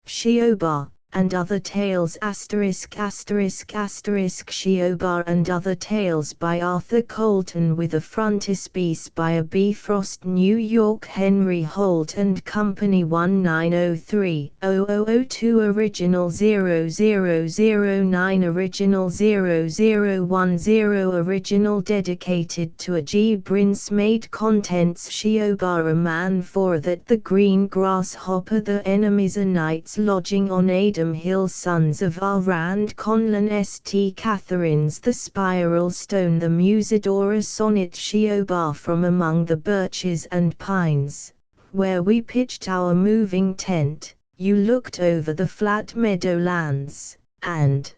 Tioba, and other tales Tioba and other tales by Arthur Colton with a frontispiece by a B. Frost, New York, Henry Holt and Company, 1903-0002 original 0009 original 0010 original dedicated to a G. Brinsmade contents Tioba a man for that the green grasshopper the enemies a knights lodging on Adam Hill sons of Alrand Conlan St. Catherine's the spiral stone the Musidora sonnet Tioba from among the birches and pines, where we pitched our moving tent, you looked over the flat meadowlands, and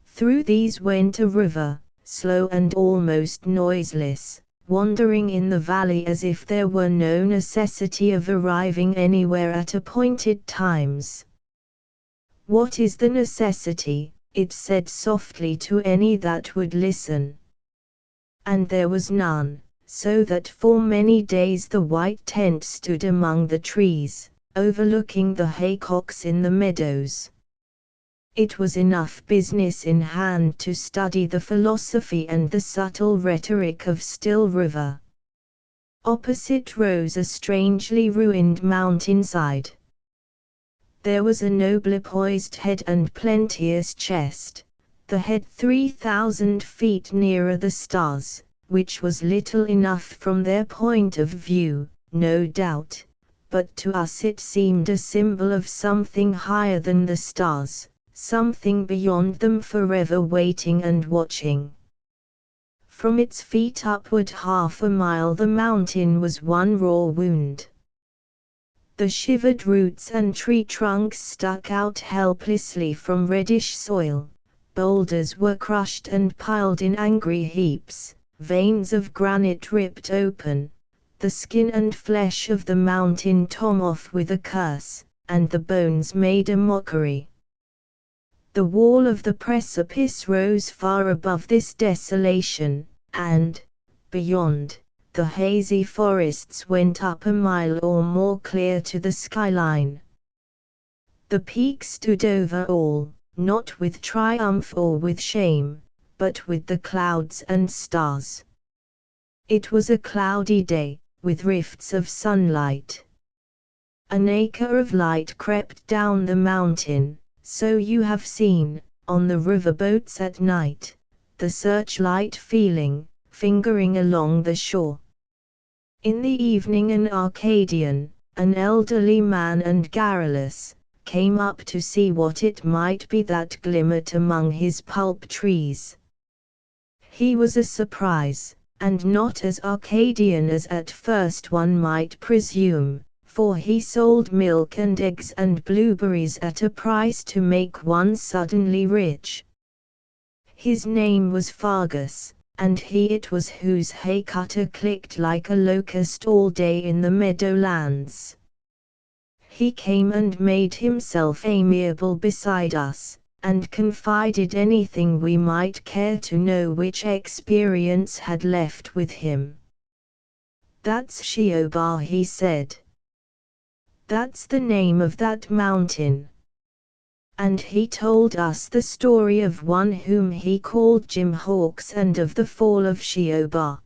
through these went a river, slow and almost noiseless, wandering in the valley as if there were no necessity of arriving anywhere at appointed times. What is the necessity? It said softly to any that would listen. And there was none, so that for many days the white tent stood among the trees, overlooking the haycocks in the meadows. It was enough business in hand to study the philosophy and the subtle rhetoric of Still River. Opposite rose a strangely ruined mountainside. There was a nobly poised head and plenteous chest, the head 3,000 feet nearer the stars, which was little enough from their point of view, no doubt, but to us it seemed a symbol of something higher than the stars, something beyond them forever waiting and watching. From its feet upward half a mile the mountain was one raw wound. The shivered roots and tree trunks stuck out helplessly from reddish soil, boulders were crushed and piled in angry heaps, veins of granite ripped open, the skin and flesh of the mountain torn off with a curse, and the bones made a mockery. The wall of the precipice rose far above this desolation, and, beyond, the hazy forests went up a mile or more clear to the skyline. The peak stood over all, not with triumph or with shame, but with the clouds and stars. It was a cloudy day, with rifts of sunlight. An acre of light crept down the mountain, so you have seen, on the riverboats at night, the searchlight fingering along the shore. In the evening an Arcadian, an elderly man and garrulous, came up to see what it might be that glimmered among his pulp trees. He was a surprise, and not as Arcadian as at first one might presume, for he sold milk and eggs and blueberries at a price to make one suddenly rich. His name was Fargus, and he it was whose hay-cutter clicked like a locust all day in the meadowlands. He came and made himself amiable beside us, and confided anything we might care to know which experience had left with him. "That's Tioba," he said. "That's the name of that mountain." And he told us the story of one whom he called Jim Hawks and of the fall of Tioba.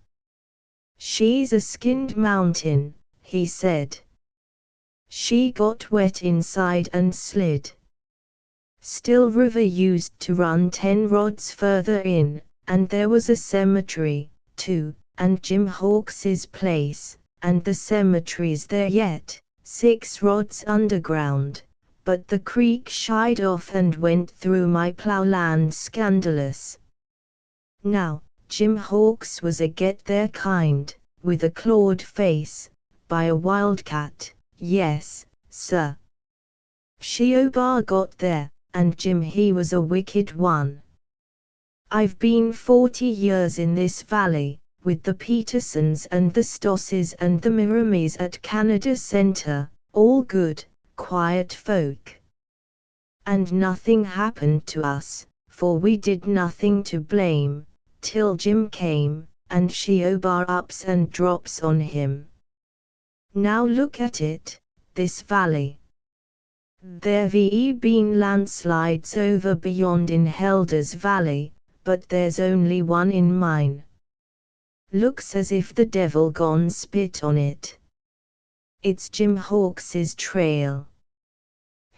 "She's a skinned mountain," he said. "She got wet inside and slid. Still River used to run 10 rods further in, and there was a cemetery, too, and Jim Hawks's place, and the cemetery's there yet, 6 rods underground. But the creek shied off and went through my ploughland scandalous. Now, Jim Hawks was a get-there kind, with a clawed face, by a wildcat, yes, sir. Tioba got there, and Jim he was a wicked one. I've been 40 years in this valley, with the Petersons and the Stosses and the Miramis at Canada Center, all good, quiet folk. And nothing happened to us, for we did nothing to blame, till Jim came, and Tioba ups and drops on him. Now look at it, this valley. There've been landslides over beyond in Helder's Valley, but there's only one in mine. Looks as if the devil gone spit on it. It's Jim Hawks's trail.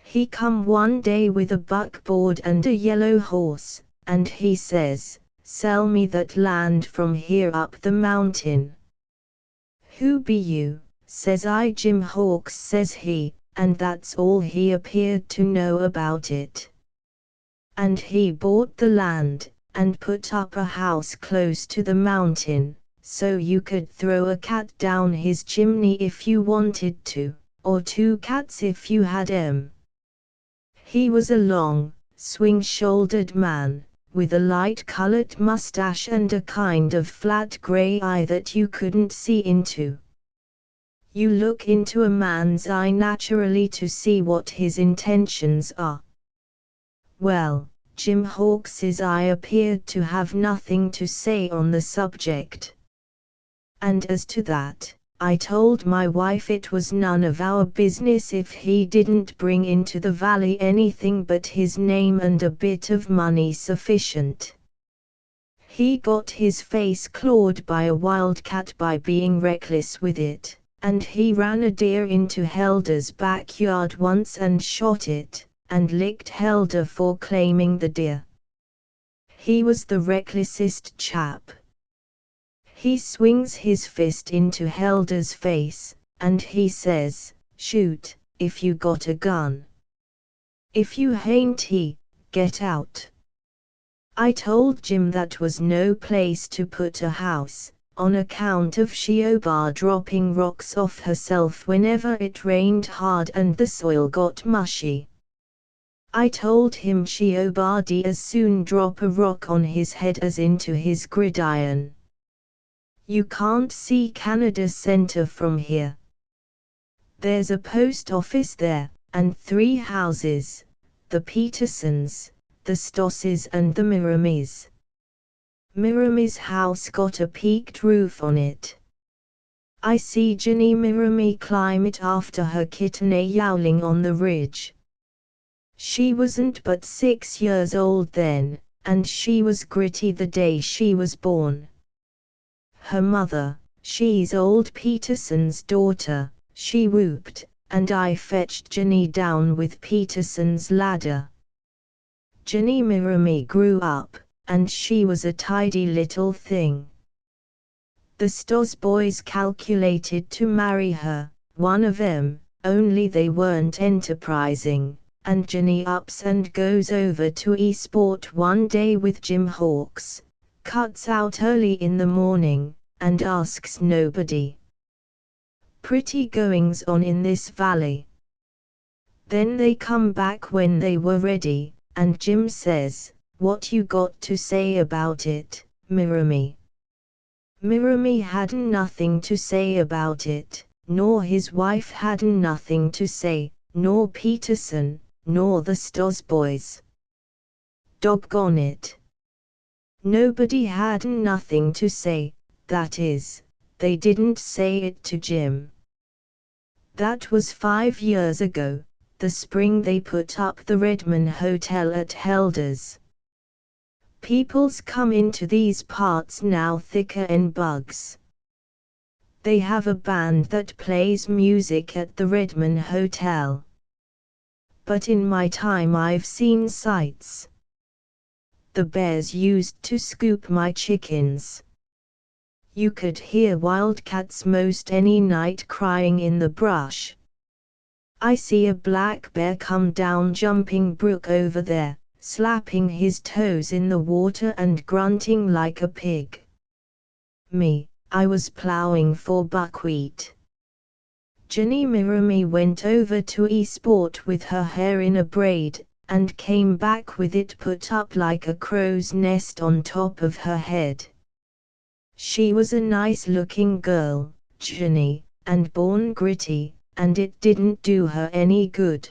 He come one day with a buckboard and a yellow horse, and he says, "Sell me that land from here up the mountain." "Who be you?" says I. "Jim Hawks," says he, and that's all he appeared to know about it. And he bought the land, and put up a house close to the mountain, so you could throw a cat down his chimney if you wanted to, or 2 cats if you had 'em. He was a long, swing-shouldered man, with a light-colored mustache and a kind of flat gray eye that you couldn't see into. You look into a man's eye naturally to see what his intentions are. Well, Jim Hawks's eye appeared to have nothing to say on the subject. And as to that, I told my wife it was none of our business if he didn't bring into the valley anything but his name and a bit of money sufficient. He got his face clawed by a wildcat by being reckless with it, and he ran a deer into Helder's backyard once and shot it, and licked Helder for claiming the deer. He was the recklessest chap. He swings his fist into Helder's face, and he says, "Shoot, if you got a gun. If you hain't he, get out." I told Jim that was no place to put a house, on account of Tioba dropping rocks off herself whenever it rained hard and the soil got mushy. I told him Tioba'd as soon drop a rock on his head as into his gridiron. You can't see Canada Center from here. There's a post office there, and 3 houses, the Petersons, the Stosses and the Miramis. Miramis' house got a peaked roof on it. I see Jenny Mirami climb it after her kitten yowling on the ridge. She wasn't but 6 years old then, and she was gritty the day she was born. Her mother, she's old Peterson's daughter, she whooped, and I fetched Jenny down with Peterson's ladder. Jenny Mirami grew up, and she was a tidy little thing. The Stoss boys calculated to marry her, one of 'em, only they weren't enterprising, and Jenny ups and goes over to Eastport one day with Jim Hawks, cuts out early in the morning, and asks nobody. Pretty goings on in this valley. Then they come back when they were ready, and Jim says, "What you got to say about it, Mirami?" Mirami hadn't nothing to say about it, nor his wife hadn't nothing to say, nor Peterson, nor the Stoss boys. Doggone it. Nobody hadn't nothing to say, that is, they didn't say it to Jim. That was 5 years ago, the spring they put up the Redman Hotel at Helder's. People's come into these parts now thicker 'en bugs. They have a band that plays music at the Redman Hotel. But in my time I've seen sights. The bears used to scoop my chickens. You could hear wildcats most any night crying in the brush. I see a black bear come down Jumping Brook over there, slapping his toes in the water and grunting like a pig. Me, I was plowing for buckwheat. Jenny Mirami went over to Eastport with her hair in a braid, and came back with it put up like a crow's nest on top of her head. She was a nice-looking girl, Jenny, and born gritty, and it didn't do her any good.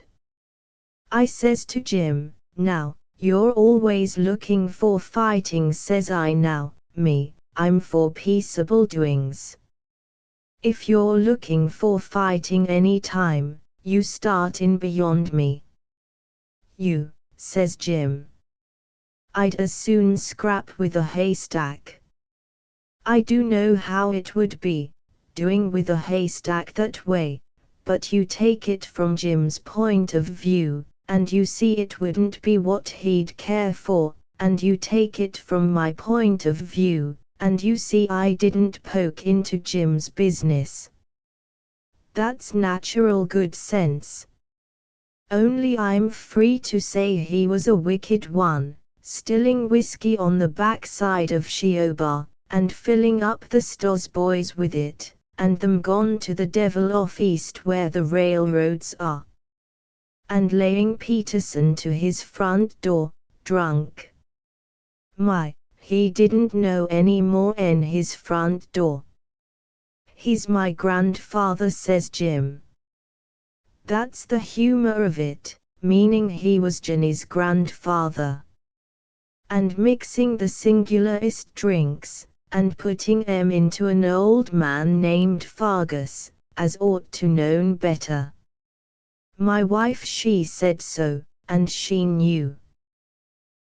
I says to Jim, "Now, you're always looking for fighting," says I. "Now, me, I'm for peaceable doings. If you're looking for fighting any time, you start in beyond me." You, says Jim. I'd as soon scrap with a haystack. I do know how it would be, doing with a haystack that way, but you take it from Jim's point of view, and you see it wouldn't be what he'd care for, and you take it from my point of view, and you see I didn't poke into Jim's business. That's natural good sense. Only I'm free to say he was a wicked one, stilling whiskey on the backside of Tioba, and filling up the Stoss boys with it, and them gone to the devil off east where the railroads are. And laying Peterson to his front door, drunk. My, he didn't know any more 'en his front door. He's my grandfather, says Jim. That's the humor of it, meaning he was Jenny's grandfather. And mixing the singularest drinks, and putting 'em into an old man named Fargus, as ought to known better. My wife she said so, and she knew.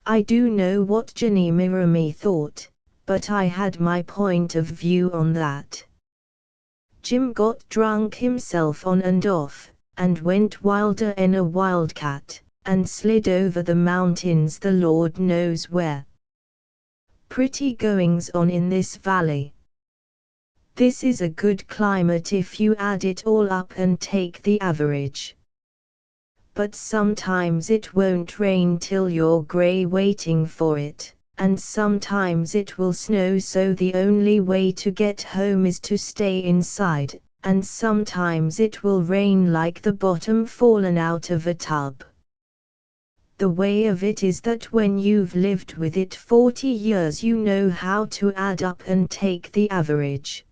I do know what Jenny Miramy thought, but I had my point of view on that. Jim got drunk himself on and off, and went wilder 'en a wildcat, and slid over the mountains the Lord knows where. Pretty goings on in this valley. This is a good climate if you add it all up and take the average. But sometimes it won't rain till you're grey waiting for it, and sometimes it will snow so the only way to get home is to stay inside, and sometimes it will rain like the bottom fallen out of a tub. The way of it is that when you've lived with it 40 years you know how to add up and take the average.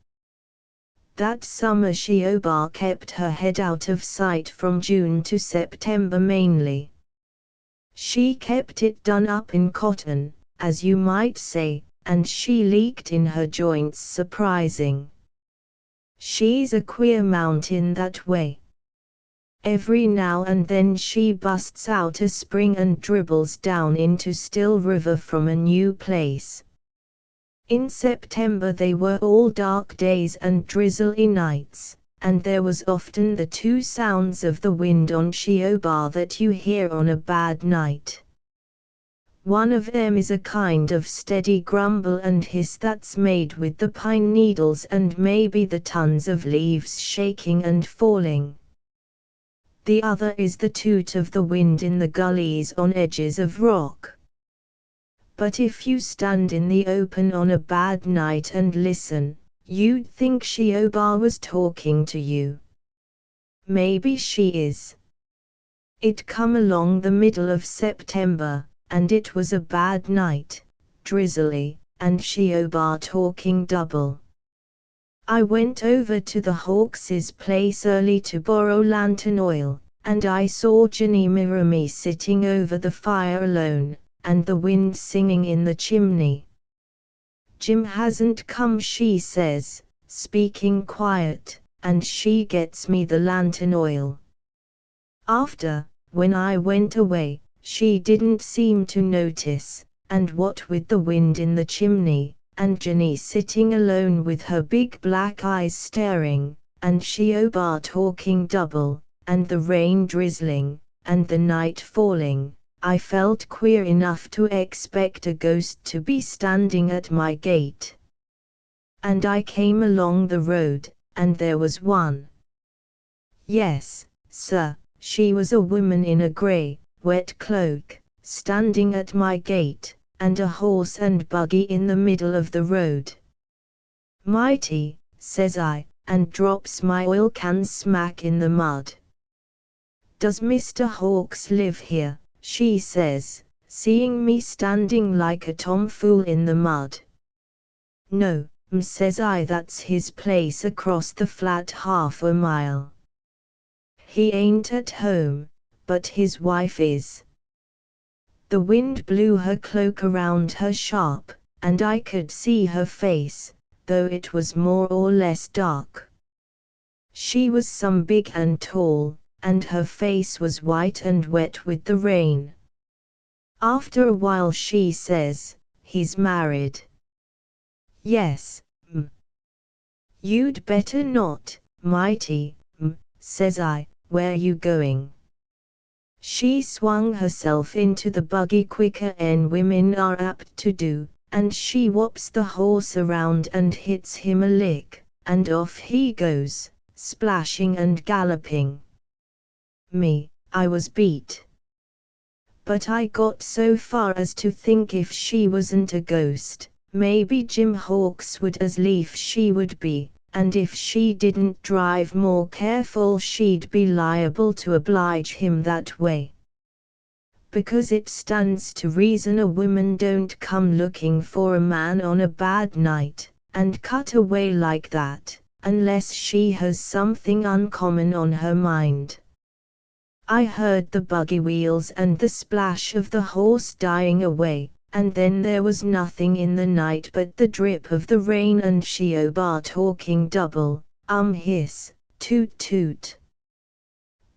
That summer Tioba kept her head out of sight from June to September mainly. She kept it done up in cotton, as you might say, and she leaked in her joints surprising. She's a queer mountain that way. Every now and then she busts out a spring and dribbles down into Still River from a new place. In September they were all dark days and drizzly nights, and there was often the two sounds of the wind on Tioba that you hear on a bad night. One of them is a kind of steady grumble and hiss that's made with the pine needles and maybe the tons of leaves shaking and falling. The other is the toot of the wind in the gullies on edges of rock. But if you stand in the open on a bad night and listen, you'd think Tioba was talking to you. Maybe she is. It come along the middle of September, and it was a bad night, drizzly, and Tioba talking double. I went over to the Hawkses' place early to borrow lantern oil, and I saw Jenny Miramy sitting over the fire alone, and the wind singing in the chimney. Jim hasn't come, she says, speaking quiet, and she gets me the lantern oil. After, when I went away, she didn't seem to notice, and what with the wind in the chimney, and Jenny sitting alone with her big black eyes staring, and Tioba talking double, and the rain drizzling, and the night falling, I felt queer enough to expect a ghost to be standing at my gate. And I came along the road, and there was one. Yes, sir, she was a woman in a grey, wet cloak, standing at my gate, and a horse and buggy in the middle of the road. Mighty, says I, and drops my oil can smack in the mud. Does Mr. Hawks live here? She says, seeing me standing like a tomfool in the mud. No, says I, that's his place across the flat half a mile. He ain't at home, but his wife is. The wind blew her cloak around her sharp, and I could see her face, though it was more or less dark. She was some big and tall, and her face was white and wet with the rain. After a while she says, "He's married." "Yes, You'd better not, Mighty, says I. "Where you going?" She swung herself into the buggy quicker 'en women are apt to do, and she whops the horse around and hits him a lick, and off he goes, splashing and galloping. I was beat. But I got so far as to think if she wasn't a ghost, maybe Jim Hawkes would as lief she would be, and if she didn't drive more careful she'd be liable to oblige him that way. Because it stands to reason a woman don't come looking for a man on a bad night, and cut away like that, unless she has something uncommon on her mind. I heard the buggy wheels and the splash of the horse dying away, and then there was nothing in the night but the drip of the rain and Tioba talking double, hiss, toot toot.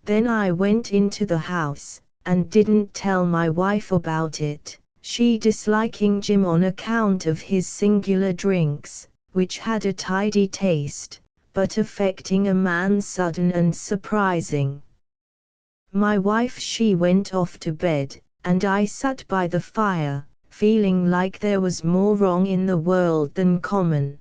Then I went into the house, and didn't tell my wife about it, she disliking Jim on account of his singular drinks, which had a tidy taste, but affecting a man sudden and surprising. My wife she went off to bed, and I sat by the fire, feeling like there was more wrong in the world than common.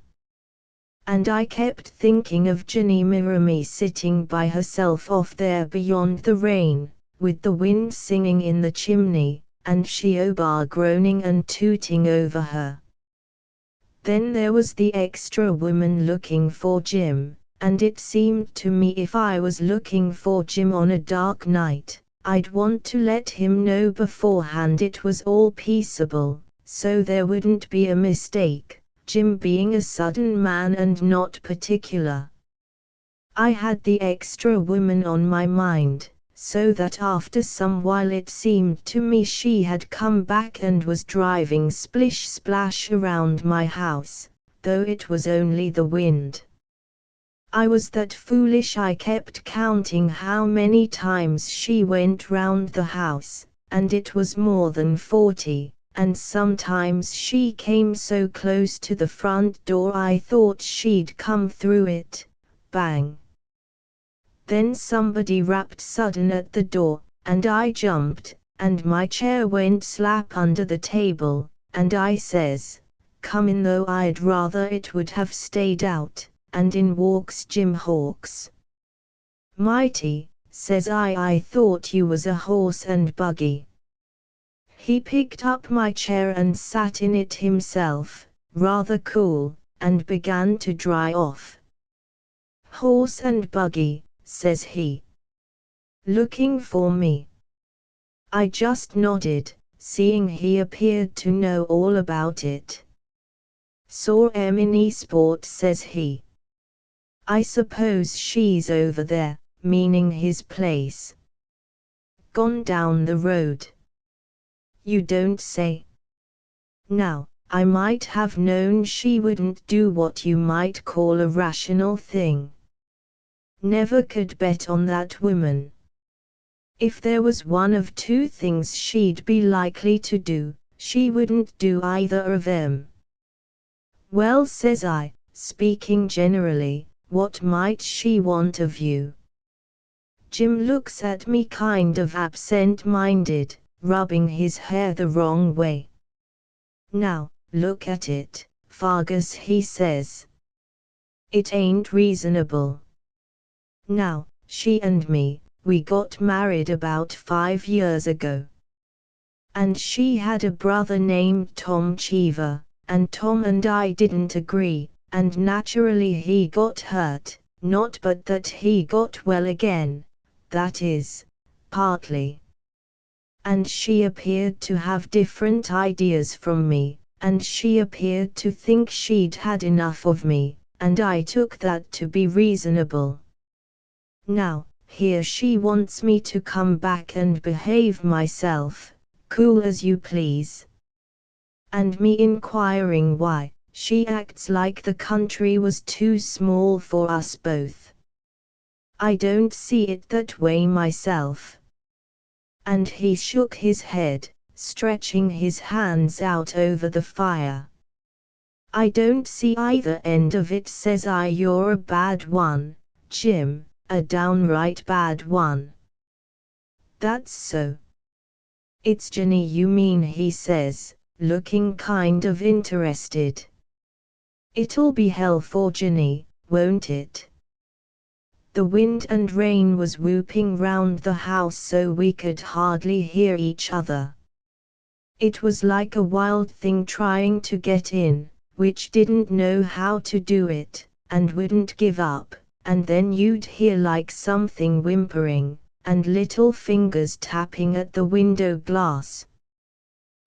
And I kept thinking of Jenny Mirami sitting by herself off there beyond the rain, with the wind singing in the chimney, and Tioba groaning and tooting over her. Then there was the extra woman looking for Jim, and it seemed to me if I was looking for Jim on a dark night, I'd want to let him know beforehand it was all peaceable, so there wouldn't be a mistake, Jim being a sudden man and not particular. I had the extra woman on my mind, so that after some while it seemed to me she had come back and was driving splish splash around my house, though it was only the wind. I was that foolish I kept counting how many times she went round the house, and it was more than 40, and sometimes she came so close to the front door I thought she'd come through it, bang. Then somebody rapped sudden at the door, and I jumped, and my chair went slap under the table, and I says, "Come in," though I'd rather it would have stayed out. And in walks Jim Hawkes. "Mighty," says I thought you was a horse and buggy." He picked up my chair and sat in it himself, rather cool, and began to dry off. "Horse and buggy," says he. "Looking for me?" I just nodded, seeing he appeared to know all about it. "Saw em in Eastport," says he. "I suppose she's over there," meaning his place. "Gone down the road." "You don't say?" Now, I might have known she wouldn't do what you might call a rational thing. Never could bet on that woman. If there was one of two things she'd be likely to do, she wouldn't do either of them. "Well," says I, speaking generally, "what might she want of you?" Jim looks at me kind of absent-minded, rubbing his hair the wrong way. "Now, look at it, Fargus," he says. "It ain't reasonable. Now, she and me, we got married about 5 years ago. And she had a brother named Tom Cheever, and Tom and I didn't agree, and naturally he got hurt, not but that he got well again, that is, partly. And she appeared to have different ideas from me, and she appeared to think she'd had enough of me, and I took that to be reasonable. Now, here she wants me to come back and behave myself, cool as you please. And me inquiring why, she acts like the country was too small for us both. I don't see it that way myself. And he shook his head, stretching his hands out over the fire. I don't see either end of it, says I. You're a bad one, Jim, a downright bad one. That's so. It's Jenny you mean, he says, looking kind of interested. It'll be hell for Jenny, won't it? The wind and rain was whooping round the house so we could hardly hear each other. It was like a wild thing trying to get in, which didn't know how to do it, and wouldn't give up, and then you'd hear like something whimpering, and little fingers tapping at the window glass.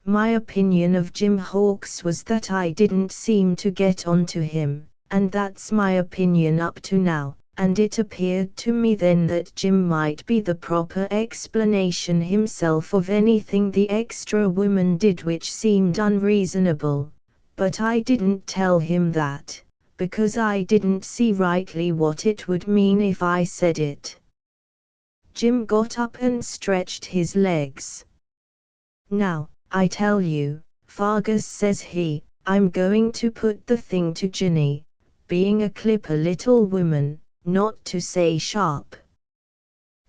My opinion of Jim Hawkes was that I didn't seem to get onto him, and that's my opinion up to now, and it appeared to me then that Jim might be the proper explanation himself of anything the extra woman did which seemed unreasonable, but I didn't tell him that, because I didn't see rightly what it would mean if I said it. Jim got up and stretched his legs. Now, I tell you, Fargus, says he, I'm going to put the thing to Ginny, being a clipper little woman, not to say sharp.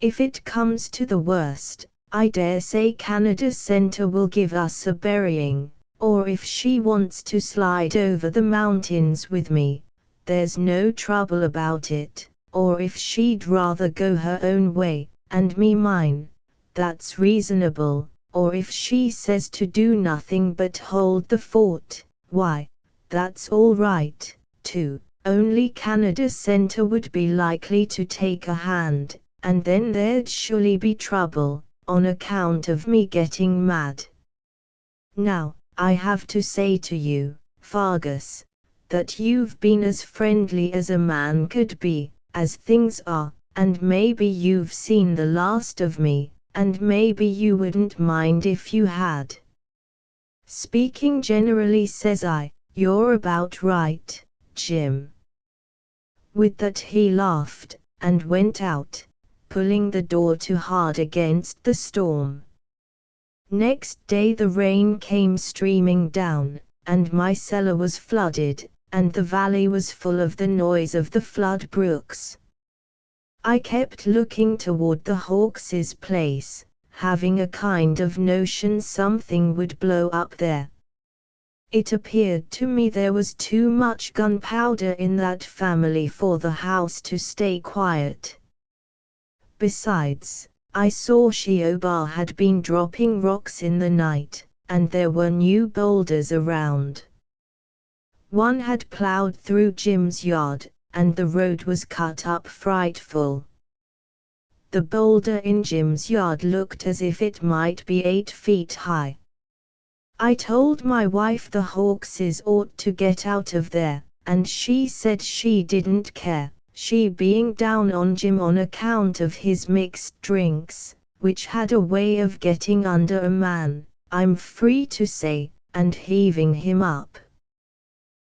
If it comes to the worst, I dare say Canada Centre will give us a burying, or if she wants to slide over the mountains with me, there's no trouble about it, or if she'd rather go her own way, and me mine, that's reasonable, or if she says to do nothing but hold the fort, why, that's all right, too. Only Canada Centre would be likely to take a hand, and then there'd surely be trouble, on account of me getting mad. Now, I have to say to you, Fargus, that you've been as friendly as a man could be, as things are, and maybe you've seen the last of me, and maybe you wouldn't mind if you had. Speaking generally, says I, you're about right, Jim. With that he laughed, and went out, pulling the door to hard against the storm. Next day the rain came streaming down, and my cellar was flooded, and the valley was full of the noise of the flood brooks. I kept looking toward the Hawkses' place, having a kind of notion something would blow up there. It appeared to me there was too much gunpowder in that family for the house to stay quiet. Besides, I saw Tioba had been dropping rocks in the night, and there were new boulders around. One had plowed through Jim's yard, and the road was cut up frightful. The boulder in Jim's yard looked as if it might be 8 feet high. I told my wife the Hawkses ought to get out of there, and she said she didn't care, she being down on Jim on account of his mixed drinks, which had a way of getting under a man, I'm free to say, and heaving him up.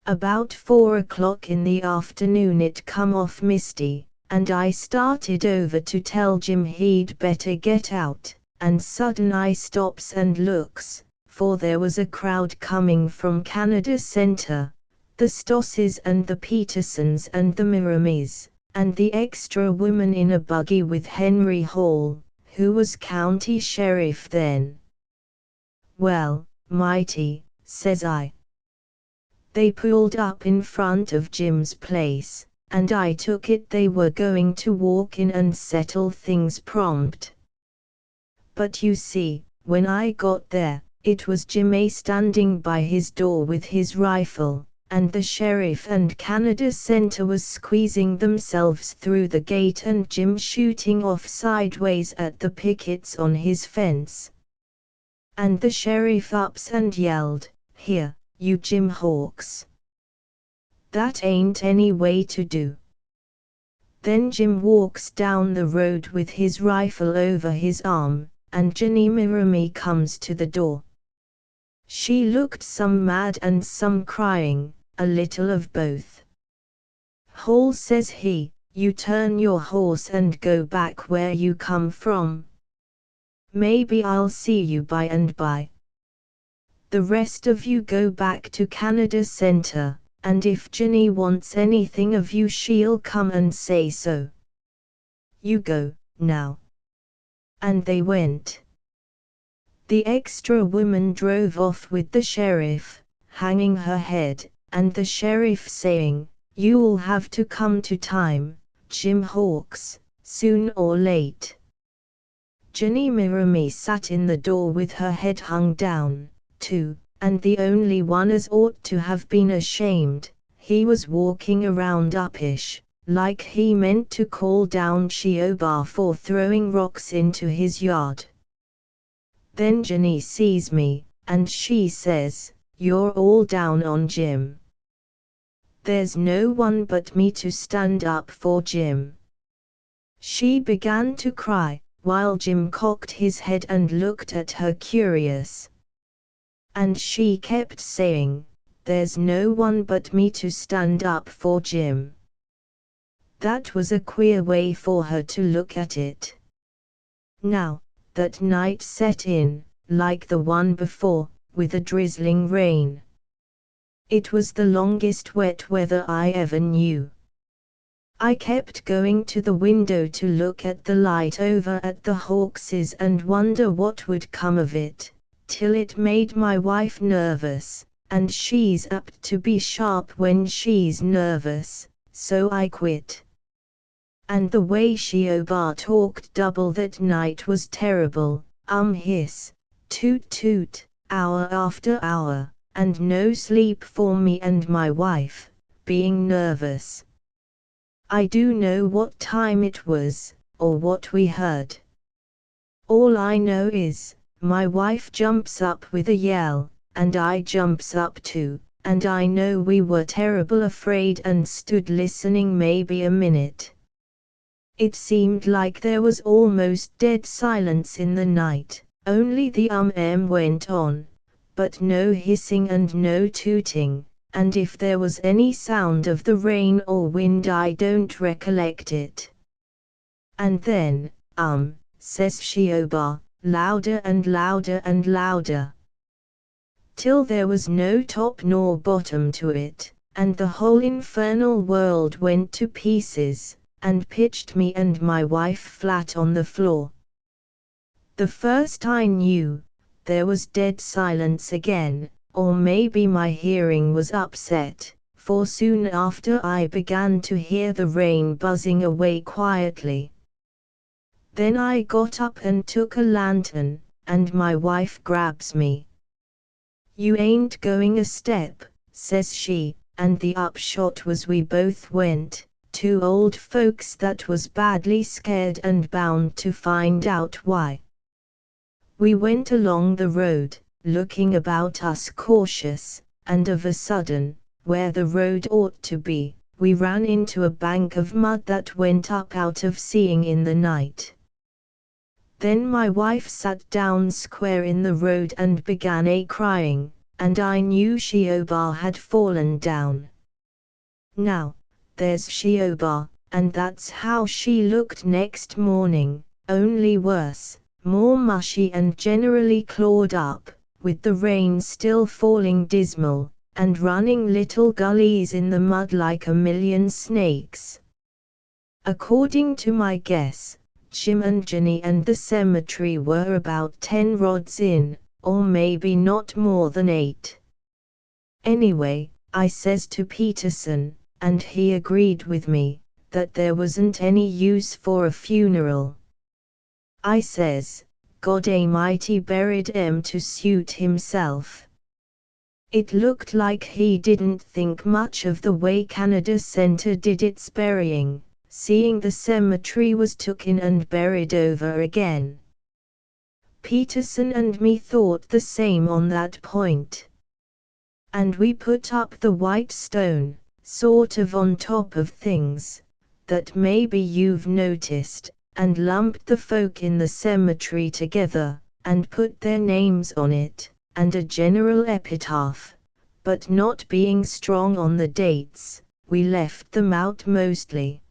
About 4 o'clock in the afternoon it come off misty, and I started over to tell Jim he'd better get out, and sudden I stops and looks, for there was a crowd coming from Canada Centre, the Stosses and the Petersons and the Miramis, and the extra woman in a buggy with Henry Hall, who was county sheriff then. Well, mighty, says I. They pulled up in front of Jim's place, and I took it they were going to walk in and settle things prompt. But you see, when I got there, it was Jim standing by his door with his rifle, and the sheriff and Canada Centre was squeezing themselves through the gate and Jim shooting off sideways at the pickets on his fence. And the sheriff ups and yelled, "Here, you Jim Hawkes. That ain't any way to do." Then Jim walks down the road with his rifle over his arm, and Jenny Mirami comes to the door. She looked some mad and some crying, a little of both. "Hall," says he, You turn your horse and go back where you come from. Maybe I'll see you by and by. The rest of you go back to Canada Center, and if Ginny wants anything of you she'll come and say so. You go, now. And they went. The extra woman drove off with the sheriff, hanging her head, and the sheriff saying, "You'll have to come to time, Jim Hawks, soon or late." Ginny Miramy sat in the door with her head hung down, too, and the only one as ought to have been ashamed. He was walking around uppish, like he meant to call down Tioba for throwing rocks into his yard. Then Ginny sees me, and she says, "You're all down on Jim. There's no one but me to stand up for Jim." She began to cry, while Jim cocked his head and looked at her curious. And she kept saying, "There's no one but me to stand up for Jim." That was a queer way for her to look at it. Now, that night set in, like the one before, with a drizzling rain. It was the longest wet weather I ever knew. I kept going to the window to look at the light over at the Hawkses and wonder what would come of it, till it made my wife nervous, and she's apt to be sharp when she's nervous, so I quit. And the way Tioba talked double that night was terrible, hiss, toot toot, hour after hour, and no sleep for me and my wife, being nervous. I do know what time it was, or what we heard. All I know is, my wife jumps up with a yell, and I jumps up too, and I know we were terrible afraid and stood listening maybe a minute. It seemed like there was almost dead silence in the night, only the went on, but no hissing and no tooting, and if there was any sound of the rain or wind I don't recollect it. And then, says Tioba, louder and louder and louder, till there was no top nor bottom to it, and the whole infernal world went to pieces, and pitched me and my wife flat on the floor. The first I knew, there was dead silence again, or maybe my hearing was upset, for soon after I began to hear the rain buzzing away quietly. Then I got up and took a lantern, and my wife grabs me. "You ain't going a step," says she, and the upshot was we both went. Two old folks that was badly scared and bound to find out why. We went along the road, looking about us cautious, and of a sudden, where the road ought to be, we ran into a bank of mud that went up out of seeing in the night. Then my wife sat down square in the road and began crying, and I knew Tioba had fallen down. Now, there's Tioba, and that's how she looked next morning, only worse, more mushy and generally clawed up, with the rain still falling dismal, and running little gullies in the mud like a million snakes. According to my guess, Jim and Ginny and the cemetery were about 10 rods in, or maybe not more than 8. Anyway, I says to Peterson, and he agreed with me, that there wasn't any use for a funeral. I says, God Almighty buried him to suit himself. It looked like he didn't think much of the way Canada Center did its burying, seeing the cemetery was took in and buried over again. Peterson and me thought the same on that point. And we put up the white stone, sort of on top of things, that maybe you've noticed, and lumped the folk in the cemetery together, and put their names on it, and a general epitaph, but not being strong on the dates, we left them out mostly.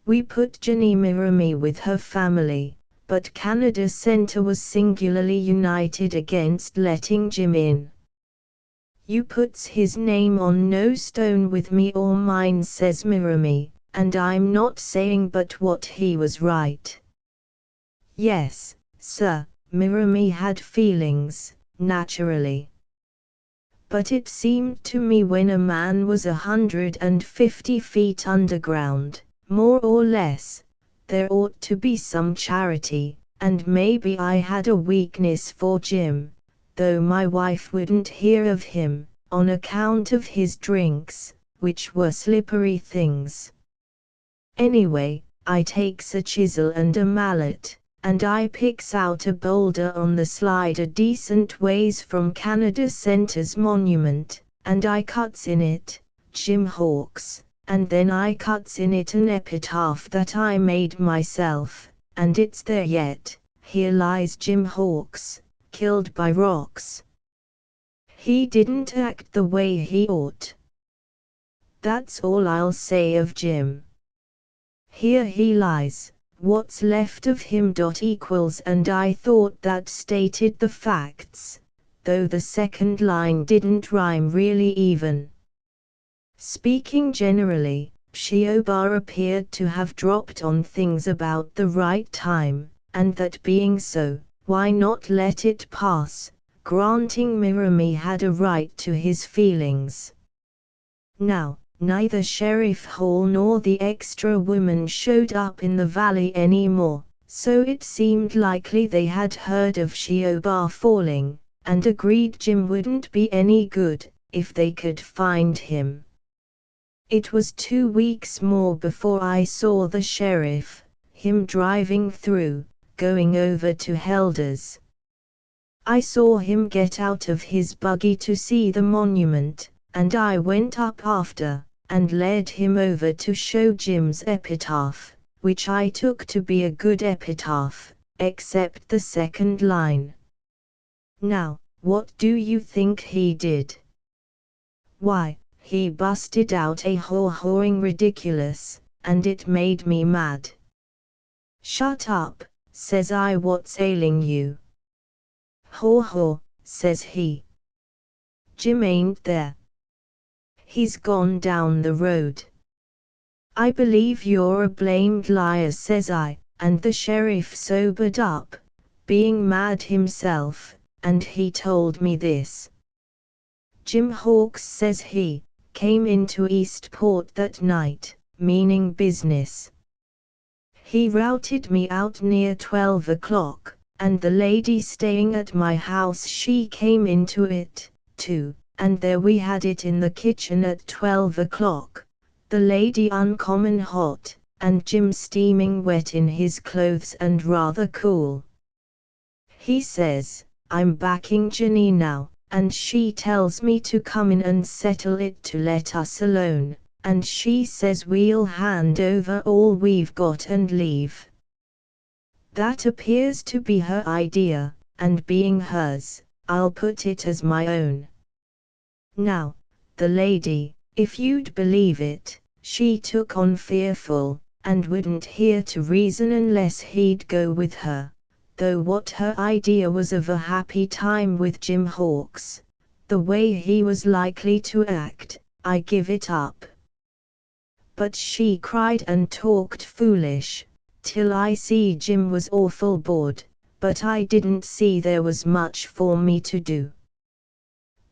We put Jenny Mirami with her family, but Canada Centre was singularly united against letting Jim in. You puts his name on no stone with me or mine, says Mirami, and I'm not saying but what he was right. Yes, sir, Mirami had feelings, naturally. But it seemed to me when a man was 150 feet underground, more or less, there ought to be some charity, and maybe I had a weakness for Jim, though my wife wouldn't hear of him, on account of his drinks, which were slippery things. Anyway, I takes a chisel and a mallet, and I picks out a boulder on the slide a decent ways from Canada Centre's monument, and I cuts in it, Jim Hawkes, and then I cuts in it an epitaph that I made myself, and it's there yet, here lies Jim Hawkes, killed by rocks. He didn't act the way he ought. That's all I'll say of Jim. Here he lies. What's left of him equals, and I thought that stated the facts, though the second line didn't rhyme really even. Speaking generally, Tioba appeared to have dropped on things about the right time, and that being so, why not let it pass, granting Mirami had a right to his feelings. Now, neither Sheriff Hall nor the extra woman showed up in the valley anymore, so it seemed likely they had heard of Tioba falling, and agreed Jim wouldn't be any good, if they could find him. It was 2 weeks more before I saw the sheriff, him driving through, going over to Helder's. I saw him get out of his buggy to see the monument, and I went up after, and led him over to show Jim's epitaph, which I took to be a good epitaph, except the second line. Now, what do you think he did? Why, he busted out a haw-hawing ridiculous, and it made me mad. Shut up, says I, what's ailing you? Haw-haw, says he. Jim ain't there. He's gone down the road. I believe you're a blamed liar, says I, and the sheriff sobered up, being mad himself, and he told me this. Jim Hawkes, says he, came into Eastport that night, meaning business. He routed me out near 12 o'clock, and the lady staying at my house, she came into it, too. And there we had it in the kitchen at 12 o'clock, the lady uncommon hot, and Jim steaming wet in his clothes and rather cool. He says, I'm backing Jenny now, and she tells me to come in and settle it to let us alone, and she says we'll hand over all we've got and leave. That appears to be her idea, and being hers, I'll put it as my own. Now, the lady, if you'd believe it, she took on fearful, and wouldn't hear to reason unless he'd go with her, though what her idea was of a happy time with Jim Hawkes, the way he was likely to act, I give it up. But she cried and talked foolish, till I see Jim was awful bored, but I didn't see there was much for me to do.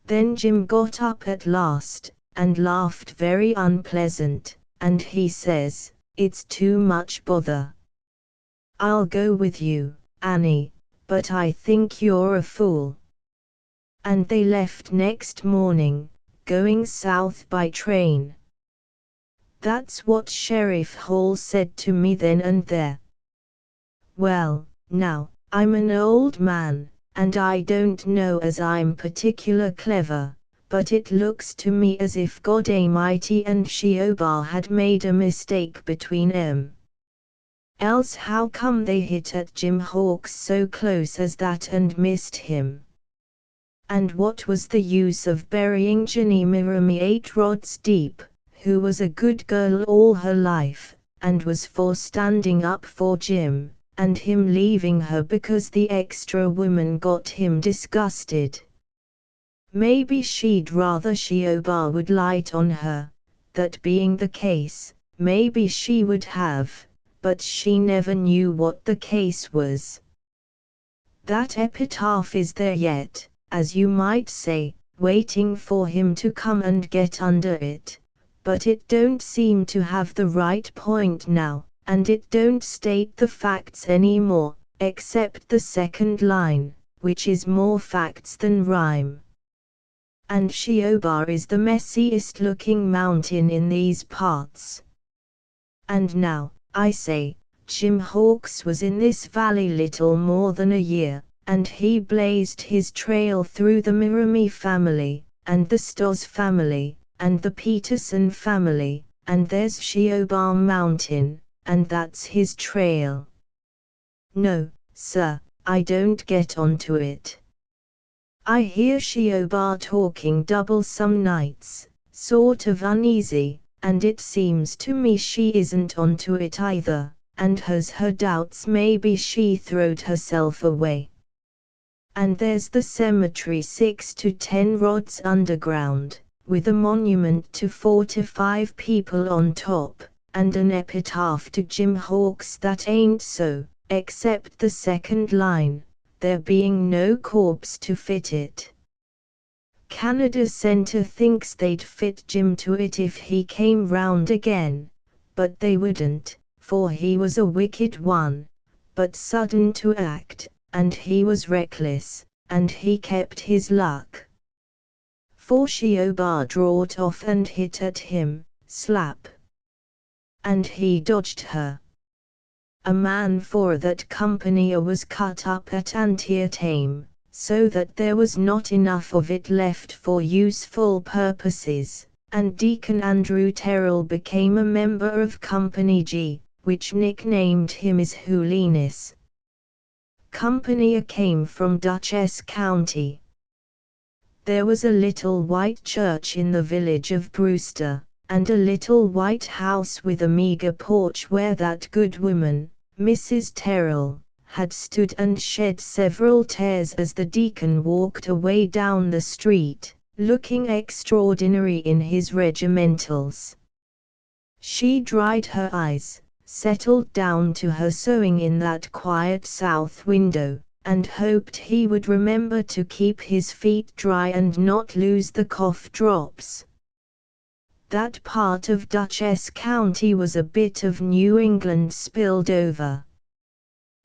Then Jim got up at last, and laughed very unpleasant, and he says, it's too much bother. I'll go with you, Annie, but I think you're a fool. And they left next morning, going south by train. That's what Sheriff Hall said to me then and there. Well, now, I'm an old man, and I don't know as I'm particular clever, but it looks to me as if God Almighty and Tioba had made a mistake between 'em. Else how come they hit at Jim Hawkes so close as that and missed him? And what was the use of burying Jenny Mirami 8 rods deep, who was a good girl all her life, and was for standing up for Jim, and him leaving her because the extra woman got him disgusted. Maybe she'd rather Tioba would light on her. That being the case, maybe she would have, but she never knew what the case was. That epitaph is there yet, as you might say, waiting for him to come and get under it, but it don't seem to have the right point now, and it don't state the facts anymore, except the second line, which is more facts than rhyme. And Tioba is the messiest looking mountain in these parts. And now, I say, Jim Hawkes was in this valley little more than a year, and he blazed his trail through the Mirami family, and the Stoss family, and the Peterson family, and there's Tioba Mountain, and that's his trail. No, sir, I don't get onto it. I hear Tioba talking double some nights, sort of uneasy, and it seems to me she isn't onto it either, and has her doubts maybe she throwed herself away. And there's the cemetery 6 to 10 rods underground, with a monument to 4 to 5 people on top, and an epitaph to Jim Hawkes that ain't so, except the second line, there being no corpse to fit it. Canada Centre thinks they'd fit Jim to it if he came round again, but they wouldn't, for he was a wicked one, but sudden to act, and he was reckless, and he kept his luck. For Tioba drawed off and hit at him, slap. And he dodged her. A man for that company was cut up at Antietam, so that there was not enough of it left for useful purposes, and Deacon Andrew Terrell became a member of Company G, which nicknamed him His Holiness. Company A came from Dutchess County. There was a little white church in the village of Brewster, and a little white house with a meager porch where that good woman, Mrs. Terrell, had stood and shed several tears as the deacon walked away down the street, looking extraordinary in his regimentals. She dried her eyes, settled down to her sewing in that quiet south window, and hoped he would remember to keep his feet dry and not lose the cough drops. That part of Dutchess County was a bit of New England spilled over.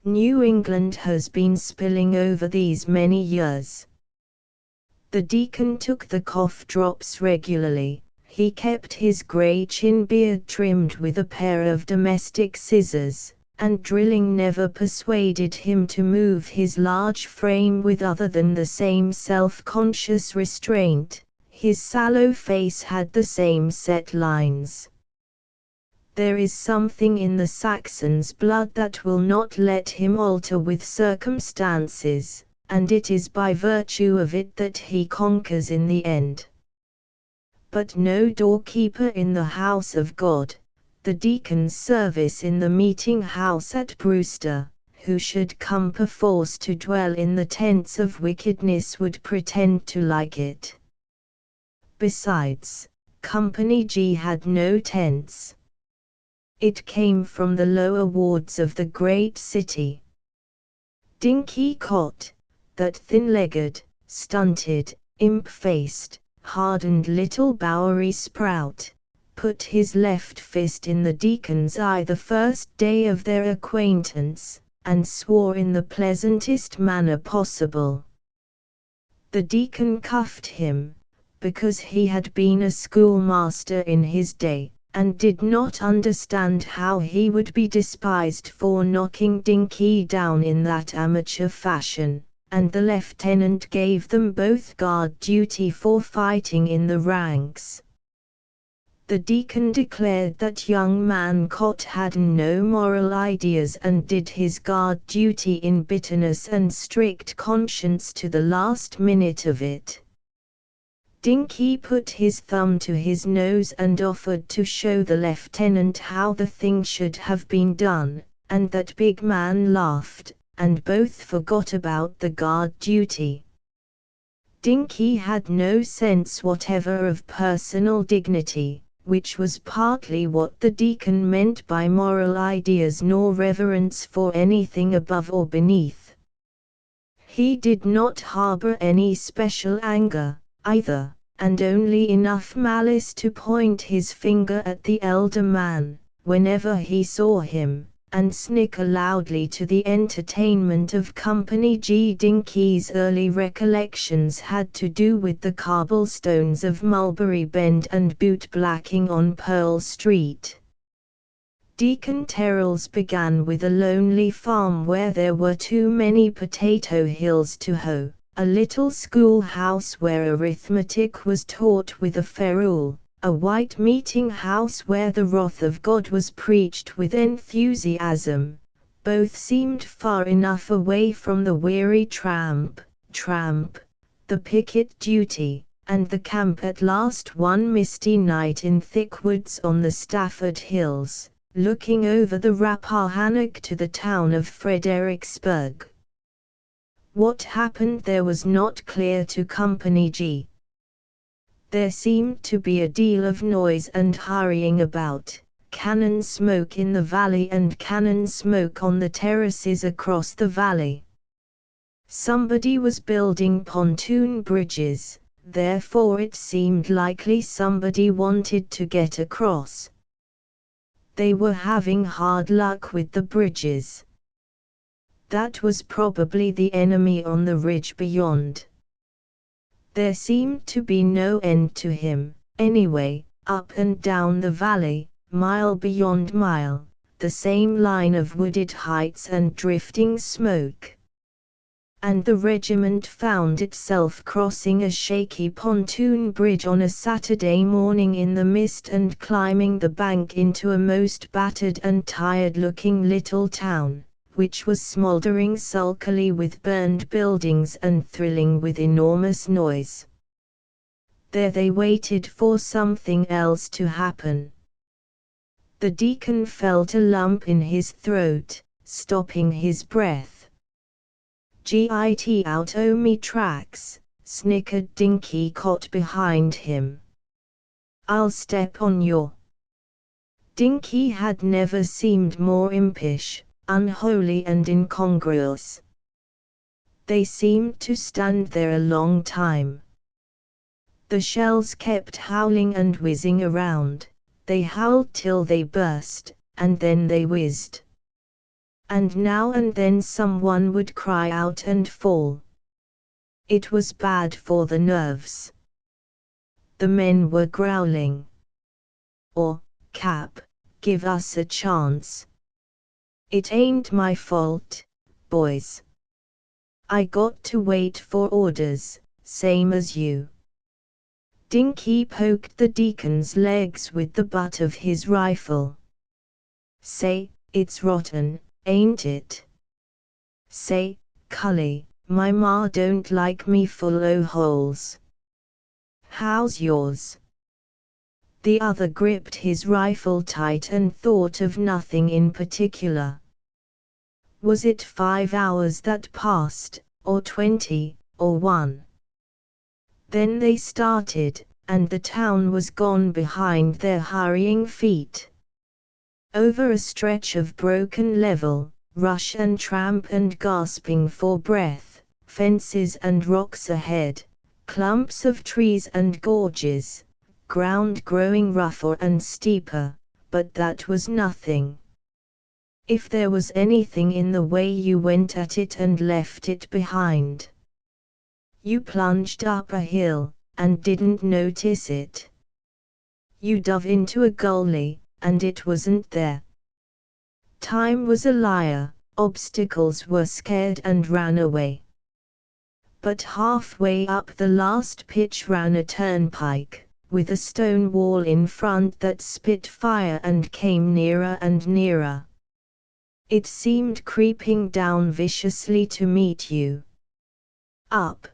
New England has been spilling over these many years. The deacon took the cough drops regularly. He kept his grey chin beard trimmed with a pair of domestic scissors, and drilling never persuaded him to move his large frame with other than the same self-conscious restraint. His sallow face had the same set lines. There is something in the Saxon's blood that will not let him alter with circumstances, and it is by virtue of it that he conquers in the end. But no doorkeeper in the house of God, the deacon's service in the meeting house at Brewster, who should come perforce to dwell in the tents of wickedness would pretend to like it. Besides, Company G had no tents. It came from the lower wards of the great city. Dinky Cot, that thin-legged, stunted, imp-faced, hardened little Bowery sprout, put his left fist in the deacon's eye the first day of their acquaintance, and swore in the pleasantest manner possible. The deacon cuffed him, because he had been a schoolmaster in his day, and did not understand how he would be despised for knocking Dinky down in that amateur fashion, and the lieutenant gave them both guard duty for fighting in the ranks. The deacon declared that young man Cott had no moral ideas and did his guard duty in bitterness and strict conscience to the last minute of it. Dinky put his thumb to his nose and offered to show the lieutenant how the thing should have been done, and that big man laughed, and both forgot about the guard duty. Dinky had no sense whatever of personal dignity, which was partly what the deacon meant by moral ideas, nor reverence for anything above or beneath. He did not harbor any special anger, either, and only enough malice to point his finger at the elder man, whenever he saw him, and snicker loudly to the entertainment of Company G. Dinky's early recollections had to do with the cobblestones of Mulberry Bend and boot-blacking on Pearl Street. Deacon Terrell's began with a lonely farm where there were too many potato hills to hoe, a little schoolhouse where arithmetic was taught with a ferule, a white meeting house where the wrath of God was preached with enthusiasm. Both seemed far enough away from the weary tramp, the picket duty, and the camp at last one misty night in thick woods on the Stafford Hills, looking over the Rappahannock to the town of Fredericksburg. What happened there was not clear to Company G. There seemed to be a deal of noise and hurrying about, cannon smoke in the valley and cannon smoke on the terraces across the valley. Somebody was building pontoon bridges, therefore it seemed likely somebody wanted to get across. They were having hard luck with the bridges. That was probably the enemy on the ridge beyond. There seemed to be no end to him, anyway, up and down the valley, mile beyond mile, the same line of wooded heights and drifting smoke. And the regiment found itself crossing a shaky pontoon bridge on a Saturday morning in the mist and climbing the bank into a most battered and tired-looking little town, which was smouldering sulkily with burned buildings and thrilling with enormous noise. There they waited for something else to happen. The deacon felt a lump in his throat, stopping his breath. "Git out o' me tracks," snickered Dinky caught behind him. "I'll step on your—" Dinky had never seemed more impish, unholy and incongruous. They seemed to stand there a long time. The shells kept howling and whizzing around. They howled till they burst, and then they whizzed. And now and then someone would cry out and fall. It was bad for the nerves. The men were growling. "Oh, Cap, give us a chance. It ain't my fault, boys. I got to wait for orders, same as you." Dinky poked the deacon's legs with the butt of his rifle. "Say, it's rotten, ain't it? Say, cully, my ma don't like me full o' holes. How's yours?" The other gripped his rifle tight and thought of nothing in particular. Was it 5 hours that passed, or 20, or 1? Then they started, and the town was gone behind their hurrying feet. Over a stretch of broken level, rush and tramp and gasping for breath, fences and rocks ahead, clumps of trees and gorges, ground growing rougher and steeper, but that was nothing. If there was anything in the way, you went at it and left it behind. You plunged up a hill, and didn't notice it. You dove into a gully, and it wasn't there. Time was a liar, obstacles were scared and ran away. But halfway up the last pitch ran a turnpike, with a stone wall in front that spit fire and came nearer and nearer. It seemed creeping down viciously to meet you. Up,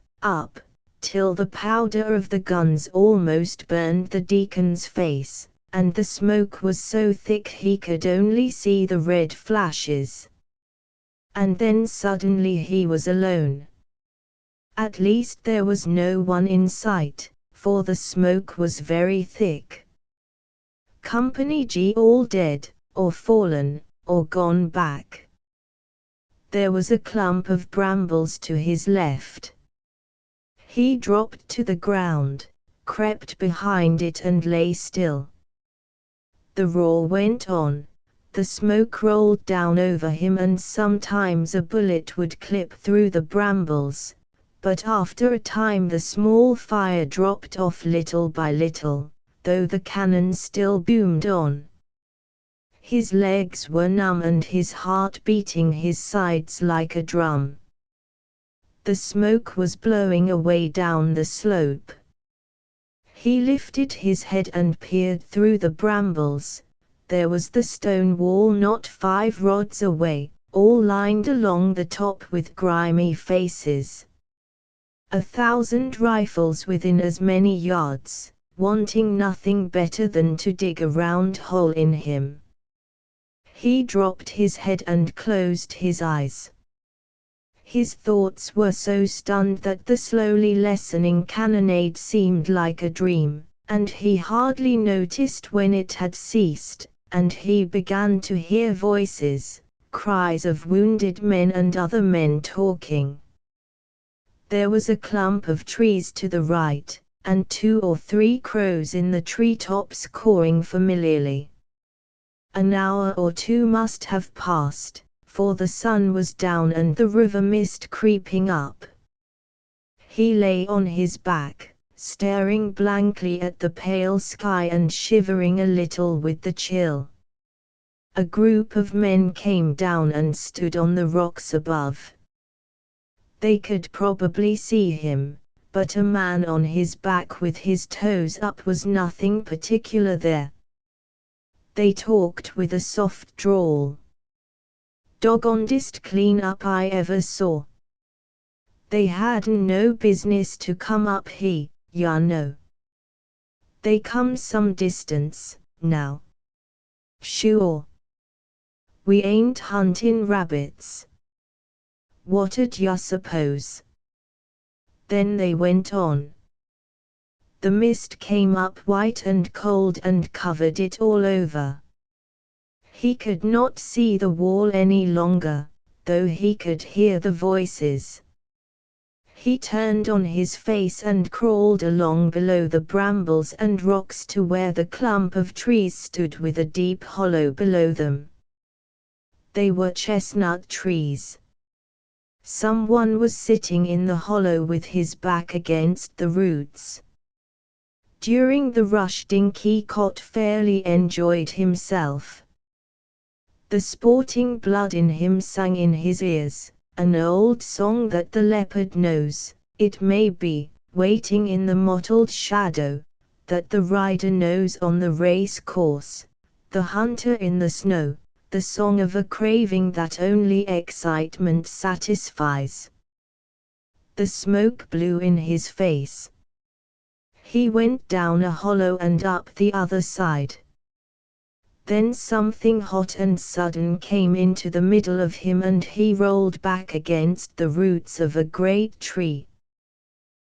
till the powder of the guns almost burned the deacon's face, and the smoke was so thick he could only see the red flashes. And then suddenly he was alone. At least there was no one in sight, for the smoke was very thick. Company G all dead, or fallen, or gone back. There was a clump of brambles to his left. He dropped to the ground, crept behind it and lay still. The roar went on, the smoke rolled down over him, and sometimes a bullet would clip through the brambles, but after a time the small fire dropped off little by little, though the cannon still boomed on. His legs were numb and his heart beating his sides like a drum. The smoke was blowing away down the slope. He lifted his head and peered through the brambles. There was the stone wall not 5 rods away, all lined along the top with grimy faces. 1,000 rifles within as many yards, wanting nothing better than to dig a round hole in him. He dropped his head and closed his eyes. His thoughts were so stunned that the slowly lessening cannonade seemed like a dream, and he hardly noticed when it had ceased, and he began to hear voices, cries of wounded men and other men talking. There was a clump of trees to the right, and 2 or 3 crows in the treetops cawing familiarly. An hour or 2 must have passed, for the sun was down and the river mist creeping up. He lay on his back, staring blankly at the pale sky and shivering a little with the chill. A group of men came down and stood on the rocks above. They could probably see him, but a man on his back with his toes up was nothing particular there. They talked with a soft drawl. "Doggondest clean up I ever saw. They hadn't no business to come up here, ya know. They come some distance, now. Sure. We ain't huntin' rabbits. What'd ya suppose?" Then they went on. The mist came up white and cold and covered it all over. He could not see the wall any longer, though he could hear the voices. He turned on his face and crawled along below the brambles and rocks to where the clump of trees stood with a deep hollow below them. They were chestnut trees. Someone was sitting in the hollow with his back against the roots. During the rush Dinky Cot fairly enjoyed himself. The sporting blood in him sang in his ears, an old song that the leopard knows, it may be, waiting in the mottled shadow, that the rider knows on the race course, the hunter in the snow, the song of a craving that only excitement satisfies. The smoke blew in his face. He went down a hollow and up the other side. Then something hot and sudden came into the middle of him and he rolled back against the roots of a great tree.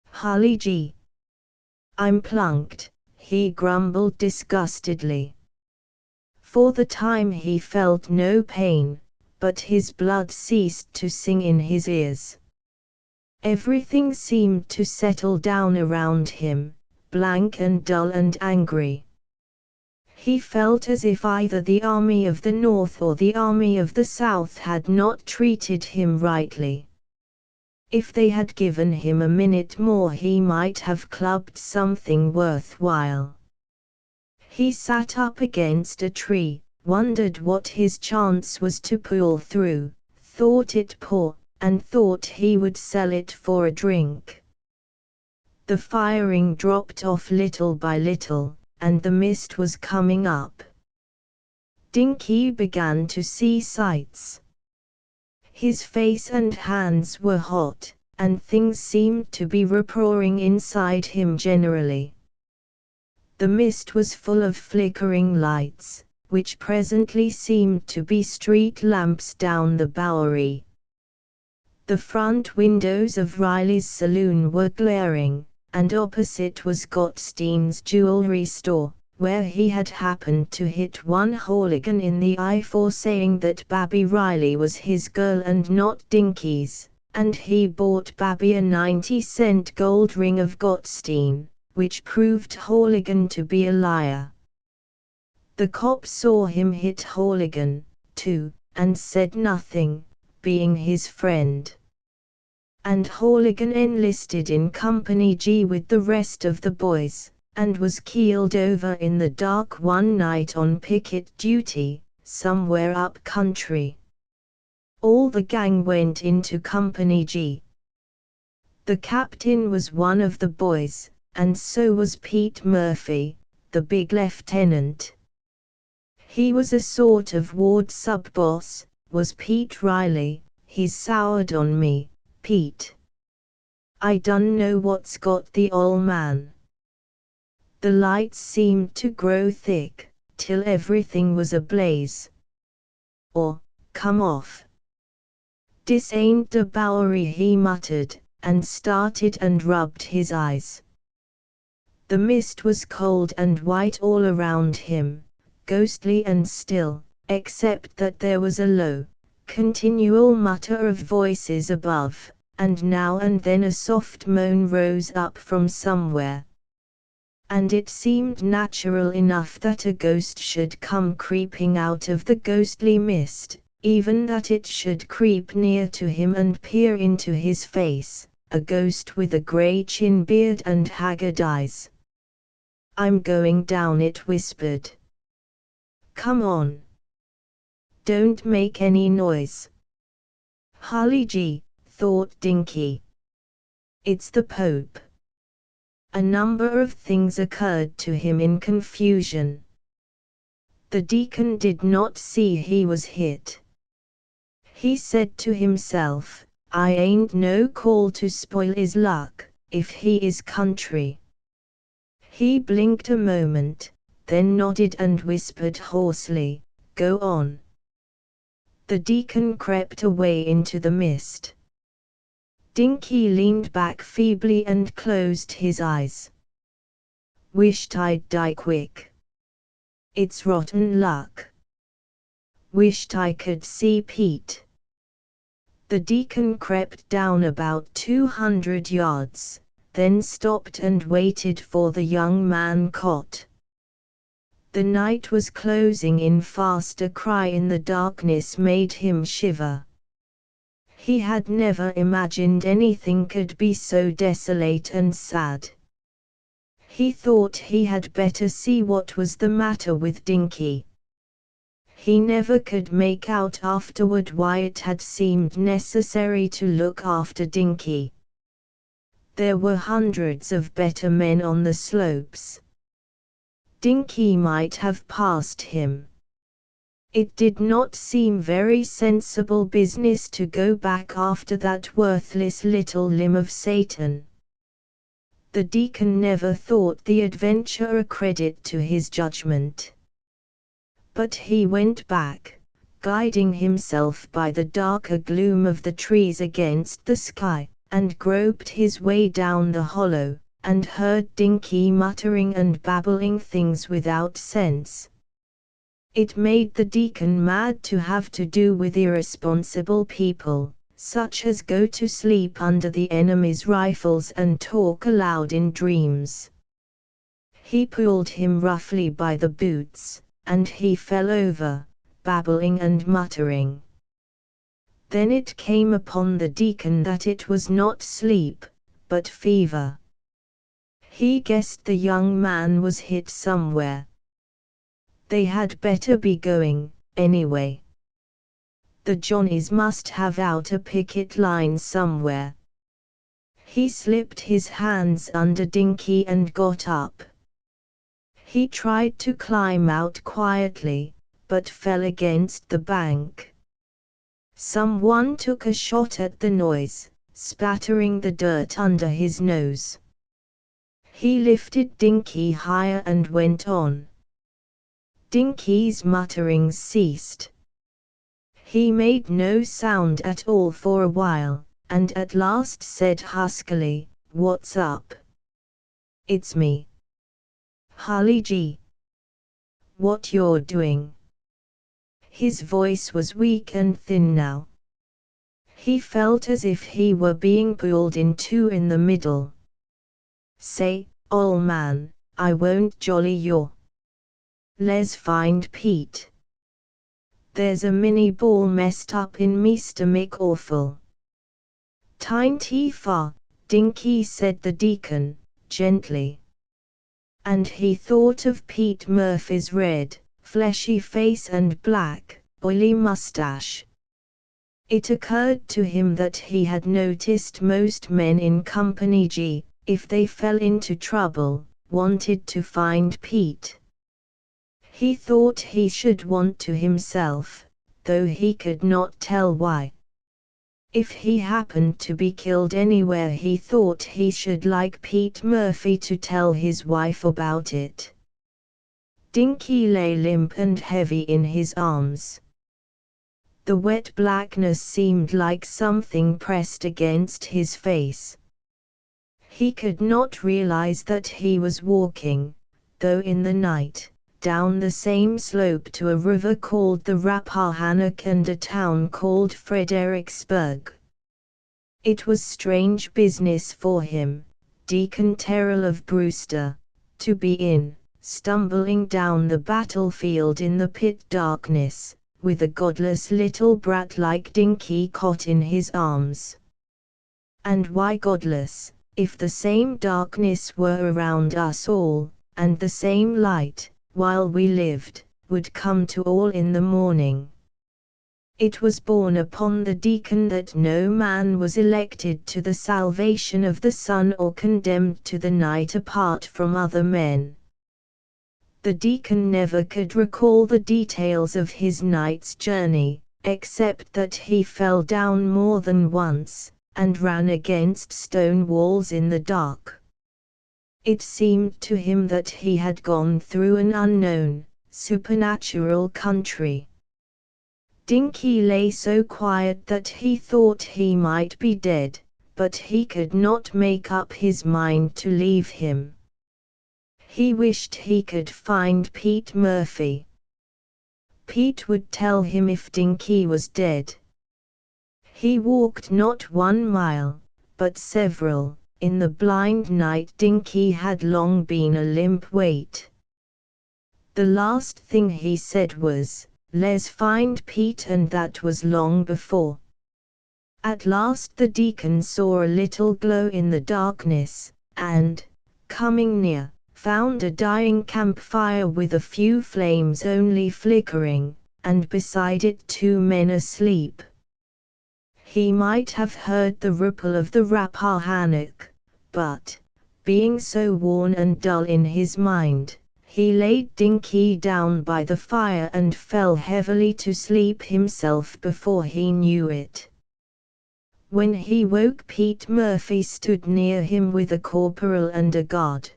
"Hully gee! I'm plunked," he grumbled disgustedly. For the time he felt no pain, but his blood ceased to sing in his ears. Everything seemed to settle down around him, blank and dull and angry. He felt as if either the army of the North or the army of the South had not treated him rightly. If they had given him a minute more he might have clubbed something worthwhile. He sat up against a tree, wondered what his chance was to pull through, thought it poor, and thought he would sell it for a drink. The firing dropped off little by little, and the mist was coming up. Dinky began to see sights. His face and hands were hot, and things seemed to be roaring inside him generally. The mist was full of flickering lights, which presently seemed to be street lamps down the Bowery. The front windows of Riley's saloon were glaring, and opposite was Gottstein's jewelry store, where he had happened to hit one hooligan in the eye for saying that Babby Riley was his girl and not Dinky's, and he bought Babby a 90-cent gold ring of Gottstein, which proved hooligan to be a liar. The cop saw him hit hooligan, too, and said nothing, being his friend. And hooligan enlisted in Company G with the rest of the boys, and was keeled over in the dark one night on picket duty, somewhere up country. All the gang went into Company G. The captain was one of the boys, and so was Pete Murphy, the big lieutenant. He was a sort of ward sub-boss, was Pete Riley. He's soured on me, Pete. I dun know what's got the ol' man. The lights seemed to grow thick, till everything was ablaze. Or, come off. Dis ain't the Bowery, he muttered, and started and rubbed his eyes. The mist was cold and white all around him, ghostly and still, except that there was a low, continual mutter of voices above, and now and then a soft moan rose up from somewhere. And it seemed natural enough that a ghost should come creeping out of the ghostly mist, even that it should creep near to him and peer into his face, a ghost with a grey chin beard and haggard eyes. I'm going down, it whispered. Come on. Don't make any noise. Holly G, thought Dinky. It's the Pope. A number of things occurred to him in confusion. The deacon did not see he was hit. He said to himself, I ain't no call to spoil his luck, if he is country. He blinked a moment, then nodded and whispered hoarsely, Go on. The deacon crept away into the mist. Dinky leaned back feebly and closed his eyes. Wished I'd die quick. It's rotten luck. Wished I could see Pete. The deacon crept down about 200 yards, then stopped and waited for the young man cot. The night was closing in fast. A cry in the darkness made him shiver. He had never imagined anything could be so desolate and sad. He thought he had better see what was the matter with Dinky. He never could make out afterward why it had seemed necessary to look after Dinky. There were hundreds of better men on the slopes. Dinky might have passed him. It did not seem very sensible business to go back after that worthless little limb of Satan. The deacon never thought the adventure a credit to his judgment. But he went back, guiding himself by the darker gloom of the trees against the sky, and groped his way down the hollow, and heard Dinky muttering and babbling things without sense. It made the deacon mad to have to do with irresponsible people, such as go to sleep under the enemy's rifles and talk aloud in dreams. He pulled him roughly by the boots, and he fell over, babbling and muttering. Then it came upon the deacon that it was not sleep, but fever. He guessed the young man was hit somewhere. They had better be going, anyway. The Johnnies must have out a picket line somewhere. He slipped his hands under Dinky and got up. He tried to climb out quietly, but fell against the bank. Someone took a shot at the noise, spattering the dirt under his nose. He lifted Dinky higher and went on. Dinky's mutterings ceased. He made no sound at all for a while, and at last said huskily, "What's up?" "It's me. Hully G. What you're doing?" His voice was weak and thin now. He felt as if he were being pulled in two in the middle. "Say, ol' man, I won't jolly you. Les find Pete. There's a mini ball messed up in me stomach awful." "Tain't far, Dinky," said the deacon, gently. And he thought of Pete Murphy's red, fleshy face and black, oily mustache. It occurred to him that he had noticed most men in Company G, if they fell into trouble, wanted to find Pete. He thought he should want to himself, though he could not tell why. If he happened to be killed anywhere, he thought he should like Pete Murphy to tell his wife about it. Dinky lay limp and heavy in his arms. The wet blackness seemed like something pressed against his face. He could not realize that he was walking, though in the night, down the same slope to a river called the Rappahannock and a town called Fredericksburg. It was strange business for him, Deacon Terrell of Brewster, to be in, stumbling down the battlefield in the pit darkness, with a godless little brat like Dinky caught in his arms. And why godless, if the same darkness were around us all, and the same light, while we lived, would come to all in the morning? It was borne upon the deacon that no man was elected to the salvation of the sun or condemned to the night apart from other men. The deacon never could recall the details of his night's journey, except that he fell down more than once, and ran against stone walls in the dark. It seemed to him that he had gone through an unknown, supernatural country. Dinky lay so quiet that he thought he might be dead, but he could not make up his mind to leave him. He wished he could find Pete Murphy. Pete would tell him if Dinky was dead. He walked not 1 mile, but several. In the blind night Dinky had long been a limp weight. The last thing he said was, "Les find Pete," and that was long before. At last the deacon saw a little glow in the darkness, and, coming near, found a dying campfire with a few flames only flickering, and beside it 2 men asleep. He might have heard the ripple of the Rappahannock, but, being so worn and dull in his mind, he laid Dinky down by the fire and fell heavily to sleep himself before he knew it. When he woke, Pete Murphy stood near him with a corporal and a guard.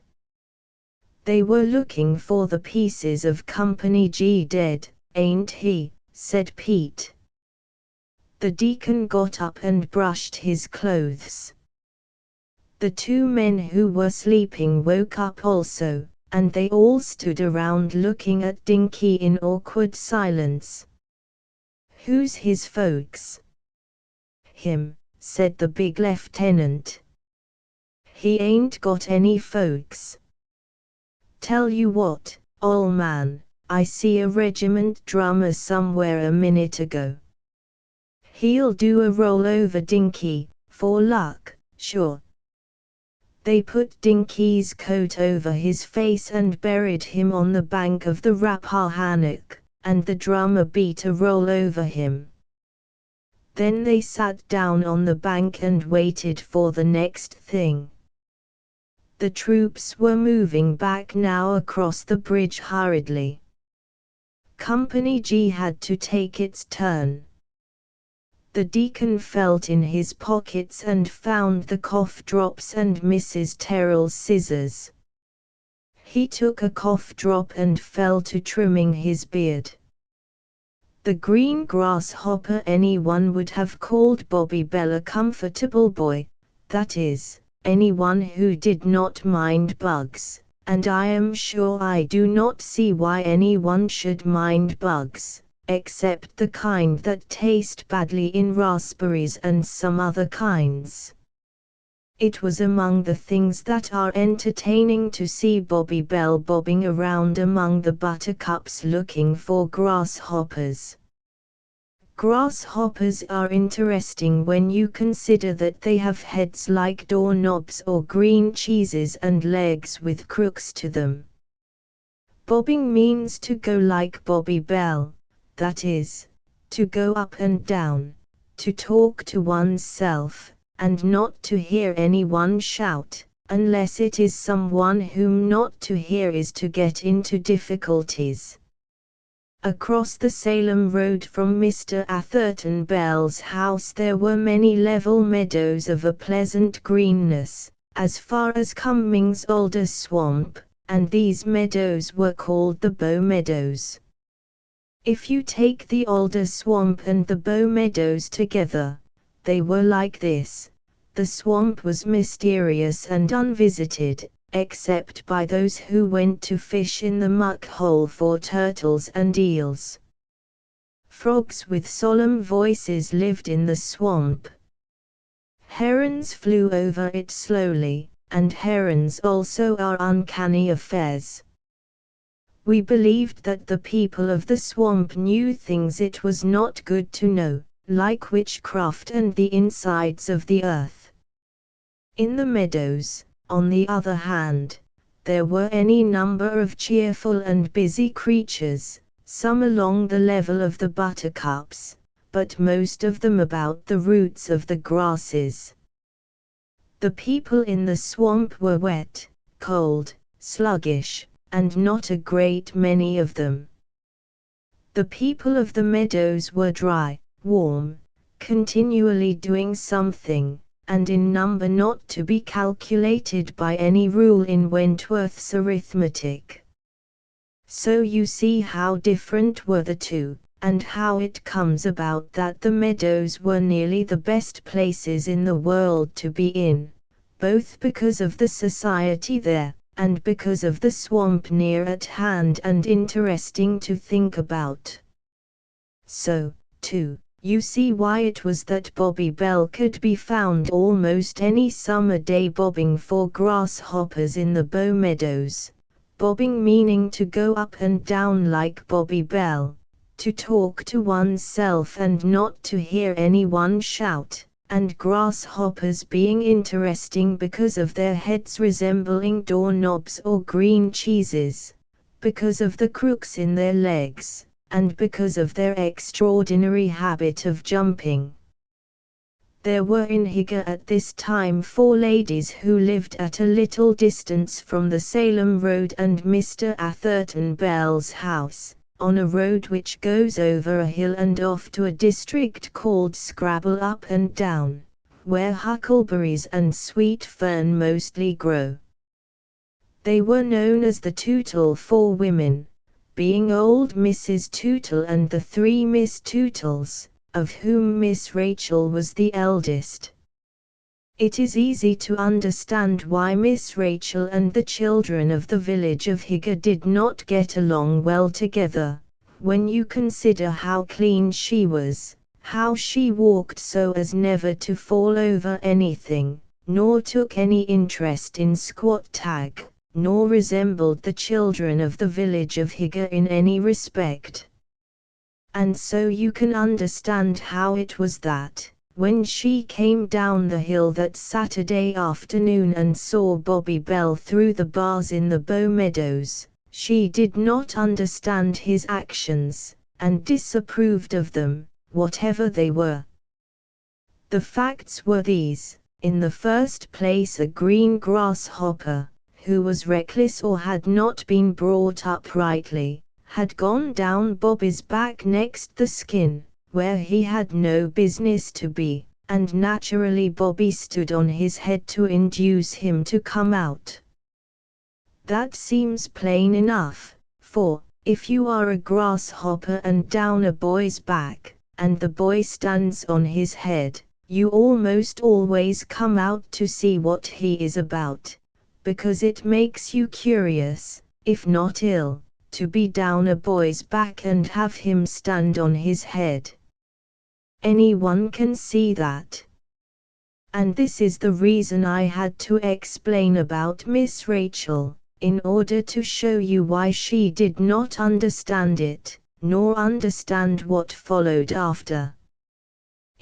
"They were looking for the pieces of Company G dead, ain't he?" said Pete. The deacon got up and brushed his clothes. The 2 men who were sleeping woke up also, and they all stood around looking at Dinky in awkward silence. "Who's his folks?" "Him," said the big lieutenant. "He ain't got any folks. Tell you what, ol' man, I see a regiment drummer somewhere a minute ago. He'll do a roll over Dinky, for luck, sure." They put Dinky's coat over his face and buried him on the bank of the Rappahannock, and the drummer beat a roll over him. Then they sat down on the bank and waited for the next thing. The troops were moving back now across the bridge hurriedly. Company G had to take its turn. The deacon felt in his pockets and found the cough drops and Mrs. Terrell's scissors. He took a cough drop and fell to trimming his beard. The green grasshopper. Anyone would have called Bobby Bell a comfortable boy, that is, anyone who did not mind bugs, and I am sure I do not see why anyone should mind bugs, except the kind that taste badly in raspberries and some other kinds. It was among the things that are entertaining to see Bobby Bell bobbing around among the buttercups looking for grasshoppers. Grasshoppers are interesting when you consider that they have heads like doorknobs or green cheeses and legs with crooks to them. Bobbing means to go like Bobby Bell, that is, to go up and down, to talk to oneself, and not to hear anyone shout, unless it is someone whom not to hear is to get into difficulties. Across the Salem Road from Mr. Atherton Bell's house there were many level meadows of a pleasant greenness, as far as Cummings' Alder Swamp, and these meadows were called the Bow Meadows. If you take the Alder Swamp and the Bow Meadows together, they were like this: the swamp was mysterious and unvisited, except by those who went to fish in the muck hole for turtles and eels. Frogs with solemn voices lived in the swamp. Herons flew over it slowly, and herons also are uncanny affairs. We believed that the people of the swamp knew things it was not good to know, like witchcraft and the insides of the earth. In the meadows, on the other hand, there were any number of cheerful and busy creatures, some along the level of the buttercups, but most of them about the roots of the grasses. The people in the swamp were wet, cold, sluggish, and not a great many of them. The people of the meadows were dry, warm, continually doing something, and in number not to be calculated by any rule in Wentworth's arithmetic. So you see how different were the two, and how it comes about that the meadows were nearly the best places in the world to be in, both because of the society there, and because of the swamp near at hand and interesting to think about. So, too, you see why it was that Bobby Bell could be found almost any summer day bobbing for grasshoppers in the Bow Meadows, bobbing meaning to go up and down like Bobby Bell, to talk to oneself and not to hear anyone shout, and grasshoppers being interesting because of their heads resembling doorknobs or green cheeses, because of the crooks in their legs, and because of their extraordinary habit of jumping. There were in Higger at this time 4 ladies who lived at a little distance from the Salem Road and Mr. Atherton Bell's house, on a road which goes over a hill and off to a district called Scrabble Up and Down, where huckleberries and sweet fern mostly grow. They were known as the Tootle 4 women, being old Mrs. Tootle and the 3 Miss Tootles, of whom Miss Rachel was the eldest. It is easy to understand why Miss Rachel and the children of the village of Higger did not get along well together, when you consider how clean she was, how she walked so as never to fall over anything, nor took any interest in squat tag, nor resembled the children of the village of Higger in any respect. And so you can understand how it was that, when she came down the hill that Saturday afternoon and saw Bobby Bell through the bars in the Bow Meadows, she did not understand his actions, and disapproved of them, whatever they were. The facts were these: in the first place, a green grasshopper, who was reckless or had not been brought up rightly, had gone down Bobby's back next the skin, where he had no business to be, and naturally Bobby stood on his head to induce him to come out. That seems plain enough, for, if you are a grasshopper and down a boy's back, and the boy stands on his head, you almost always come out to see what he is about, because it makes you curious, if not ill, to be down a boy's back and have him stand on his head. Anyone can see that. And this is the reason I had to explain about Miss Rachel, in order to show you why she did not understand it, nor understand what followed after.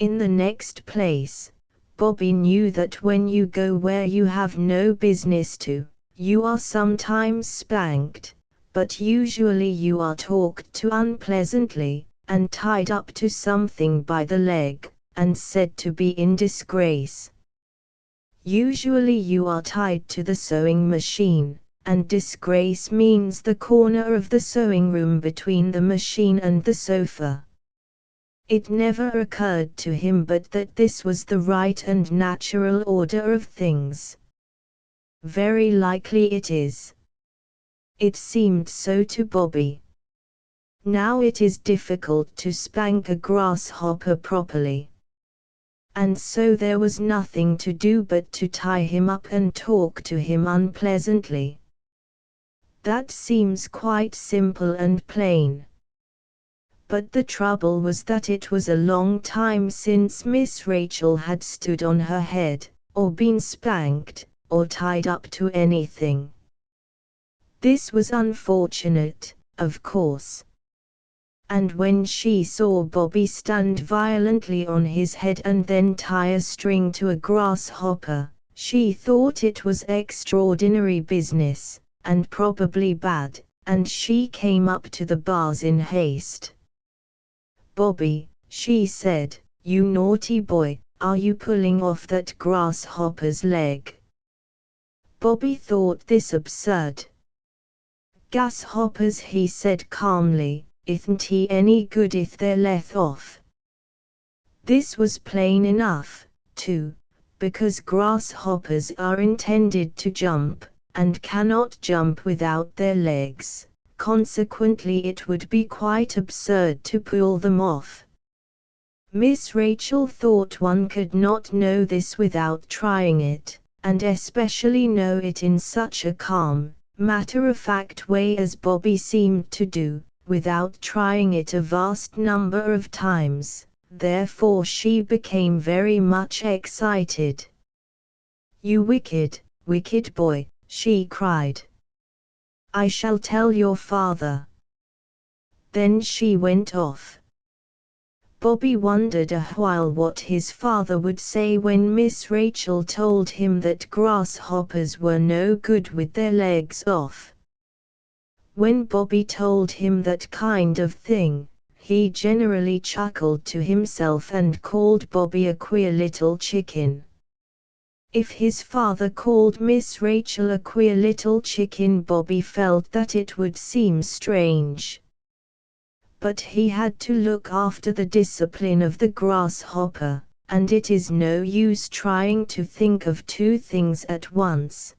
In the next place, Bobby knew that when you go where you have no business to, you are sometimes spanked, but usually you are talked to unpleasantly, and tied up to something by the leg, and said to be in disgrace. Usually you are tied to the sewing machine, and disgrace means the corner of the sewing room between the machine and the sofa. It never occurred to him but that this was the right and natural order of things. Very likely it is. It seemed so to Bobby. Now it is difficult to spank a grasshopper properly. And so there was nothing to do but to tie him up and talk to him unpleasantly. That seems quite simple and plain. But the trouble was that it was a long time since Miss Rachel had stood on her head, or been spanked, or tied up to anything. This was unfortunate, of course. And when she saw Bobby stand violently on his head and then tie a string to a grasshopper, she thought it was extraordinary business, and probably bad, and she came up to the bars in haste. "Bobby," she said, "you naughty boy, are you pulling off that grasshopper's leg?" Bobby thought this absurd. "Grasshoppers," he said calmly, "ithn't he any good if they're let off?" This was plain enough, too, because grasshoppers are intended to jump, and cannot jump without their legs, consequently it would be quite absurd to pull them off. Miss Rachel thought one could not know this without trying it, and especially know it in such a calm, matter-of-fact way as Bobby seemed to do, without trying it a vast number of times. Therefore she became very much excited. "You wicked, wicked boy," she cried. "I shall tell your father." Then she went off. Bobby wondered a while what his father would say when Miss Rachel told him that grasshoppers were no good with their legs off. When Bobby told him that kind of thing, he generally chuckled to himself and called Bobby a queer little chicken. If his father called Miss Rachel a queer little chicken, Bobby felt that it would seem strange. But he had to look after the discipline of the grasshopper, and it is no use trying to think of two things at once.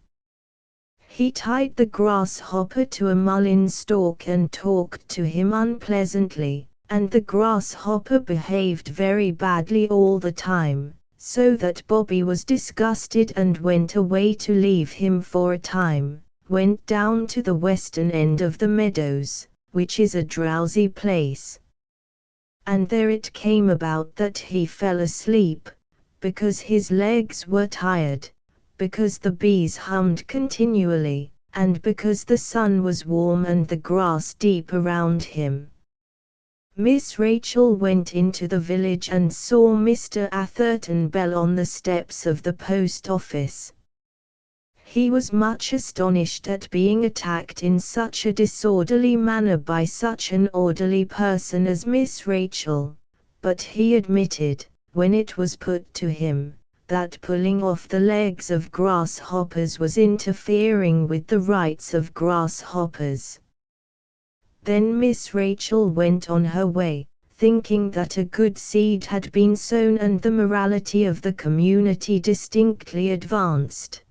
He tied the grasshopper to a mullein stalk and talked to him unpleasantly, and the grasshopper behaved very badly all the time, so that Bobby was disgusted and went away to leave him for a time, went down to the western end of the meadows, which is a drowsy place. And there it came about that he fell asleep, because his legs were tired, because the bees hummed continually, and because the sun was warm and the grass deep around him. Miss Rachel went into the village and saw Mr. Atherton Bell on the steps of the post office. He was much astonished at being attacked in such a disorderly manner by such an orderly person as Miss Rachel, but he admitted, when it was put to him, that pulling off the legs of grasshoppers was interfering with the rights of grasshoppers. Then Miss Rachel went on her way, thinking that a good seed had been sown and the morality of the community distinctly advanced.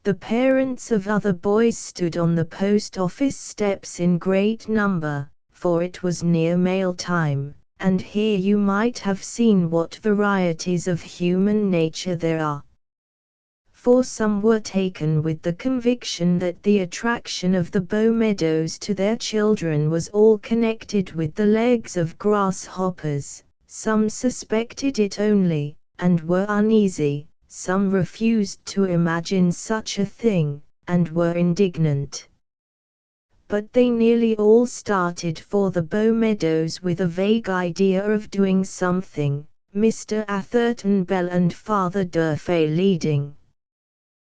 The parents of other boys stood on the post office steps in great number, for it was near mail time, and here you might have seen what varieties of human nature there are. For some were taken with the conviction that the attraction of the Bow Meadows to their children was all connected with the legs of grasshoppers, some suspected it only, and were uneasy, some refused to imagine such a thing, and were indignant. But they nearly all started for the Bow Meadows with a vague idea of doing something, Mr. Atherton Bell and Father Durfee leading.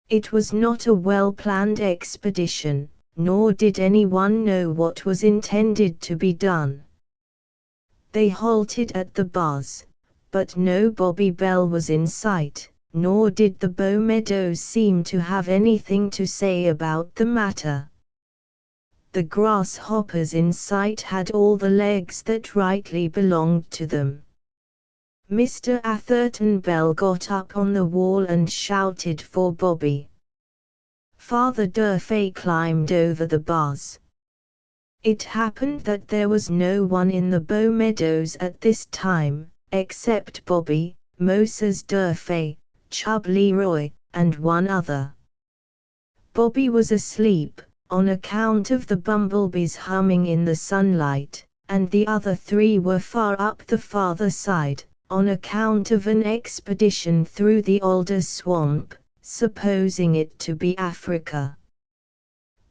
It was not a well-planned expedition, nor did anyone know what was intended to be done. They halted at the bars, but no Bobby Bell was in sight, nor did the Bow Meadows seem to have anything to say about the matter. The grasshoppers in sight had all the legs that rightly belonged to them. Mr. Atherton Bell got up on the wall and shouted for Bobby. Father Durfee climbed over the bars. It happened that there was no one in the Bow Meadows at this time, except Bobby, Moses Durfee, Chub Leroy, and one other. Bobby was asleep, on account of the bumblebees humming in the sunlight, and the other three were far up the farther side, on account of an expedition through the alder swamp, supposing it to be Africa.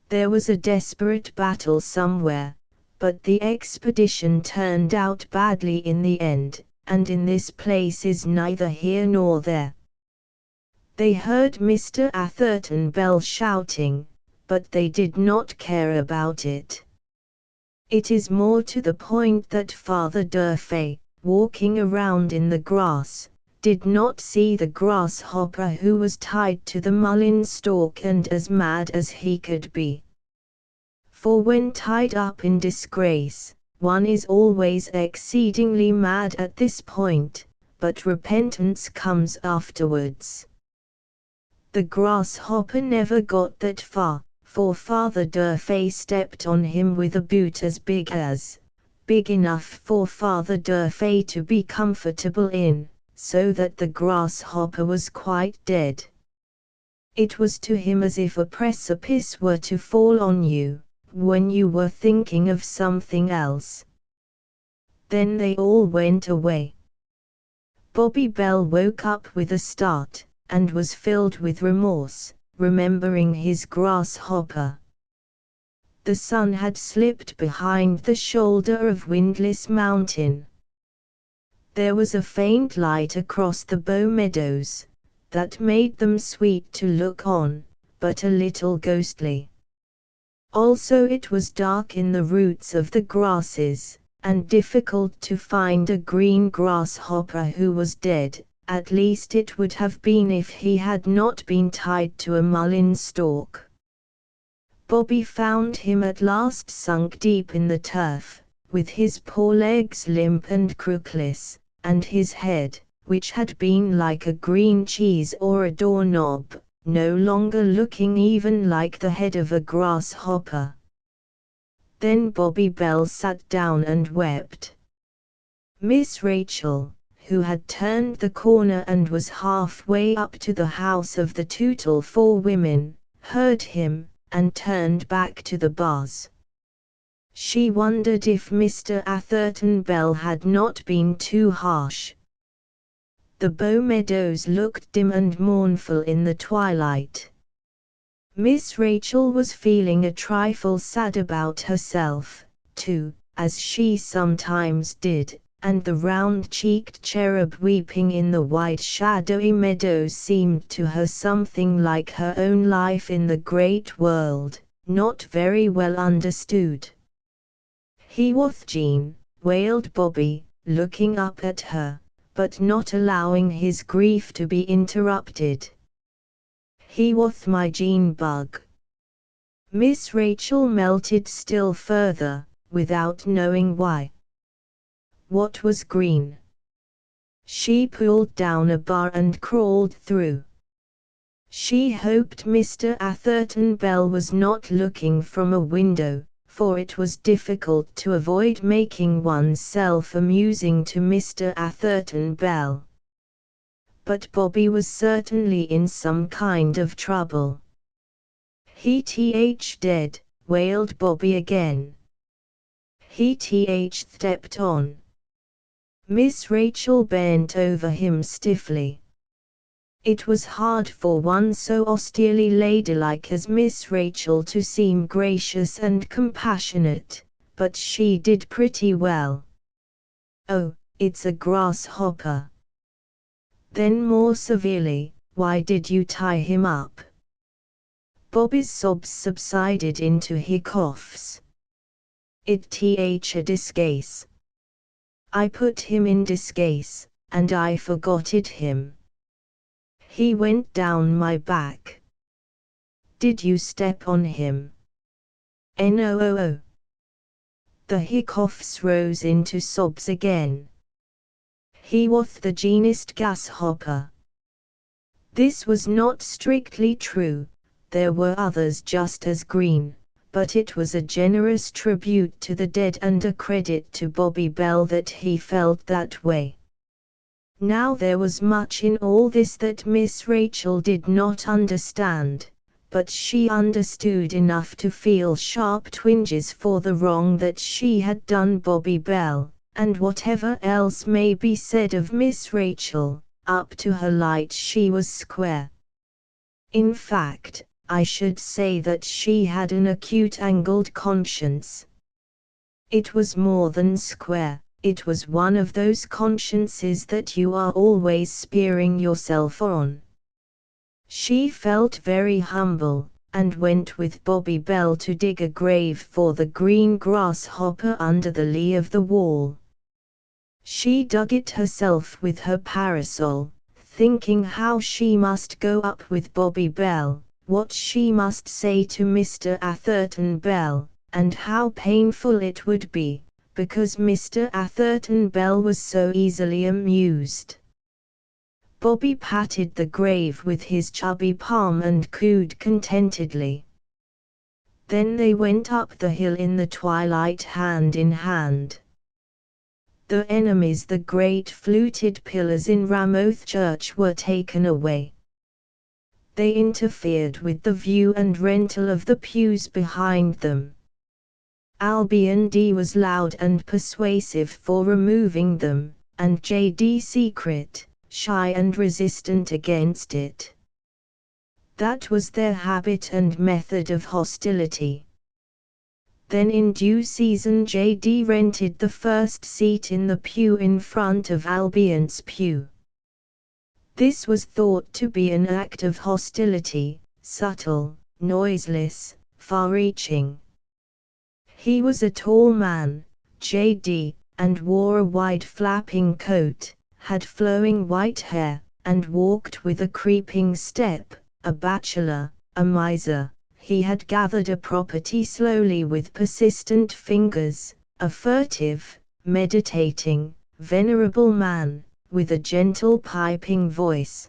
There was a desperate battle somewhere, but the expedition turned out badly in the end, and in this place is neither here nor there. They heard Mr. Atherton Bell shouting, but they did not care about it. It is more to the point that Father Durfee, walking around in the grass, did not see the grasshopper who was tied to the mullein stalk and as mad as he could be. For when tied up in disgrace, one is always exceedingly mad at this point, but repentance comes afterwards. The grasshopper never got that far, for Father Durfee stepped on him with a boot as big enough for Father Durfee to be comfortable in, so that the grasshopper was quite dead. It was to him as if a precipice were to fall on you, when you were thinking of something else. Then they all went away. Bobby Bell woke up with a start, and was filled with remorse, remembering his grasshopper. The sun had slipped behind the shoulder of Windless Mountain. There was a faint light across the Bow Meadows, that made them sweet to look on, but a little ghostly. Also it was dark in the roots of the grasses, and difficult to find a green grasshopper who was dead, at least it would have been if he had not been tied to a mullein stalk. Bobby found him at last sunk deep in the turf, with his poor legs limp and crookless, and his head, which had been like a green cheese or a doorknob, no longer looking even like the head of a grasshopper. Then Bobby Bell sat down and wept. Miss Rachel, who had turned the corner and was halfway up to the house of the Tootle for Women, heard him, and turned back to the bars. She wondered if Mr. Atherton Bell had not been too harsh. The Bow Meadows looked dim and mournful in the twilight. Miss Rachel was feeling a trifle sad about herself, too, as she sometimes did, and the round-cheeked cherub weeping in the white shadowy meadows seemed to her something like her own life in the great world, not very well understood. "He wath Jean," wailed Bobby, looking up at her, but not allowing his grief to be interrupted. "He wath my Jean bug." Miss Rachel melted still further, without knowing why. What was green? She pulled down a bar and crawled through. She hoped Mr. Atherton Bell was not looking from a window, for it was difficult to avoid making oneself amusing to Mr. Atherton Bell. But Bobby was certainly in some kind of trouble. "He dead," wailed Bobby again. He stepped on. Miss Rachel bent over him stiffly. It was hard for one so austerely ladylike as Miss Rachel to seem gracious and compassionate, but she did pretty well. "Oh, it's a grasshopper." Then more severely, "Why did you tie him up?" Bobby's sobs subsided into hiccoughs. "It's a disgrace. I put him in disgrace, and I forgot it him. He went down my back." "Did you step on him?" "No." The hiccoughs rose into sobs again. "He was the genest grasshopper." This was not strictly true, there were others just as green, but it was a generous tribute to the dead and a credit to Bobby Bell that he felt that way. Now there was much in all this that Miss Rachel did not understand, but she understood enough to feel sharp twinges for the wrong that she had done Bobby Bell, and whatever else may be said of Miss Rachel, up to her light she was square. In fact, I should say that she had an acute angled conscience. It was more than square. It was one of those consciences that you are always spearing yourself on. She felt very humble, and went with Bobby Bell to dig a grave for the green grasshopper under the lee of the wall. She dug it herself with her parasol, thinking how she must go up with Bobby Bell, what she must say to Mr. Atherton Bell, and how painful it would be, because Mr. Atherton Bell was so easily amused. Bobby patted the grave with his chubby palm and cooed contentedly. Then they went up the hill in the twilight hand in hand. The enemies, the great fluted pillars in Ramoth Church, were taken away. They interfered with the view and rental of the pews behind them. Albion D was loud and persuasive for removing them, and J.D. secret, shy and resistant against it. That was their habit and method of hostility. Then in due season J.D. rented the first seat in the pew in front of Albion's pew. This was thought to be an act of hostility, subtle, noiseless, far-reaching. He was a tall man, J.D., and wore a wide flapping coat, had flowing white hair, and walked with a creeping step, a bachelor, a miser. He had gathered a property slowly with persistent fingers, a furtive, meditating, venerable man, with a gentle piping voice.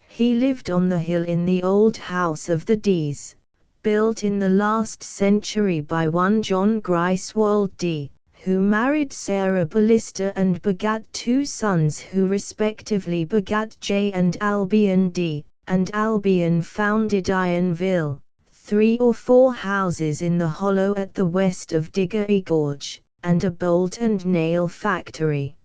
He lived on the hill in the old house of the D's, built in the last century by one John Griswold D., who married Sarah Ballista and begat two sons who respectively begat J and Albion D., and Albion founded Ironville, 3 or 4 houses in the hollow at the west of Diggory Gorge, and a bolt and nail factory.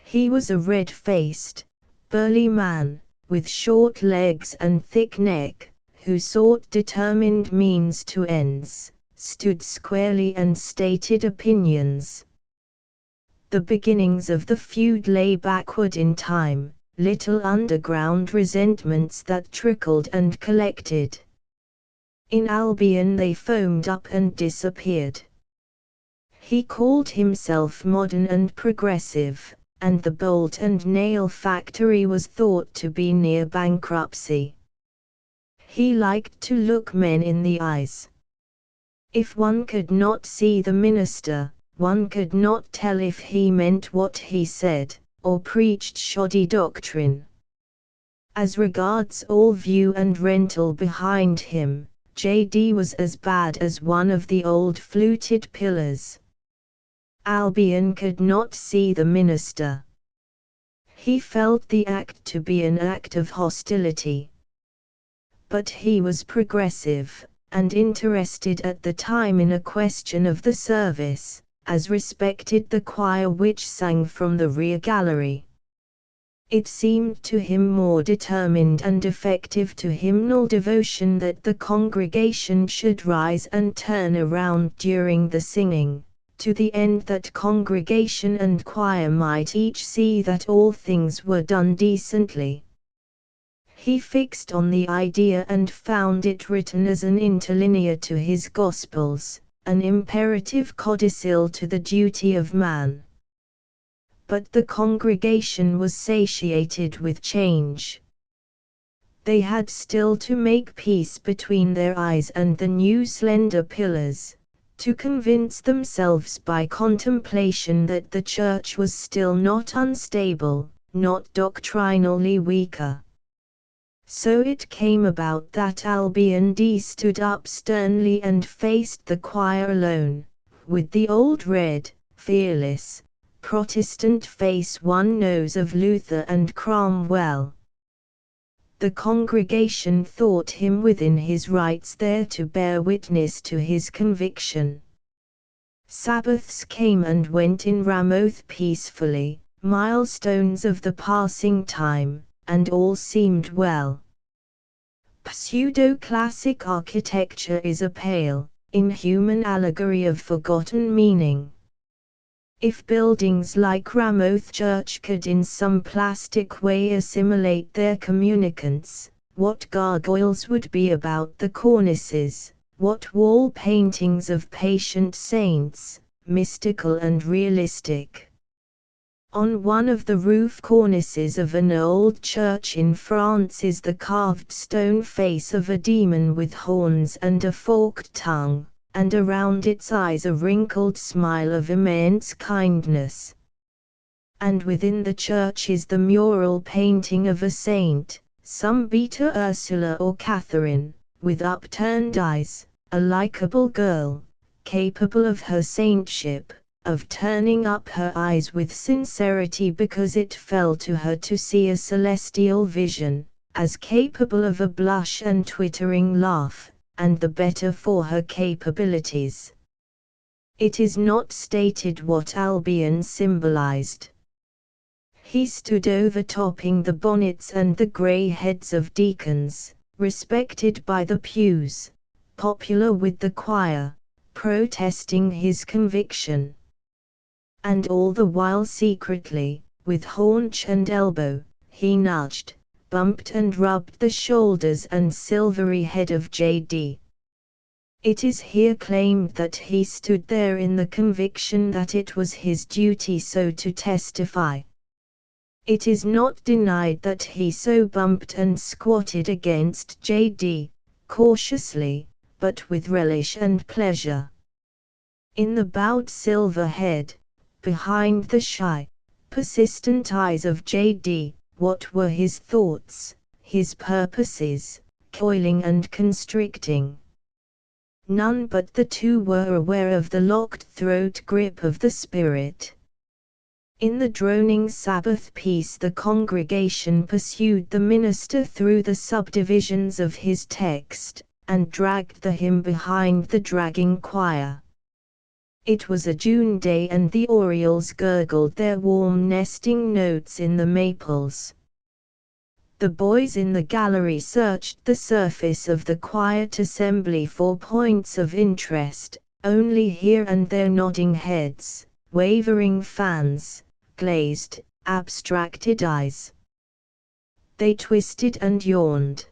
He was a red-faced, burly man, with short legs and thick neck, who sought determined means to ends, stood squarely and stated opinions. The beginnings of the feud lay backward in time, little underground resentments that trickled and collected. In Albion they foamed up and disappeared. He called himself modern and progressive, and the bolt and nail factory was thought to be near bankruptcy. He liked to look men in the eyes. If one could not see the minister, one could not tell if he meant what he said, or preached shoddy doctrine. As regards all view and rental behind him, J.D. was as bad as one of the old fluted pillars. Albion could not see the minister. He felt the act to be an act of hostility. But he was progressive, and interested at the time in a question of the service, as respected the choir which sang from the rear gallery. It seemed to him more determined and effective to hymnal devotion that the congregation should rise and turn around during the singing, to the end that congregation and choir might each see that all things were done decently. He fixed on the idea and found it written as an interlinear to his Gospels, an imperative codicil to the duty of man. But the congregation was satiated with change. They had still to make peace between their eyes and the new slender pillars, to convince themselves by contemplation that the church was still not unstable, not doctrinally weaker. So it came about that Albion D stood up sternly and faced the choir alone, with the old red, fearless, Protestant face one knows of Luther and Cromwell. The congregation thought him within his rights there to bear witness to his conviction. Sabbaths came and went in Ramoth peacefully, milestones of the passing time, and all seemed well. Pseudo-classic architecture is a pale, inhuman allegory of forgotten meaning. If buildings like Ramoth Church could in some plastic way assimilate their communicants, what gargoyles would be about the cornices, what wall paintings of patient saints, mystical and realistic. On one of the roof cornices of an old church in France is the carved stone face of a demon with horns and a forked tongue, and around its eyes a wrinkled smile of immense kindness. And within the church is the mural painting of a saint, some Beta Ursula or Catherine, with upturned eyes, a likable girl, capable of her saintship, of turning up her eyes with sincerity because it fell to her to see a celestial vision, as capable of a blush and twittering laugh, and the better for her capabilities. It is not stated what Albion symbolized. He stood overtopping the bonnets and the grey heads of deacons, respected by the pews, popular with the choir, protesting his conviction. And all the while secretly, with haunch and elbow, he nudged, bumped and rubbed the shoulders and silvery head of J.D. It is here claimed that he stood there in the conviction that it was his duty so to testify. It is not denied that he so bumped and squatted against J.D., cautiously, but with relish and pleasure. In the bowed silver head, behind the shy, persistent eyes of J.D., what were his thoughts, his purposes, coiling and constricting? None but the two were aware of the locked throat grip of the Spirit. In the droning Sabbath peace the congregation pursued the minister through the subdivisions of his text, and dragged the hymn behind the dragging choir. It was a June day and the orioles gurgled their warm nesting notes in the maples. The boys in the gallery searched the surface of the quiet assembly for points of interest, only here and there nodding heads, wavering fans, glazed, abstracted eyes. They twisted and yawned.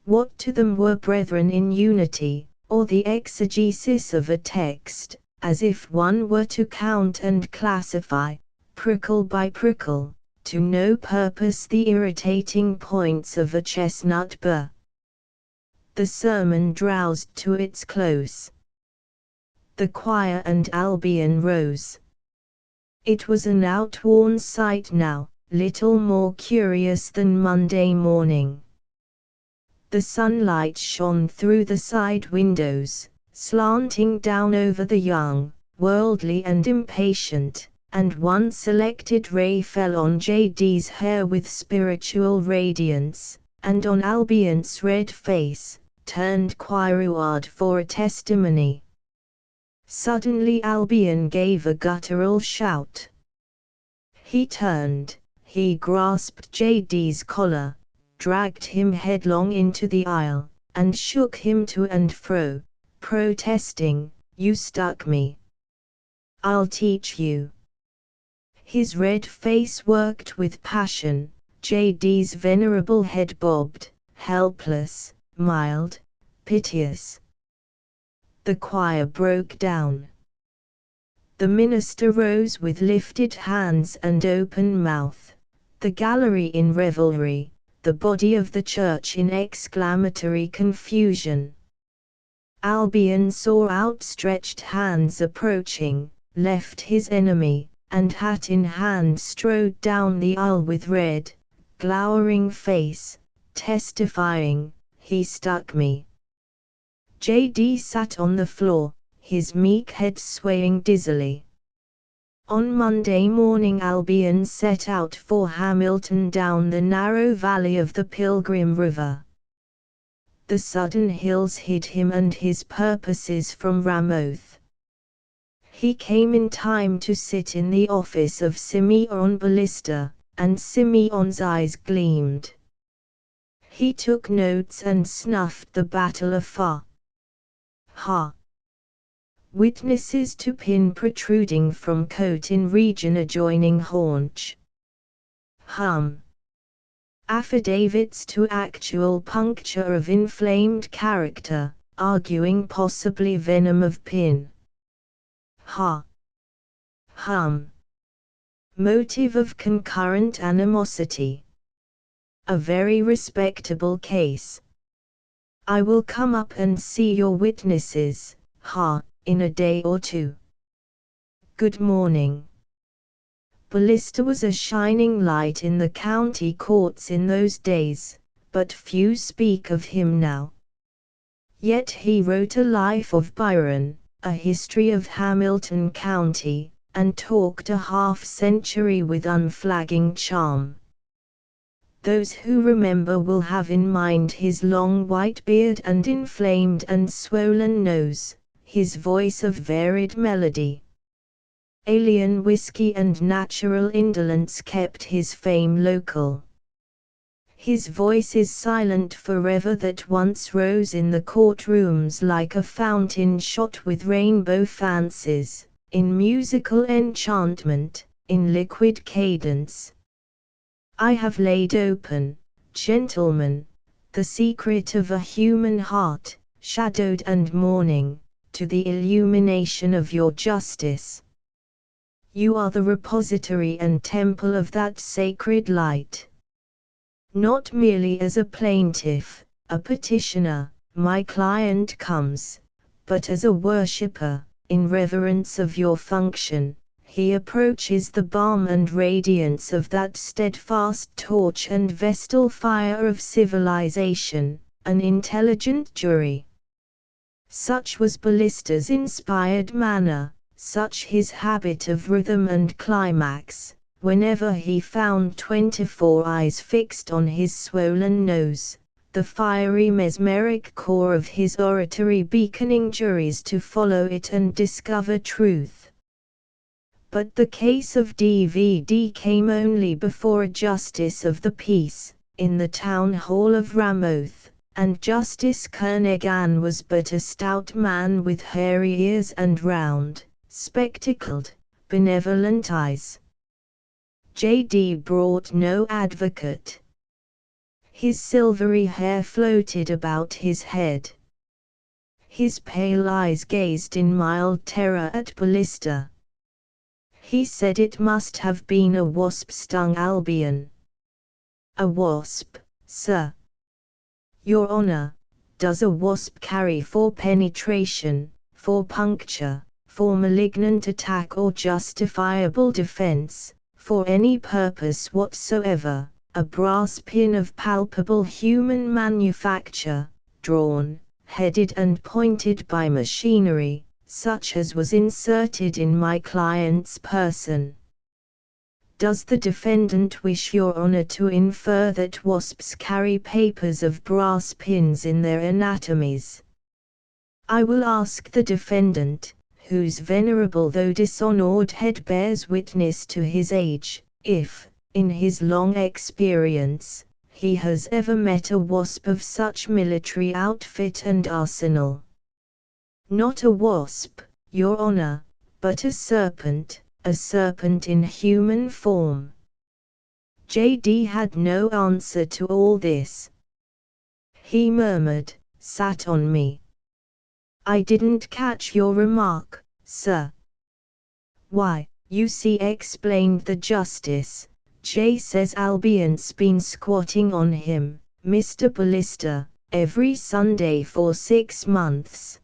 What to them were brethren in unity, or the exegesis of a text, as if one were to count and classify, prickle by prickle, to no purpose the irritating points of a chestnut burr. The sermon drowsed to its close. The choir and Albion rose. It was an outworn sight now, little more curious than Monday morning. The sunlight shone through the side windows, slanting down over the young, worldly and impatient, and one selected ray fell on J.D.'s hair with spiritual radiance, and on Albion's red face, turned choirward for a testimony. Suddenly Albion gave a guttural shout. He turned, he grasped J.D.'s collar, dragged him headlong into the aisle, and shook him to and fro, protesting, "You stuck me. I'll teach you." His red face worked with passion, J.D.'s venerable head bobbed, helpless, mild, piteous. The choir broke down. The minister rose with lifted hands and open mouth, the gallery in revelry, the body of the church in exclamatory confusion. Albion saw outstretched hands approaching, left his enemy, and hat in hand strode down the aisle with red, glowering face, testifying, "He stuck me." J.D. sat on the floor, his meek head swaying dizzily. On Monday morning Albion set out for Hamilton down the narrow valley of the Pilgrim River. The sudden hills hid him and his purposes from Ramoth. He came in time to sit in the office of Simeon Ballista, and Simeon's eyes gleamed. He took notes and snuffed the battle afar. Ha! Witnesses to pin protruding from coat in region adjoining haunch. Hum. Affidavits to actual puncture of inflamed character, arguing possibly venom of pin. Ha. Hum. Motive of concurrent animosity. A very respectable case. I will come up and see your witnesses, in a day or two. Good morning. Ballista was a shining light in the county courts in those days, but few speak of him now. Yet he wrote a life of Byron, a history of Hamilton County, and talked a half-century with unflagging charm. Those who remember will have in mind his long white beard and inflamed and swollen nose, his voice of varied melody. Alien whiskey and natural indolence kept his fame local. His voice is silent forever that once rose in the courtrooms like a fountain shot with rainbow fancies, in musical enchantment, in liquid cadence. I have laid open, gentlemen, the secret of a human heart, shadowed and mourning, to the illumination of your justice. You are the repository and temple of that sacred light. Not merely as a plaintiff, a petitioner, my client comes, but as a worshipper, in reverence of your function. He approaches the balm and radiance of that steadfast torch and vestal fire of civilization, an intelligent jury. Such was Ballista's inspired manner, such his habit of rhythm and climax, whenever he found 24 eyes fixed on his swollen nose, the fiery mesmeric core of his oratory beaconing juries to follow it and discover truth. But the case of DVD came only before a justice of the peace, in the town hall of Ramoth, and Justice Kerneghan was but a stout man with hairy ears and round, spectacled, benevolent eyes. J.D. brought no advocate. His silvery hair floated about his head. His pale eyes gazed in mild terror at Ballista. He said it must have been a wasp stung Albion. A wasp, sir? Your Honor, does a wasp carry for penetration, for puncture, for malignant attack or justifiable defense, for any purpose whatsoever, a brass pin of palpable human manufacture, drawn, headed and pointed by machinery, such as was inserted in my client's person. Does the defendant wish Your Honor to infer that wasps carry papers of brass pins in their anatomies? I will ask the defendant, whose venerable though dishonored head bears witness to his age, if, in his long experience, he has ever met a wasp of such military outfit and arsenal. Not a wasp, Your Honor, but a serpent in human form. J.D. had no answer to all this. He murmured, "Sat on me." "I didn't catch your remark, sir." "Why, you see," explained the justice, "Jay says Albion's been squatting on him, Mr. Ballista, every Sunday for 6 months.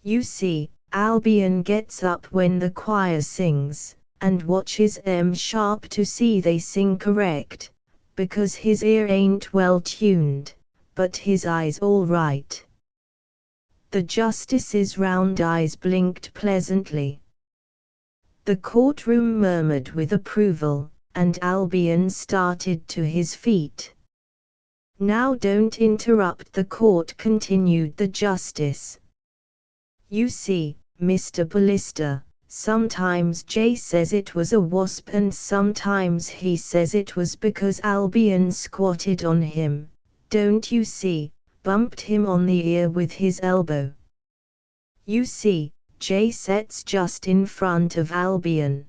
You see, Albion gets up when the choir sings, and watches 'em sharp to see they sing correct, because his ear ain't well tuned, but his eye's all right." The justice's round eyes blinked pleasantly. The courtroom murmured with approval, and Albion started to his feet. "Now don't interrupt the court," continued the justice. "You see, Mr. Ballista, sometimes Jay says it was a wasp and sometimes he says it was because Albion squatted on him, don't you see, bumped him on the ear with his elbow. You see, Jay sits just in front of Albion.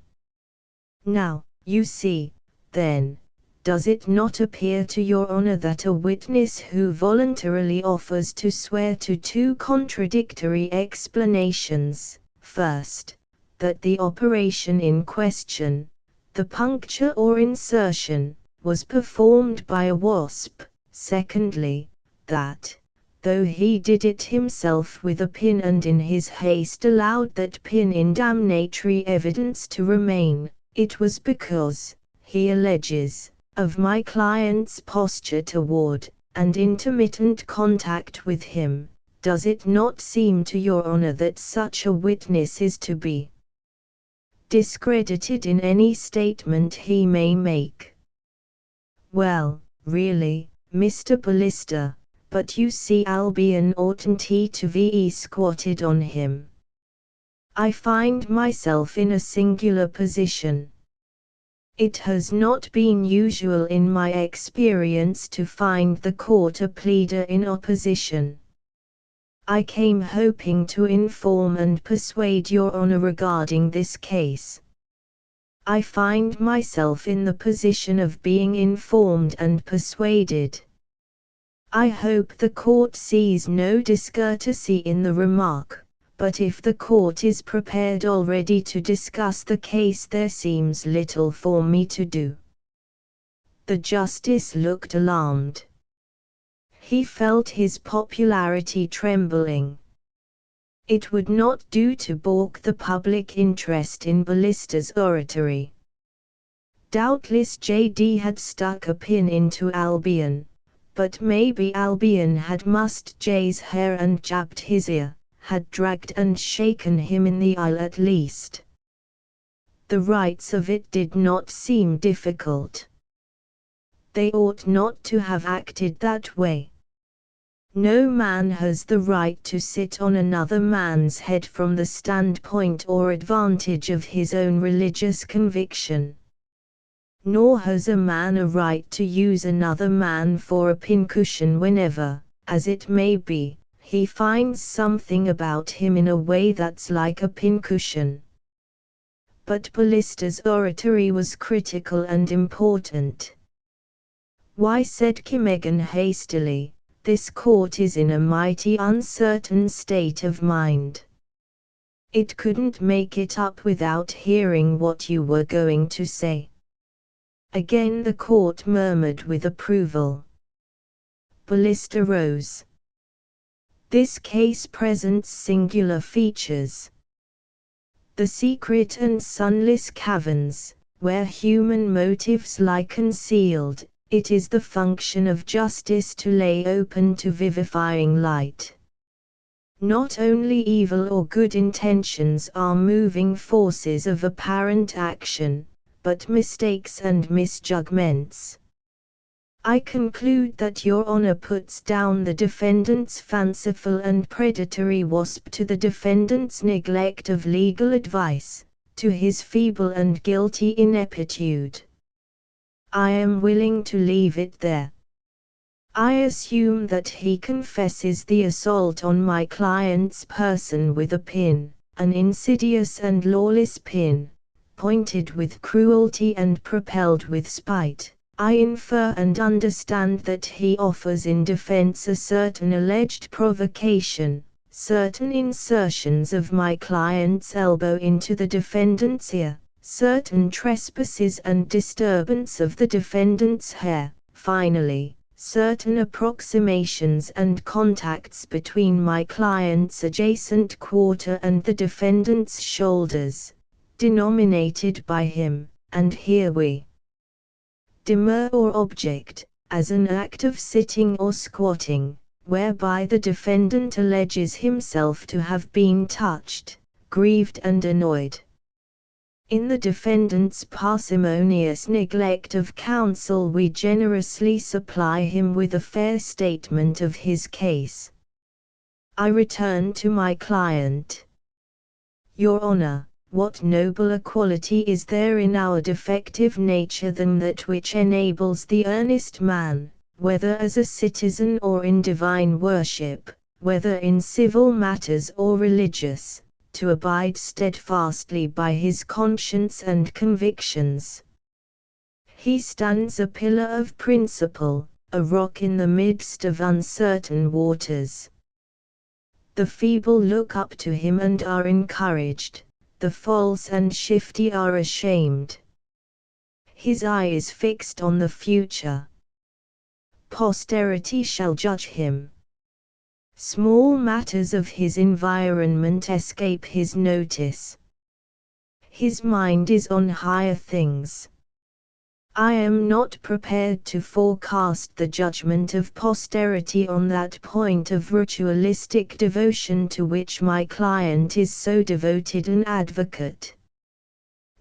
Now, you see, then, does it not appear to Your Honor that a witness who voluntarily offers to swear to 2 contradictory explanations, first, that the operation in question, the puncture or insertion, was performed by a wasp, secondly, that, though he did it himself with a pin and in his haste allowed that pin in damnatory evidence to remain, it was because, he alleges, of my client's posture toward, and intermittent contact with him, does it not seem to Your Honor that such a witness is to be discredited in any statement he may make? Well, really, Mr. Ballista, but you see Albion oughtn't he to be squatted on him? I find myself in a singular position. It has not been usual in my experience to find the court a pleader in opposition. I came hoping to inform and persuade Your Honor regarding this case. I find myself in the position of being informed and persuaded. I hope the court sees no discourtesy in the remark. But if the court is prepared already to discuss the case, there seems little for me to do." The justice looked alarmed. He felt his popularity trembling. It would not do to balk the public interest in Ballista's oratory. Doubtless J.D. had stuck a pin into Albion, but maybe Albion had mussed Jay's hair and jabbed his ear, had dragged and shaken him in the aisle at least. The rights of it did not seem difficult. They ought not to have acted that way. No man has the right to sit on another man's head from the standpoint or advantage of his own religious conviction. Nor has a man a right to use another man for a pincushion whenever, as it may be, he finds something about him in a way that's like a pincushion. But Ballista's oratory was critical and important. "Why," said Kimegan hastily, "this court is in a mighty uncertain state of mind. It couldn't make it up without hearing what you were going to say." Again the court murmured with approval. Ballista rose. "This case presents singular features. The secret and sunless caverns, where human motives lie concealed, it is the function of justice to lay open to vivifying light. Not only evil or good intentions are moving forces of apparent action, but mistakes and misjudgments. I conclude that Your Honor puts down the defendant's fanciful and predatory wasp to the defendant's neglect of legal advice, to his feeble and guilty ineptitude. I am willing to leave it there. I assume that he confesses the assault on my client's person with a pin, an insidious and lawless pin, pointed with cruelty and propelled with spite. I infer and understand that he offers in defense a certain alleged provocation, certain insertions of my client's elbow into the defendant's ear, certain trespasses and disturbance of the defendant's hair, finally, certain approximations and contacts between my client's adjacent quarter and the defendant's shoulders, denominated by him, and here we demur or object, as an act of sitting or squatting, whereby the defendant alleges himself to have been touched, grieved and annoyed. In the defendant's parsimonious neglect of counsel we generously supply him with a fair statement of his case. I return to my client. Your Honor, what nobler quality is there in our defective nature than that which enables the earnest man, whether as a citizen or in divine worship, whether in civil matters or religious, to abide steadfastly by his conscience and convictions. He stands a pillar of principle, a rock in the midst of uncertain waters. The feeble look up to him and are encouraged. The false and shifty are ashamed. His eye is fixed on the future. Posterity shall judge him. Small matters of his environment escape his notice. His mind is on higher things. I am not prepared to forecast the judgment of posterity on that point of ritualistic devotion to which my client is so devoted an advocate.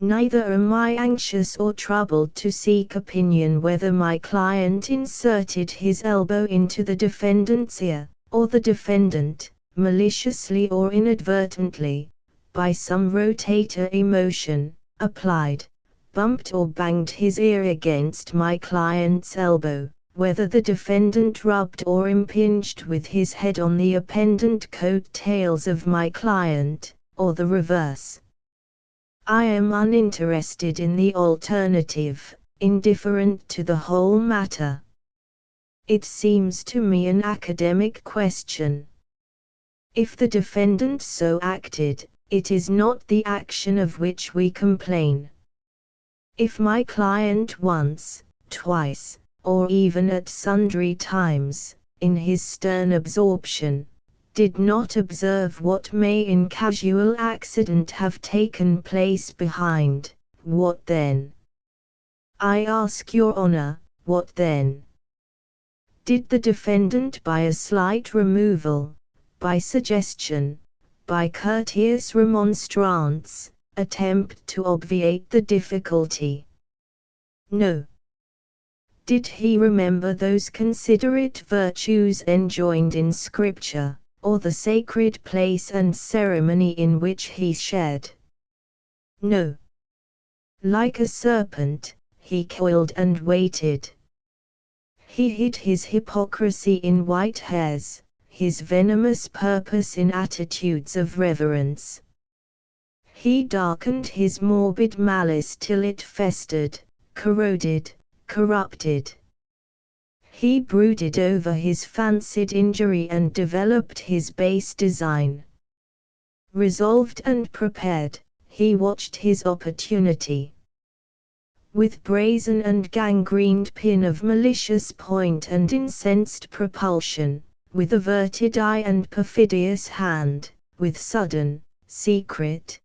Neither am I anxious or troubled to seek opinion whether my client inserted his elbow into the defendant's ear, or the defendant, maliciously or inadvertently, by some rotator emotion, bumped or banged his ear against my client's elbow, whether the defendant rubbed or impinged with his head on the appendant coat tails of my client, or the reverse. I am uninterested in the alternative, indifferent to the whole matter. It seems to me an academic question. If the defendant so acted, it is not the action of which we complain. If my client once, twice, or even at sundry times, in his stern absorption, did not observe what may in casual accident have taken place behind, what then? I ask Your Honor, what then? Did the defendant by a slight removal, by suggestion, by courteous remonstrance, attempt to obviate the difficulty? No. Did he remember those considerate virtues enjoined in Scripture, or the sacred place and ceremony in which he shared? No. Like a serpent, he coiled and waited. He hid his hypocrisy in white hairs, his venomous purpose in attitudes of reverence. He darkened his morbid malice till it festered, corroded, corrupted. He brooded over his fancied injury and developed his base design. Resolved and prepared, he watched his opportunity. With brazen and gangrened pin of malicious point and incensed propulsion, with averted eye and perfidious hand, with sudden, secret,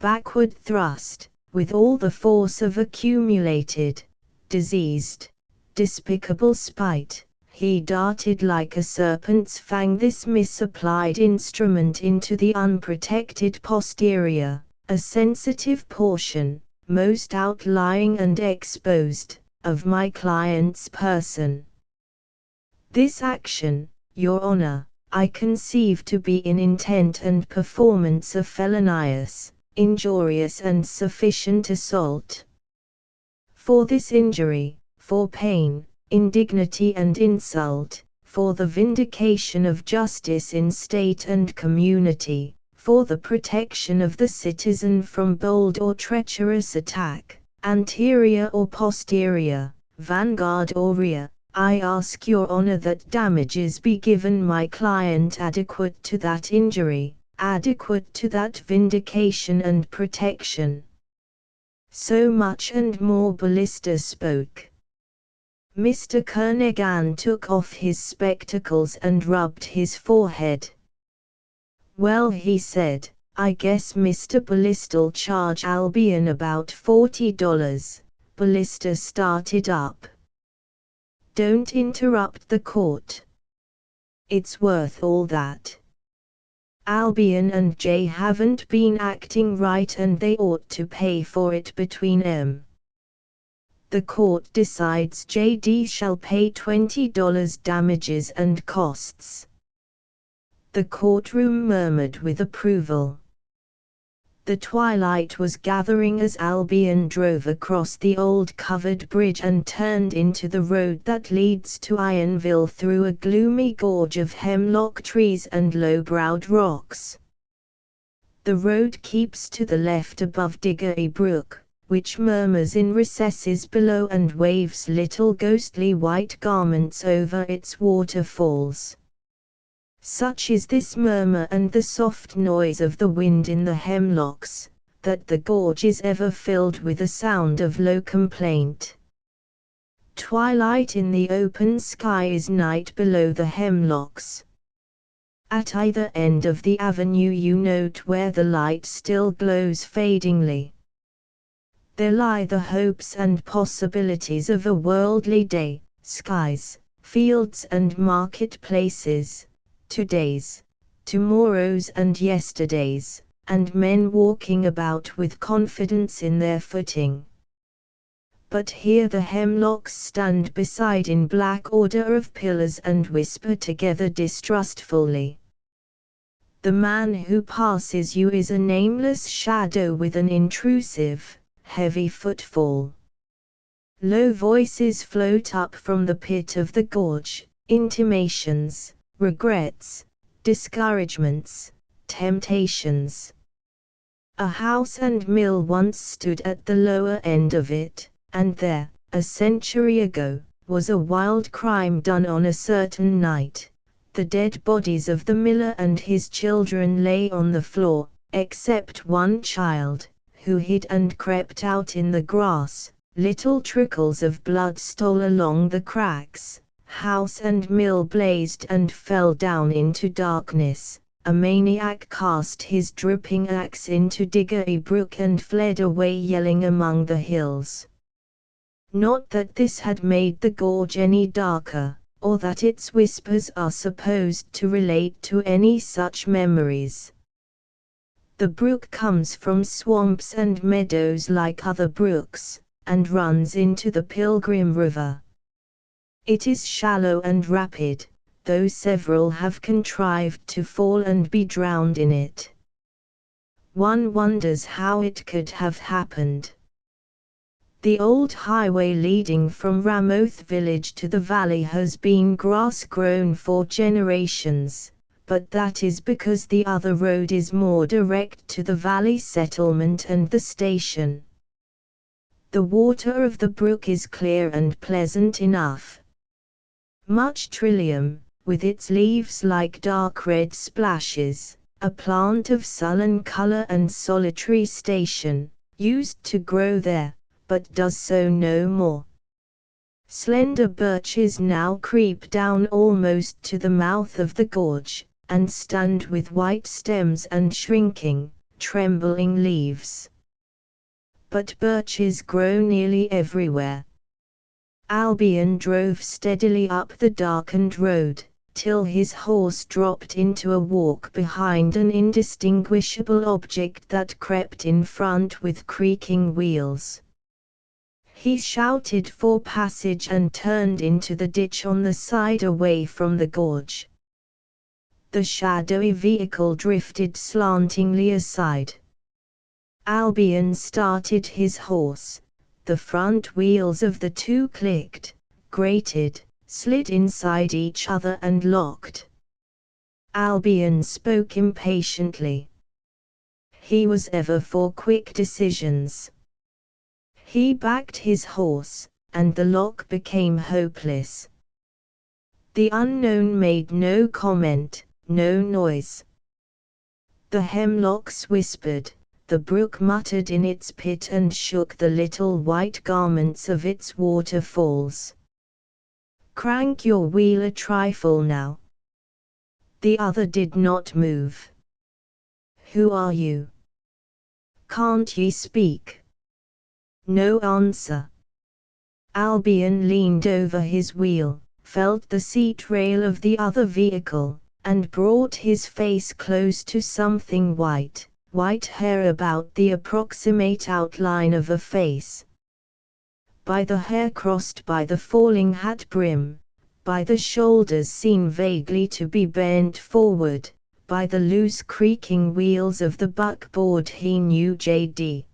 backward thrust, with all the force of accumulated, diseased, despicable spite, he darted like a serpent's fang this misapplied instrument into the unprotected posterior, a sensitive portion, most outlying and exposed, of my client's person. This action, Your Honor, I conceive to be in intent and performance a felonious, injurious and sufficient assault. For this injury, for pain, indignity and insult, for the vindication of justice in state and community, for the protection of the citizen from bold or treacherous attack, anterior or posterior, vanguard or rear, I ask Your Honor that damages be given my client adequate to that injury, adequate to that vindication and protection. So much and more Ballista spoke. Mr. Kernaghan took off his spectacles and rubbed his forehead. Well, he said, I guess Mr. Ballister'll charge Albion about $40. Ballista started up. Don't interrupt the court. It's worth all that. Albion and Jay haven't been acting right and they ought to pay for it between them. The court decides JD shall pay $20 damages and costs. The courtroom murmured with approval. The twilight was gathering as Albion drove across the old covered bridge and turned into the road that leads to Ironville through a gloomy gorge of hemlock trees and low-browed rocks. The road keeps to the left above Diggory Brook, which murmurs in recesses below and waves little ghostly white garments over its waterfalls. Such is this murmur and the soft noise of the wind in the hemlocks, that the gorge is ever filled with a sound of low complaint. Twilight in the open sky is night below the hemlocks. At either end of the avenue you note where the light still glows fadingly. There lie the hopes and possibilities of a worldly day, skies, fields and marketplaces, todays, tomorrows and yesterdays, and men walking about with confidence in their footing. But here the hemlocks stand beside in black order of pillars and whisper together distrustfully. The man who passes you is a nameless shadow with an intrusive, heavy footfall. Low voices float up from the pit of the gorge, intimations, regrets, discouragements, temptations. A house and mill once stood at the lower end of it, and there, a century ago, was a wild crime done on a certain night. The dead bodies of the miller and his children lay on the floor, except one child, who hid and crept out in the grass. Little trickles of blood stole along the cracks. House and mill blazed and fell down into darkness. A maniac cast his dripping axe into Diggory Brook and fled away yelling among the hills. Not that this had made the gorge any darker, or that its whispers are supposed to relate to any such memories. The brook comes from swamps and meadows like other brooks, and runs into the Pilgrim River. It is shallow and rapid, though several have contrived to fall and be drowned in it. One wonders how it could have happened. The old highway leading from Ramoth village to the valley has been grass-grown for generations, but that is because the other road is more direct to the valley settlement and the station. The water of the brook is clear and pleasant enough. Much trillium, with its leaves like dark red splashes, a plant of sullen color and solitary station, used to grow there, but does so no more. Slender birches now creep down almost to the mouth of the gorge, and stand with white stems and shrinking, trembling leaves. But birches grow nearly everywhere. Albion drove steadily up the darkened road, till his horse dropped into a walk behind an indistinguishable object that crept in front with creaking wheels. He shouted for passage and turned into the ditch on the side away from the gorge. The shadowy vehicle drifted slantingly aside. Albion started his horse. The front wheels of the two clicked, grated, slid inside each other and locked. Albion spoke impatiently. He was ever for quick decisions. He backed his horse, and the lock became hopeless. The unknown made no comment, no noise. The hemlocks whispered, the brook muttered in its pit and shook the little white garments of its waterfalls. "Crank your wheel a trifle now." The other did not move. "Who are you? Can't ye speak?" No answer. Albion leaned over his wheel, felt the seat rail of the other vehicle, and brought his face close to something white, white hair about the approximate outline of a face. By the hair crossed by the falling hat brim, by the shoulders seen vaguely to be bent forward, by the loose creaking wheels of the buckboard he knew J.D.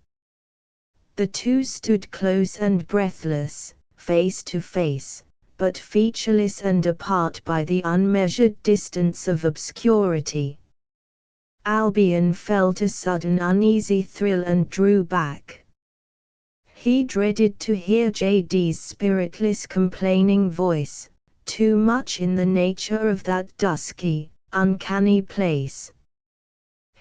The two stood close and breathless, face to face, but featureless and apart by the unmeasured distance of obscurity. Albion felt a sudden uneasy thrill and drew back. He dreaded to hear J.D.'s spiritless complaining voice, too much in the nature of that dusky, uncanny place.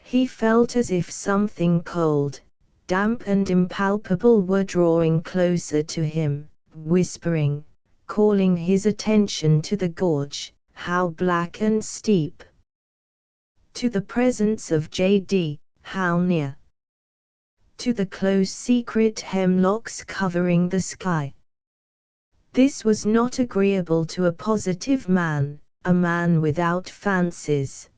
He felt as if something cold, damp and impalpable were drawing closer to him, whispering, calling his attention to the gorge, how black and steep. To the presence of J.D., how near. To the close secret hemlocks covering the sky. This was not agreeable to a positive man, a man without fancies.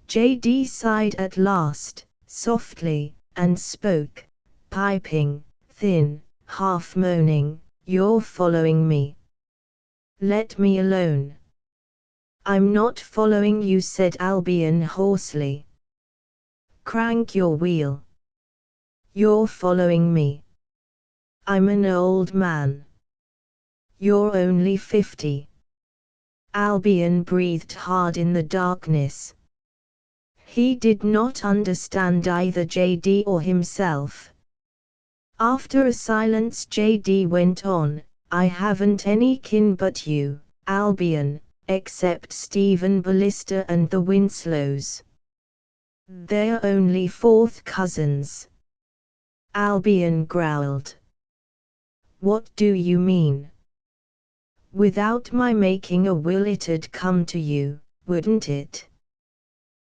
J.D. sighed at last, softly, and spoke, piping, thin, half moaning, "You're following me. Let me alone." "I'm not following you," said Albion hoarsely. "Crank your wheel. You're following me. I'm an old man. You're only 50. Albion breathed hard in the darkness. He did not understand either J.D. or himself. After a silence J.D. went on, "I haven't any kin but you, Albion, except Stephen Ballista and the Winslows. They're only fourth cousins." Albion growled. "What do you mean?" "Without my making a will it'd come to you, wouldn't it?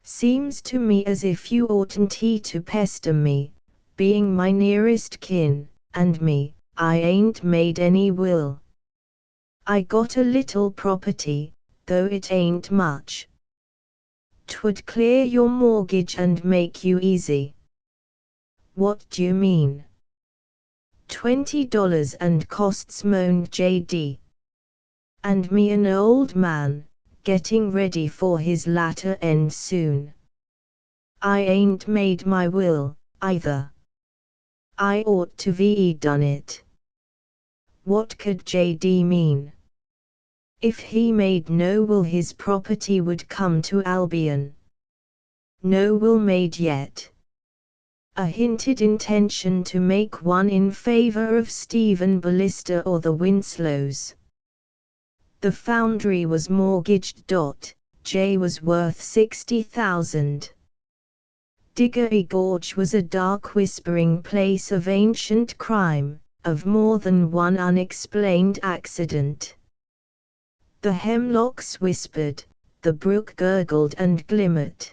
Seems to me as if you oughtn't to pester me, being my nearest kin, and me, I ain't made any will. I got a little property, though it ain't much. 'Twould clear your mortgage and make you easy." "What d'you mean?" $20 and costs, moaned J.D. "And me an old man, getting ready for his latter end soon. I ain't made my will, either. I ought to ve done it." What could J.D. mean? If he made no will his property would come to Albion. No will made yet. A hinted intention to make one in favor of Stephen Ballista or the Winslows. The foundry was mortgaged. J was worth 60,000. Diggory Gorge was a dark whispering place of ancient crime, of more than one unexplained accident. The hemlocks whispered, the brook gurgled and glimmered.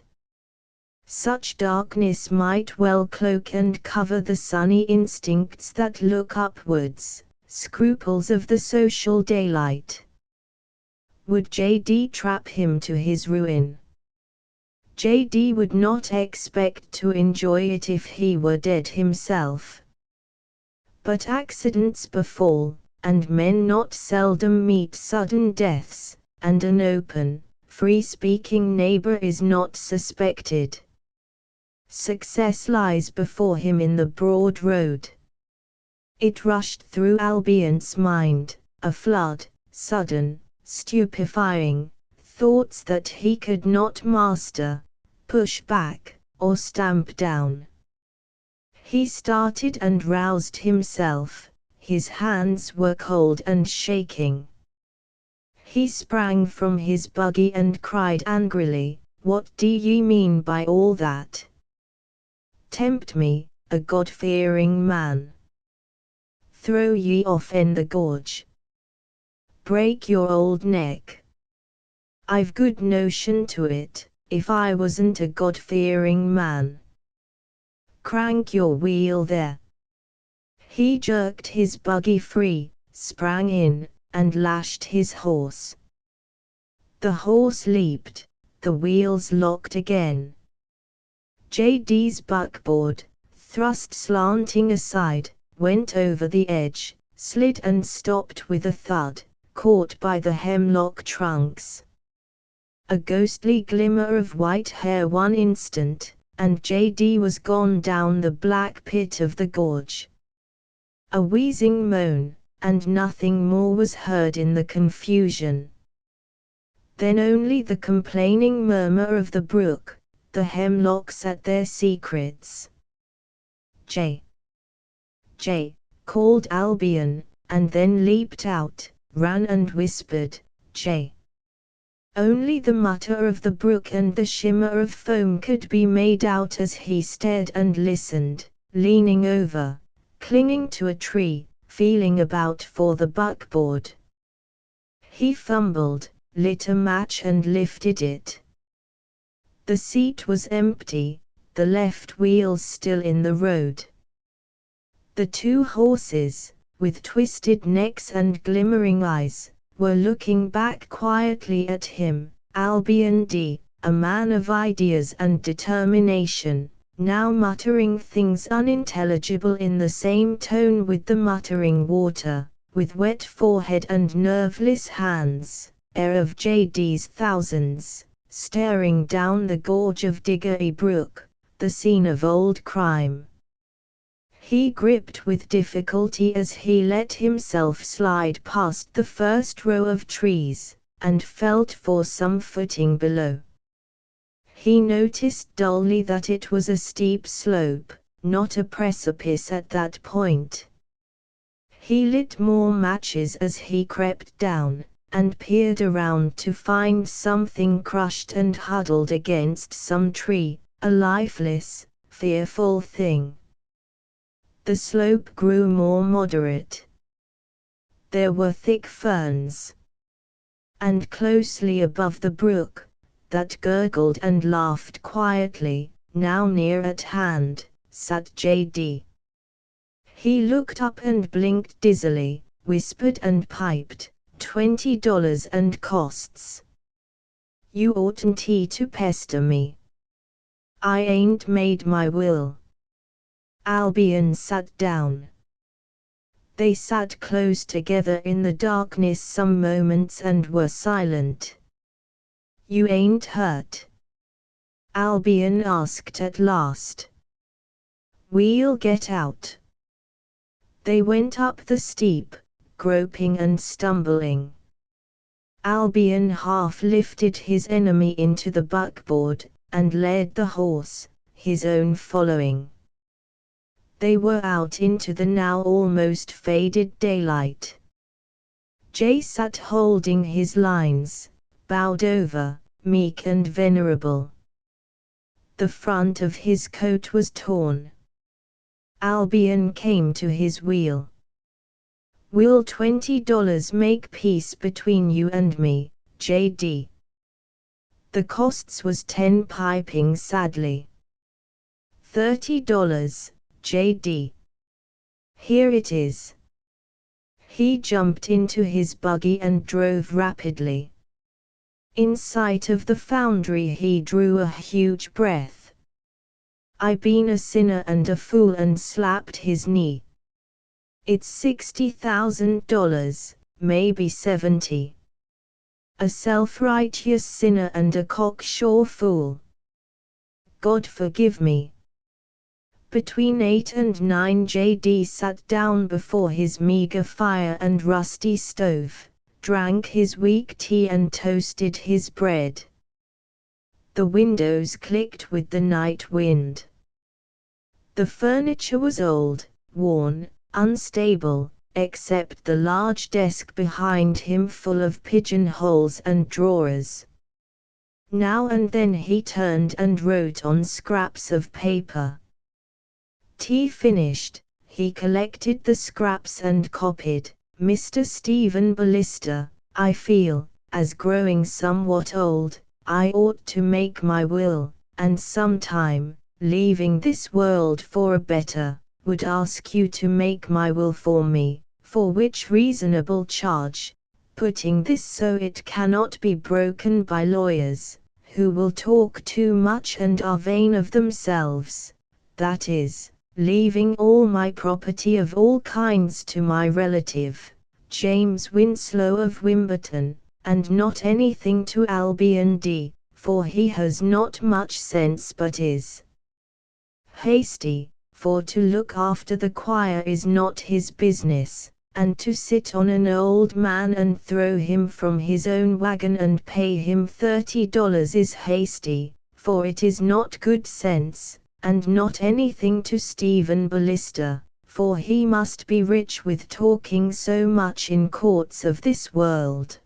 Such darkness might well cloak and cover the sunny instincts that look upwards, scruples of the social daylight. Would J.D. trap him to his ruin? J.D. would not expect to enjoy it if he were dead himself. But accidents befall, and men not seldom meet sudden deaths, and an open, free-speaking neighbor is not suspected. Success lies before him in the broad road. It rushed through Albion's mind, a flood, sudden, stupefying, thoughts that he could not master, push back, or stamp down. He started and roused himself, his hands were cold and shaking. He sprang from his buggy and cried angrily, "What do ye mean by all that? Tempt me, a God-fearing man. Throw ye off in the gorge. Break your old neck. I've good notion to it, if I wasn't a God-fearing man. Crank your wheel there." He jerked his buggy free, sprang in, and lashed his horse. The horse leaped, the wheels locked again. J.D.'s buckboard, thrust slanting aside, went over the edge, slid and stopped with a thud, caught by the hemlock trunks. A ghostly glimmer of white hair one instant, and J.D. was gone down the black pit of the gorge. A wheezing moan, and nothing more was heard in the confusion. Then only the complaining murmur of the brook, the hemlocks at their secrets. "J. J," called Albion, and then leaped out, ran and whispered, "J." Only the mutter of the brook and the shimmer of foam could be made out as he stared and listened, leaning over, clinging to a tree, feeling about for the buckboard. He fumbled, lit a match and lifted it. The seat was empty, the left wheels still in the road. The two horses, with twisted necks and glimmering eyes, were looking back quietly at him. Albion D., a man of ideas and determination, now muttering things unintelligible in the same tone with the muttering water, with wet forehead and nerveless hands, heir of J.D.'s thousands, staring down the gorge of Diggory Brook, the scene of old crime. He gripped with difficulty as he let himself slide past the first row of trees, and felt for some footing below. He noticed dully that it was a steep slope, not a precipice at that point. He lit more matches as he crept down, and peered around to find something crushed and huddled against some tree, a lifeless, fearful thing. The slope grew more moderate. There were thick ferns. And closely above the brook, that gurgled and laughed quietly, now near at hand, sat J.D. He looked up and blinked dizzily, whispered and piped, $20 and costs. You oughtn't to pester me. I ain't made my will. Albion sat down. They sat close together in the darkness some moments and were silent. You ain't hurt? Albion asked at last. We'll get out. They went up the steep, groping and stumbling. Albion half lifted his enemy into the buckboard, and led the horse, his own following. They were out into the now almost faded daylight. Jay sat holding his lines, bowed over, meek and venerable. The front of his coat was torn. Albion came to his wheel. Will $20 make peace between you and me, J.D.? The costs was 10, piping sadly. $30, JD. Here it is. He jumped into his buggy and drove rapidly. In sight of the foundry he drew a huge breath. "I been a sinner and a fool," and slapped his knee. "It's $60,000, maybe 70. A self-righteous sinner and a cocksure fool. God forgive me." Between 8 and 9 JD sat down before his meager fire and rusty stove, drank his weak tea and toasted his bread. The windows clicked with the night wind. The furniture was old, worn, unstable, except the large desk behind him full of pigeonholes and drawers. Now and then he turned and wrote on scraps of paper. Tea finished, he collected the scraps and copied, "Mr. Stephen Ballista, I feel, as growing somewhat old, I ought to make my will, and sometime, leaving this world for a better, would ask you to make my will for me, for which reasonable charge, putting this so it cannot be broken by lawyers, who will talk too much and are vain of themselves, that is, leaving all my property of all kinds to my relative, James Winslow of Wimberton, and not anything to Albion D., for he has not much sense but is hasty, for to look after the choir is not his business, and to sit on an old man and throw him from his own wagon and pay him $30 is hasty, for it is not good sense, and not anything to Stephen Ballista, for he must be rich with talking so much in courts of this world.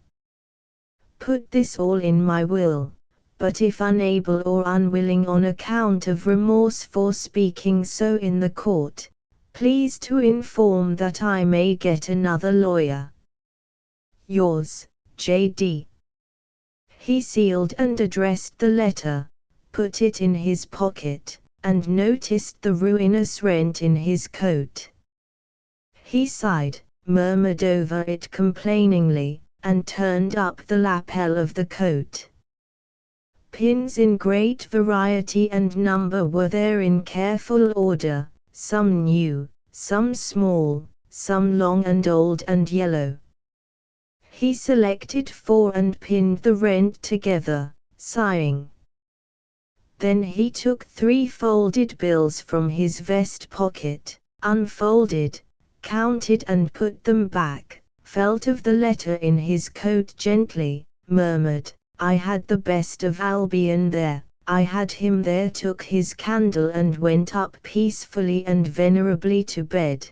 Put this all in my will, but if unable or unwilling on account of remorse for speaking so in the court, please to inform that I may get another lawyer. Yours, J.D. He sealed and addressed the letter, put it in his pocket, and noticed the ruinous rent in his coat. He sighed, murmured over it complainingly, and turned up the lapel of the coat. Pins in great variety and number were there in careful order, some new, some small, some long and old and yellow. He selected 4 and pinned the rent together, sighing. Then he took 3 folded bills from his vest pocket, unfolded, counted and put them back, felt of the letter in his coat gently, murmured, "I had the best of Albion there, I had him there," took his candle and went up peacefully and venerably to bed.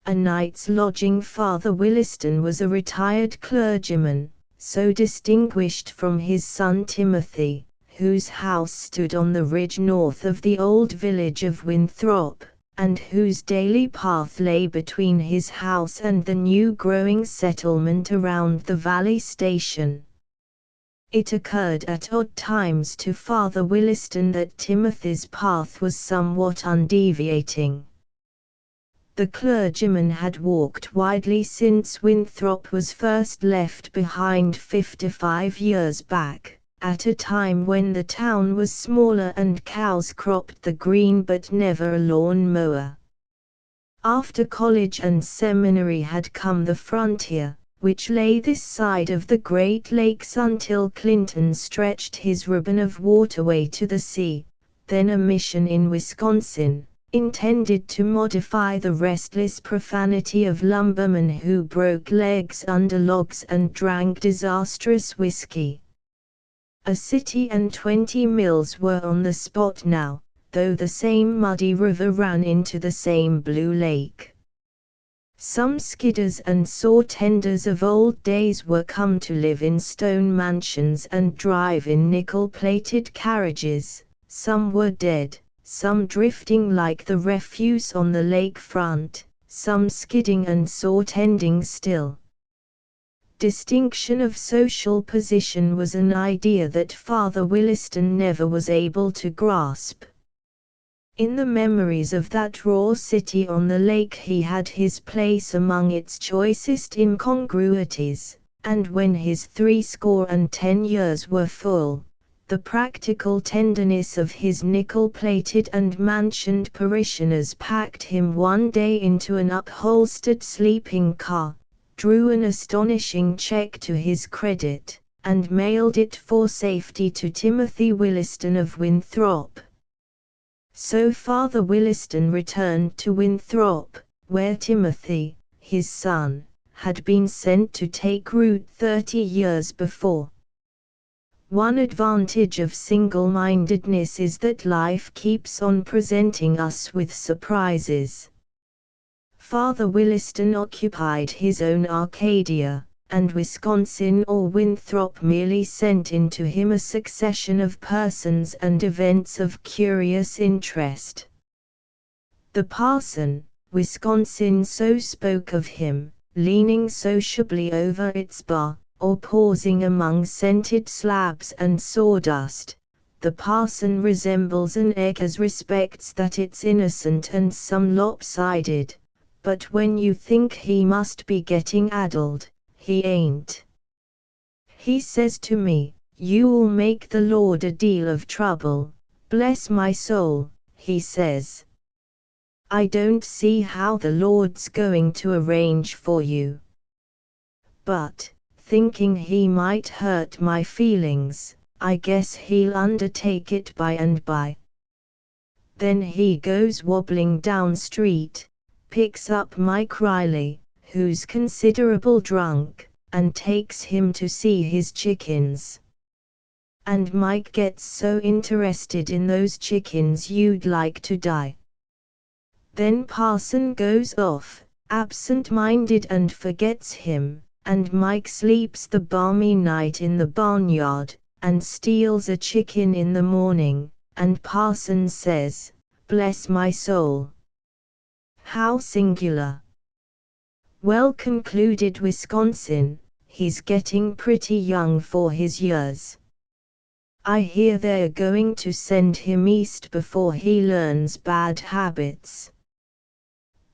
A night's lodging. Father Williston was a retired clergyman, so distinguished from his son Timothy, whose house stood on the ridge north of the old village of Winthrop, and whose daily path lay between his house and the new growing settlement around the valley station. It occurred at odd times to Father Williston that Timothy's path was somewhat undeviating. The clergyman had walked widely since Winthrop was first left behind 55 years back, at a time when the town was smaller and cows cropped the green but never a lawn mower. After college and seminary had come the frontier, which lay this side of the Great Lakes until Clinton stretched his ribbon of waterway to the sea, then a mission in Wisconsin, intended to modify the restless profanity of lumbermen who broke legs under logs and drank disastrous whiskey. A city and 20 mills were on the spot now, though the same muddy river ran into the same blue lake. Some skidders and saw tenders of old days were come to live in stone mansions and drive in nickel-plated carriages, some were dead, some drifting like the refuse on the lake front, some skidding and saw tending still. Distinction of social position was an idea that Father Williston never was able to grasp. In the memories of that raw city on the lake he had his place among its choicest incongruities, and when his 70 years were full, the practical tenderness of his nickel-plated and mansioned parishioners packed him one day into an upholstered sleeping car, drew an astonishing check to his credit, and mailed it for safety to Timothy Williston of Winthrop. So Father Williston returned to Winthrop, where Timothy, his son, had been sent to take root 30 years before. One advantage of single-mindedness is that life keeps on presenting us with surprises. Father Williston occupied his own Arcadia, and Wisconsin or Winthrop merely sent in to him a succession of persons and events of curious interest. The parson, Wisconsin so spoke of him, leaning sociably over its bar, or pausing among scented slabs and sawdust. The parson resembles an egg as respects that it's innocent and some lopsided, but when you think he must be getting addled, he ain't. He says to me, "You'll make the Lord a deal of trouble, bless my soul," he says. "I don't see how the Lord's going to arrange for you." But, thinking he might hurt my feelings, I guess he'll undertake it by and by. Then he goes wobbling down street, picks up Mike Riley, who's considerable drunk, and takes him to see his chickens. And Mike gets so interested in those chickens you'd like to die. Then Parson goes off, absent-minded, and forgets him, and Mike sleeps the balmy night in the barnyard, and steals a chicken in the morning, and Parson says, "Bless my soul. How singular." Well, concluded Wisconsin, he's getting pretty young for his years. I hear they're going to send him east before he learns bad habits.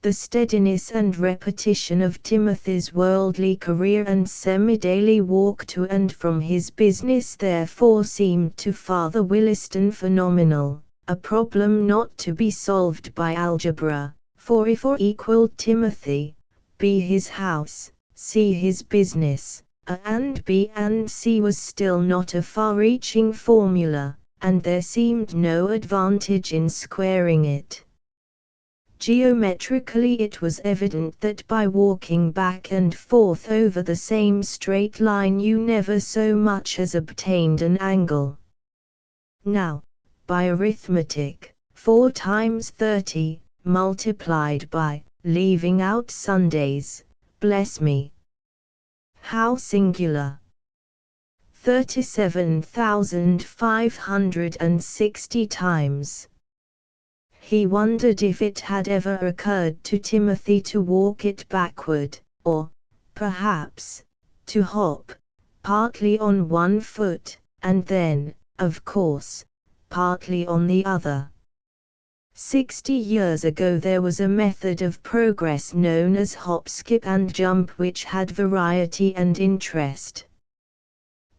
The steadiness and repetition of Timothy's worldly career and semi-daily walk to and from his business therefore seemed to Father Williston phenomenal, a problem not to be solved by algebra, for if A equaled Timothy, B his house, C his business, A and B and C was still not a far-reaching formula, and there seemed no advantage in squaring it. Geometrically it was evident that by walking back and forth over the same straight line you never so much as obtained an angle. Now, by arithmetic, 4 times 30, multiplied by, leaving out Sundays, bless me. How singular. 37,560 times. He wondered if it had ever occurred to Timothy to walk it backward, or, perhaps, to hop, partly on one foot, and then, of course, partly on the other. 60 years ago there was a method of progress known as hop, skip and jump which had variety and interest.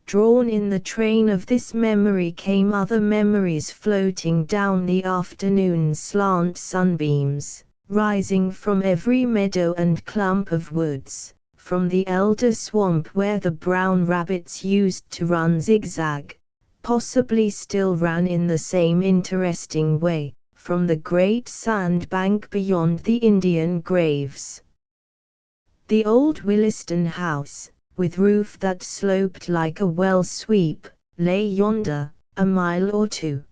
Drawn in the train of this memory came other memories floating down the afternoon slant sunbeams, rising from every meadow and clump of woods, from the elder swamp where the brown rabbits used to run zigzag, possibly still ran in the same interesting way, from the great sand bank beyond the Indian graves. The old Williston house, with roof that sloped like a well sweep, lay yonder, a mile or two.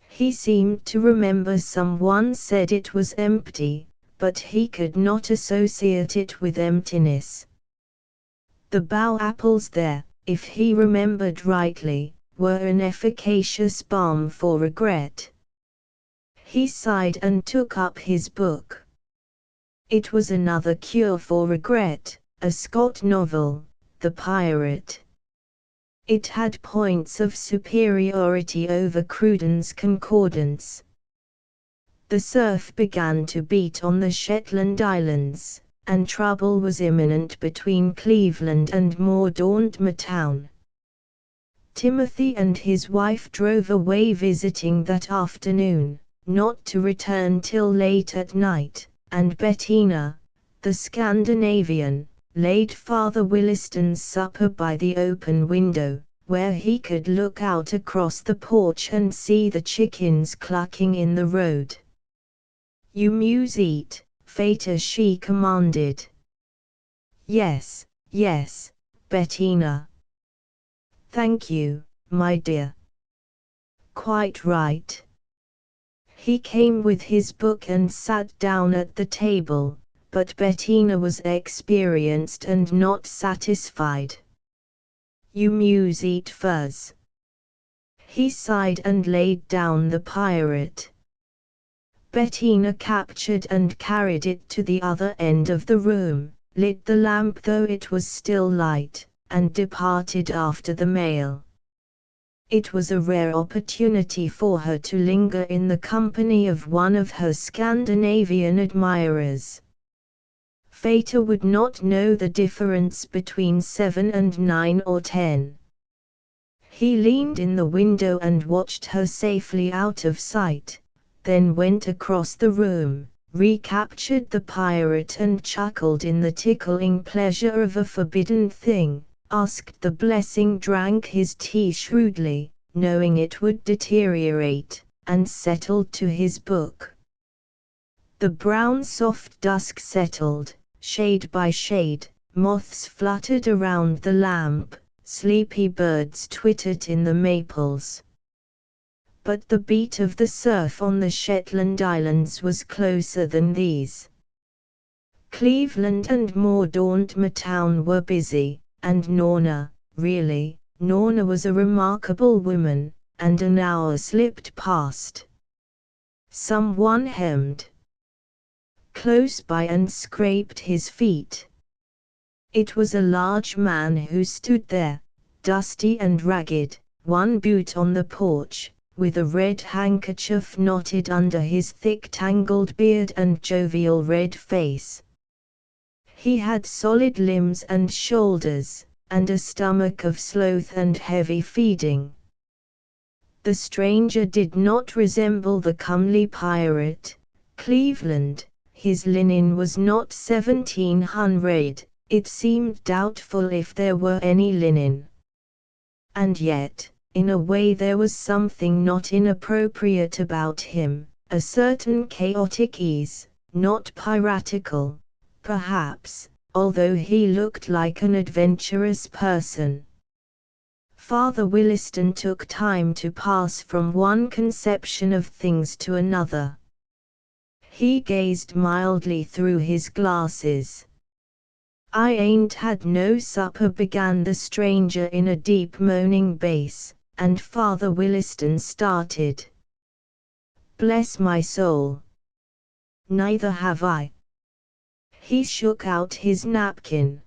He seemed to remember someone said it was empty, but he could not associate it with emptiness. The bough apples there, if he remembered rightly, were an efficacious balm for regret. He sighed and took up his book. It was another cure for regret, a Scott novel, The Pirate. It had points of superiority over Cruden's Concordance. The surf began to beat on the Shetland Islands, and trouble was imminent between Cleveland and Mordaunt-Town. Timothy and his wife drove away visiting that afternoon, not to return till late at night, and Bettina, the Scandinavian, laid Father Williston's supper by the open window, where he could look out across the porch and see the chickens clucking in the road. "You must eat, Fata," she commanded. "Yes, yes, Bettina. Thank you, my dear." "Quite right." He came with his book and sat down at the table, but Bettina was experienced and not satisfied. "You must eat first." He sighed and laid down the pirate. Bettina captured and carried it to the other end of the room, lit the lamp though it was still light, and departed after the mail. It was a rare opportunity for her to linger in the company of one of her Scandinavian admirers. Fata would not know the difference between 7 and 9 or 10. He leaned in the window and watched her safely out of sight, then went across the room, recaptured the pirate and chuckled in the tickling pleasure of a forbidden thing, asked the blessing, drank his tea shrewdly, knowing it would deteriorate, and settled to his book. The brown soft dusk settled, shade by shade, moths fluttered around the lamp, sleepy birds twittered in the maples. But the beat of the surf on the Shetland Islands was closer than these. Cleveland and Mordaunt-Town were busy, and Norna was a remarkable woman, and an hour slipped past. Someone hemmed close by and scraped his feet. It was a large man who stood there, dusty and ragged, one boot on the porch, with a red handkerchief knotted under his thick tangled beard and jovial red face. He had solid limbs and shoulders, and a stomach of sloth and heavy feeding. The stranger did not resemble the comely pirate, Cleveland. His linen was not 1700, it seemed doubtful if there were any linen. And yet, in a way there was something not inappropriate about him, a certain chaotic ease, not piratical, perhaps, although he looked like an adventurous person. Father Williston took time to pass from one conception of things to another. He gazed mildly through his glasses. "I ain't had no supper," began the stranger in a deep moaning bass, and Father Williston started. "Bless my soul! Neither have I." He shook out his napkin.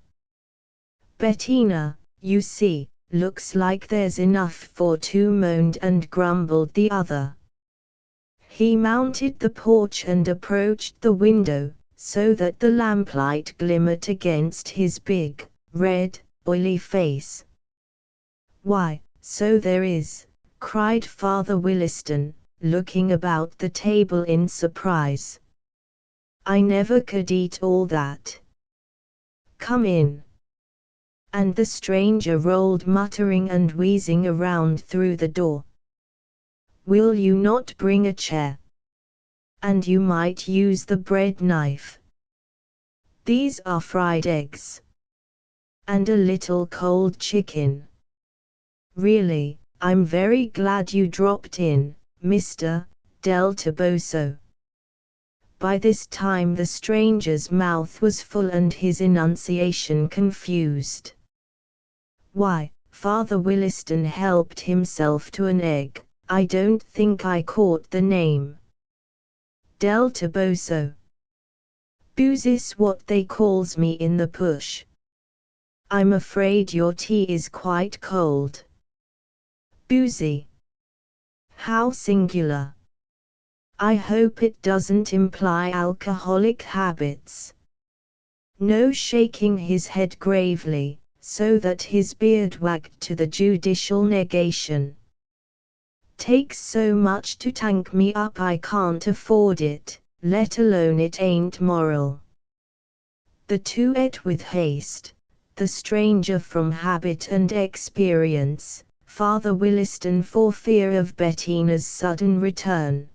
"Bettina, you see, looks like there's enough for two," moaned and grumbled the other. He mounted the porch and approached the window, so that the lamplight glimmered against his big, red, oily face. "Why, so there is," cried Father Williston, looking about the table in surprise. "I never could eat all that. Come in." And the stranger rolled muttering and wheezing around through the door. "Will you not bring a chair? And you might use the bread knife. These are fried eggs. And a little cold chicken. Really, I'm very glad you dropped in, Mr. Del Toboso." By this time the stranger's mouth was full and his enunciation confused. "Why," Father Williston helped himself to an egg, "I don't think I caught the name." "Del Toboso. Boozie's what they calls me in the push. I'm afraid your tea is quite cold." "Boozy? How singular. I hope it doesn't imply alcoholic habits. No, shaking his head gravely, so that his beard wagged to the judicial negation. Takes so much to tank me up I can't afford it, let alone it ain't moral. The two ate with haste, the stranger from habit and experience, Father Williston for fear of Bettina's sudden return.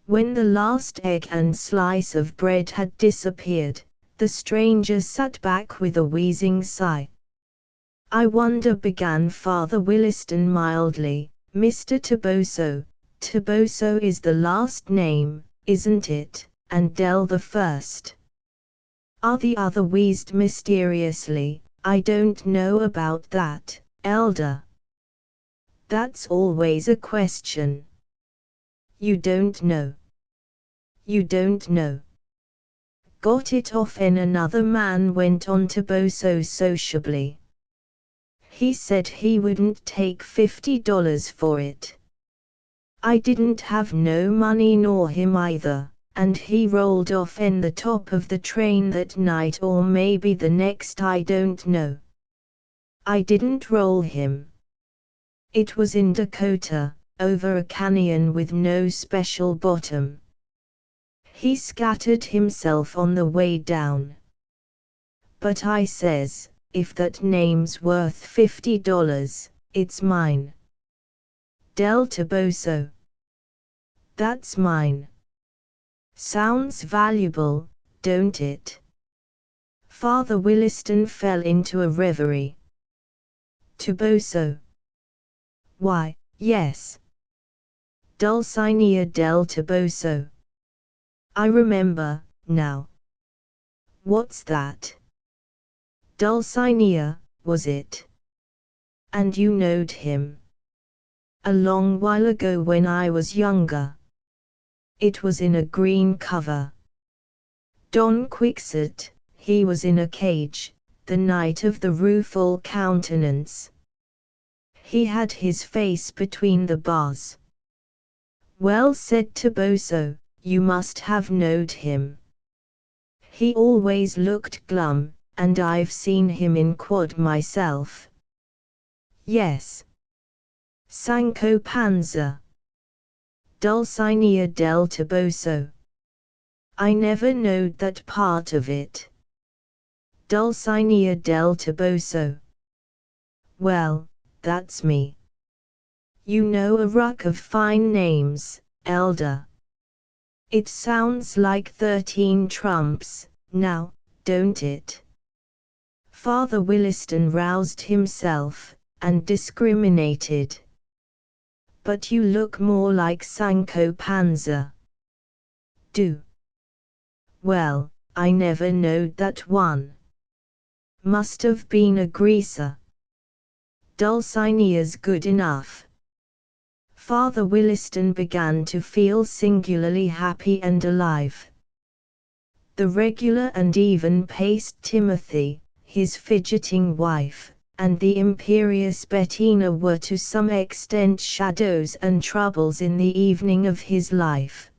When the last egg and slice of bread had disappeared, the stranger sat back with a wheezing sigh. I wonder, began Father Williston mildly, Mr. Toboso. Toboso is the last name, isn't it, and Dell the first? The other wheezed mysteriously, I don't know about that, Elder. That's always a question. You don't know. You don't know. Got it off, and another man went on Toboso sociably. He said he wouldn't take $50 for it. I didn't have no money nor him either, and he rolled off in the top of the train that night, or maybe the next, I don't know. I didn't roll him. It was in Dakota, over a canyon with no special bottom. He scattered himself on the way down. But I says, if that name's worth $50, it's mine. Del Toboso. That's mine. Sounds valuable, don't it? Father Williston fell into a reverie. Toboso. Why, yes. Dulcinea del Toboso. I remember, now. What's that? Dulcinea, was it? And you knowed him? A long while ago when I was younger. It was in a green cover. Don Quixote, he was in a cage, the night of the rueful countenance. He had his face between the bars. Well, said Toboso, you must have knowed him. He always looked glum, and I've seen him in quad myself. Yes. Sancho Panza. Dulcinea del Toboso. I never knowed that part of it. Dulcinea del Toboso. Well, that's me. You know a ruck of fine names, Elder. It sounds like 13 trumps, now, don't it? Father Williston roused himself, and discriminated. But you look more like Sancho Panza. Do. Well, I never knowed that one. Must have been a greaser. Dulcinea's good enough. Father Williston began to feel singularly happy and alive. The regular and even-paced Timothy, his fidgeting wife, and the imperious Bettina were to some extent shadows and troubles in the evening of his life.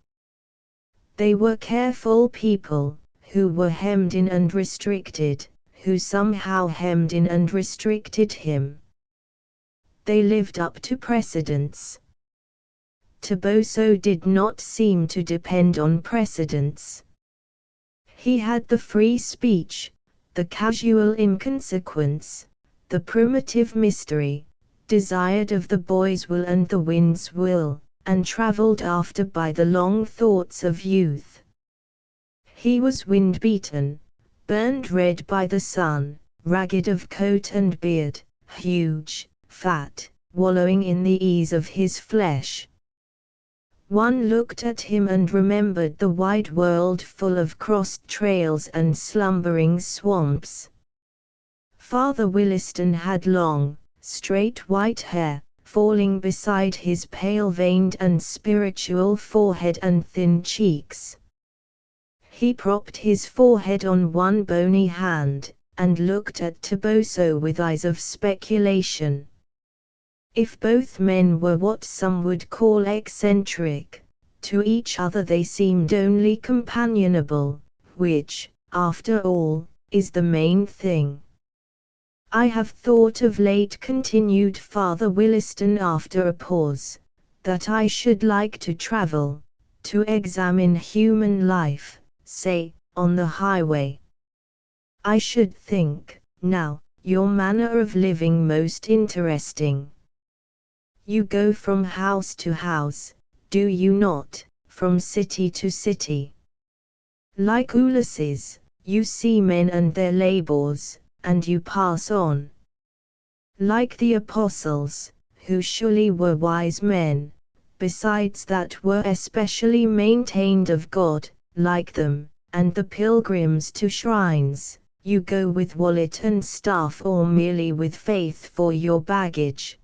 They were careful people, who were hemmed in and restricted, who somehow hemmed in and restricted him. They lived up to precedents. Toboso did not seem to depend on precedents. He had the free speech, the casual inconsequence, the primitive mystery, desired of the boy's will and the wind's will, and travelled after by the long thoughts of youth. He was wind-beaten, burned red by the sun, ragged of coat and beard, huge, fat, wallowing in the ease of his flesh. One looked at him and remembered the wide world full of crossed trails and slumbering swamps. Father Williston had long, straight white hair, falling beside his pale-veined and spiritual forehead and thin cheeks. He propped his forehead on one bony hand, and looked at Toboso with eyes of speculation. If both men were what some would call eccentric, To each other they seemed only companionable, which, after all, is the main thing. I have thought of late, continued Father Williston after a pause, that I should like to travel, to examine human life, say, on the highway. I should think, now, your manner of living most interesting. You go from house to house, do you not, from city to city? Like Ulysses, you see men and their labors, and you pass on. Like the apostles, who surely were wise men, besides that were especially maintained of God, like them, and the pilgrims to shrines, you go with wallet and staff or merely with faith for your baggage.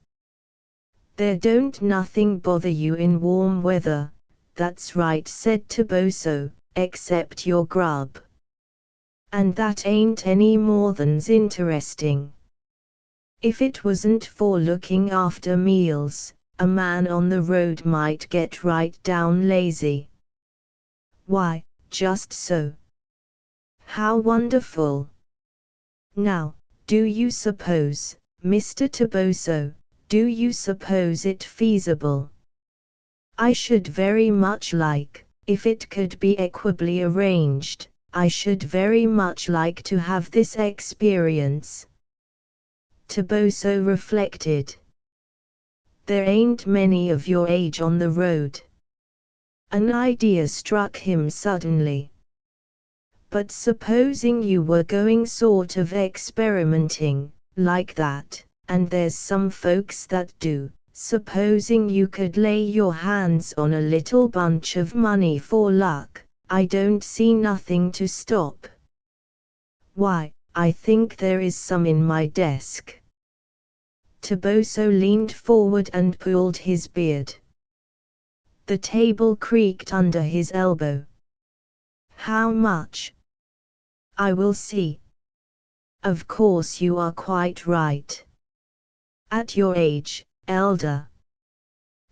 There don't nothing bother you in warm weather, that's right, said Toboso, except your grub. And that ain't any more than's interesting. If it wasn't for looking after meals, a man on the road might get right down lazy. Why, just so. How wonderful. Now, do you suppose, Mr. Toboso, do you suppose it feasible? I should very much like, if it could be equably arranged, I should very much like to have this experience. Toboso reflected. There ain't many of your age on the road. An idea struck him suddenly. But supposing you were going sort of experimenting, like that, and there's some folks that do, supposing you could lay your hands on a little bunch of money for luck, I don't see nothing to stop. Why, I think there is some in my desk. Toboso leaned forward and pulled his beard. The table creaked under his elbow. How much? I will see. Of course you are quite right. At your age, elder.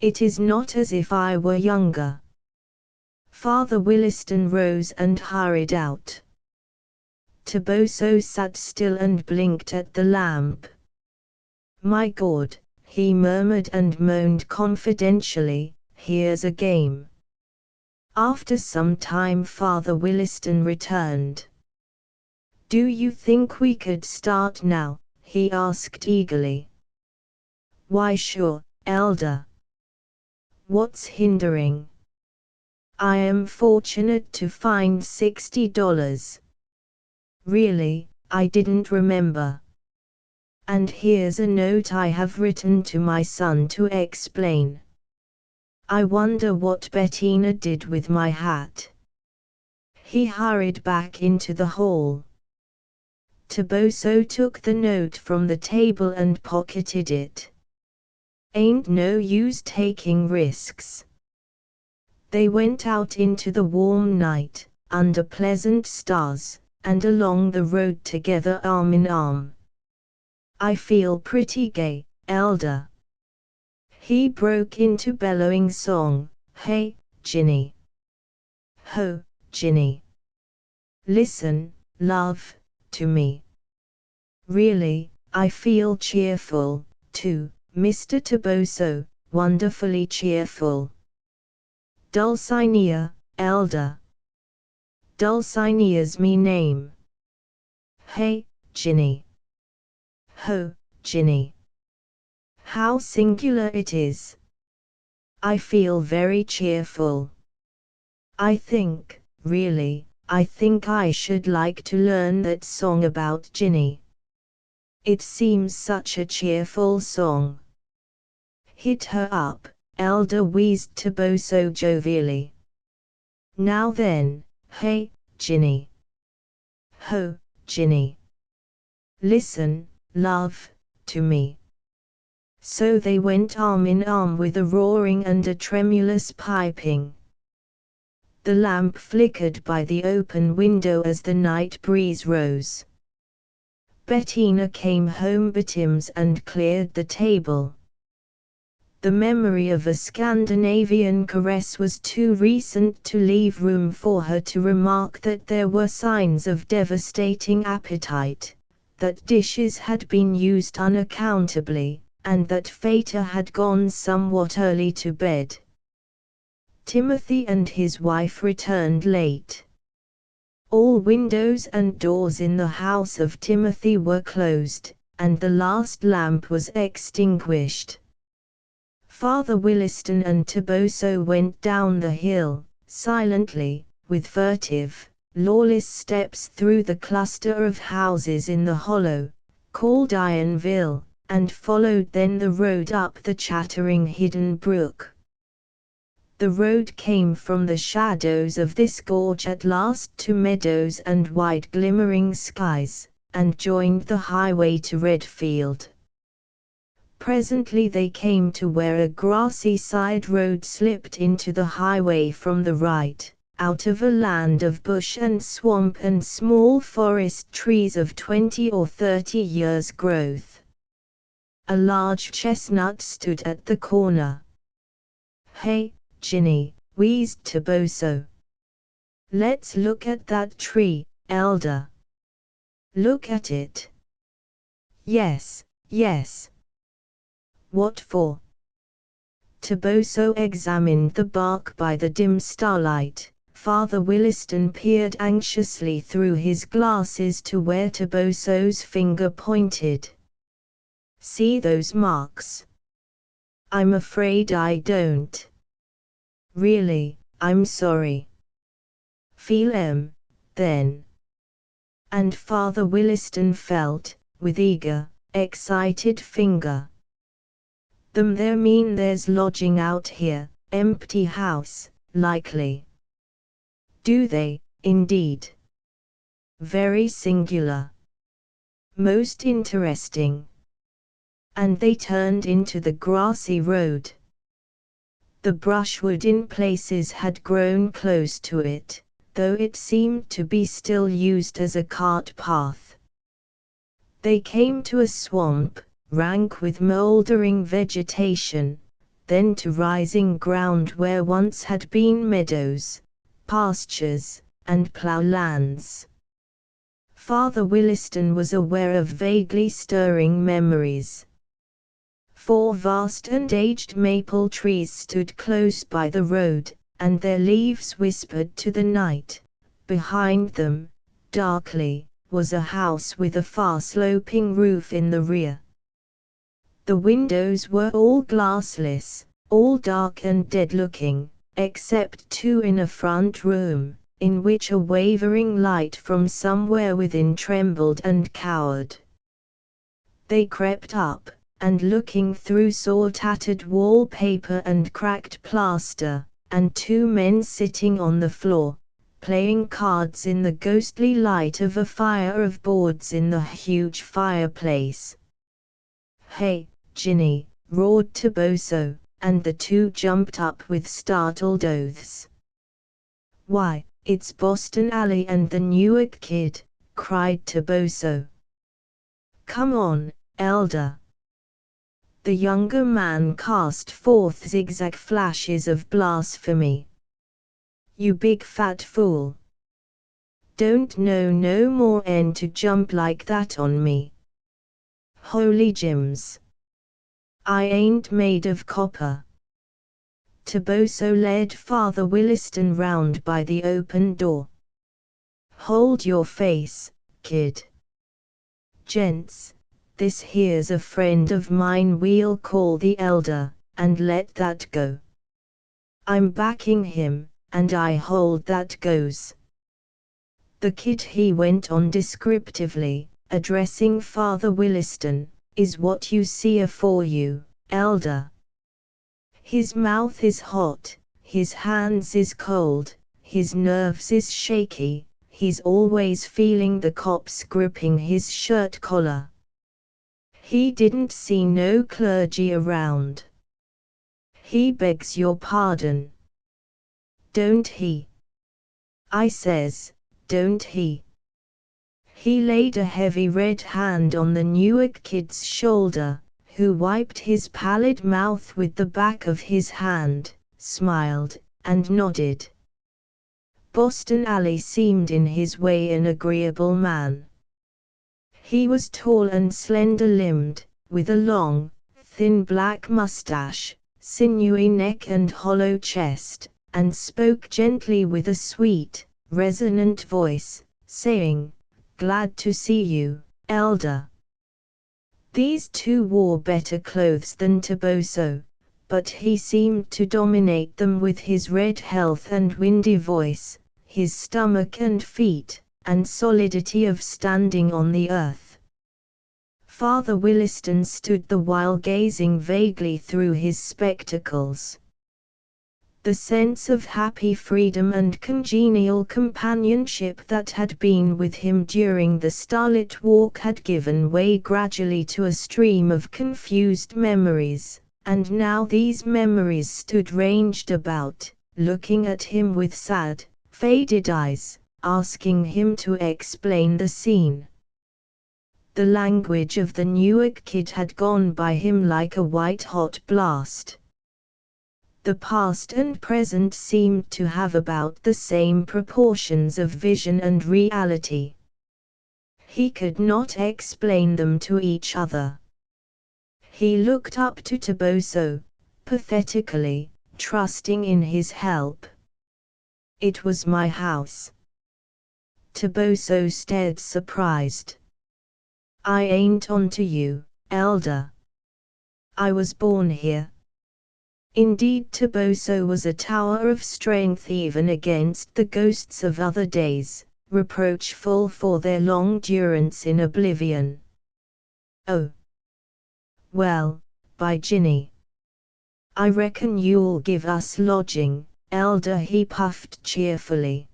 It is not as if I were younger. Father Williston rose and hurried out. Toboso sat still and blinked at the lamp. My God, he murmured and moaned confidentially, here's a game. After some time Father Williston returned. Do you think we could start now? He asked eagerly. Why sure, elder. What's hindering? I am fortunate to find $60. Really, I didn't remember. And here's a note I have written to my son to explain. I wonder what Bettina did with my hat. He hurried back into the hall. Toboso took the note from the table and pocketed it. Ain't no use taking risks. They went out into the warm night, under pleasant stars, and along the road together arm in arm. I feel pretty gay, elder. He broke into bellowing song, hey, Ginny. Ho, Ginny. Listen, love, to me. Really, I feel cheerful, too, Mr. Toboso, wonderfully cheerful. Dulcinea, elder. Dulcinea's me name. Hey, Ginny. Ho, Ginny. How singular it is. I feel very cheerful. I think, really, I think I should like to learn that song about Ginny. It seems such a cheerful song. Hit her up, elder, wheezed Toboso jovially. Now then, hey, Ginny. Ho, Ginny. Listen, love, to me. So they went arm in arm with a roaring and a tremulous piping. The lamp flickered by the open window as the night breeze rose. Bettina came home betimes and cleared the table. The memory of a Scandinavian caress was too recent to leave room for her to remark that there were signs of devastating appetite, that dishes had been used unaccountably, and that Fata had gone somewhat early to bed. Timothy and his wife returned late. All windows and doors in the house of Timothy were closed, and the last lamp was extinguished. Father Williston and Toboso went down the hill, silently, with furtive, lawless steps through the cluster of houses in the hollow, called Ironville, and followed then the road up the chattering hidden brook. The road came from the shadows of this gorge at last to meadows and wide glimmering skies, and joined the highway to Redfield. Presently they came to where a grassy side road slipped into the highway from the right, out of a land of bush and swamp and small forest trees of 20 or 30 years' growth. A large chestnut stood at the corner. "Hey, Ginny," wheezed Toboso. "Let's look at that tree, Elder." "Look at it?" "Yes, yes." "What for?" Toboso examined the bark by the dim starlight. Father Williston peered anxiously through his glasses to where Toboso's finger pointed. "See those marks?" "I'm afraid I don't." "Really, I'm sorry." "Feel 'em, then." And Father Williston felt, with eager, excited finger. "Them there mean there's lodging out here, empty house, likely." "Do they, indeed?" "Very singular. Most interesting." And they turned into the grassy road. The brushwood in places had grown close to it, though it seemed to be still used as a cart path. They came to a swamp, rank with mouldering vegetation, then to rising ground where once had been meadows, pastures, and ploughlands. Father Williston was aware of vaguely stirring memories. 4 vast and aged maple trees stood close by the road, and their leaves whispered to the night. Behind them, darkly, was a house with a far-sloping roof in the rear. The windows were all glassless, all dark and dead-looking, except 2 in a front room, in which a wavering light from somewhere within trembled and cowered. They crept up, and looking through saw tattered wallpaper and cracked plaster, and 2 men sitting on the floor, playing cards in the ghostly light of a fire of boards in the huge fireplace. "Hey, Ginny," roared Toboso, and the 2 jumped up with startled oaths. "Why, it's Boston Alley and the Newark Kid," cried Toboso. "Come on, Elder." The younger man cast forth zigzag flashes of blasphemy. "You big fat fool. Don't know no more 'en to jump like that on me. Holy Jims. I ain't made of copper." Toboso led Father Williston round by the open door. "Hold your face, kid. Gents, this here's a friend of mine we'll call the Elder, and let that go. I'm backing him, and I hold that goes. The kid," he went on descriptively, addressing Father Williston, "is what you see afore you, Elder. His mouth is hot, his hands is cold, his nerves is shaky, he's always feeling the cops gripping his shirt collar. He didn't see no clergy around. He begs your pardon. Don't he? I says, don't he?" He laid a heavy red hand on the Newark Kid's shoulder, who wiped his pallid mouth with the back of his hand, smiled, and nodded. Boston Alley seemed in his way an agreeable man. He was tall and slender-limbed, with a long, thin black mustache, sinewy neck and hollow chest, and spoke gently with a sweet, resonant voice, saying, "Glad to see you, elder." These two wore better clothes than Toboso, but he seemed to dominate them with his red health and windy voice, his stomach and feet, and solidity of standing on the earth. Father Williston stood the while gazing vaguely through his spectacles. The sense of happy freedom and congenial companionship that had been with him during the starlit walk had given way gradually to a stream of confused memories, and now these memories stood ranged about, looking at him with sad, faded eyes, asking him to explain the scene. The language of the Newark kid had gone by him like a white-hot blast. The past and present seemed to have about the same proportions of vision and reality. He could not explain them to each other. He looked up to Toboso, pathetically, trusting in his help. "It was my house." Toboso stared surprised. "I ain't onto you, elder. I was born here." Indeed, Toboso was a tower of strength even against the ghosts of other days, reproachful for their long durance in oblivion. "Oh. Well, by Ginny. I reckon you'll give us lodging, elder," he puffed cheerfully.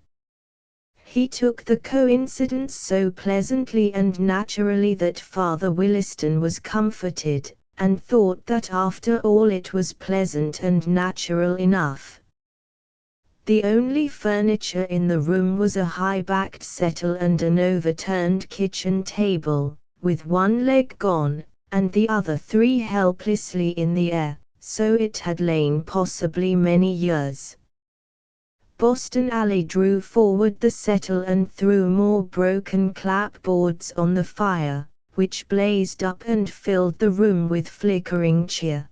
He took the coincidence so pleasantly and naturally that Father Williston was comforted, and thought that after all it was pleasant and natural enough. The only furniture in the room was a high-backed settle and an overturned kitchen table, with one leg gone, and the other three helplessly in the air, so it had lain possibly many years. Boston Alley drew forward the settle and threw more broken clapboards on the fire, which blazed up and filled the room with flickering cheer.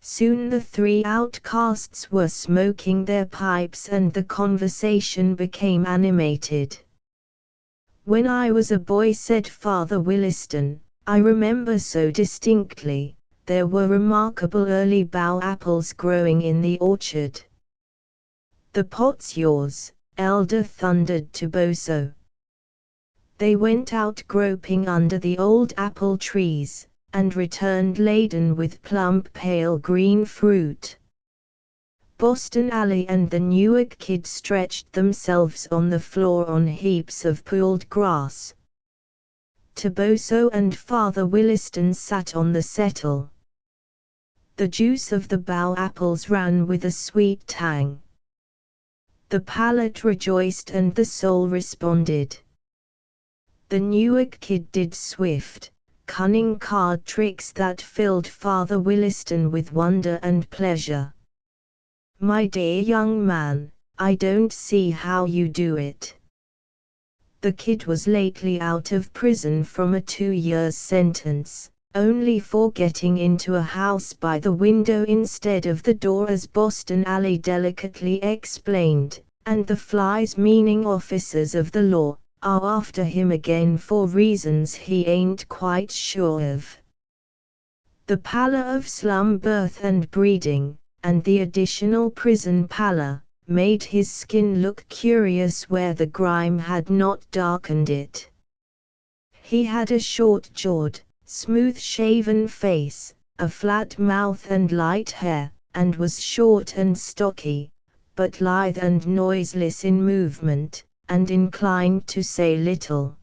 Soon the three outcasts were smoking their pipes and the conversation became animated. "When I was a boy," said Father Williston, "I remember so distinctly, there were remarkable early bough apples growing in the orchard." "The pot's yours, elder," thundered Toboso. They went out groping under the old apple trees, and returned laden with plump pale green fruit. Boston Alley and the Newark kid stretched themselves on the floor on heaps of pooled grass. Toboso and Father Williston sat on the settle. The juice of the bough apples ran with a sweet tang. The palate rejoiced and the soul responded. The Newark kid did swift, cunning card tricks that filled Father Williston with wonder and pleasure. "My dear young man, I don't see how you do it." The kid was lately out of prison from a 2-year sentence, only for getting into a house by the window instead of the door, as Boston Alley delicately explained, and the flies, meaning officers of the law, are after him again for reasons he ain't quite sure of. The pallor of slum birth and breeding, and the additional prison pallor, made his skin look curious where the grime had not darkened it. He had a short-jawed, smooth-shaven face, a flat mouth and light hair, and was short and stocky, but lithe and noiseless in movement, and inclined to say little.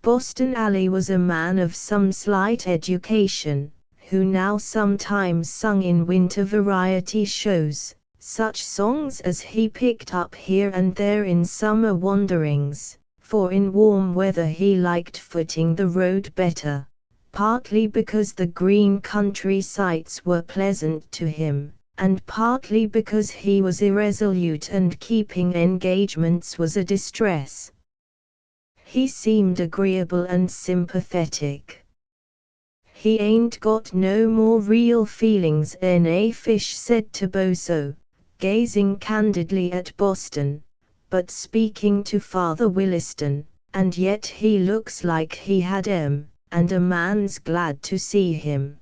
Boston Alley was a man of some slight education, who now sometimes sung in winter variety shows, such songs as he picked up here and there in summer wanderings, for in warm weather he liked footing the road better, partly because the green country sights were pleasant to him, and partly because he was irresolute and keeping engagements was a distress. He seemed agreeable and sympathetic. "He ain't got no more real feelings 'n a fish," said Toboso, gazing candidly at Boston, but speaking to Father Williston, "and yet he looks like he had 'em, and a man's glad to see him.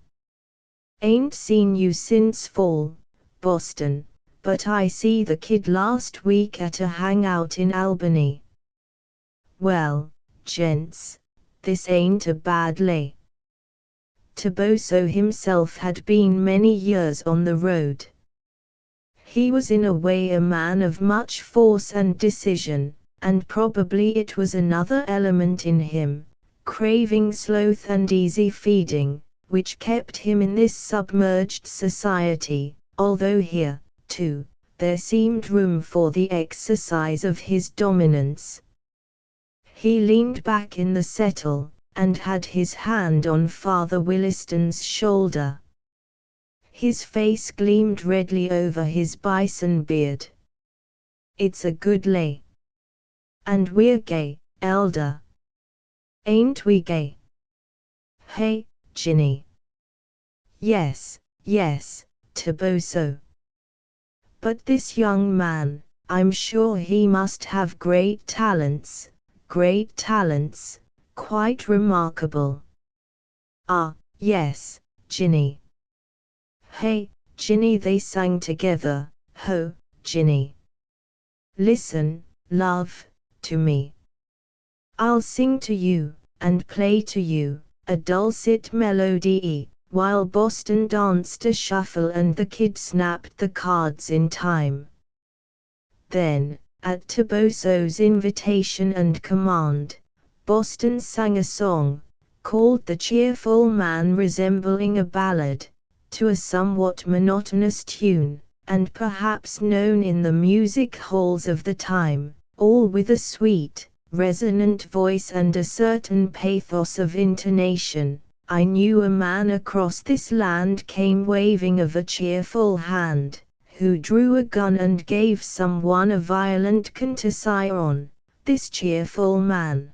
Ain't seen you since fall, Boston, but I see the kid last week at a hangout in Albany. Well, gents, this ain't a bad lay." Toboso himself had been many years on the road. He was in a way a man of much force and decision, and probably it was another element in him, craving sloth and easy feeding, which kept him in this submerged society, although here, too, there seemed room for the exercise of his dominance. He leaned back in the settle, and had his hand on Father Williston's shoulder. His face gleamed redly over his bison beard. "It's a good lay. And we're gay, Elder. Ain't we gay? Hey, Ginny?" "Yes, yes, Toboso. But this young man, I'm sure he must have great talents, quite remarkable." "Ah, yes, Ginny. Hey, Ginny," they sang together, "ho, Ginny. Listen, love, to me. I'll sing to you, and play to you, a dulcet melody," while Boston danced a shuffle and the kid snapped the cards in time. Then, at Toboso's invitation and command, Boston sang a song, called "The Cheerful Man," resembling a ballad, to a somewhat monotonous tune, and perhaps known in the music halls of the time, all with a sweet, resonant voice and a certain pathos of intonation. "I knew a man across this land came waving of a cheerful hand, who drew a gun and gave someone a violent contusion, this cheerful man.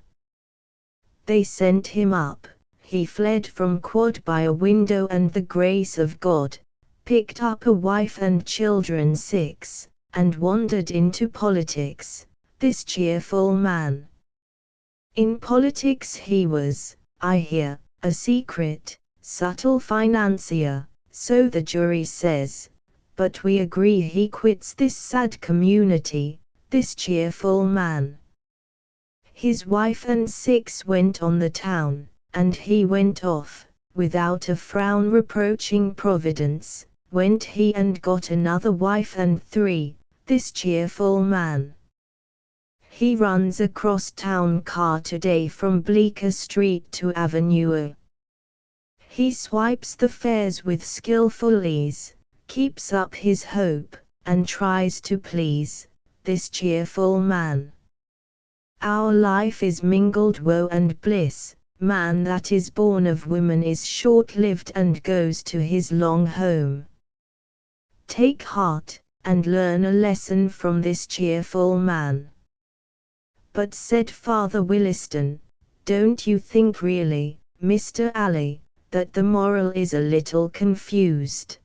They sent him up. He fled from quad by a window and the grace of God, picked up a wife and children 6, and wandered into politics, this cheerful man. In politics he was, I hear, a secret, subtle financier, so the jury says, but we agree he quits this sad community, this cheerful man. His wife and 6 went on the town, and he went off, without a frown reproaching Providence, went he and got another wife and 3, this cheerful man. He runs a cross-town car today from Bleecker Street to Avenue A. He swipes the fares with skillful ease, keeps up his hope, and tries to please, this cheerful man. Our life is mingled woe and bliss. Man that is born of woman is short-lived and goes to his long home. Take heart, and learn a lesson from this cheerful man." "But," said Father Williston, "don't you think really, Mr. Alley, that the moral is a little confused?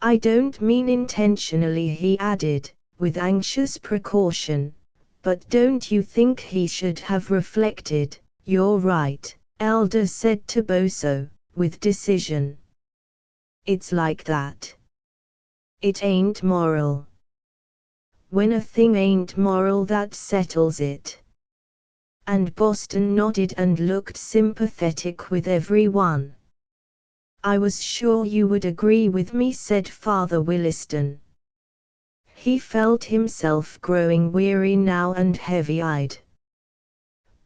I don't mean intentionally," he added, with anxious precaution, "but don't you think he should have reflected?" "You're right, Elder," said Toboso, with decision. "It's like that. It ain't moral. When a thing ain't moral, that settles it." And Boston nodded and looked sympathetic with everyone. "I was sure you would agree with me," said Father Williston. He felt himself growing weary now and heavy-eyed.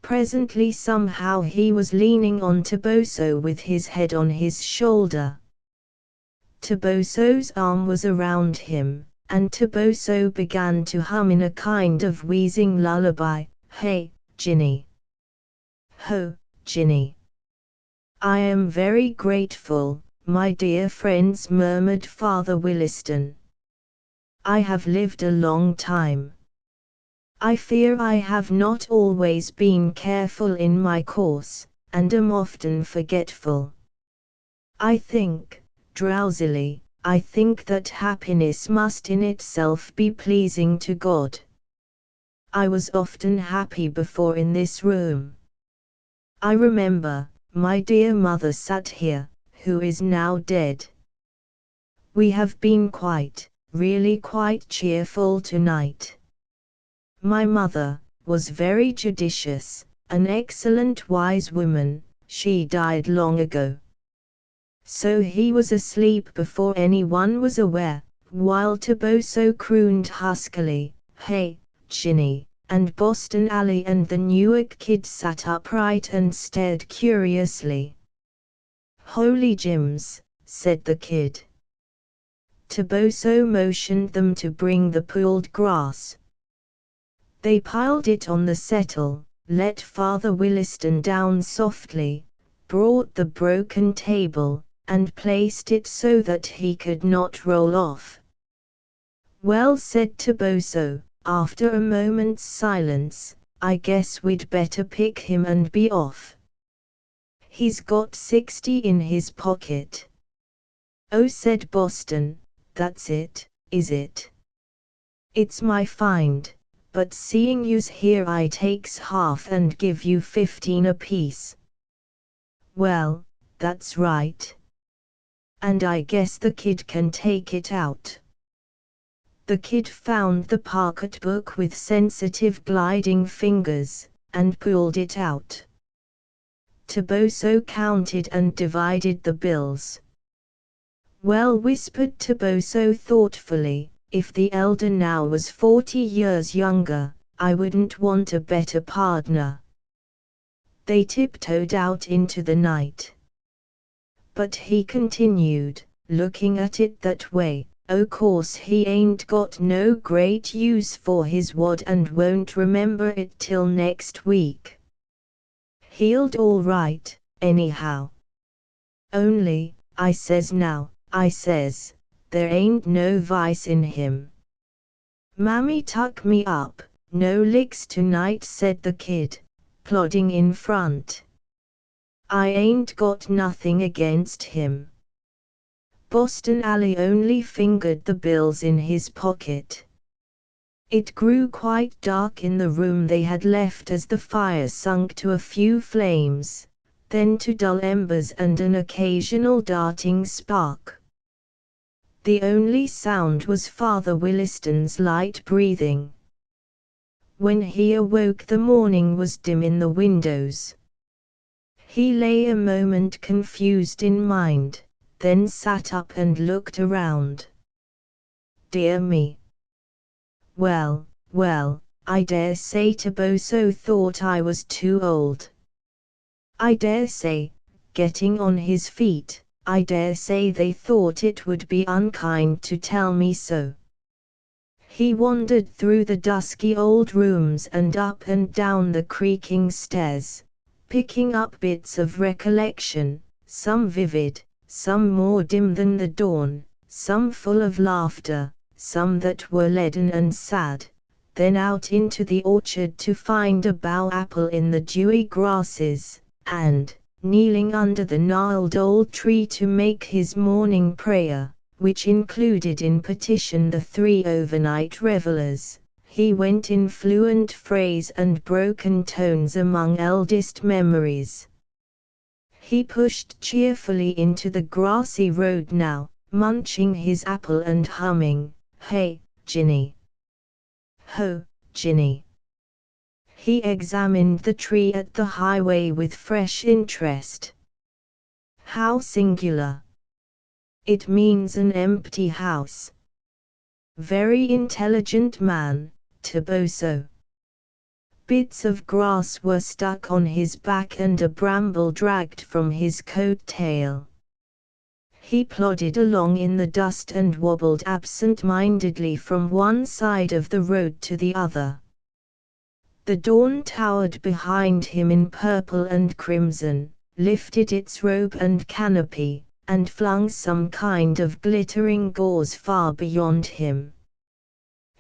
Presently somehow he was leaning on Toboso with his head on his shoulder. Toboso's arm was around him, and Toboso began to hum in a kind of wheezing lullaby, "Hey, Ginny. Ho, Ginny. I am very grateful, my dear friends, murmured Father Williston. I have lived a long time. I fear I have not always been careful in my course, and am often forgetful. I think, drowsily, I think that happiness must in itself be pleasing to God. I was often happy before in this room. I remember, my dear mother sat here, who is now dead. We have been really quite cheerful tonight. My mother was very judicious, an excellent wise woman. She died long ago. So he was asleep before anyone was aware, while Toboso crooned huskily, "Hey, Ginny," and Boston Alley and the Newark kid sat upright and stared curiously. "Holy Jims," said the kid. Toboso motioned them to bring the pooled grass. They piled it on the settle, let Father Williston down softly, brought the broken table, and placed it so that he could not roll off. "Well," said Toboso, after a moment's silence, "I guess we'd better pick him and be off. He's got 60 in his pocket." "Oh," said Boston, "that's it, is it? It's my find, but seeing you's here I takes half and give you 15 apiece." "Well, that's right. And I guess the kid can take it out." The kid found the pocketbook with sensitive gliding fingers, and pulled it out. Toboso counted and divided the bills. "Well," whispered Toboso thoughtfully, "if the elder now was 40 years younger, I wouldn't want a better partner." They tiptoed out into the night. "But," he continued, looking at it that way, "o' course he ain't got no great use for his wad and won't remember it till next week. He'll all right, anyhow. Only, I says now, I says, there ain't no vice in him. Mammy tuck me up, no licks tonight," said the kid, plodding in front. "I ain't got nothing against him." Boston Alley only fingered the bills in his pocket. It grew quite dark in the room they had left as the fire sunk to a few flames, then to dull embers and an occasional darting spark. The only sound was Father Williston's light breathing. When he awoke the morning was dim in the windows. He lay a moment confused in mind, then sat up and looked around. "Dear me. Well, I dare say Toboso thought I was too old. I dare say," getting on his feet, "I dare say they thought it would be unkind to tell me so." He wandered through the dusky old rooms and up and down the creaking stairs, picking up bits of recollection, some vivid, some more dim than the dawn, some full of laughter, some that were leaden and sad, then out into the orchard to find a bough apple in the dewy grasses, and, kneeling under the gnarled old tree to make his morning prayer, which included in petition the 3 overnight revelers, he went in fluent phrase and broken tones among eldest memories. He pushed cheerfully into the grassy road now, munching his apple and humming, "Hey, Ginny. Ho, Ginny." He examined the tree at the highway with fresh interest. How singular. It means an empty house. Very intelligent man, Toboso. Bits of grass were stuck on his back and a bramble dragged from his coat tail. He plodded along in the dust and wobbled absent-mindedly from one side of the road to the other. The dawn towered behind him in purple and crimson, lifted its robe and canopy, and flung some kind of glittering gauze far beyond him.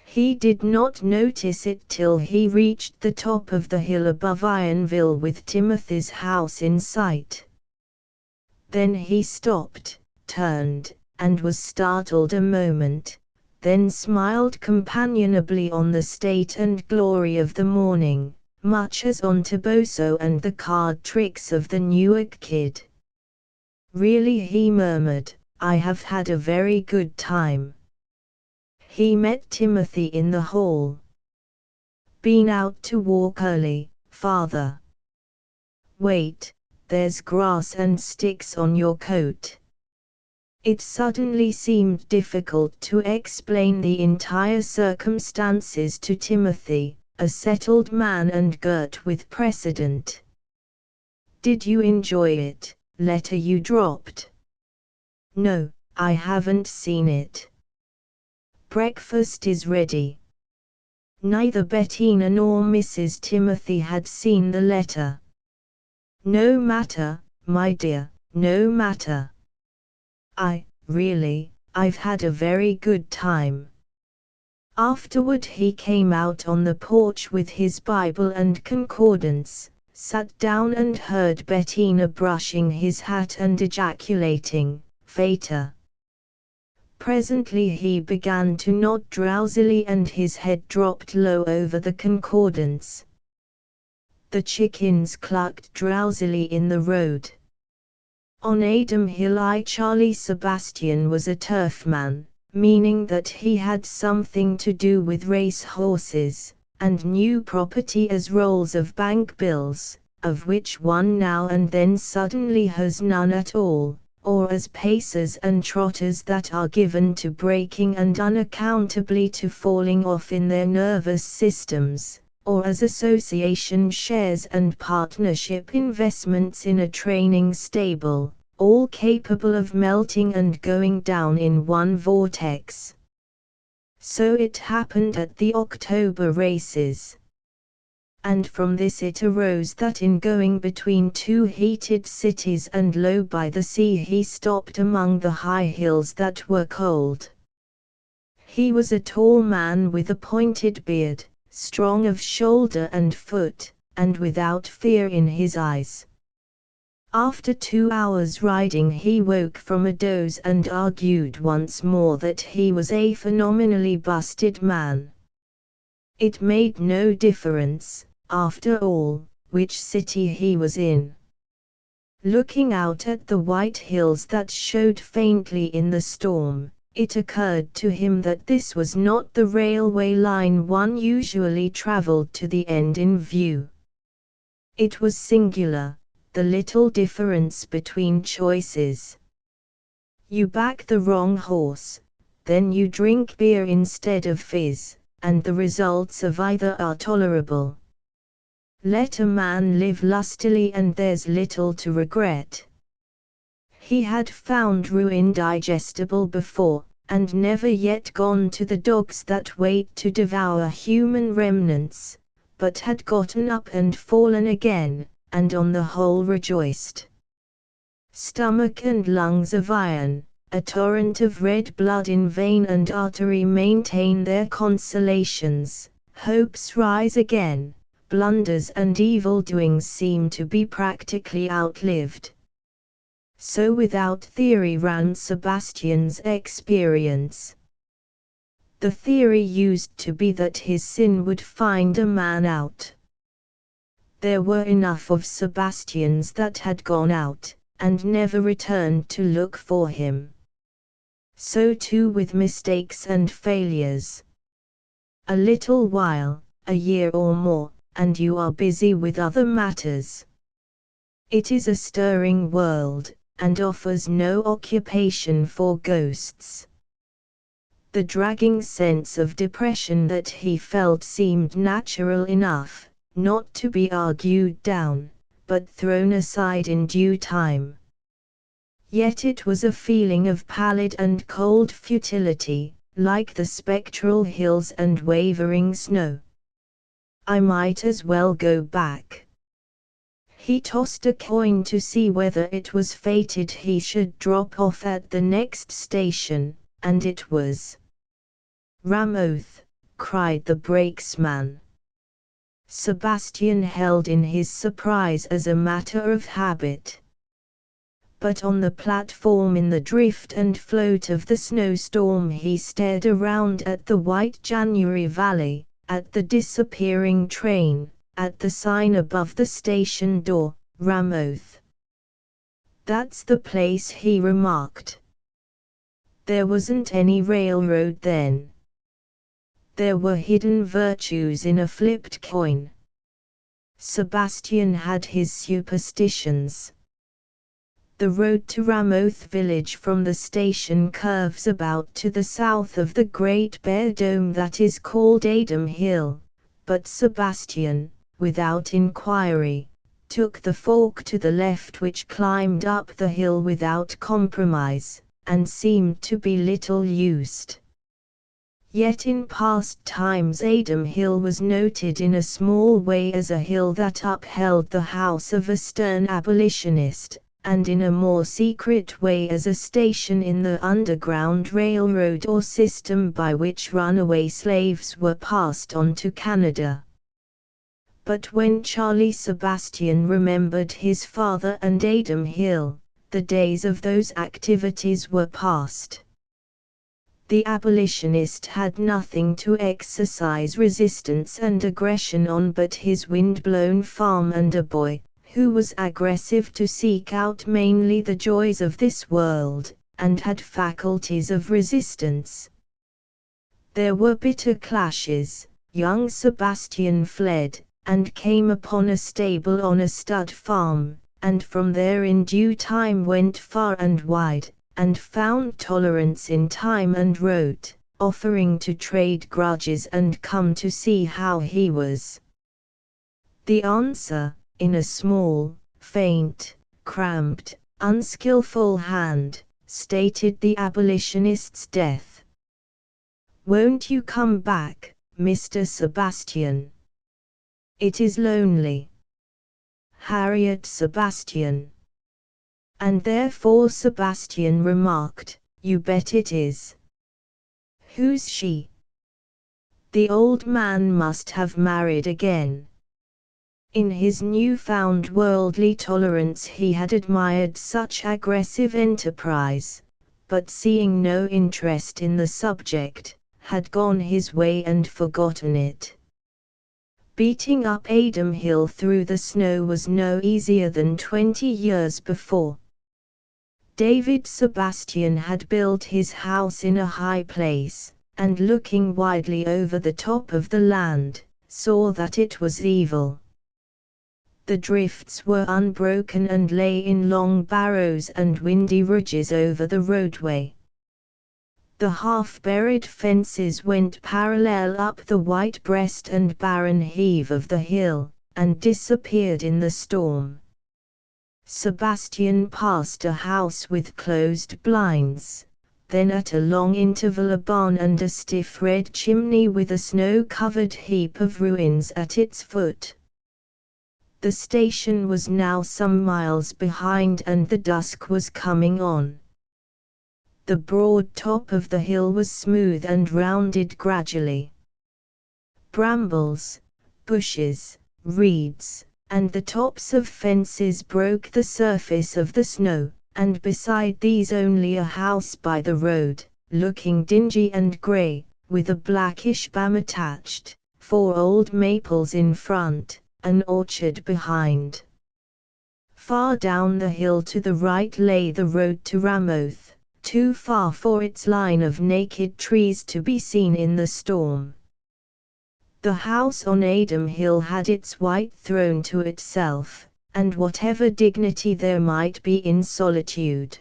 He did not notice it till he reached the top of the hill above Ironville with Timothy's house in sight. Then he stopped, turned, and was startled a moment, then smiled companionably on the state and glory of the morning, much as on Toboso and the card tricks of the Newark Kid. Really, he murmured, I have had a very good time. He met Timothy in the hall. Been out to walk early, father? Wait, there's grass and sticks on your coat. It suddenly seemed difficult to explain the entire circumstances to Timothy, a settled man and girt with precedent. Did you enjoy it, letter you dropped? No, I haven't seen it. Breakfast is ready. Neither Bettina nor Mrs. Timothy had seen the letter. No matter, my dear, no matter. I've had a very good time. Afterward he came out on the porch with his Bible and concordance, sat down and heard Bettina brushing his hat and ejaculating, Fata. Presently he began to nod drowsily and his head dropped low over the concordance. The chickens clucked drowsily in the road. On Adam Hill Charlie Sebastian was a turfman, meaning that he had something to do with race horses, and knew property as rolls of bank bills, of which one now and then suddenly has none at all, or as pacers and trotters that are given to breaking and unaccountably to falling off in their nervous systems, or as association shares and partnership investments in a training stable, all capable of melting and going down in one vortex. So it happened at the October races. And from this it arose that in going between two heated cities and low by the sea he stopped among the high hills that were cold. He was a tall man with a pointed beard, strong of shoulder and foot, and without fear in his eyes. After 2 hours riding he woke from a doze and argued once more that he was a phenomenally busted man. It made no difference, after all, which city he was in. Looking out at the white hills that showed faintly in the storm, it occurred to him that this was not the railway line one usually traveled to the end in view. It was singular, the little difference between choices. You back the wrong horse, then you drink beer instead of fizz, and the results of either are tolerable. Let a man live lustily and there's little to regret. He had found ruin digestible before, and never yet gone to the dogs that wait to devour human remnants, but had gotten up and fallen again, and on the whole rejoiced. Stomach and lungs of iron, a torrent of red blood in vein and artery maintain their consolations, hopes rise again, blunders and evil-doings seem to be practically outlived. So without theory ran Sebastian's experience. The theory used to be that his sin would find a man out. There were enough of Sebastians that had gone out, and never returned to look for him. So too with mistakes and failures. A little while, a year or more, and you are busy with other matters. It is a stirring world, and offers no occupation for ghosts. The dragging sense of depression that he felt seemed natural enough, not to be argued down, but thrown aside in due time. Yet it was a feeling of pallid and cold futility, like the spectral hills and wavering snow. I might as well go back. He tossed a coin to see whether it was fated he should drop off at the next station, and it was. "Ramoth!" cried the brakesman. Sebastian held in his surprise as a matter of habit. But on the platform in the drift and float of the snowstorm he stared around at the white January valley, at the disappearing train, at the sign above the station door, "Ramoth." "That's the place," he remarked. There wasn't any railroad then. There were hidden virtues in a flipped coin. Sebastian had his superstitions. The road to Ramoth village from the station curves about to the south of the great bare dome that is called Adam Hill, but Sebastian, without inquiry, took the fork to the left which climbed up the hill without compromise, and seemed to be little used. Yet in past times Adam Hill was noted in a small way as a hill that upheld the house of a stern abolitionist, and in a more secret way as a station in the Underground Railroad or system by which runaway slaves were passed on to Canada. But when Charlie Sebastian remembered his father and Adam Hill, the days of those activities were past. The abolitionist had nothing to exercise resistance and aggression on but his wind-blown farm and a boy, who was aggressive to seek out mainly the joys of this world, and had faculties of resistance. There were bitter clashes. Young Sebastian fled, and came upon a stable on a stud farm, and from there in due time went far and wide, and found tolerance in time and wrote, offering to trade grudges and come to see how he was. The answer, in a small, faint, cramped, unskillful hand, stated the abolitionist's death. "Won't you come back, Mr. Sebastian? It is lonely." Harriet Sebastian. And therefore Sebastian remarked, "You bet it is." "Who's she?" The old man must have married again. In his newfound worldly tolerance he had admired such aggressive enterprise, but seeing no interest in the subject, had gone his way and forgotten it. Beating up Adam Hill through the snow was no easier than 20 years before. David Sebastian had built his house in a high place, and looking widely over the top of the land, saw that it was evil. The drifts were unbroken and lay in long barrows and windy ridges over the roadway. The half-buried fences went parallel up the white breast and barren heave of the hill, and disappeared in the storm. Sebastian passed a house with closed blinds, then at a long interval a barn and a stiff red chimney with a snow-covered heap of ruins at its foot. The station was now some miles behind and the dusk was coming on. The broad top of the hill was smooth and rounded gradually. Brambles, bushes, reeds, and the tops of fences broke the surface of the snow, and beside these only a house by the road, looking dingy and grey, with a blackish bam attached, 4 old maples in front, an orchard behind. Far down the hill to the right lay the road to Ramoth, too far for its line of naked trees to be seen in the storm. The house on Adam Hill had its white throne to itself, and whatever dignity there might be in solitude.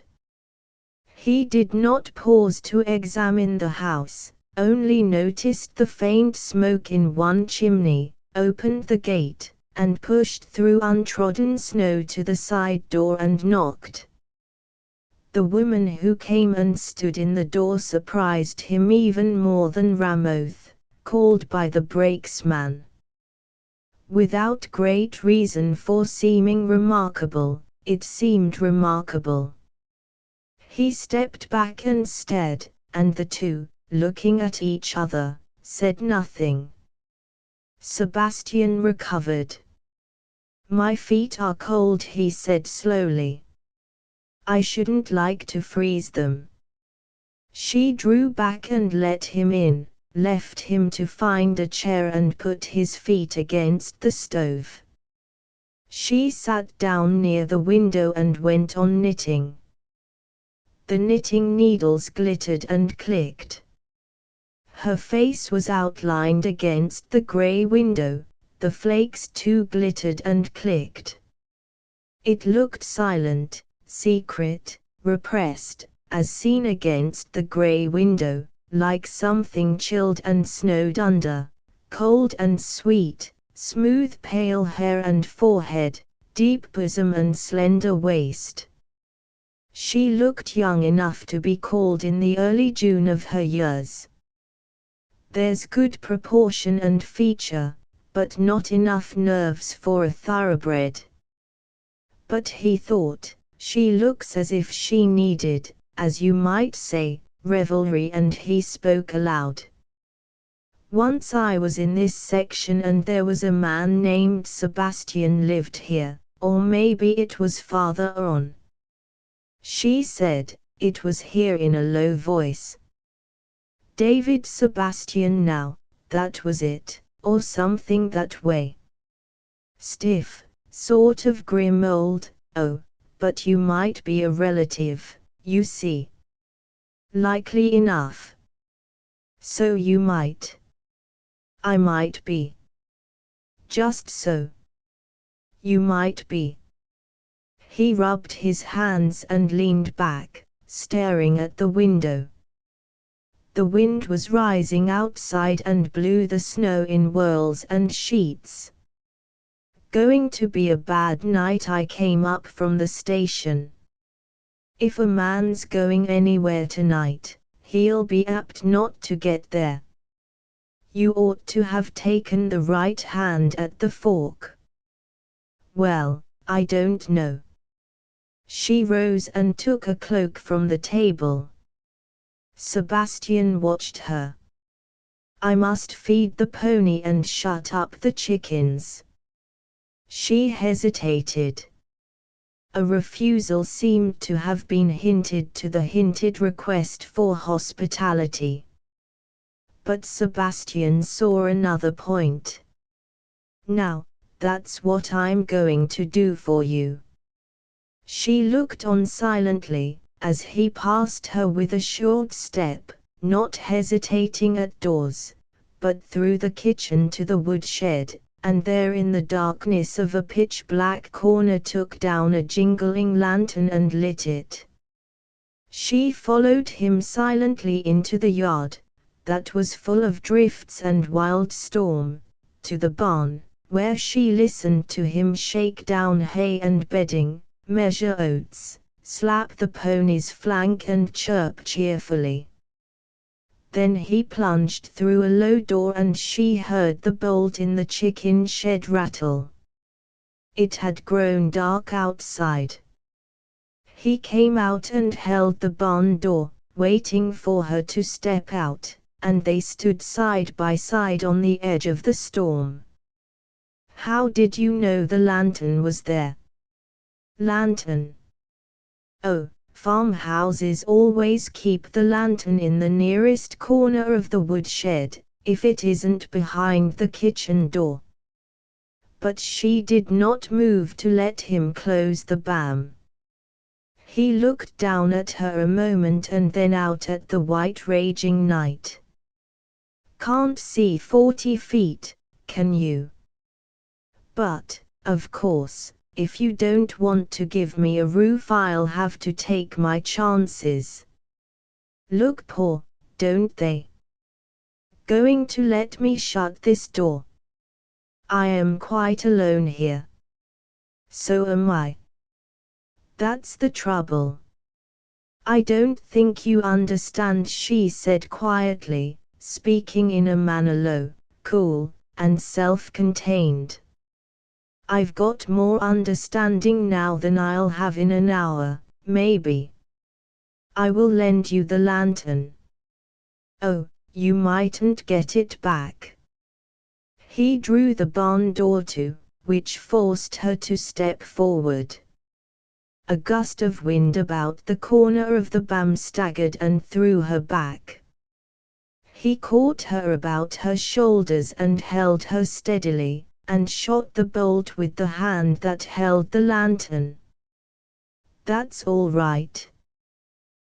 He did not pause to examine the house, only noticed the faint smoke in one chimney, opened the gate, and pushed through untrodden snow to the side door and knocked. The woman who came and stood in the door surprised him even more than Ramoth, called by the brakesman. Without great reason for seeming remarkable, it seemed remarkable. He stepped back and stared, and the two, looking at each other, said nothing. Sebastian recovered. "My feet are cold," he said slowly. "I shouldn't like to freeze them." She drew back and let him in, left him to find a chair and put his feet against the stove. She sat down near the window and went on knitting. The knitting needles glittered and clicked. Her face was outlined against the grey window, the flakes too glittered and clicked. It looked silent, secret, repressed, as seen against the grey window, like something chilled and snowed under, cold and sweet, smooth pale hair and forehead, deep bosom and slender waist. She looked young enough to be called in the early June of her years. There's good proportion and feature, but not enough nerves for a thoroughbred. But he thought, she looks as if she needed, as you might say, revelry, and he spoke aloud. "Once I was in this section and there was a man named Sebastian lived here, or maybe it was farther on." She said, "It was here," in a low voice. "David Sebastian now, that was it, or something that way. Stiff, sort of grim old, oh, but you might be a relative, you see." "Likely enough." "So you might." "I might be." "Just so. You might be." He rubbed his hands and leaned back, staring at the window. The wind was rising outside and blew the snow in whirls and sheets. "Going to be a bad night. I came up from the station. If a man's going anywhere tonight, he'll be apt not to get there. You ought to have taken the right hand at the fork." "Well, I don't know." She rose and took a cloak from the table. Sebastian watched her. "I must feed the pony and shut up the chickens." She hesitated. A refusal seemed to have been hinted to the hinted request for hospitality. But Sebastian saw another point. "Now, that's what I'm going to do for you." She looked on silently, as he passed her with a short step, not hesitating at doors, but through the kitchen to the woodshed, and there in the darkness of a pitch-black corner took down a jingling lantern and lit it. She followed him silently into the yard, that was full of drifts and wild storm, to the barn, where she listened to him shake down hay and bedding, measure oats, slap the pony's flank and chirp cheerfully. Then he plunged through a low door and she heard the bolt in the chicken shed rattle. It had grown dark outside. He came out and held the barn door, waiting for her to step out, and they stood side by side on the edge of the storm. "How did you know the lantern was there?" "Lantern? Oh, farmhouses always keep the lantern in the nearest corner of the woodshed, if it isn't behind the kitchen door." But she did not move to let him close the bam. He looked down at her a moment and then out at the white raging night. "Can't see 40 feet, can you? But, of course, if you don't want to give me a roof, I'll have to take my chances. Look poor, don't they? Going to let me shut this door? I am quite alone here." "So am I. That's the trouble." "I don't think you understand," she said quietly, speaking in a manner low, cool, and self-contained. I've got more understanding now than I'll have in an hour, maybe. I will lend you the lantern. Oh, you mightn't get it back. He drew the barn door to, which forced her to step forward. A gust of wind about the corner of the bam staggered and threw her back. He caught her about her shoulders and held her steadily, and shot the bolt with the hand that held the lantern. That's all right.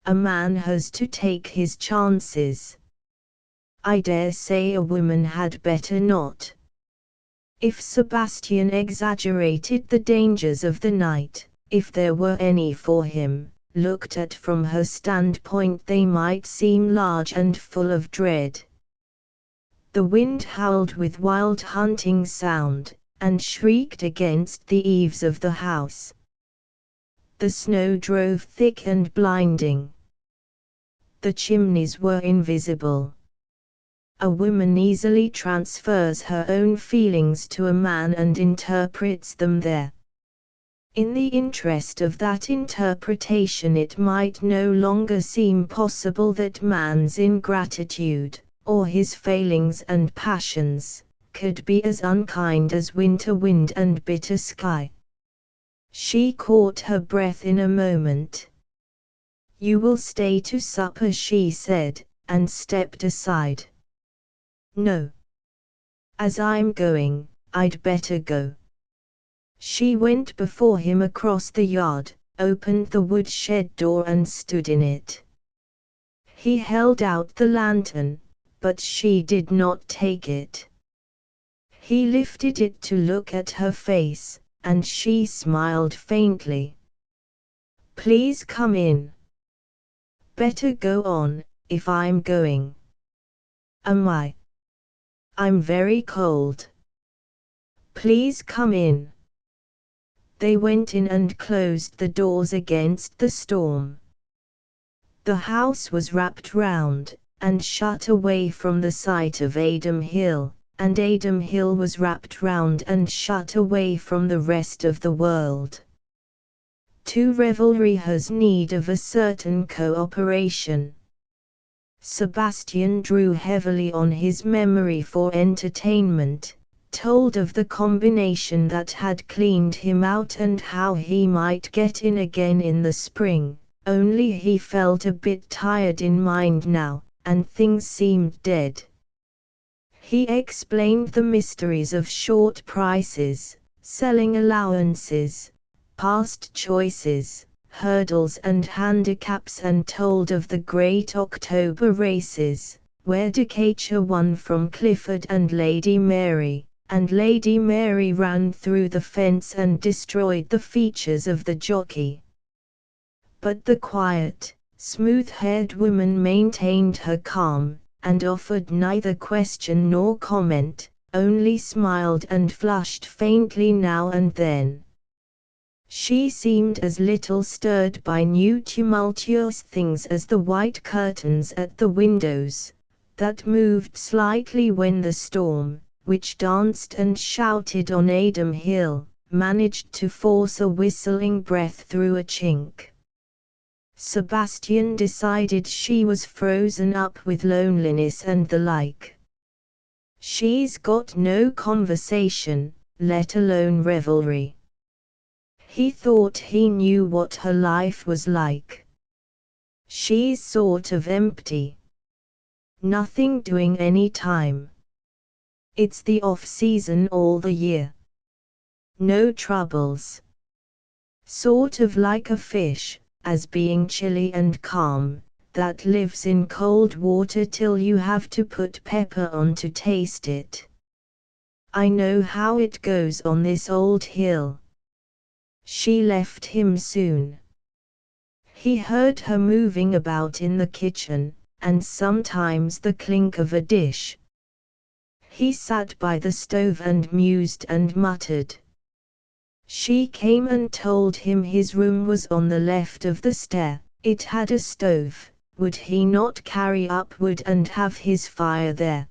A man has to take his chances. I dare say a woman had better not. If Sebastian exaggerated the dangers of the night, if there were any for him, looked at from her standpoint they might seem large and full of dread. The wind howled with wild hunting sound, and shrieked against the eaves of the house. The snow drove thick and blinding. The chimneys were invisible. A woman easily transfers her own feelings to a man and interprets them there. In the interest of that interpretation it might no longer seem possible that man's ingratitude, or his failings and passions, could be as unkind as winter wind and bitter sky. She caught her breath in a moment. "You will stay to supper," she said, and stepped aside. "No. As I'm going, I'd better go." She went before him across the yard, opened the woodshed door and stood in it. He held out the lantern, but she did not take it. He lifted it to look at her face, and she smiled faintly. "Please come in." "Better go on, if I'm going." "Am I? I'm very cold." "Please come in." They went in and closed the doors against the storm. The house was wrapped round, and shut away from the sight of Adam Hill, and Adam Hill was wrapped round and shut away from the rest of the world. True revelry has need of a certain cooperation. Sebastian drew heavily on his memory for entertainment, told of the combination that had cleaned him out and how he might get in again in the spring, only he felt a bit tired in mind now, and things seemed dead. He explained the mysteries of short prices, selling allowances, past choices, hurdles and handicaps, and told of the great October races, where Decatur won from Clifford and Lady Mary, and Lady Mary ran through the fence and destroyed the features of the jockey. But the quiet, smooth-haired woman maintained her calm, and offered neither question nor comment, only smiled and flushed faintly now and then. She seemed as little stirred by new tumultuous things as the white curtains at the windows, that moved slightly when the storm, which danced and shouted on Adam Hill, managed to force a whistling breath through a chink. Sebastian decided she was frozen up with loneliness and the like. She's got no conversation, let alone revelry. He thought he knew what her life was like. She's sort of empty. Nothing doing any time. It's the off-season all the year. No troubles. Sort of like a fish, as being chilly and calm, that lives in cold water till you have to put pepper on to taste it. I know how it goes on this old hill. She left him soon. He heard her moving about in the kitchen, and sometimes the clink of a dish. He sat by the stove and mused and muttered. She came and told him his room was on the left of the stair, it had a stove, would he not carry up wood and have his fire there?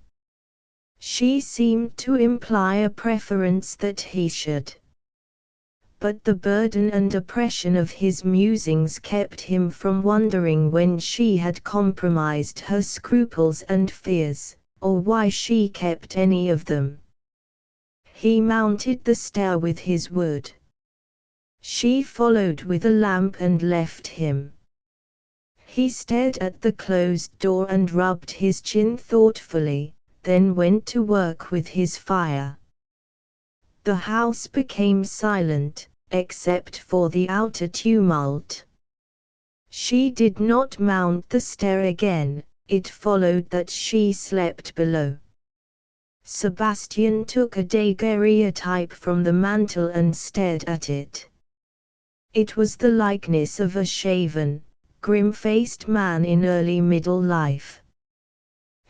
She seemed to imply a preference that he should. but the burden and oppression of his musings kept him from wondering when she had compromised her scruples and fears, or why she kept any of them. He mounted the stair with his wood. She followed with a lamp and left him. He stared at the closed door and rubbed his chin thoughtfully, then went to work with his fire. The house became silent, except for the outer tumult. She did not mount the stair again, it followed that she slept below. Sebastian took a daguerreotype from the mantel and stared at it. It was the likeness of a shaven, grim-faced man in early middle life.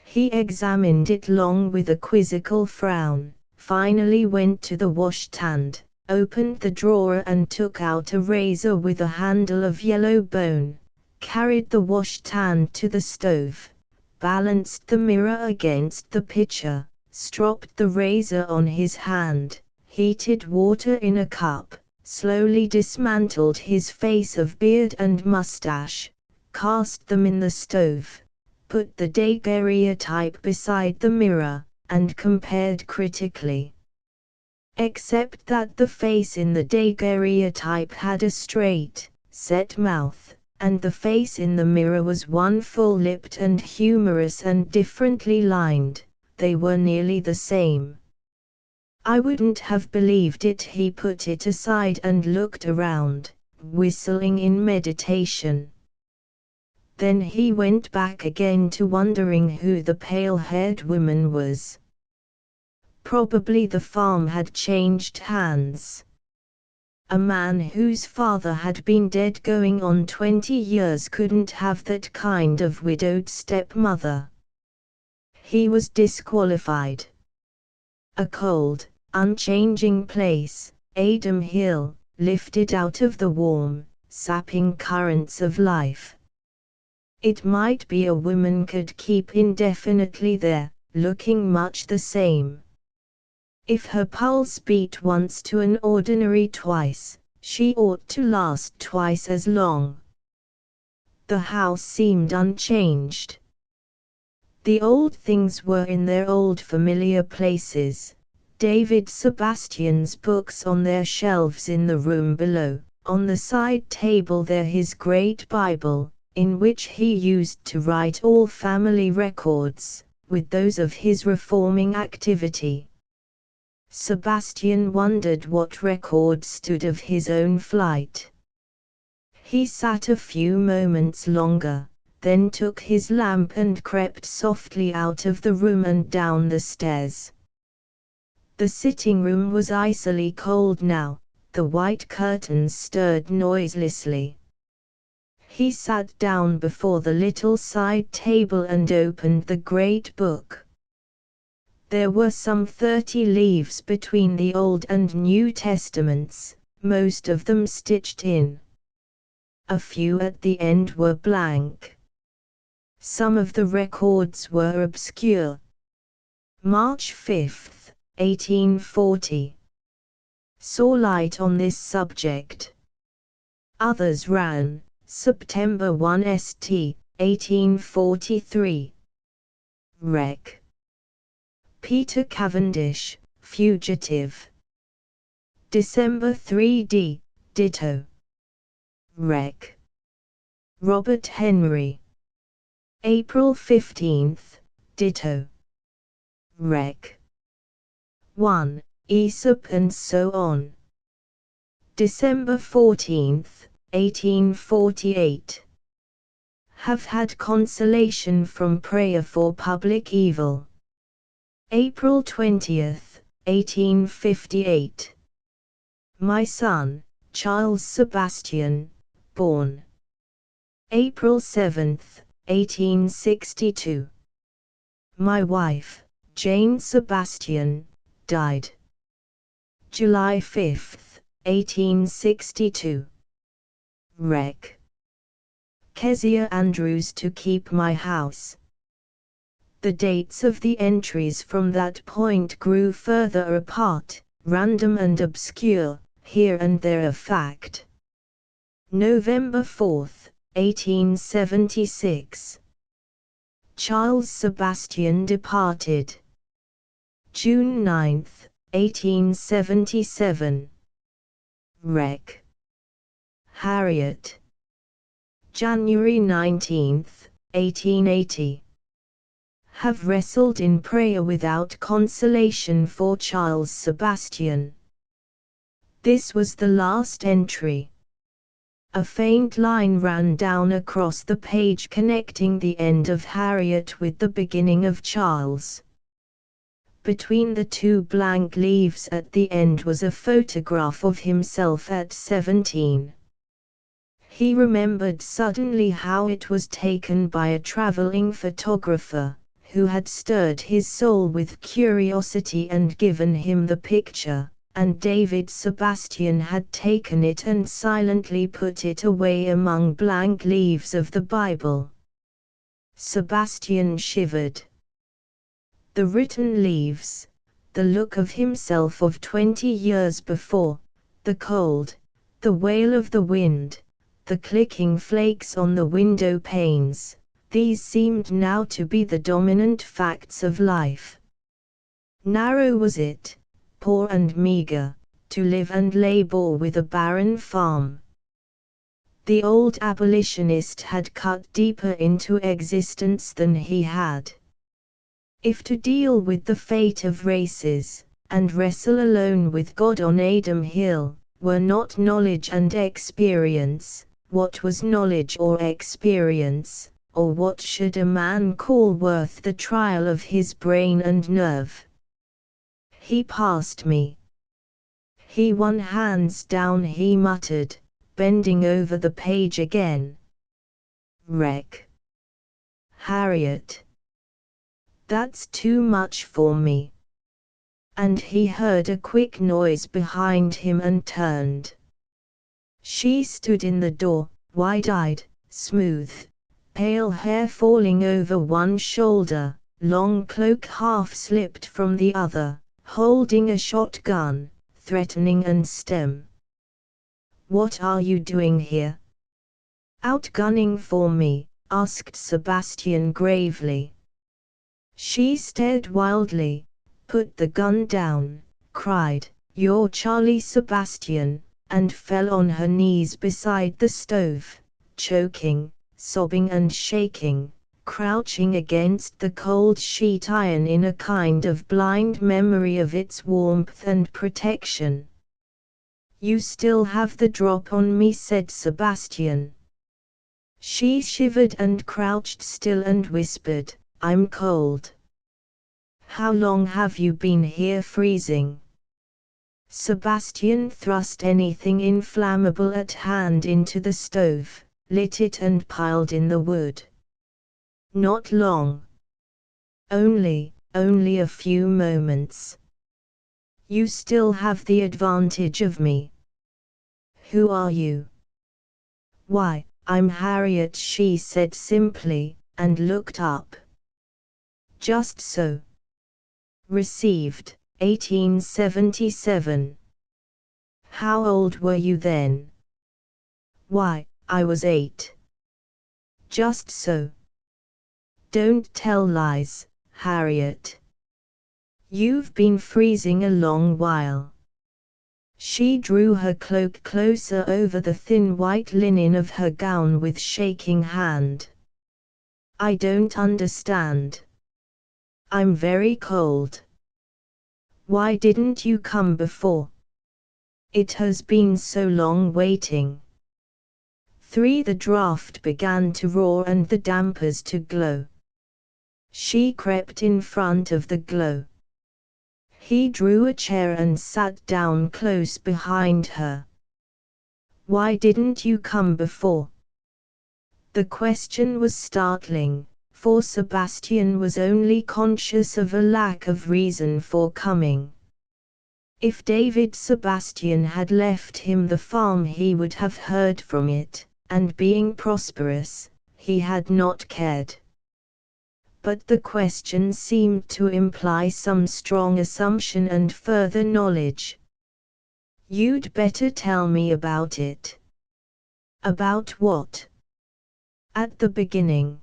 He examined it long with a quizzical frown, finally went to the washstand, opened the drawer and took out a razor with a handle of yellow bone, carried the washstand to the stove, balanced the mirror against the pitcher, stropped the razor on his hand, heated water in a cup, slowly dismantled his face of beard and mustache, cast them in the stove, put the daguerreotype beside the mirror, and compared critically. Except that the face in the daguerreotype had a straight, set mouth, and the face in the mirror was one full-lipped and humorous and differently lined, they were nearly the same. I wouldn't have believed it. He put it aside and looked around, whistling in meditation. Then he went back again to wondering who the pale-haired woman was. Probably the farm had changed hands. A man whose father had been dead going on 20 years couldn't have that kind of widowed stepmother. He was disqualified. A cold, unchanging place, Adam Hill, lifted out of the warm, sapping currents of life. It might be a woman could keep indefinitely there, looking much the same. If her pulse beat once to an ordinary twice, she ought to last twice as long. The house seemed unchanged. The old things were in their old familiar places. David Sebastian's books on their shelves in the room below, on the side table there his great Bible, in which he used to write all family records, with those of his reforming activity. Sebastian wondered what record stood of his own flight. He sat a few moments longer, then took his lamp and crept softly out of the room and down the stairs. The sitting room was icily cold now, the white curtains stirred noiselessly. He sat down before the little side table and opened the great book. There were some 30 leaves between the Old and New Testaments, most of them stitched in. A few at the end were blank. Some of the records were obscure. March 5, 1840. Saw light on this subject. Others ran, September 1 St. 1843. Rec. Peter Cavendish, Fugitive. December 3d, ditto. Rec. Robert Henry. April 15, ditto. Rec. 1. Aesop and so on. December 14, 1848. Have had consolation from prayer for public evil. April 20, 1858. My son, Charles Sebastian, born. April 7, 1862. My wife, Jane Sebastian, died. July 5, 1862. Rec. Kezia Andrews to keep my house. The dates of the entries from that point grew further apart, random and obscure, here and there a fact. November 4, 1876. Charles Sebastian departed. June 9, 1877. Wreck. Harriet. January 19, 1880. Have wrestled in prayer without consolation for Charles Sebastian. This was the last entry. A faint line ran down across the page connecting the end of Harriet with the beginning of Charles. Between the two blank leaves at the end was a photograph of himself at 17. He remembered suddenly how it was taken by a traveling photographer, who had stirred his soul with curiosity and given him the picture, and David Sebastian had taken it and silently put it away among blank leaves of the Bible. Sebastian shivered. The written leaves, the look of himself of 20 years before, the cold, the wail of the wind, the clicking flakes on the window panes, these seemed now to be the dominant facts of life. Narrow was it, poor and meager, to live and labor with a barren farm. The old abolitionist had cut deeper into existence than he had. If to deal with the fate of races, and wrestle alone with God on Adam Hill, were not knowledge and experience, what was knowledge or experience, or what should a man call worth the trial of his brain and nerve? He passed me. He won hands down, he muttered, bending over the page again. Wreck. Harriet. That's too much for me. And he heard a quick noise behind him and turned. She stood in the door, wide-eyed, smooth, pale hair falling over one shoulder, long cloak half slipped from the other, holding a shotgun, threatening and stern. What are you doing here? Outgunning for me? Asked Sebastian gravely. She stared wildly, put the gun down, cried, "You're Charlie Sebastian," and fell on her knees beside the stove, choking, sobbing and shaking, crouching against the cold sheet iron in a kind of blind memory of its warmth and protection. "You still have the drop on me," said Sebastian. She shivered and crouched still and whispered, "I'm cold." "How long have you been here freezing?" Sebastian thrust anything inflammable at hand into the stove, lit it and piled in the wood. "Not long. Only a few moments." "You still have the advantage of me." "Who are you?" "Why, I'm Harriet," she said simply, and looked up. "Just so. Received, 1877. How old were you then?" "Why, I was 8. "Just so. Don't tell lies, Harriet. You've been freezing a long while." She drew her cloak closer over the thin white linen of her gown with shaking hand. "I don't understand." "I'm very cold." "Why didn't you come before?" "It has been so long waiting." 3. The draft began to roar and the dampers to glow. She crept in front of the glow. He drew a chair and sat down close behind her. "Why didn't you come before?" The question was startling, for Sebastian was only conscious of a lack of reason for coming. If David Sebastian had left him the farm he would have heard from it, and being prosperous, he had not cared. But the question seemed to imply some strong assumption and further knowledge. You'd better tell me about it. About what? At the beginning.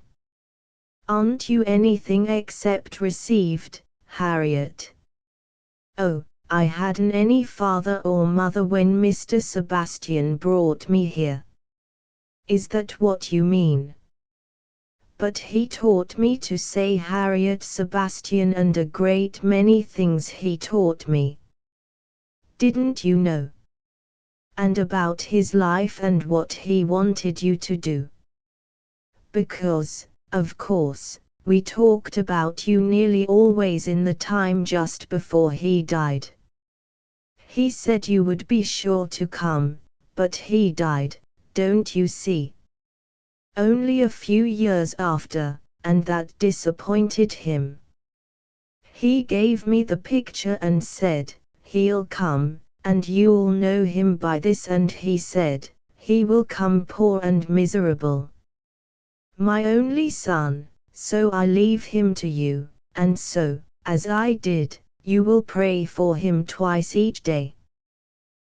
Aren't you anything except received, Harriet? Oh, I hadn't any father or mother when Mr. Sebastian brought me here. Is that what you mean? But he taught me to say Harriet Sebastian, and a great many things he taught me. Didn't you know? And about his life and what he wanted you to do. Because, of course, we talked about you nearly always in the time just before he died. He said you would be sure to come, but he died, don't you see? Only a few years after, and that disappointed him. He gave me the picture and said, he'll come, and you'll know him by this, and he said, he will come poor and miserable. My only son, so I leave him to you, and so, as I did, you will pray for him twice each day.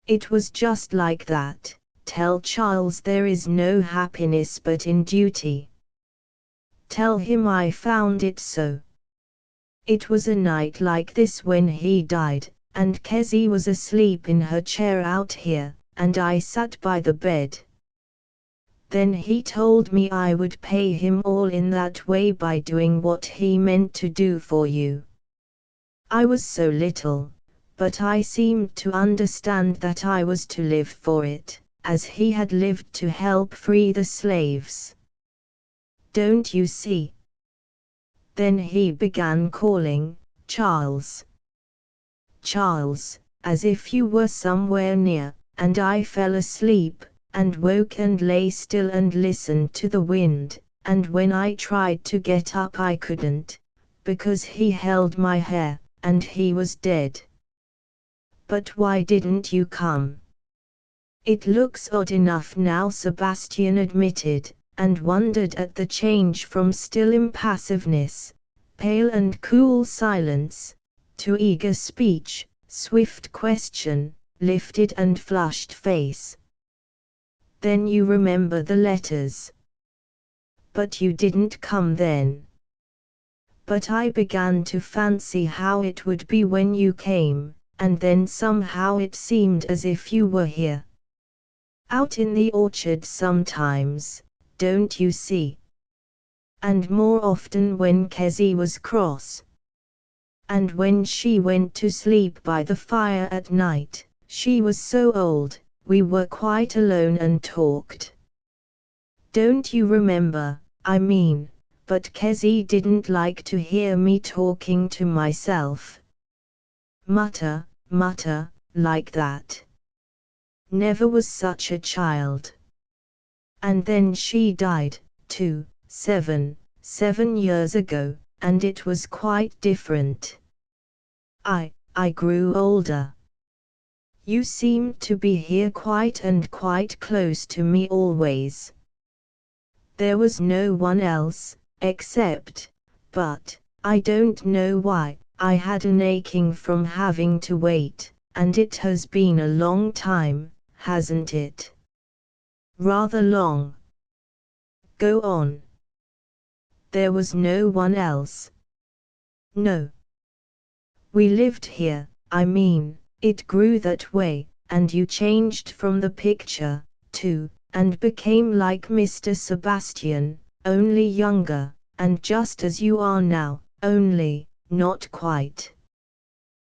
It was just like that. Tell Charles there is no happiness but in duty. Tell him I found it so. It was a night like this when he died, and Kezzy was asleep in her chair out here, and I sat by the bed. Then he told me I would pay him all in that way by doing what he meant to do for you. I was so little, but I seemed to understand that I was to live for it, as he had lived to help free the slaves. Don't you see? Then he began calling, Charles. Charles, as if you were somewhere near, and I fell asleep, and woke and lay still and listened to the wind, and when I tried to get up I couldn't, because he held my hair, and he was dead. But why didn't you come? It looks odd enough now, Sebastian admitted, and wondered at the change from still impassiveness, pale and cool silence, to eager speech, swift question, lifted and flushed face. Then you remember the letters. But you didn't come then. But I began to fancy how it would be when you came, and then somehow it seemed as if you were here. Out in the orchard sometimes, don't you see? And more often when Kezzy was cross. And when she went to sleep by the fire at night, she was so old, we were quite alone and talked. Don't you remember, I mean, but Kezzy didn't like to hear me talking to myself. Mutter, mutter, like that. Never was such a child. And then she died, too, 7 years ago, and it was quite different. I grew older. You seemed to be here quite close to me always. There was no one else, except, but, I don't know why, I had an aching from having to wait, and it has been a long time, hasn't it? Rather long. Go on. There was no one else. No. We lived here, I mean, it grew that way, and you changed from the picture, too, and became like Mr. Sebastian, only younger, and just as you are now, only, not quite.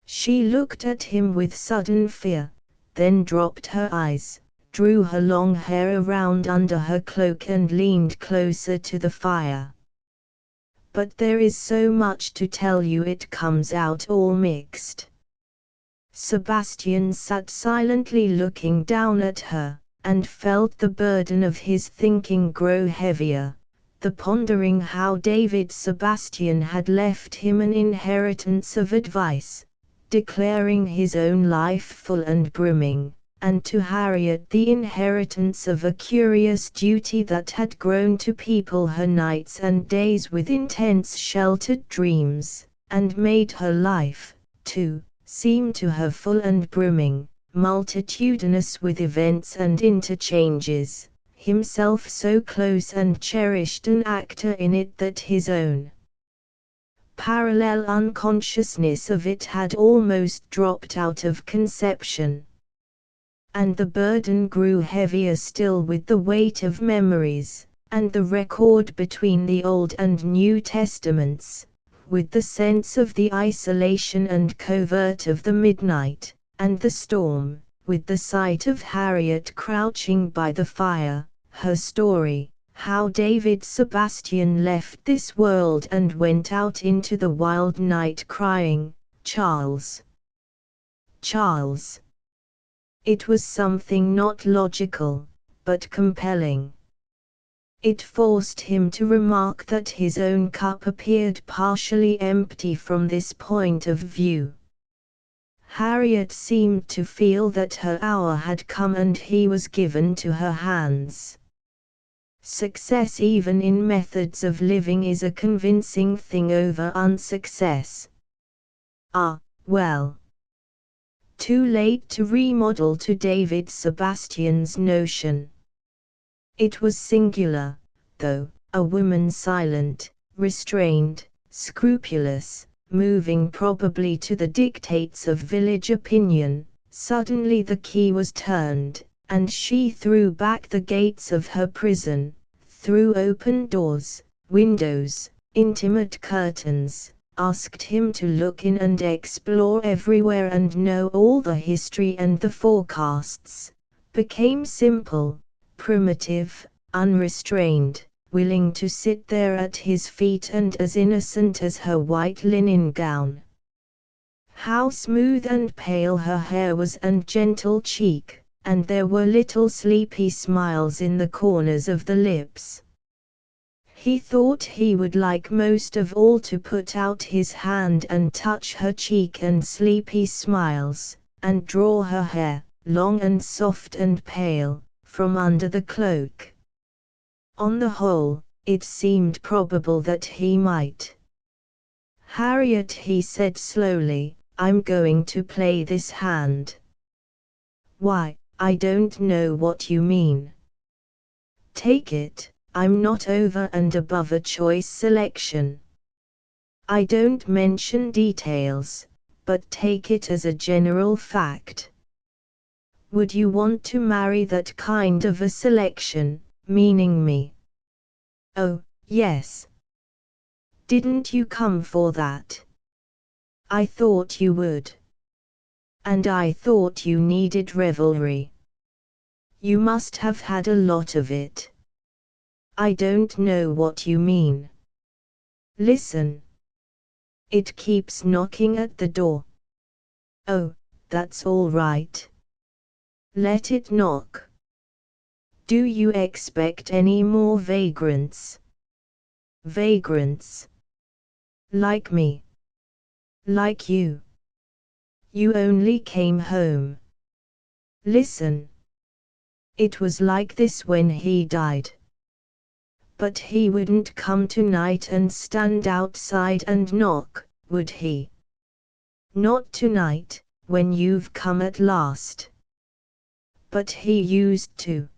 She looked at him with sudden fear, then dropped her eyes, drew her long hair around under her cloak and leaned closer to the fire. But there is so much to tell you, it comes out all mixed. Sebastian sat silently looking down at her, and felt the burden of his thinking grow heavier, the pondering how David Sebastian had left him an inheritance of advice, declaring his own life full and brimming, and to Harriet the inheritance of a curious duty that had grown to people her nights and days with intense sheltered dreams, and made her life, too, seem to her full and brimming, multitudinous with events and interchanges, himself so close and cherished an actor in it that his own parallel unconsciousness of it had almost dropped out of conception. And the burden grew heavier still with the weight of memories, and the record between the Old and New Testaments, with the sense of the isolation and covert of the midnight, and the storm, with the sight of Harriet crouching by the fire, her story, how David Sebastian left this world and went out into the wild night crying, "Charles! Charles!" It was something not logical, but compelling. It forced him to remark that his own cup appeared partially empty from this point of view. Harriet seemed to feel that her hour had come and he was given to her hands. Success even in methods of living is a convincing thing over unsuccess. Ah, well. Too late to remodel to David Sebastian's notion. It was singular, though, a woman silent, restrained, scrupulous, moving probably to the dictates of village opinion, suddenly the key was turned, and she threw back the gates of her prison, threw open doors, windows, intimate curtains, asked him to look in and explore everywhere and know all the history and the forecasts, became simple, primitive, unrestrained, willing to sit there at his feet and as innocent as her white linen gown. How smooth and pale her hair was and gentle cheek, and there were little sleepy smiles in the corners of the lips. He thought he would like most of all to put out his hand and touch her cheek and sleepy smiles, and draw her hair, long and soft and pale, from under the cloak. On the whole, it seemed probable that he might. "Harriet," he said slowly, "I'm going to play this hand." "Why, I don't know what you mean." "Take it, I'm not over and above a choice selection. I don't mention details, but take it as a general fact. Would you want to marry that kind of a selection, meaning me?" "Oh, yes. Didn't you come for that?" "I thought you would. And I thought you needed revelry. You must have had a lot of it." "I don't know what you mean." "Listen. It keeps knocking at the door." "Oh, that's all right. Let it knock. Do you expect any more vagrants?" "Vagrants? Like me? Like you? You only came home." "Listen. It was like this when he died. But he wouldn't come tonight and stand outside and knock, would he? Not tonight, when you've come at last. But he used to.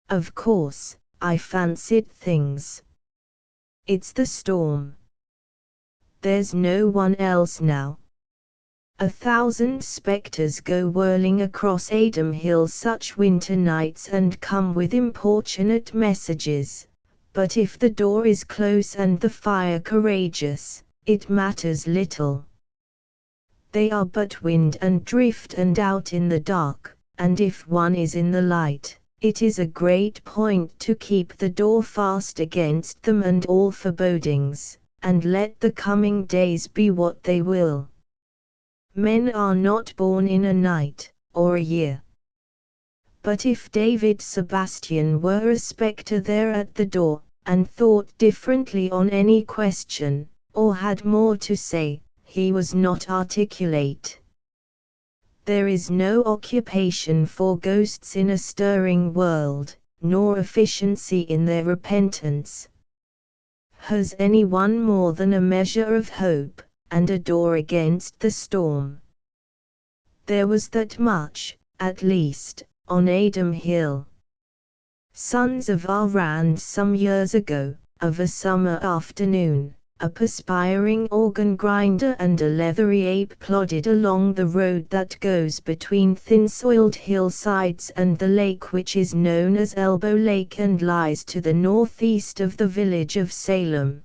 Of course, I fancied things. It's the storm. There's no one else now. 1,000 spectres go whirling across Adam Hill such winter nights and come with importunate messages, but if the door is close and the fire courageous, it matters little. They are but wind and drift and out in the dark, and if one is in the light, it is a great point to keep the door fast against them and all forebodings, and let the coming days be what they will. Men are not born in a night, or a year. But if David Sebastian were a spectre there at the door, and thought differently on any question, or had more to say, he was not articulate. There is no occupation for ghosts in a stirring world, nor efficiency in their repentance. Has anyone more than a measure of hope, and a door against the storm? There was that much, at least, on Adam Hill. Sons of our Rand some years ago, of a summer afternoon, a perspiring organ grinder and a leathery ape plodded along the road that goes between thin-soiled hillsides and the lake which is known as Elbow Lake and lies to the northeast of the village of Salem.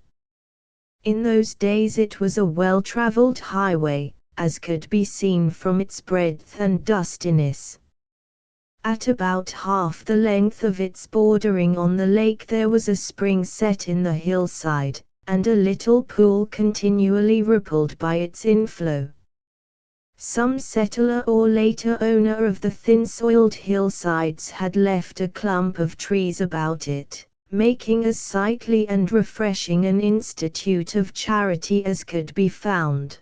In those days it was a well-traveled highway, as could be seen from its breadth and dustiness. At about half the length of its bordering on the lake there was a spring set in the hillside, and a little pool continually rippled by its inflow. Some settler or later owner of the thin-soiled hillsides had left a clump of trees about it, making as sightly and refreshing an institute of charity as could be found.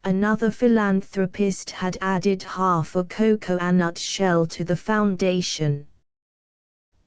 Another philanthropist had added half a cocoa-nut shell to the foundation.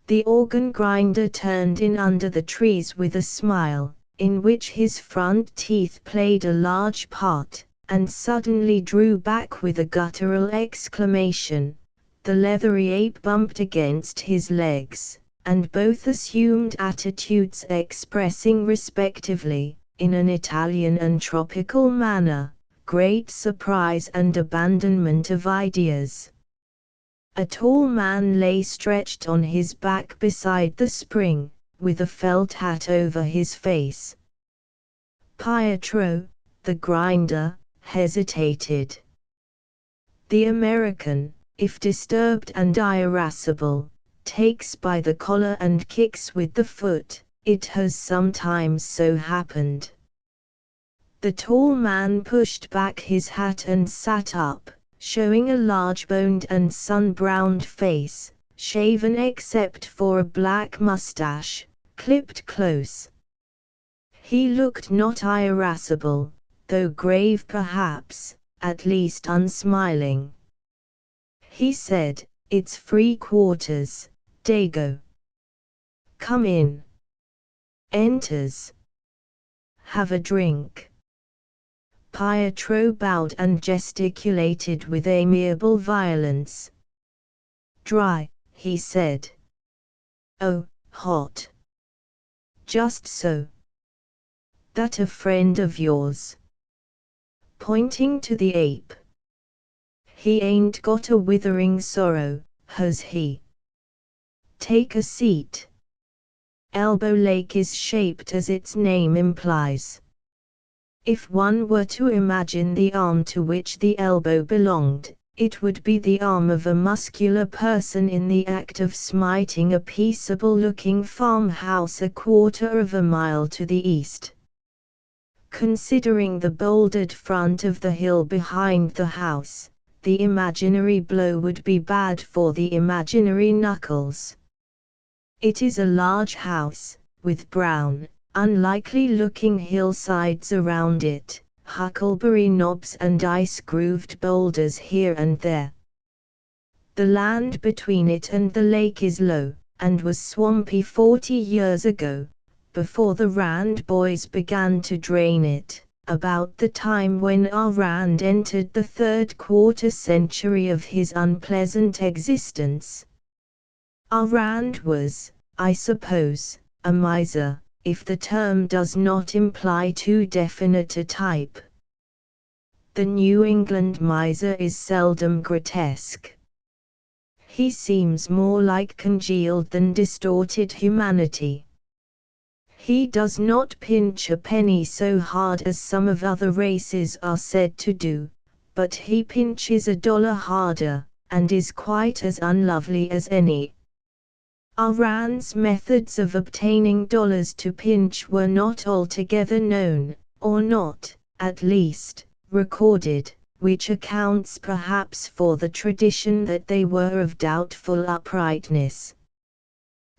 The organ grinder turned in under the trees with a smile, in which his front teeth played a large part, and suddenly drew back with a guttural exclamation. The leathery ape bumped against his legs, and both assumed attitudes expressing respectively, in an Italian and tropical manner, great surprise and abandonment of ideas. A tall man lay stretched on his back beside the spring, with a felt hat over his face. Pietro, the grinder, hesitated. The American, if disturbed and irascible, takes by the collar and kicks with the foot, it has sometimes so happened. The tall man pushed back his hat and sat up, showing a large-boned and sun-browned face, shaven except for a black mustache, clipped close. He looked not irascible, though grave perhaps, at least unsmiling. He said, "It's free quarters, Dago. Come in." Enters. "Have a drink." Pietro bowed and gesticulated with amiable violence. "Dry," he said. "Oh, hot." "Just so." "That a friend of yours?" Pointing to the ape. "He ain't got a withering sorrow, has he?" "Take a seat." Elbow Lake is shaped as its name implies. If one were to imagine the arm to which the elbow belonged, it would be the arm of a muscular person in the act of smiting a peaceable-looking farmhouse a quarter of a mile to the east. Considering the bouldered front of the hill behind the house, the imaginary blow would be bad for the imaginary knuckles. It is a large house, with brown, unlikely-looking hillsides around it, huckleberry knobs and ice-grooved boulders here and there. The land between it and the lake is low, and was swampy 40 years ago, before the Rand boys began to drain it, about the time when our Rand entered the third quarter century of his unpleasant existence. Our Rand was, I suppose, a miser, if the term does not imply too definite a type. The New England miser is seldom grotesque. He seems more like congealed than distorted humanity. He does not pinch a penny so hard as some of other races are said to do, but he pinches $1 harder, and is quite as unlovely as any. Our Rand's methods of obtaining dollars to pinch were not altogether known, or not, at least, recorded, which accounts perhaps for the tradition that they were of doubtful uprightness.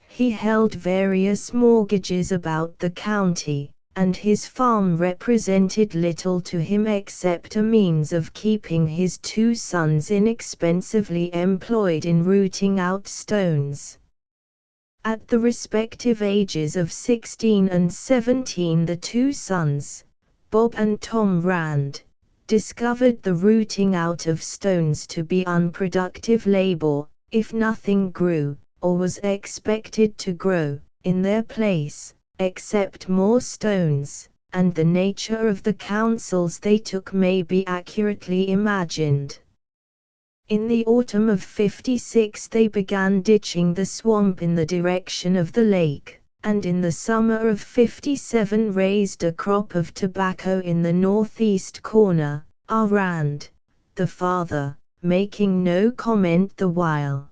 He held various mortgages about the county, and his farm represented little to him except a means of keeping his 2 sons inexpensively employed in rooting out stones. At the respective ages of 16 and 17 the 2 sons, Bob and Tom Rand, discovered the rooting out of stones to be unproductive labor, if nothing grew, or was expected to grow, in their place, except more stones, and the nature of the counsels they took may be accurately imagined. In the autumn of '56 they began ditching the swamp in the direction of the lake, and in the summer of '57 raised a crop of tobacco in the northeast corner, Rand, the father, making no comment the while.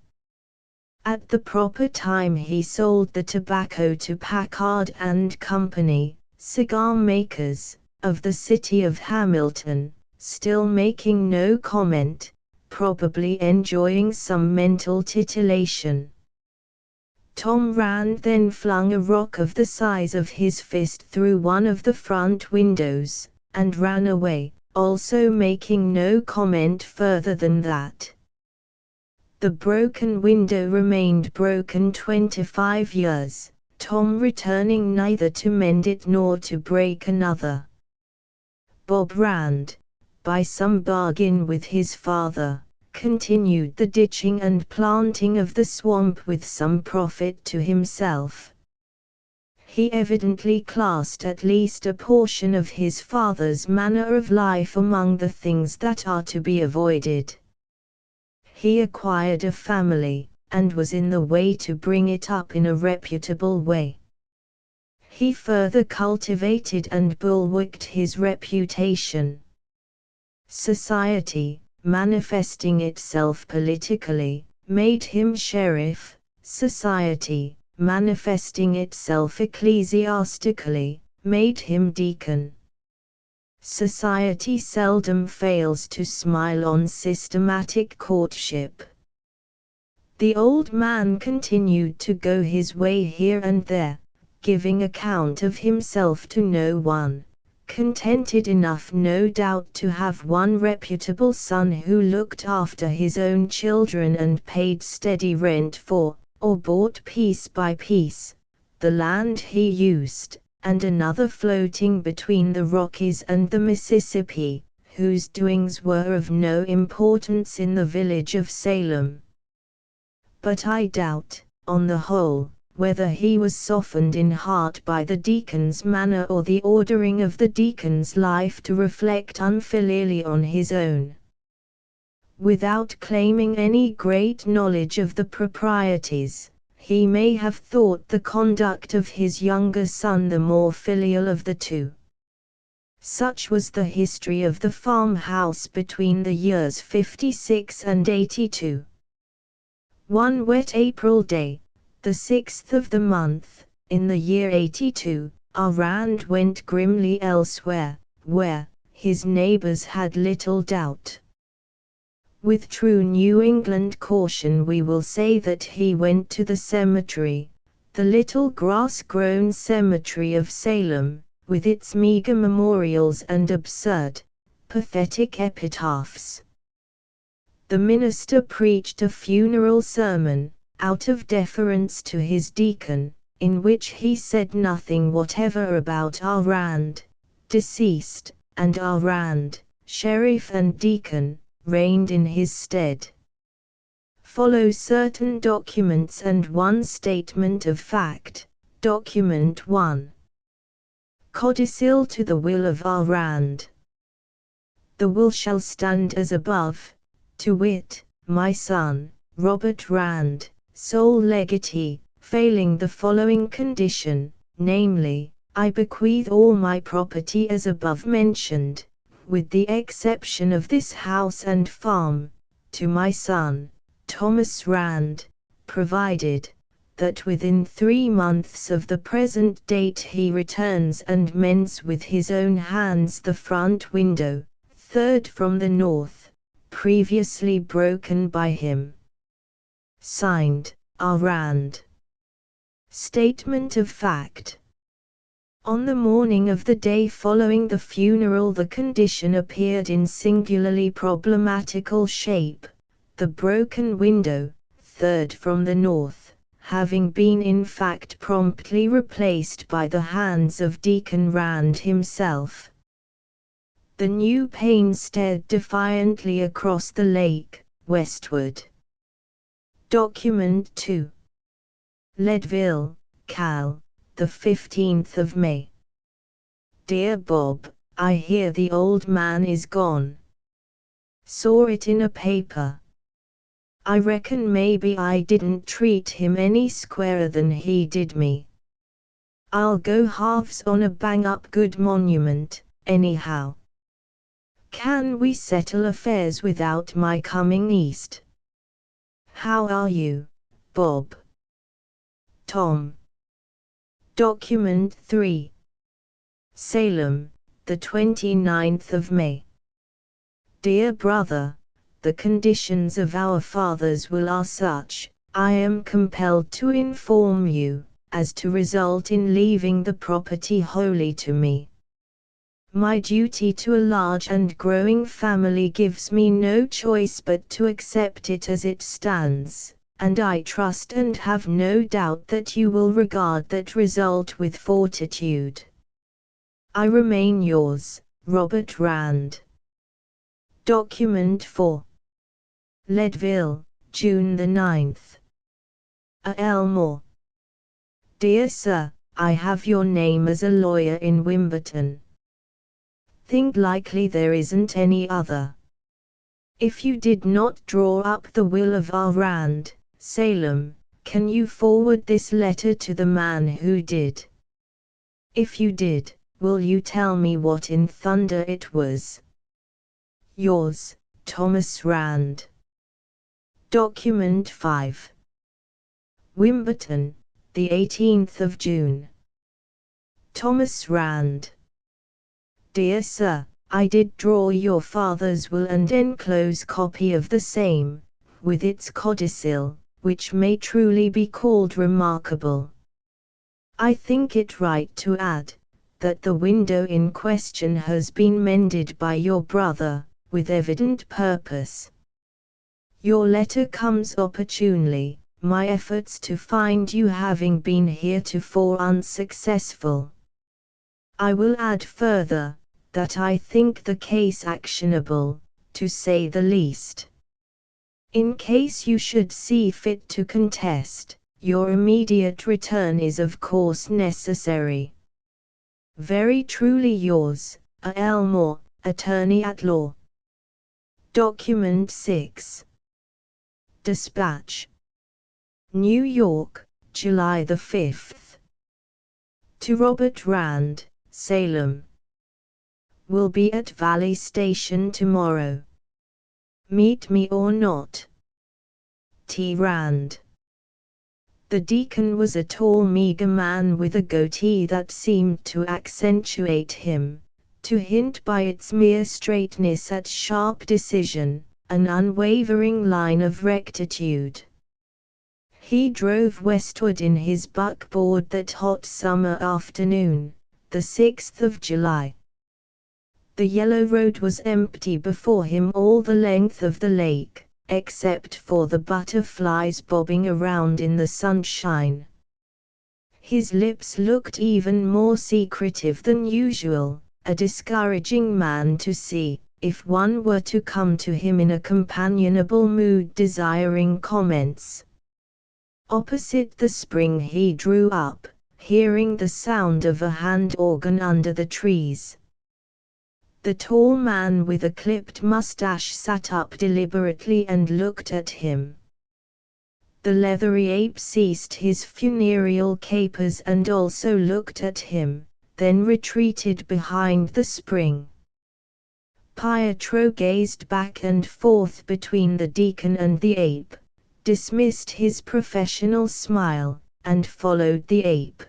At the proper time he sold the tobacco to Packard and Company, cigar makers, of the city of Hamilton, still making no comment, probably enjoying some mental titillation. Tom Rand then flung a rock of the size of his fist through one of the front windows, and ran away, also making no comment further than that. The broken window remained broken 25 years, Tom returning neither to mend it nor to break another. Bob Rand, by some bargain with his father, continued the ditching and planting of the swamp with some profit to himself. He evidently classed at least a portion of his father's manner of life among the things that are to be avoided. He acquired a family, and was in the way to bring it up in a reputable way. He further cultivated and bulwarked his reputation. Society, manifesting itself politically, made him sheriff. Society, manifesting itself ecclesiastically, made him deacon. Society seldom fails to smile on systematic courtship. The old man continued to go his way here and there, giving account of himself to no one, contented enough no doubt to have one reputable son who looked after his own children and paid steady rent for, or bought piece by piece, the land he used, and another floating between the Rockies and the Mississippi, whose doings were of no importance in the village of Salem. But I doubt, on the whole, whether he was softened in heart by the deacon's manner or the ordering of the deacon's life to reflect unfilially on his own. Without claiming any great knowledge of the proprieties, he may have thought the conduct of his younger son the more filial of the two. Such was the history of the farmhouse between the years '56 and '82. One wet April day, the 6th of the month, in the year '82, Rand went grimly elsewhere, where, his neighbors had little doubt. With true New England caution we will say that he went to the cemetery, the little grass-grown cemetery of Salem, with its meager memorials and absurd, pathetic epitaphs. The minister preached a funeral sermon, out of deference to his deacon, in which he said nothing whatever about Rand, deceased, and Rand, sheriff and deacon, reigned in his stead. Follow certain documents and one statement of fact. Document 1. Codicil to the will of Rand. The will shall stand as above, to wit, my son, Robert Rand, sole legatee, failing the following condition, namely, I bequeath all my property as above mentioned, with the exception of this house and farm, to my son, Thomas Rand, provided, that within 3 months of the present date he returns and mends with his own hands the front window, third from the north, previously broken by him. Signed, Rand. Statement of fact. On the morning of the day following the funeral the condition appeared in singularly problematical shape, the broken window, third from the north, having been in fact promptly replaced by the hands of Deacon Rand himself. The new pane stared defiantly across the lake, westward. Document 2. Leadville, Cal, the 15th of May. Dear Bob, I hear the old man is gone. Saw it in a paper. I reckon maybe I didn't treat him any squarer than he did me. I'll go halves on a bang-up good monument, anyhow. Can we settle affairs without my coming east? How are you, Bob? Tom. Document 3. Salem, the 29th of May. Dear brother, the conditions of our father's will are such, I am compelled to inform you, as to result in leaving the property wholly to me. My duty to a large and growing family gives me no choice but to accept it as it stands, and I trust and have no doubt that you will regard that result with fortitude. I remain yours, Robert Rand. Document 4. Leadville, June the 9th. A. Elmore. Dear Sir, I have your name as a lawyer in Wimbledon. Think likely there isn't any other. If you did not draw up the will of R. Rand, Salem, can you forward this letter to the man who did? If you did, will you tell me what in thunder it was? Yours, Thomas Rand. Document 5. Wimbledon, the 18th of June. Thomas Rand. Dear Sir, I did draw your father's will and enclose copy of the same, with its codicil, which may truly be called remarkable. I think it right to add, that the window in question has been mended by your brother, with evident purpose. Your letter comes opportunely, my efforts to find you having been heretofore unsuccessful. I will add further, that I think the case actionable, to say the least. In case you should see fit to contest, your immediate return is of course necessary. Very truly yours, A. Elmore, Attorney at Law. Document 6. Dispatch. New York, July the 5th. To Robert Rand, Salem. Will be at Valley Station tomorrow. Meet me or not. T. Rand. The deacon was a tall meager man with a goatee that seemed to accentuate him, to hint by its mere straightness at sharp decision, an unwavering line of rectitude. He drove westward in his buckboard that hot summer afternoon, the 6th of July. The yellow road was empty before him all the length of the lake, except for the butterflies bobbing around in the sunshine. His lips looked even more secretive than usual, a discouraging man to see, if one were to come to him in a companionable mood desiring comments. Opposite the spring he drew up, hearing the sound of a hand organ under the trees. The tall man with a clipped mustache sat up deliberately and looked at him. The leathery ape ceased his funereal capers and also looked at him, then retreated behind the spring. Pietro gazed back and forth between the deacon and the ape, dismissed his professional smile, and followed the ape.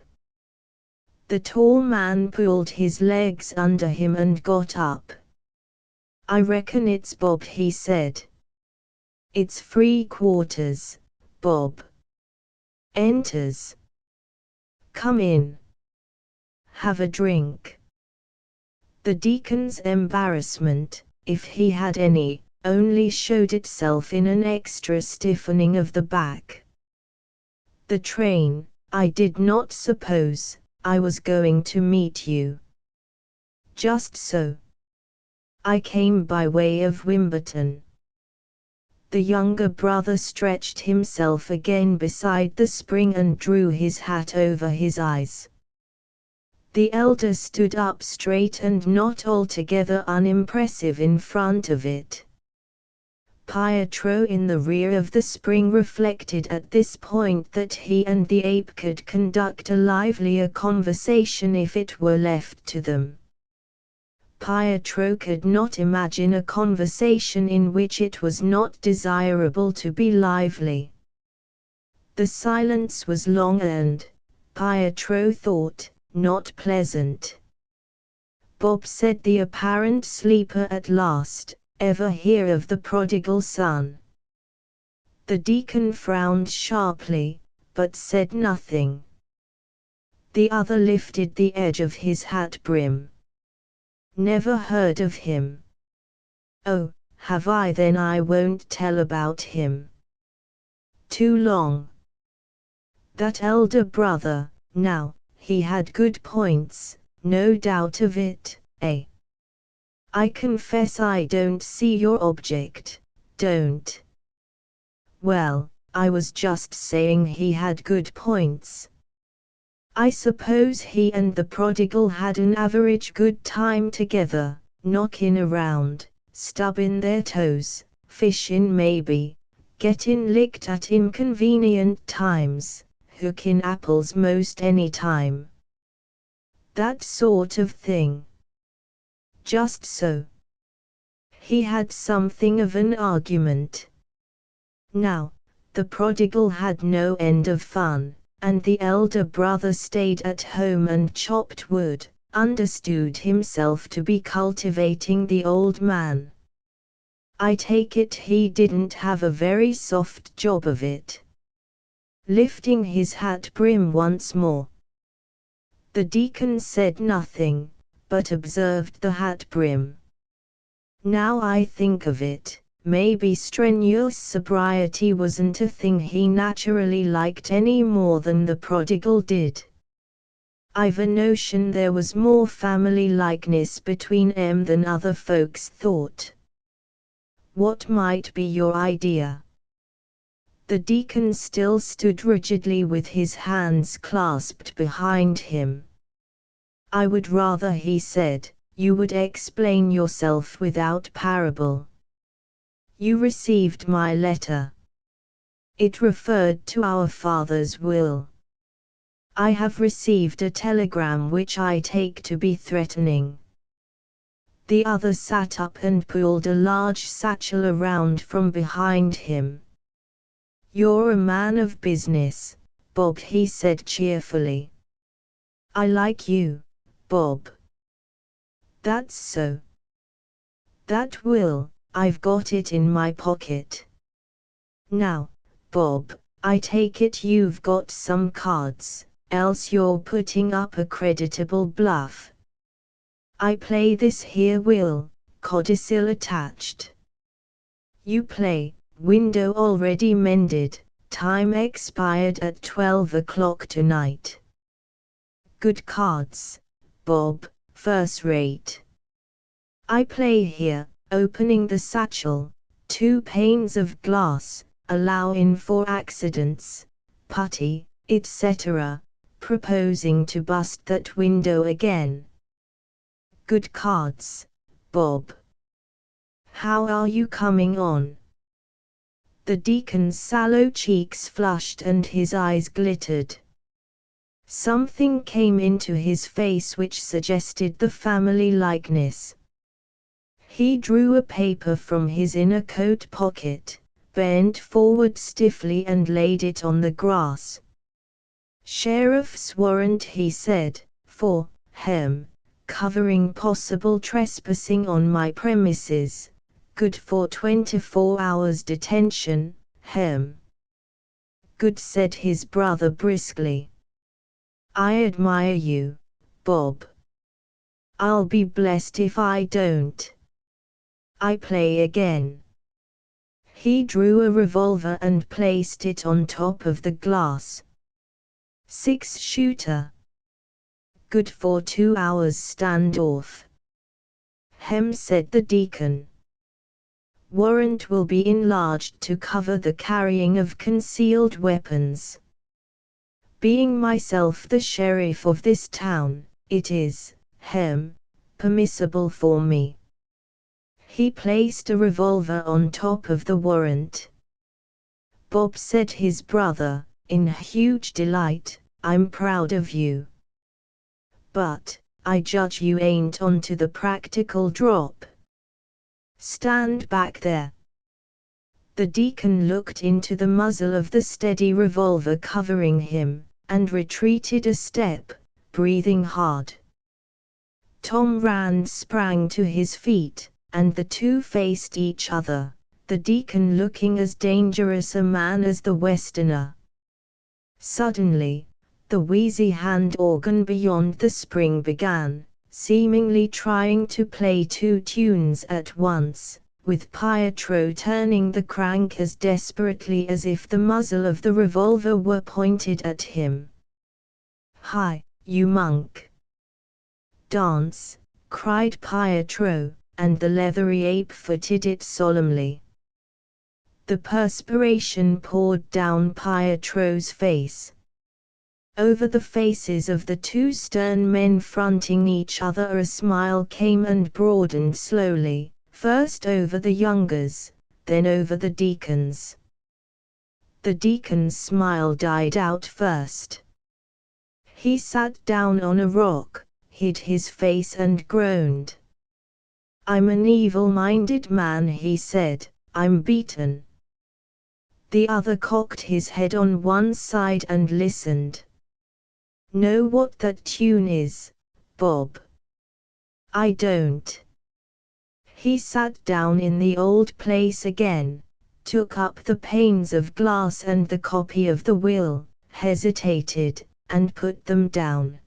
The tall man pulled his legs under him and got up. I reckon it's Bob, he said. It's free quarters, Bob. Enters. Come in. Have a drink. The deacon's embarrassment, if he had any, only showed itself in an extra stiffening of the back. The train, I did not suppose I was going to meet you. Just so. I came by way of Wimbledon. The younger brother stretched himself again beside the spring and drew his hat over his eyes. The elder stood up straight and not altogether unimpressive in front of it. Pietro in the rear of the spring reflected at this point that he and the ape could conduct a livelier conversation if it were left to them. Pietro could not imagine a conversation in which it was not desirable to be lively. The silence was long and, Pietro thought, not pleasant. Bob said the apparent sleeper at last, "Ever hear of the prodigal son?" The deacon frowned sharply, but said nothing. The other lifted the edge of his hat brim. "Never heard of him." "Oh, have I? Then I won't tell about him. Too long." That elder brother, now, he had good points, no doubt of it, eh? I confess I don't see your object, don't. Well, I was just saying he had good points. I suppose he and the prodigal had an average good time together, knockin' around, stubbin' their toes, fishin' maybe, gettin' licked at inconvenient times, hookin' apples most any time. That sort of thing. Just so. He had something of an argument. Now, the prodigal had no end of fun, and the elder brother stayed at home and chopped wood, understood himself to be cultivating the old man. I take it he didn't have a very soft job of it. Lifting his hat brim once more. The deacon said nothing, but observed the hat brim. Now I think of it, maybe strenuous sobriety wasn't a thing he naturally liked any more than the prodigal did. I've a notion there was more family likeness between 'em than other folks thought. What might be your idea? The deacon still stood rigidly with his hands clasped behind him. I would rather, he said, you would explain yourself without parable. You received my letter. It referred to our father's will. I have received a telegram which I take to be threatening. The other sat up and pulled a large satchel around from behind him. You're a man of business, Bob, he said cheerfully. I like you, Bob. That's so. That will, I've got it in my pocket. Now, Bob, I take it you've got some cards, else you're putting up a creditable bluff. I play this here will, codicil attached. You play, window already mended, time expired at 12 o'clock tonight. Good cards, Bob, first rate. I play here, opening the satchel, 2 panes of glass, allowing for accidents, putty, etc., proposing to bust that window again. Good cards, Bob. How are you coming on? The deacon's sallow cheeks flushed and his eyes glittered. Something came into his face which suggested the family likeness. He drew a paper from his inner coat pocket, bent forward stiffly and laid it on the grass. Sheriff's warrant, he said, for, covering possible trespassing on my premises, good for 24 hours detention, Good, said his brother briskly. I admire you, Bob. I'll be blessed if I don't. I play again. He drew a revolver and placed it on top of the glass. 6-shooter. Good for 2 hours standoff. said the deacon. Warrant will be enlarged to cover the carrying of concealed weapons. Being myself the sheriff of this town, it is, permissible for me. He placed a revolver on top of the warrant. Bob, said his brother, in huge delight, I'm proud of you. But, I judge you ain't onto the practical drop. Stand back there. The deacon looked into the muzzle of the steady revolver covering him, and retreated a step, breathing hard. Tom Rand sprang to his feet, and the two faced each other, the deacon looking as dangerous a man as the Westerner. Suddenly, the wheezy hand organ beyond the spring began, seemingly trying to play two tunes at once, with Pietro turning the crank as desperately as if the muzzle of the revolver were pointed at him. "Hi, you monk! Dance!" cried Pietro, and the leathery ape footed it solemnly. The perspiration poured down Pietro's face. Over the faces of the two stern men fronting each other a smile came and broadened slowly, first over the youngers, then over the deacons. The deacon's smile died out first. He sat down on a rock, hid his face and groaned. "I'm an evil-minded man," he said, "I'm beaten." The other cocked his head on one side and listened. "Know what that tune is, Bob?" "I don't." He sat down in the old place again, took up the panes of glass and the copy of the will, hesitated, and put them down.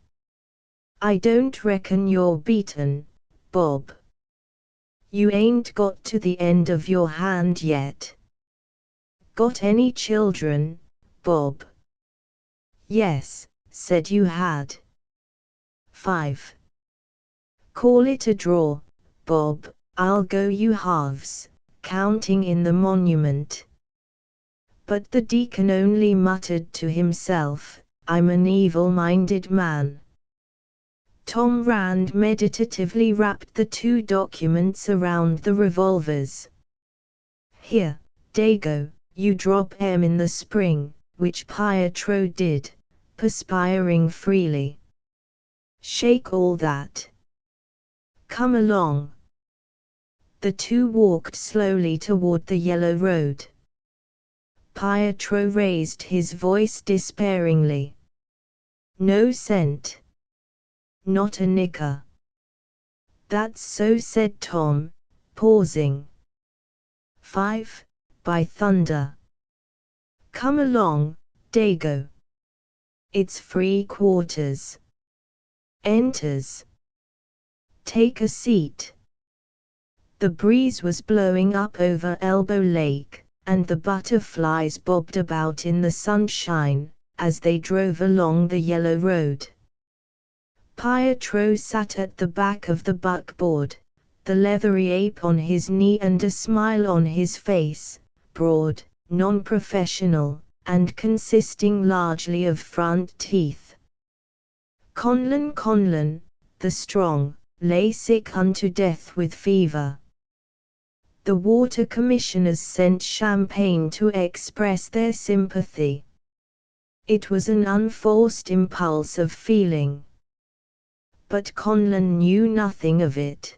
"I don't reckon you're beaten, Bob. You ain't got to the end of your hand yet. Got any children, Bob?" "Yes, said you had." "5. Call it a draw, Bob, I'll go you halves, counting in the monument." But the deacon only muttered to himself, "I'm an evil-minded man." Tom Rand meditatively wrapped the two documents around the revolvers. "Here, Dago, you drop 'em in the spring," which Pietro did, perspiring freely. "Shake all that. Come along." The two walked slowly toward the yellow road. Pietro raised his voice despairingly. "No cent. Not a nicker." "That's so," said Tom, pausing. 5, by thunder. "Come along, Dago. It's free quarters." Enters. "Take a seat." The breeze was blowing up over Elbow Lake, and the butterflies bobbed about in the sunshine, as they drove along the yellow road. Pietro sat at the back of the buckboard, the leathery ape on his knee and a smile on his face, broad, non-professional, and consisting largely of front teeth. Conlon, the strong, lay sick unto death with fever. The water commissioners sent champagne to express their sympathy. It was an unforced impulse of feeling. But Conlon knew nothing of it.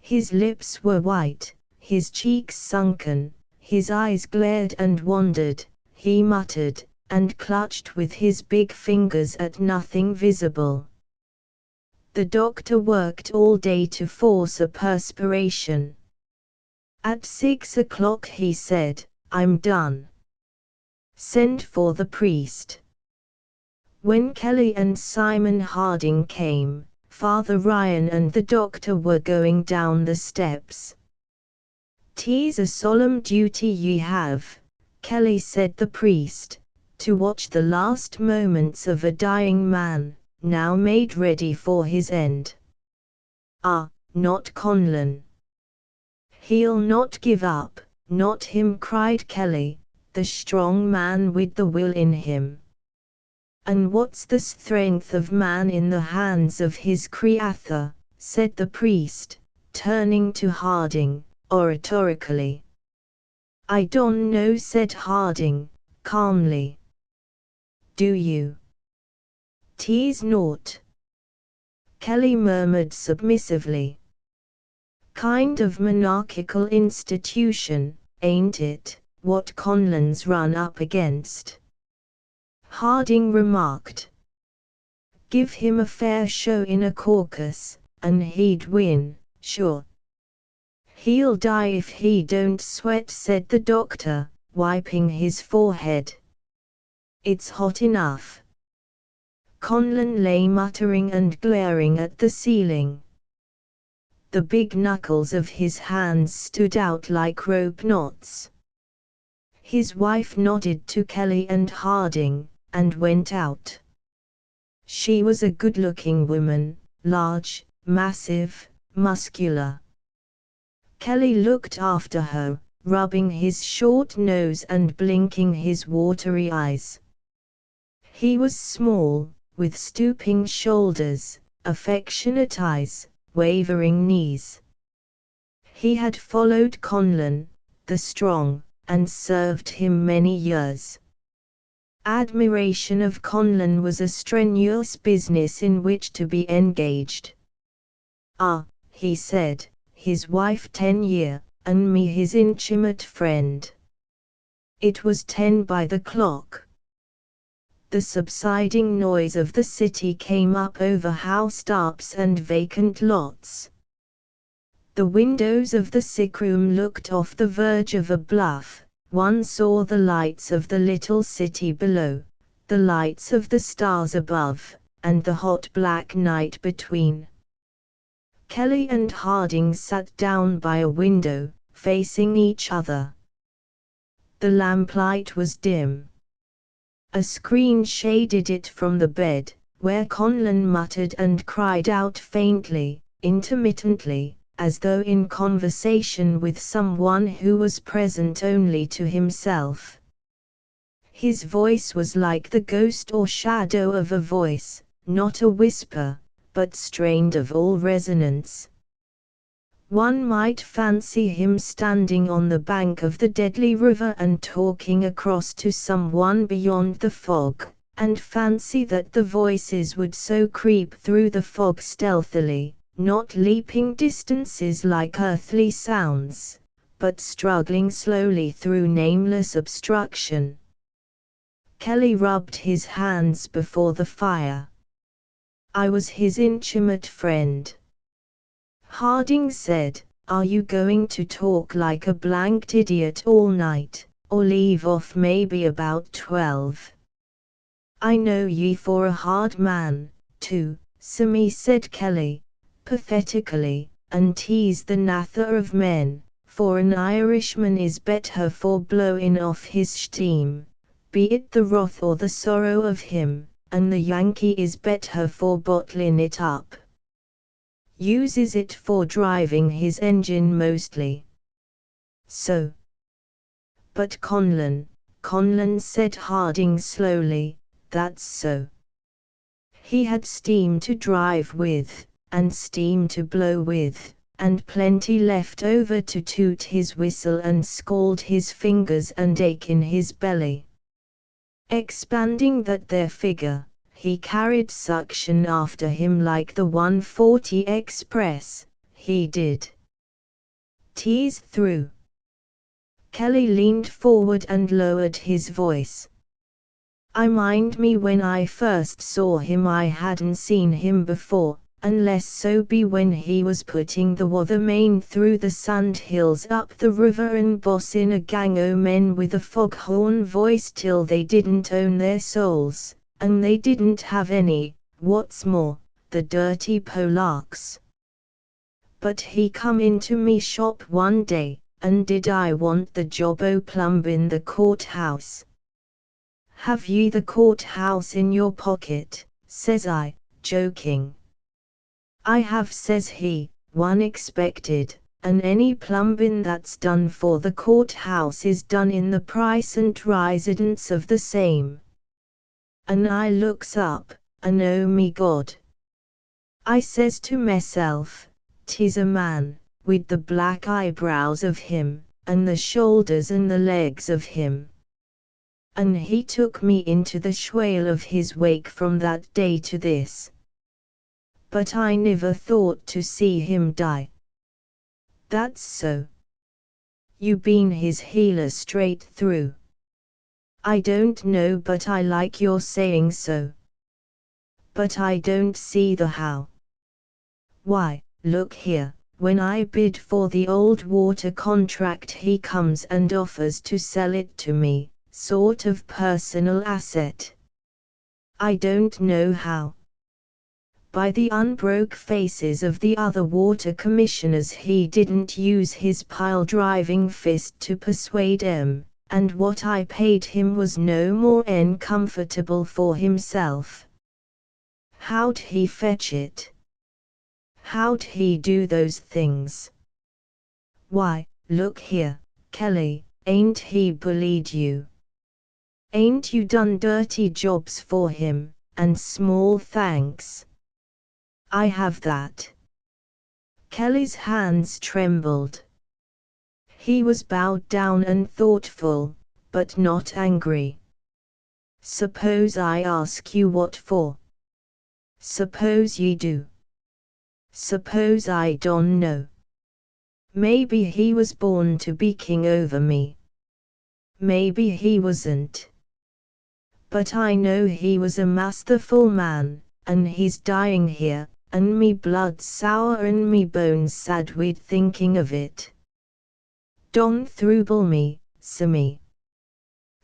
His lips were white, his cheeks sunken, his eyes glared and wandered, he muttered, and clutched with his big fingers at nothing visible. The doctor worked all day to force a perspiration. At 6 o'clock he said, "I'm done. Send for the priest." When Kelly and Simon Harding came, Father Ryan and the doctor were going down the steps. "'Tis a solemn duty ye have," Kelly said, the priest, "to watch the last moments of a dying man, now made ready for his end." "Ah, not Conlon. He'll not give up, not him, cried Kelly, the strong man with the will in him. And what's the strength of man in the hands of his Creator, said the priest, turning to Harding, oratorically. I don't know, said Harding, calmly. Do you? 'Tis naught. Kelly murmured submissively. Kind of monarchical institution, ain't it, what Conlon's run up against? Harding remarked. Give him a fair show in a caucus, and he'd win, sure. He'll die if he don't sweat, said the doctor, wiping his forehead. It's hot enough. Conlon lay muttering and glaring at the ceiling. The big knuckles of his hands stood out like rope knots. His wife nodded to Kelly and Harding, and went out. She was a good-looking woman, large, massive, muscular. Kelly looked after her, rubbing his short nose and blinking his watery eyes. He was small, with stooping shoulders, affectionate eyes, wavering knees. He had followed Conlon, the strong, and served him many years. Admiration of Conlon was a strenuous business in which to be engaged. Ah, he said, his wife 10 year, and me his intimate friend. It was 10 by the clock. The subsiding noise of the city came up over housetops and vacant lots. The windows of the sickroom looked off the verge of a bluff. One saw the lights of the little city below, the lights of the stars above, and the hot black night between. Kelly and Harding sat down by a window, facing each other. The lamplight was dim. A screen shaded it from the bed, where Conlon muttered and cried out faintly, intermittently, as though in conversation with someone who was present only to himself. His voice was like the ghost or shadow of a voice, not a whisper, but strained of all resonance. One might fancy him standing on the bank of the deadly river and talking across to someone beyond the fog, and fancy that the voices would so creep through the fog stealthily, not leaping distances like earthly sounds, but struggling slowly through nameless obstruction. Kelly rubbed his hands before the fire. I was his intimate friend. Harding said, are you going to talk like a blanked idiot all night, or leave off maybe about 12? I know ye for a hard man, too, Sammy, said Kelly, pathetically, and tease the nather of men, for an Irishman is better for blowing off his steam, be it the wrath or the sorrow of him, and the Yankee is better for bottling it up. Uses it for driving his engine mostly. So. But Conlon, said Harding slowly, that's so. He had steam to drive with, and steam to blow with, and plenty left over to toot his whistle and scald his fingers and ache in his belly. Expanding that there figure, he carried suction after him like the 140 Express, he did. Tease through. Kelly leaned forward and lowered his voice. I mind me when I first saw him I hadn't seen him before, unless so be when he was putting the watermain through the sand hills up the river and bossin' a gang o' men with a foghorn voice till they didn't own their souls, and they didn't have any, what's more, the dirty Polacks. But he come into me shop one day, and did I want the job o' plumbin' the courthouse. Have ye the courthouse in your pocket, says I, joking. I have, says he, one expected, and any plumbin' that's done for the courthouse is done in the price and residence of the same. And I looks up, and oh me God! I says to meself, 'tis a man, with the black eyebrows of him, and the shoulders and the legs of him. And he took me into the swale of his wake from that day to this. But I never thought to see him die. That's so. You been his healer straight through. I don't know, but I like your saying so. But I don't see the how. Why, look here, when I bid for the old water contract he comes and offers to sell it to me, sort of personal asset. I don't know how. By the unbroke faces of the other water commissioners he didn't use his pile-driving fist to persuade 'em, and what I paid him was no more 'en comfortable for himself. How'd he fetch it? How'd he do those things? Why, look here, Kelly, ain't he bullied you? Ain't you done dirty jobs for him, and small thanks? I have that. Kelly's hands trembled. He was bowed down and thoughtful, but not angry. Suppose I ask you what for? Suppose ye do. Suppose I don't know. Maybe he was born to be king over me. Maybe he wasn't. But I know he was a masterful man, and he's dying here, and me blood sour and me bones sad with thinking of it. Don't throuble me, Sammy.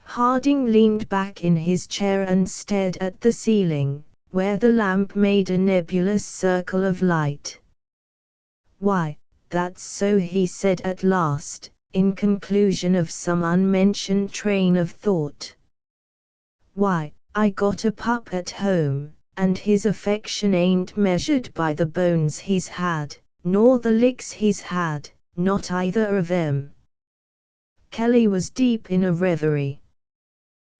Harding leaned back in his chair and stared at the ceiling, where the lamp made a nebulous circle of light. Why, that's so, he said at last, in conclusion of some unmentioned train of thought. Why, I got a pup at home, and his affection ain't measured by the bones he's had, nor the licks he's had, not either of 'em. Kelly was deep in a reverie.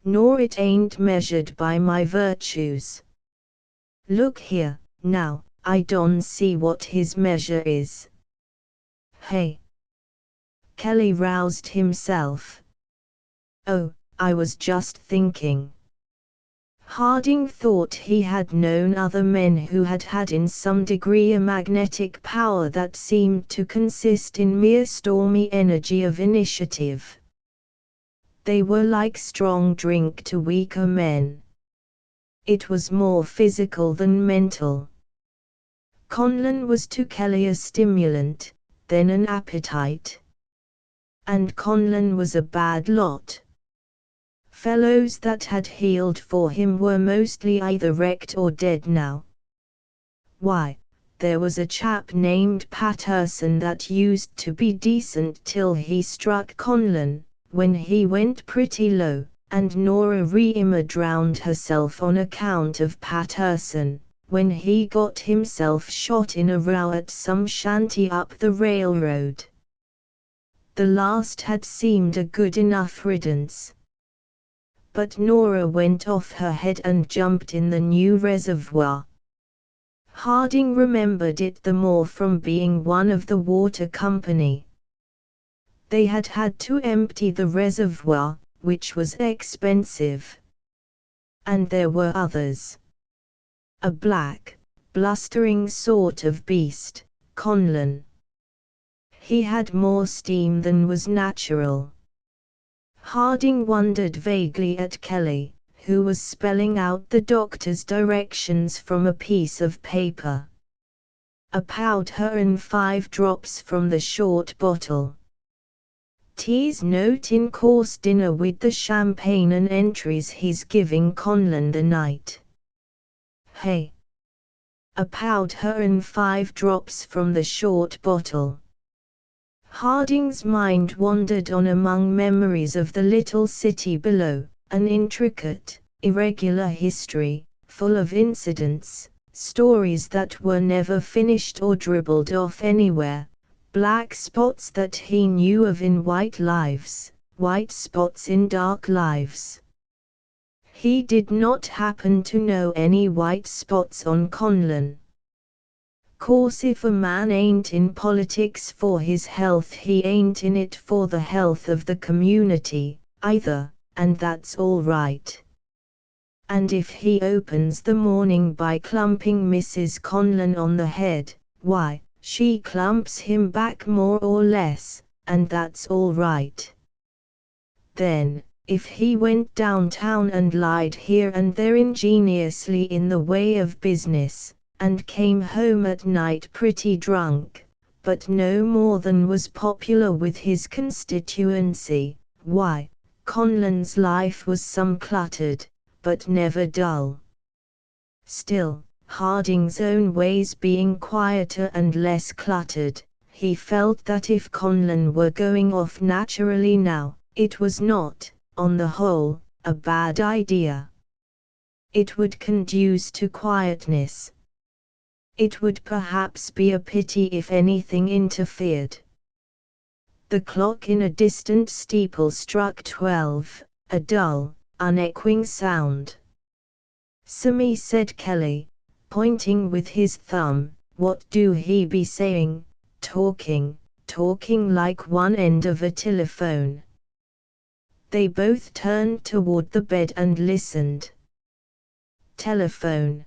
Nor it ain't measured by my virtues. Look here, now, I don't see what his measure is. Hey! Kelly roused himself. Oh, I was just thinking. Harding thought he had known other men who had had in some degree a magnetic power that seemed to consist in mere stormy energy of initiative. They were like strong drink to weaker men. It was more physical than mental. Conlon was to Kelly a stimulant, then an appetite. And Conlon was a bad lot. Fellows that had healed for him were mostly either wrecked or dead now. Why, there was a chap named Patterson that used to be decent till he struck Conlon, when he went pretty low, and Nora Reamer drowned herself on account of Patterson, when he got himself shot in a row at some shanty up the railroad. The last had seemed a good enough riddance. But Nora went off her head and jumped in the new reservoir. Harding remembered it the more from being one of the water company. They had had to empty the reservoir, which was expensive. And there were others. A black, blustering sort of beast, Conlon. He had more steam than was natural. Harding wondered vaguely at Kelly, who was spelling out the doctor's directions from a piece of paper. A powder and 5 drops from the short bottle. T's note in course dinner with the champagne and entries he's giving Conlon the night. Hey! A powder and 5 drops from the short bottle. Harding's mind wandered on among memories of the little city below, an intricate, irregular history, full of incidents, stories that were never finished or dribbled off anywhere, black spots that he knew of in white lives, white spots in dark lives. He did not happen to know any white spots on Conlon. Course if a man ain't in politics for his health, he ain't in it for the health of the community, either, and that's all right. And if he opens the morning by clumping Mrs. Conlon on the head, why, she clumps him back more or less, and that's all right. Then, if he went downtown and lied here and there ingeniously in the way of business, and came home at night pretty drunk, but no more than was popular with his constituency, why, Conlon's life was some cluttered, but never dull. Still, Harding's own ways being quieter and less cluttered, he felt that if Conlon were going off naturally now, it was not, on the whole, a bad idea. It would conduce to quietness. It would perhaps be a pity if anything interfered. The clock in a distant steeple struck 12, a dull, unechoing sound. "Sammy," said Kelly, pointing with his thumb, "what do he be saying? Talking like one end of a telephone." They both turned toward the bed and listened. "Telephone.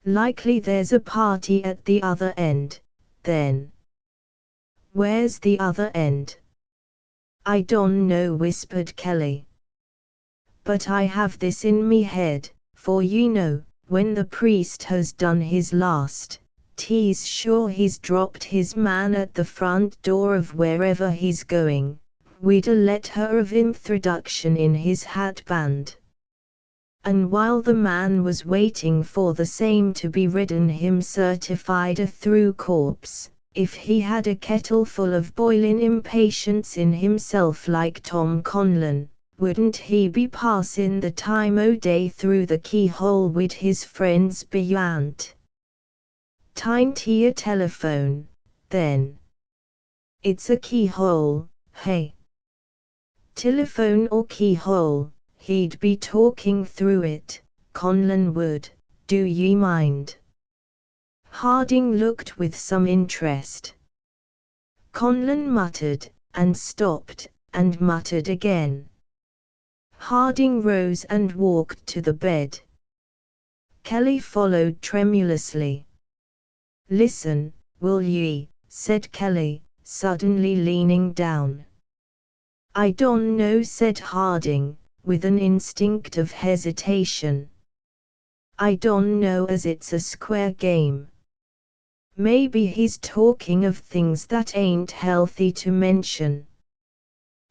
Likely there's a party at the other end, then." "Where's the other end?" "I don't know," whispered Kelly. "But I have this in me head, for you know, when the priest has done his last, 'tis sure he's dropped his man at the front door of wherever he's going, we'd a letter of introduction in his hatband." And while the man was waiting for the same to be written him certified a through corpse, if he had a kettle full of boiling impatience in himself like Tom Conlon, wouldn't he be passin' the time o' day through the keyhole wid his friends beyant? "'Tain't he a telephone, then?" "It's a keyhole, hey?" "Telephone or keyhole, he'd be talking through it, Conlon would, do ye mind?" Harding looked with some interest. Conlon muttered, and stopped, and muttered again. Harding rose and walked to the bed. Kelly followed tremulously. "Listen, will ye?" said Kelly, suddenly leaning down. "I don't know," said Harding, with an instinct of hesitation. "I don't know as it's a square game. Maybe he's talking of things that ain't healthy to mention.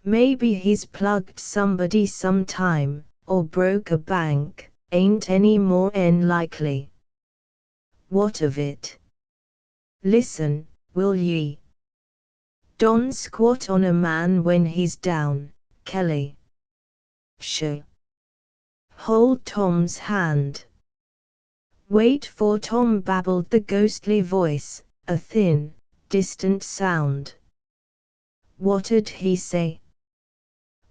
Maybe he's plugged somebody sometime, or broke a bank, ain't any more 'n likely." "What of it?" "Listen, will ye? Don't squat on a man when he's down, Kelly." "Pshaw. Hold Tom's hand." "Wait for Tom," babbled the ghostly voice, a thin, distant sound. "What'd he say?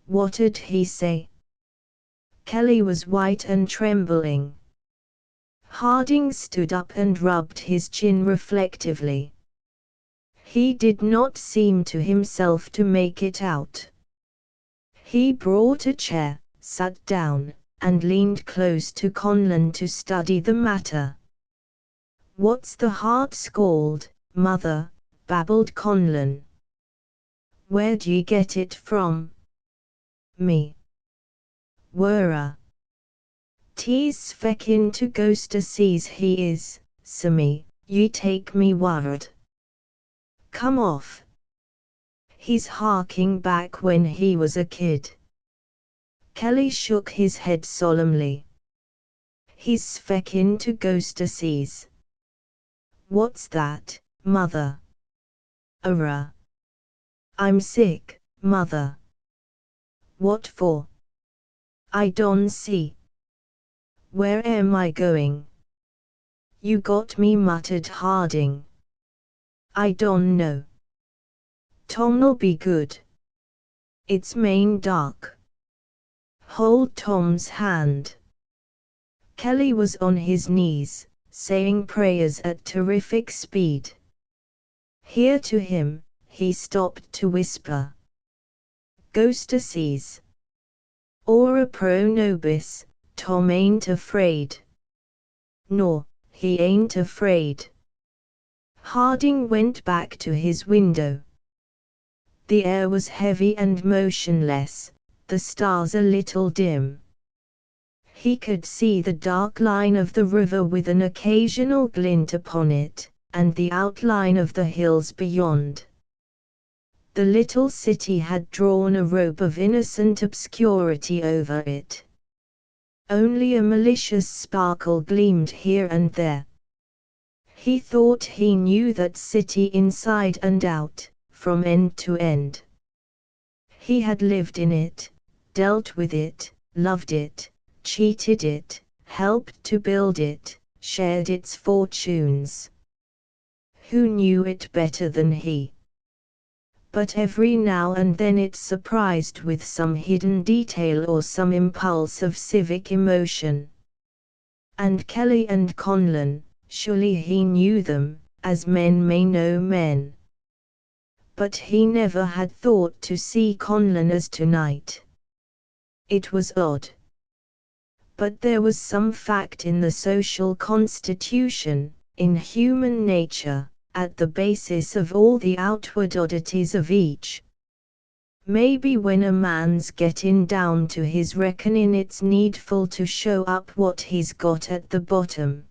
What'd he say?" Kelly was white and trembling. Harding stood up and rubbed his chin reflectively. He did not seem to himself to make it out. He brought a chair, sat down, and leaned close to Conlon to study the matter. "What's the heart scald, mother?" babbled Conlon. "Where'd ye get it from?" "Me. Were. 'Tis feckin' to ghost sees he is, Sammy, ye take me word. Come off. He's harking back when he was a kid." Kelly shook his head solemnly. "He's feckin' to ghost sees." "What's that, mother?" "I'm sick, mother." "What for?" "I don't see." "Where am I going?" You got me, muttered Harding. I don't know. Tom'll be good. It's main dark. Hold Tom's hand. Kelly was on his knees, saying prayers at terrific speed. Here to him, he stopped to whisper. Ghostesses. Ora pro nobis, Tom ain't afraid. Nor, he ain't afraid. Harding went back to his window. The air was heavy and motionless, the stars a little dim. He could see the dark line of the river with an occasional glint upon it, and the outline of the hills beyond. The little city had drawn a robe of innocent obscurity over it. Only a malicious sparkle gleamed here and there. He thought he knew that city inside and out, from end to end. He had lived in it, dealt with it, loved it, cheated it, helped to build it, shared its fortunes. Who knew it better than he? But every now and then it surprised with some hidden detail or some impulse of civic emotion. And Kelly and Conlon, surely he knew them, as men may know men. But he never had thought to see Conlon as tonight. It was odd. But there was some fact in the social constitution, in human nature, at the basis of all the outward oddities of each. Maybe when a man's getting down to his reckoning it's needful to show up what he's got at the bottom.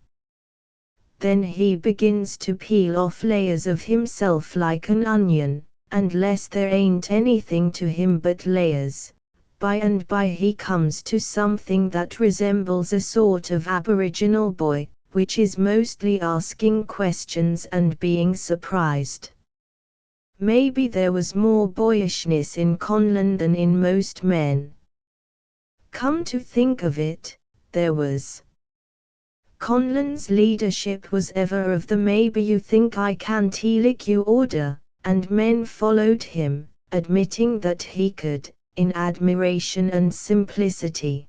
Then he begins to peel off layers of himself like an onion, and less there ain't anything to him but layers. By and by he comes to something that resembles a sort of aboriginal boy, which is mostly asking questions and being surprised. Maybe there was more boyishness in Conlon than in most men. Come to think of it, there was. Conlon's leadership was ever of the maybe you think I can't lick you order, and men followed him, admitting that he could, in admiration and simplicity.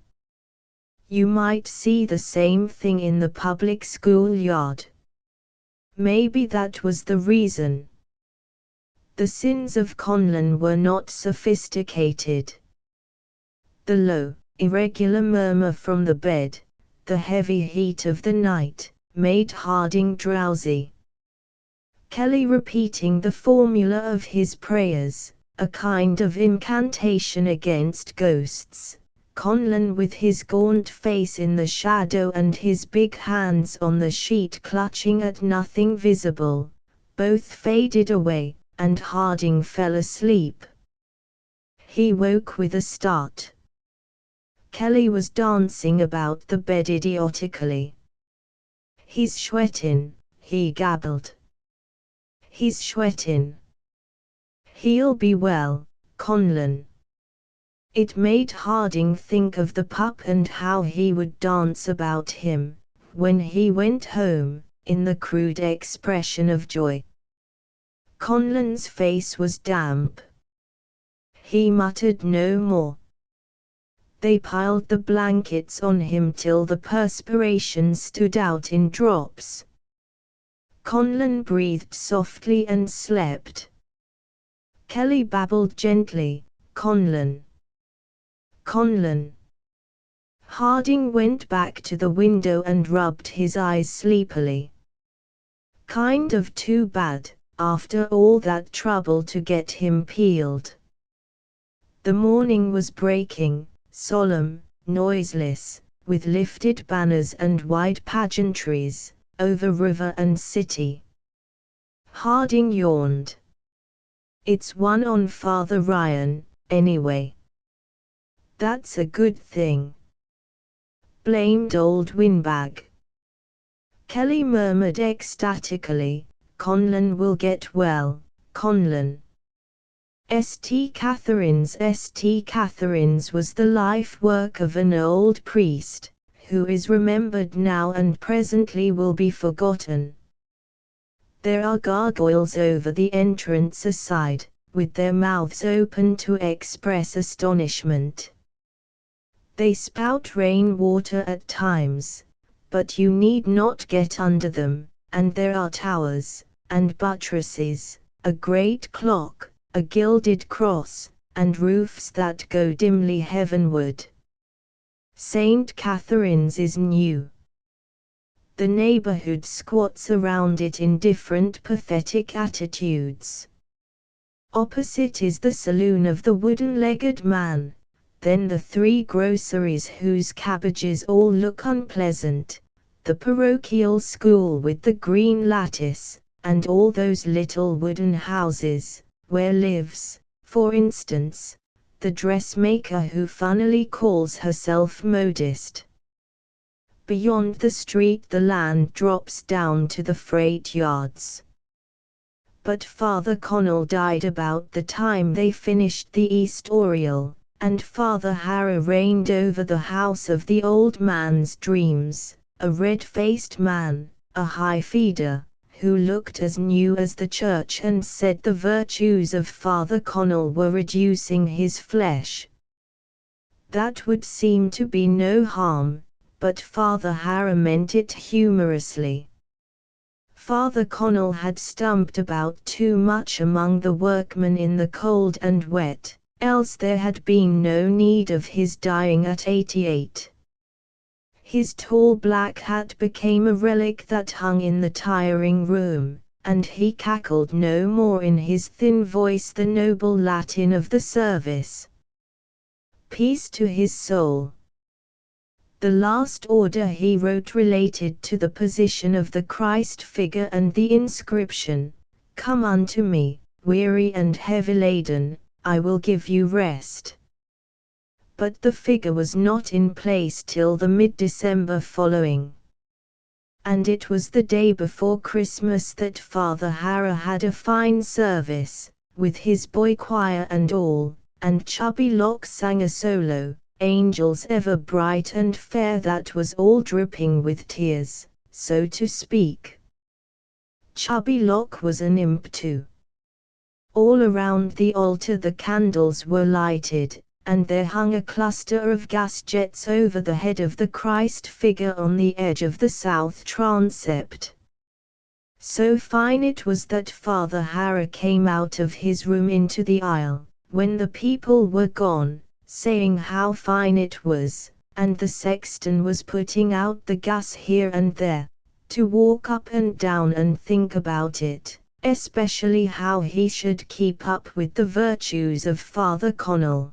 You might see the same thing in the public school yard. Maybe that was the reason. The sins of Conlon were not sophisticated. The low, irregular murmur from the bed, the heavy heat of the night, made Harding drowsy. Kelly repeating the formula of his prayers, a kind of incantation against ghosts, Conlon with his gaunt face in the shadow and his big hands on the sheet clutching at nothing visible, both faded away, and Harding fell asleep. He woke with a start. Kelly was dancing about the bed idiotically. He's sweatin', he gabbled. He's sweatin'. He'll be well, Conlon. It made Harding think of the pup and how he would dance about him, when he went home, in the crude expression of joy. Conlon's face was damp. He muttered no more. They piled the blankets on him till the perspiration stood out in drops. Conlon breathed softly and slept. Kelly babbled gently, Conlon. Conlon. Harding went back to the window and rubbed his eyes sleepily. Kind of too bad, after all that trouble to get him peeled. The morning was breaking, solemn, noiseless, with lifted banners and wide pageantries, over river and city. Harding yawned. It's one on Father Ryan, anyway. That's a good thing. Blamed old windbag. Kelly murmured ecstatically, Conlon will get well, Conlon. St. Catherine's was the life work of an old priest, who is remembered now and presently will be forgotten. There are gargoyles over the entrance aside, with their mouths open to express astonishment. They spout rain water at times, but you need not get under them, and there are towers, and buttresses, a great clock, a gilded cross, and roofs that go dimly heavenward. St. Catherine's is new. The neighborhood squats around it in different pathetic attitudes. Opposite is the saloon of the wooden-legged man, then the 3 groceries whose cabbages all look unpleasant, the parochial school with the green lattice, and all those little wooden houses, where lives, for instance, the dressmaker who funnily calls herself modist. Beyond the street the land drops down to the freight yards. But Father Connell died about the time they finished the East Oriel, and Father Harrer reigned over the house of the old man's dreams, a red-faced man, a high feeder, who looked as new as the church and said the virtues of Father Connell were reducing his flesh. That would seem to be no harm, but Father Harrer meant it humorously. Father Connell had stumped about too much among the workmen in the cold and wet, else there had been no need of his dying at 88. His tall black hat became a relic that hung in the tiring room, and he cackled no more in his thin voice the noble Latin of the service. Peace to his soul. The last order he wrote related to the position of the Christ figure and the inscription, "Come unto me, weary and heavy laden, I will give you rest." But the figure was not in place till the mid-December following. And it was the day before Christmas that Father Harrer had a fine service, with his boy choir and all, and Chubby Lock sang a solo, "Angels ever bright and fair," that was all dripping with tears, so to speak. Chubby Lock was an imp too. All around the altar the candles were lighted, and there hung a cluster of gas jets over the head of the Christ figure on the edge of the south transept. So fine it was that Father Harrer came out of his room into the aisle, when the people were gone, saying how fine it was, and the sexton was putting out the gas here and there, to walk up and down and think about it, especially how he should keep up with the virtues of Father Connell.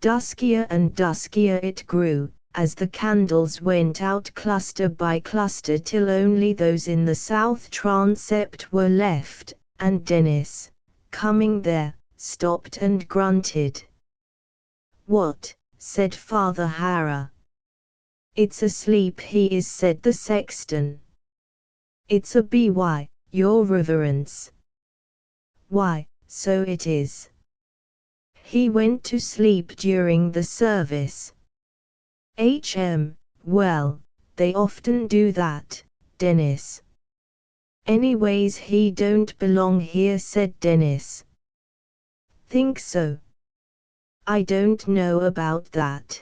Duskier and duskier it grew, as the candles went out cluster by cluster till only those in the south transept were left, and Dennis, coming there, stopped and grunted. "What?" said Father Harrer. "It's asleep he is," said the sexton. "It's a by, your reverence." "Why, so it is. He went to sleep during the service." Well, they often do that, Dennis." "Anyways he don't belong here," said Dennis. "Think so?" "I don't know about that."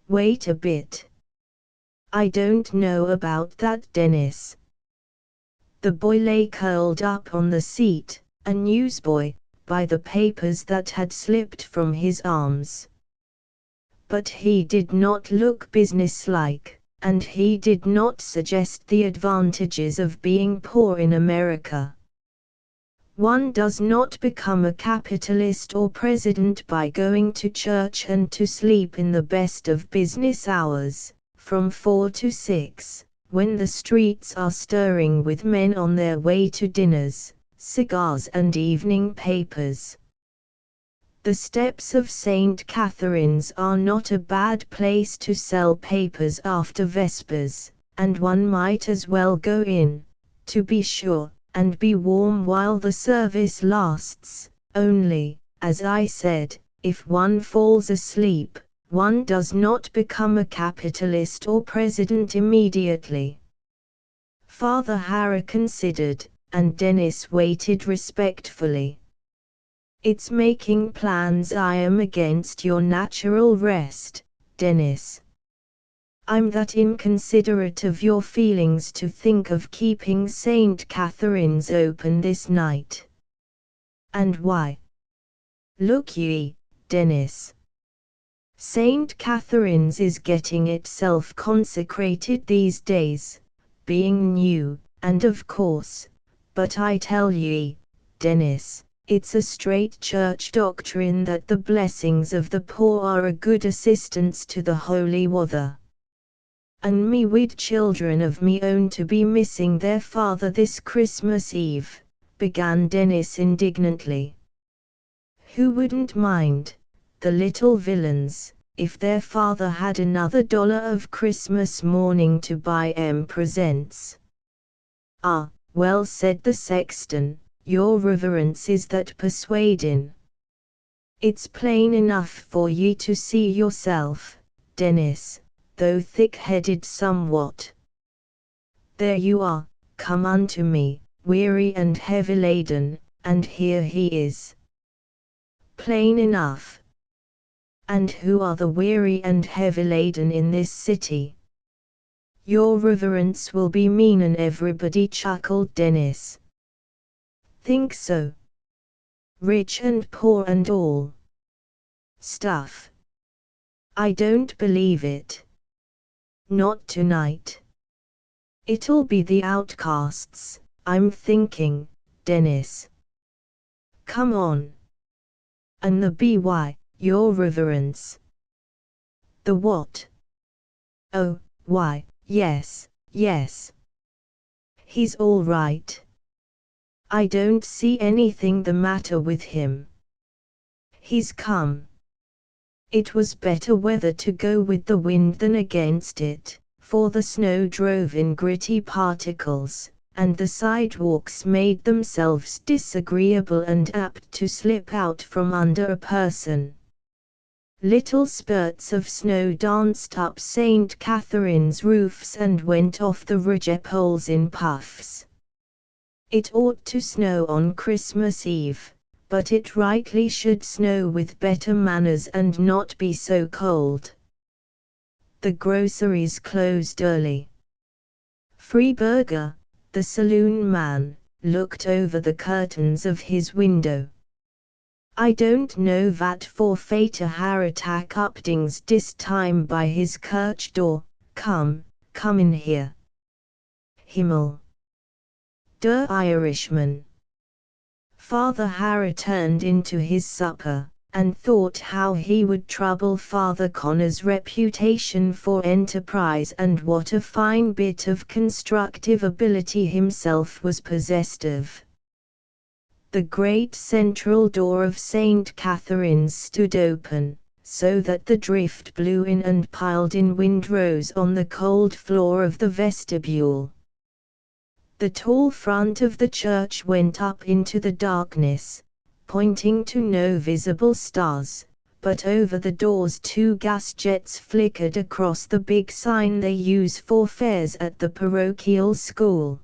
"Wait a bit." "I don't know about that, Dennis." The boy lay curled up on the seat, a newsboy, by the papers that had slipped from his arms. But he did not look businesslike, and he did not suggest the advantages of being poor in America. One does not become a capitalist or president by going to church and to sleep in the best of business hours, from 4 to 6, when the streets are stirring with men on their way to dinners, cigars and evening papers. The steps of St. Catherine's are not a bad place to sell papers after Vespers, and one might as well go in, to be sure, and be warm while the service lasts, only, as I said, if one falls asleep, One does not become a capitalist or president immediately. Father Harrer considered, and Dennis waited respectfully. It's making plans. I am against your natural rest, Dennis. I'm that inconsiderate of your feelings to think of keeping St. Catherine's open this night. And why? Look ye, Dennis. St. Catherine's is getting itself consecrated these days, being new, and of course, but I tell ye, Dennis, it's a straight church doctrine that the blessings of the poor are a good assistance to the Holy Wather. And me wid children of me own to be missing their father this Christmas Eve, began Dennis indignantly. Who wouldn't mind, the little villains, if their father had another $1 of Christmas morning to buy 'em presents? Ah, well said the sexton, your reverence is that persuadin'. It's plain enough for ye to see yourself, Dennis, though thick-headed somewhat. There you are, come unto me, weary and heavy laden, and here he is. Plain enough. And who are the weary and heavy laden in this city? Your reverence will be mean, and everybody, chuckled Dennis. Think so? Rich and poor and all. Stuff. I don't believe it. Not tonight. It'll be the outcasts, I'm thinking, Dennis. Come on. And the BY, your reverence. The what? Oh, why, yes, yes. He's all right. I don't see anything the matter with him. He's come. It was better weather to go with the wind than against it, for the snow drove in gritty particles, and the sidewalks made themselves disagreeable and apt to slip out from under a person. Little spurts of snow danced up St. Catherine's roofs and went off the ridgepoles in puffs. It ought to snow on Christmas Eve, but it rightly should snow with better manners and not be so cold. The groceries closed early. Freeburger, the saloon man, looked over the curtains of his window. I don't know vat for Vater Harrer tack uppdings dis time by his kirch door, come in here. Himmel. Der Irishman. Father Harrer turned into his supper, and thought how he would trouble Father Connor's reputation for enterprise and what a fine bit of constructive ability himself was possessed of. The great central door of St. Catherine's stood open, so that the drift blew in and piled in windrows on the cold floor of the vestibule. The tall front of the church went up into the darkness, pointing to no visible stars, but over the doors 2 gas jets flickered across the big sign they use for fairs at the parochial school.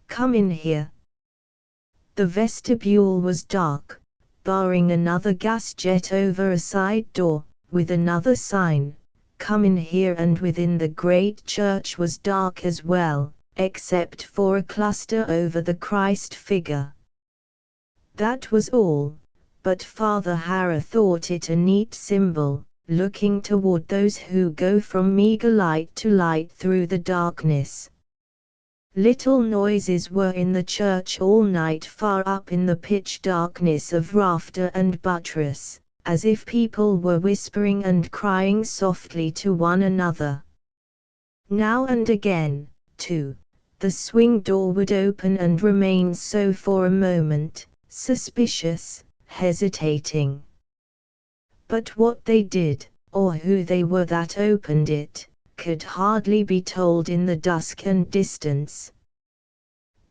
Come in here. The vestibule was dark, barring another gas jet over a side door, with another sign, come in here, and within the great church was dark as well, except for a cluster over the Christ figure. That was all, but Father Harrer thought it a neat symbol, looking toward those who go from meager light to light through the darkness. Little noises were in the church all night, far up in the pitch darkness of rafter and buttress, as if people were whispering and crying softly to one another. Now and again, too, the swing door would open and remain so for a moment, suspicious, hesitating. But what they did, or who they were that opened it, could hardly be told in the dusk and distance.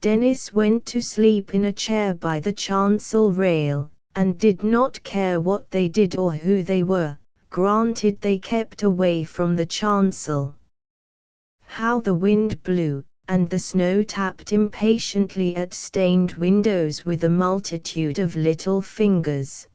Dennis went to sleep in a chair by the chancel rail, and did not care what they did or who they were, granted they kept away from the chancel. How the wind blew, and the snow tapped impatiently at stained windows with a multitude of little fingers.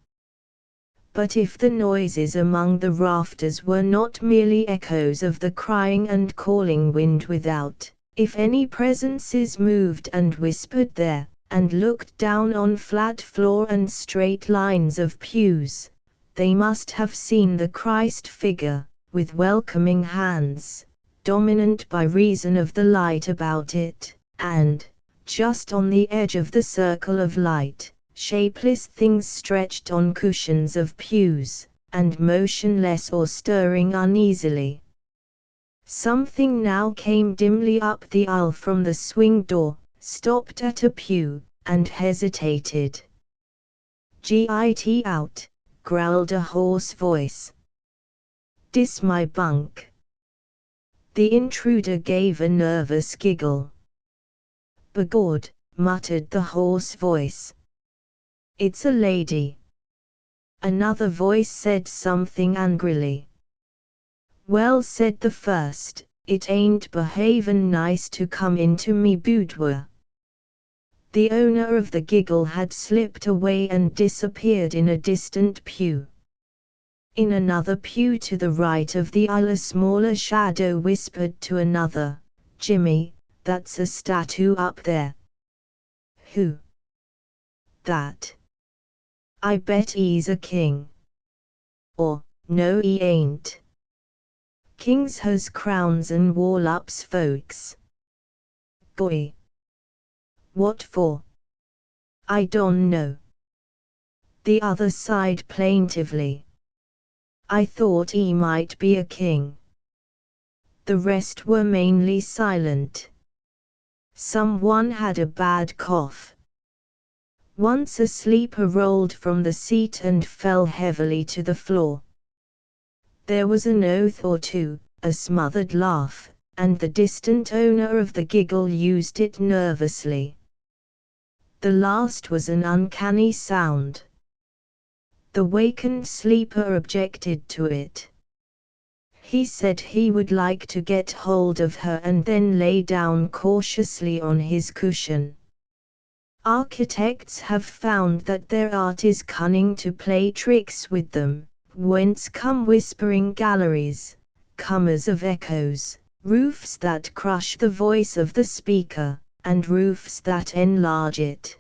But if the noises among the rafters were not merely echoes of the crying and calling wind without, if any presences moved and whispered there, and looked down on flat floor and straight lines of pews, they must have seen the Christ figure, with welcoming hands, dominant by reason of the light about it, and, just on the edge of the circle of light, shapeless things stretched on cushions of pews, and motionless or stirring uneasily. Something now came dimly up the aisle from the swing door, stopped at a pew, and hesitated. "Git out," growled a hoarse voice. "Dis my bunk." The intruder gave a nervous giggle. "Begord," muttered the hoarse voice. "It's a lady." Another voice said something angrily. "Well," said the first, "it ain't behavin' nice to come into me boudoir." The owner of the giggle had slipped away and disappeared in a distant pew. In another pew to the right of the aisle a smaller shadow whispered to another, "Jimmy, that's a statue up there." "Who?" "That. I bet 'e's a king." Or, "No 'e ain't. Kings has crowns and wall-ups folks." "Goy. What for?" "I don't know." The other sighed plaintively. "I thought 'e might be a king." The rest were mainly silent. Someone had a bad cough. Once a sleeper rolled from the seat and fell heavily to the floor. There was an oath or two, a smothered laugh, and the distant owner of the giggle used it nervously. The last was an uncanny sound. The wakened sleeper objected to it. He said he would like to get hold of her and then lay down cautiously on his cushion. Architects have found that their art is cunning to play tricks with them, whence come whispering galleries, comers of echoes, roofs that crush the voice of the speaker, and roofs that enlarge it.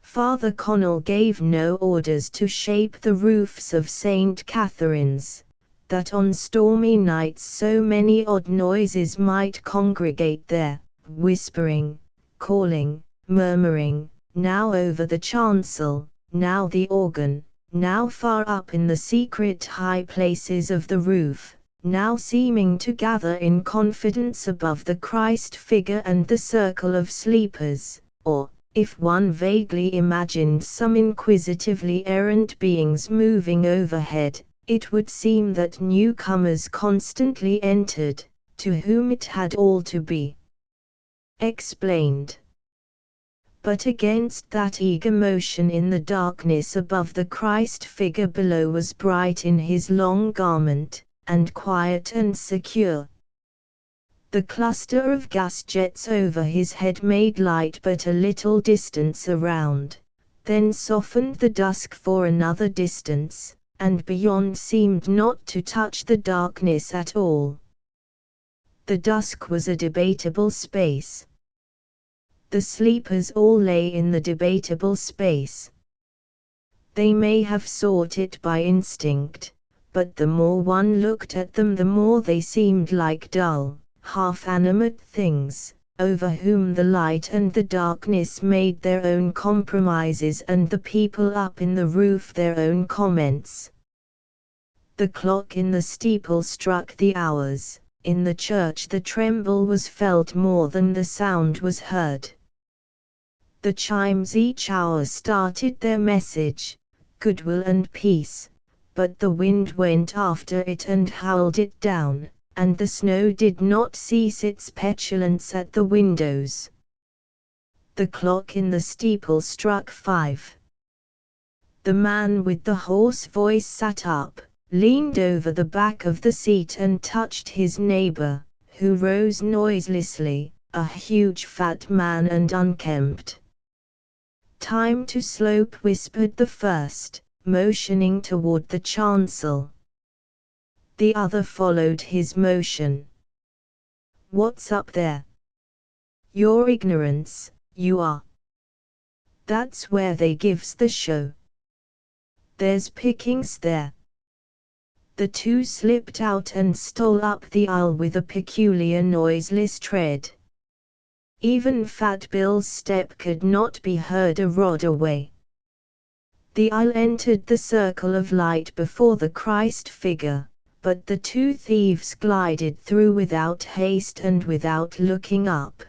Father Connell gave no orders to shape the roofs of St. Catherine's, that on stormy nights so many odd noises might congregate there, whispering, calling, murmuring, now over the chancel, now the organ, now far up in the secret high places of the roof, now seeming to gather in confidence above the Christ figure and the circle of sleepers, or, if one vaguely imagined some inquisitively errant beings moving overhead, it would seem that newcomers constantly entered, to whom it had all to be explained. But against that eager motion in the darkness above, the Christ figure below was bright in his long garment, and quiet and secure. The cluster of gas jets over his head made light but a little distance around, then softened the dusk for another distance, and beyond seemed not to touch the darkness at all. The dusk was a debatable space. The sleepers all lay in the debatable space. They may have sought it by instinct, but the more one looked at them the more they seemed like dull, half-animate things, over whom the light and the darkness made their own compromises and the people up in the roof their own comments. The clock in the steeple struck the hours. In the church the tremble was felt more than the sound was heard. The chimes each hour started their message, goodwill and peace, but the wind went after it and howled it down, and the snow did not cease its petulance at the windows. The clock in the steeple struck 5. The man with the hoarse voice sat up, leaned over the back of the seat and touched his neighbor, who rose noiselessly, a huge fat man and unkempt. "Time to slope," whispered the first, motioning toward the chancel. The other followed his motion. "What's up there?" "Your ignorance, you are. That's where they gives the show. There's pickings there." The two slipped out and stole up the aisle with a peculiar noiseless tread. Even Fat Bill's step could not be heard a rod away. The aisle entered the circle of light before the Christ figure, but the two thieves glided through without haste and without looking up.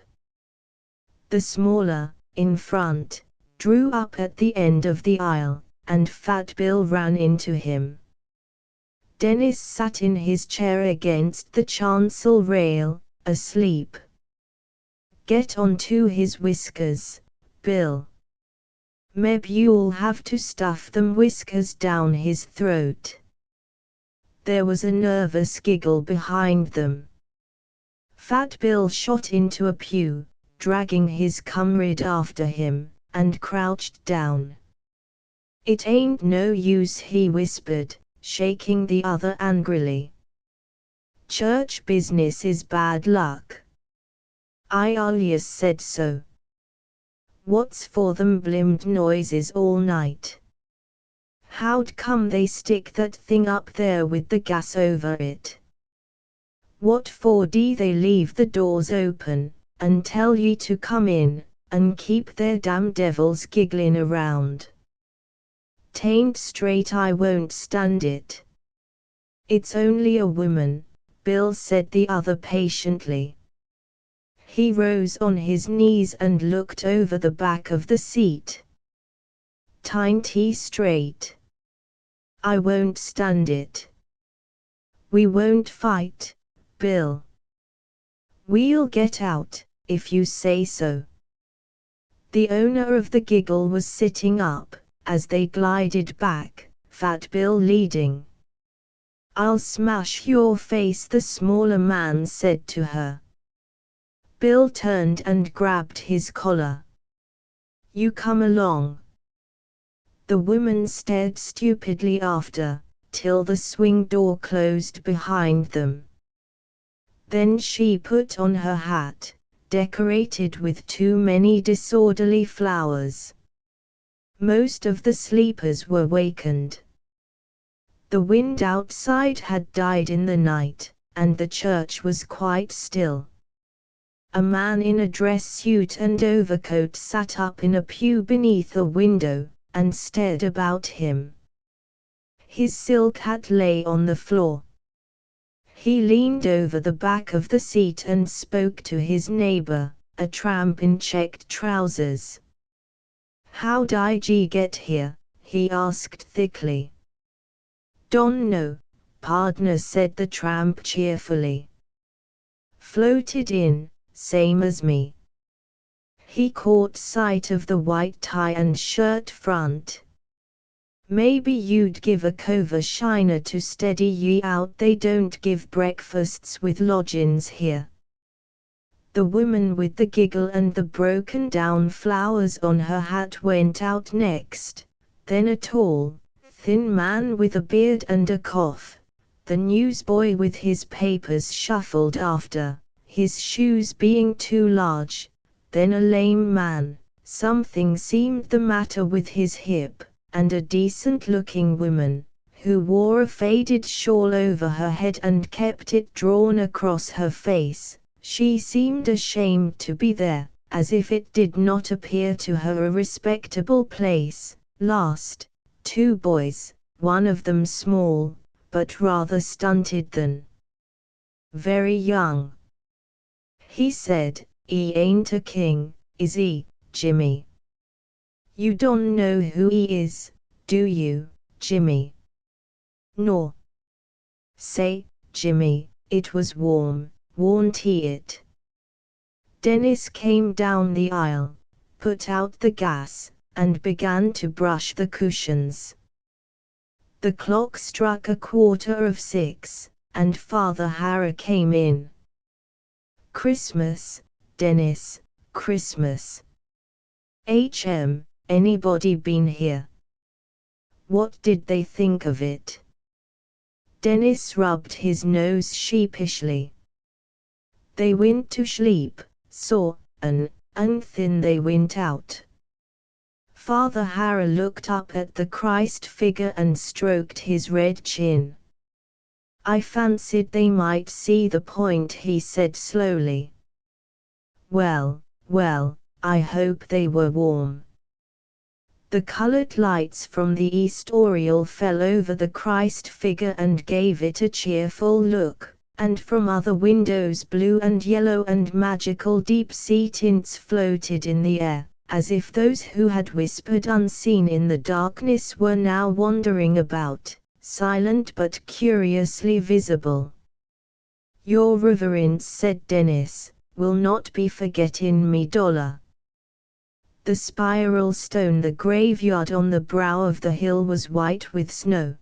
The smaller, in front, drew up at the end of the aisle, and Fat Bill ran into him. Dennis sat in his chair against the chancel rail, asleep. "Get onto his whiskers, Bill. Meb you'll have to stuff them whiskers down his throat." There was a nervous giggle behind them. Fat Bill shot into a pew, dragging his comrade after him, and crouched down. "It ain't no use," he whispered, shaking the other angrily. "Church business is bad luck. I always said so. What's for them blimmed noises all night? How'd come they stick that thing up there with the gas over it? What for do they leave the doors open, and tell ye to come in, and keep their damn devils giggling around? 'Tain't straight, I won't stand it." "It's only a woman," Bill said the other patiently. He rose on his knees and looked over the back of the seat. "Tain't he straight? I won't stand it." "We won't fight, Bill. We'll get out, if you say so." The owner of the giggle was sitting up, as they glided back, Fat Bill leading. "I'll smash your face," the smaller man said to her. Bill turned and grabbed his collar. "You come along." The woman stared stupidly after, till the swing door closed behind them. Then she put on her hat, decorated with too many disorderly flowers. Most of the sleepers were wakened. The wind outside had died in the night, and the church was quite still. A man in a dress suit and overcoat sat up in a pew beneath a window, and stared about him. His silk hat lay on the floor. He leaned over the back of the seat and spoke to his neighbor, a tramp in checked trousers. "How'd I get here?" he asked thickly. "Don't know," pardner said the tramp cheerfully. "Floated in, same as me." He caught sight of the white tie and shirt front. "Maybe you'd give a cove a shiner to steady ye out. They don't give breakfasts with lodgins here." The woman with the giggle and the broken down flowers on her hat went out next, then a tall, thin man with a beard and a cough. The newsboy with his papers shuffled after, his shoes being too large, then a lame man, something seemed the matter with his hip, and a decent-looking woman, who wore a faded shawl over her head and kept it drawn across her face. She seemed ashamed to be there, as if it did not appear to her a respectable place. Last, two boys, one of them small, but rather stunted than very young. He said, "'E ain't a king, is 'e, Jimmy? You don't know who he is, do you, Jimmy?" "No." "Say, Jimmy, it was warm, warn't he it?" Dennis came down the aisle, put out the gas, and began to brush the cushions. The clock struck 6:15, and Father Harrer came in. "Christmas, Dennis, Christmas. Anybody been here?" "What did they think of it?" Dennis rubbed his nose sheepishly. "They went to sleep, so, and then they went out." Father Harrer looked up at the Christ figure and stroked his red chin. "I fancied they might see the point," he said slowly. Well, I hope they were warm." The colored lights from the east oriel fell over the Christ figure and gave it a cheerful look, and from other windows blue and yellow and magical deep-sea tints floated in the air, as if those who had whispered unseen in the darkness were now wandering about, silent but curiously visible. "Your reverence," said Dennis, "will not be forgetting me dollar." The spiral stone, the graveyard on the brow of the hill, was white with snow.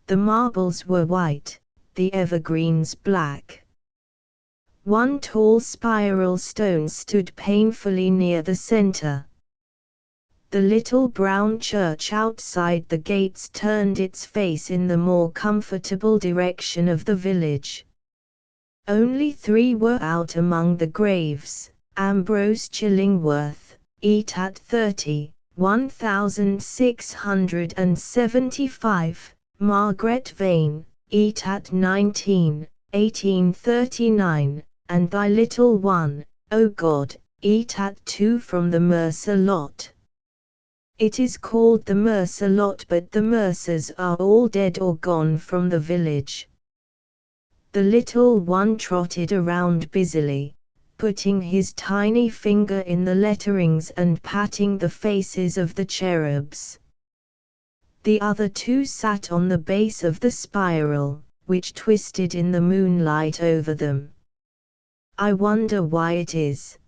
The marbles were white, the evergreens black. One tall spiral stone stood painfully near the center. The little brown church outside the gates turned its face in the more comfortable direction of the village. Only 3 were out among the graves: Ambrose Chillingworth, at 30, 1675, Margaret Vane, at 19, 1839, and thy little one, O God, at 2 from the Mercer lot. It is called the Mercer lot, but the Mercers are all dead or gone from the village. The little one trotted around busily, putting his tiny finger in the letterings and patting the faces of the cherubs. The other 2 sat on the base of the spiral, which twisted in the moonlight over them. "I wonder why it is,"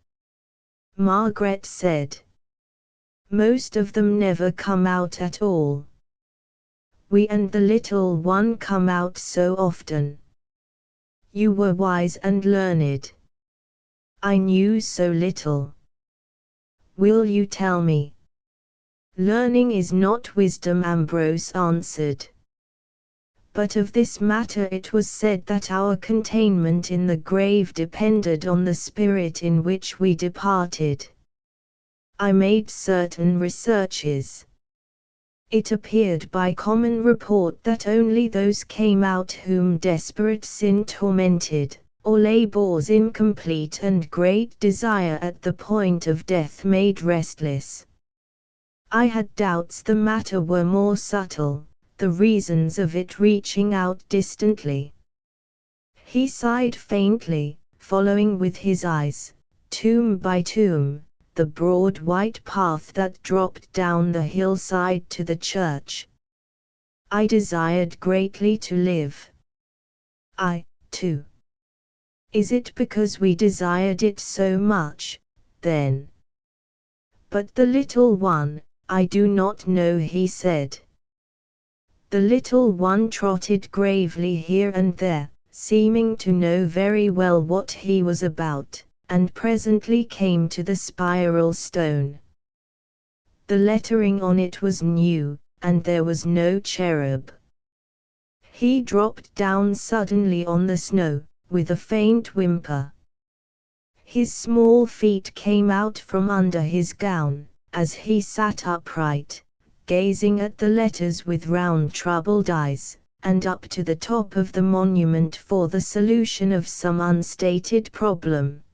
Margaret said. "Most of them never come out at all. We and the little one come out so often." "You were wise and learned." "I knew so little." "Will you tell me?" "Learning is not wisdom," Ambrose answered. "But of this matter it was said that our containment in the grave depended on the spirit in which we departed. I made certain researches. It appeared by common report that only those came out whom desperate sin tormented, or labors incomplete and great desire at the point of death made restless. I had doubts the matter were more subtle, the reasons of it reaching out distantly." He sighed faintly, following with his eyes, tomb by tomb, the broad white path that dropped down the hillside to the church. "I desired greatly to live." "I, too." "Is it because we desired it so much, then?" "But the little one, I do not know," he said. The little one trotted gravely here and there, seeming to know very well what he was about, and presently came to the spiral stone. The lettering on it was new, and there was no cherub. He dropped down suddenly on the snow, with a faint whimper. His small feet came out from under his gown, as he sat upright, gazing at the letters with round troubled eyes, and up to the top of the monument for the solution of some unstated problem.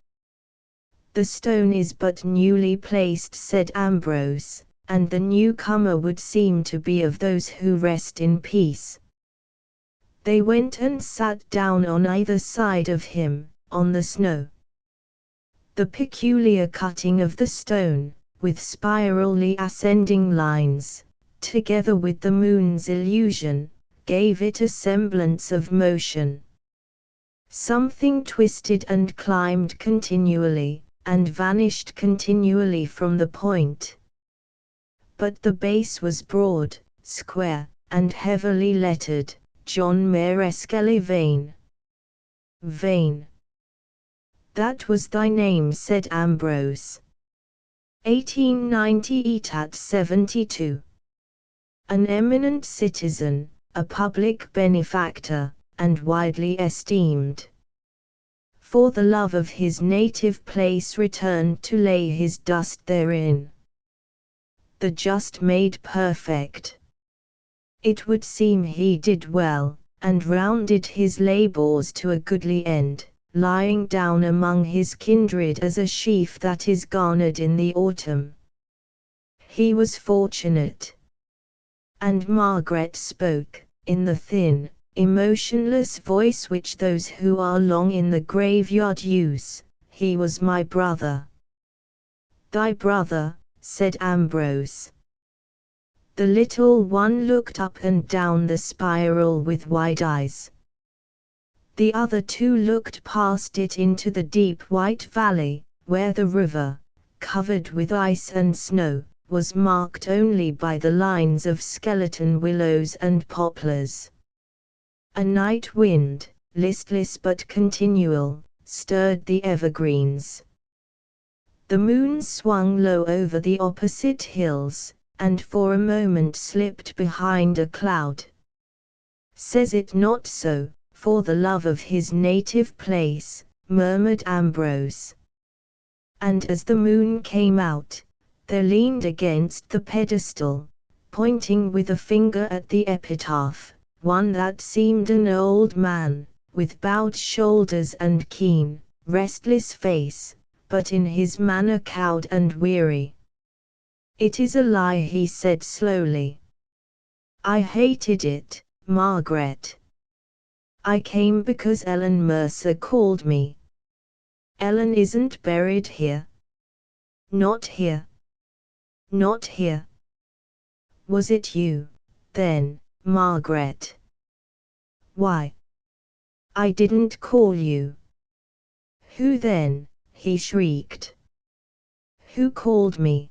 "The stone is but newly placed," said Ambrose, "and the newcomer would seem to be of those who rest in peace." They went and sat down on either side of him, on the snow. The peculiar cutting of the stone, with spirally ascending lines, together with the moon's illusion, gave it a semblance of motion. Something twisted and climbed continually, and vanished continually from the point. But the base was broad, square, and heavily lettered, John Marescally Vane. Vane. That was thy name, said Ambrose. 1890 at 72. An eminent citizen, a public benefactor, and widely esteemed. For the love of his native place returned to lay his dust therein. The just made perfect. It would seem he did well, and rounded his labours to a goodly end, lying down among his kindred as a sheaf that is garnered in the autumn. He was fortunate. And Margaret spoke, in the thin, emotionless voice which those who are long in the graveyard use. He was my brother. Thy brother, said Ambrose. The little one looked up and down the spiral with wide eyes. The other two looked past it into the deep white valley, where the river, covered with ice and snow, was marked only by the lines of skeleton willows and poplars. A night wind, listless but continual, stirred the evergreens. The moon swung low over the opposite hills, and for a moment slipped behind a cloud. Says it not so, for the love of his native place, murmured Ambrose. And as the moon came out, there leaned against the pedestal, pointing with a finger at the epitaph, one that seemed an old man, with bowed shoulders and keen, restless face, but in his manner cowed and weary. It is a lie, he said slowly. I hated it, Margaret. I came because Ellen Mercer called me. Ellen isn't buried here. Not here. Not here. Was it you, then, Margaret? Why? I didn't call you. Who then? He shrieked. Who called me?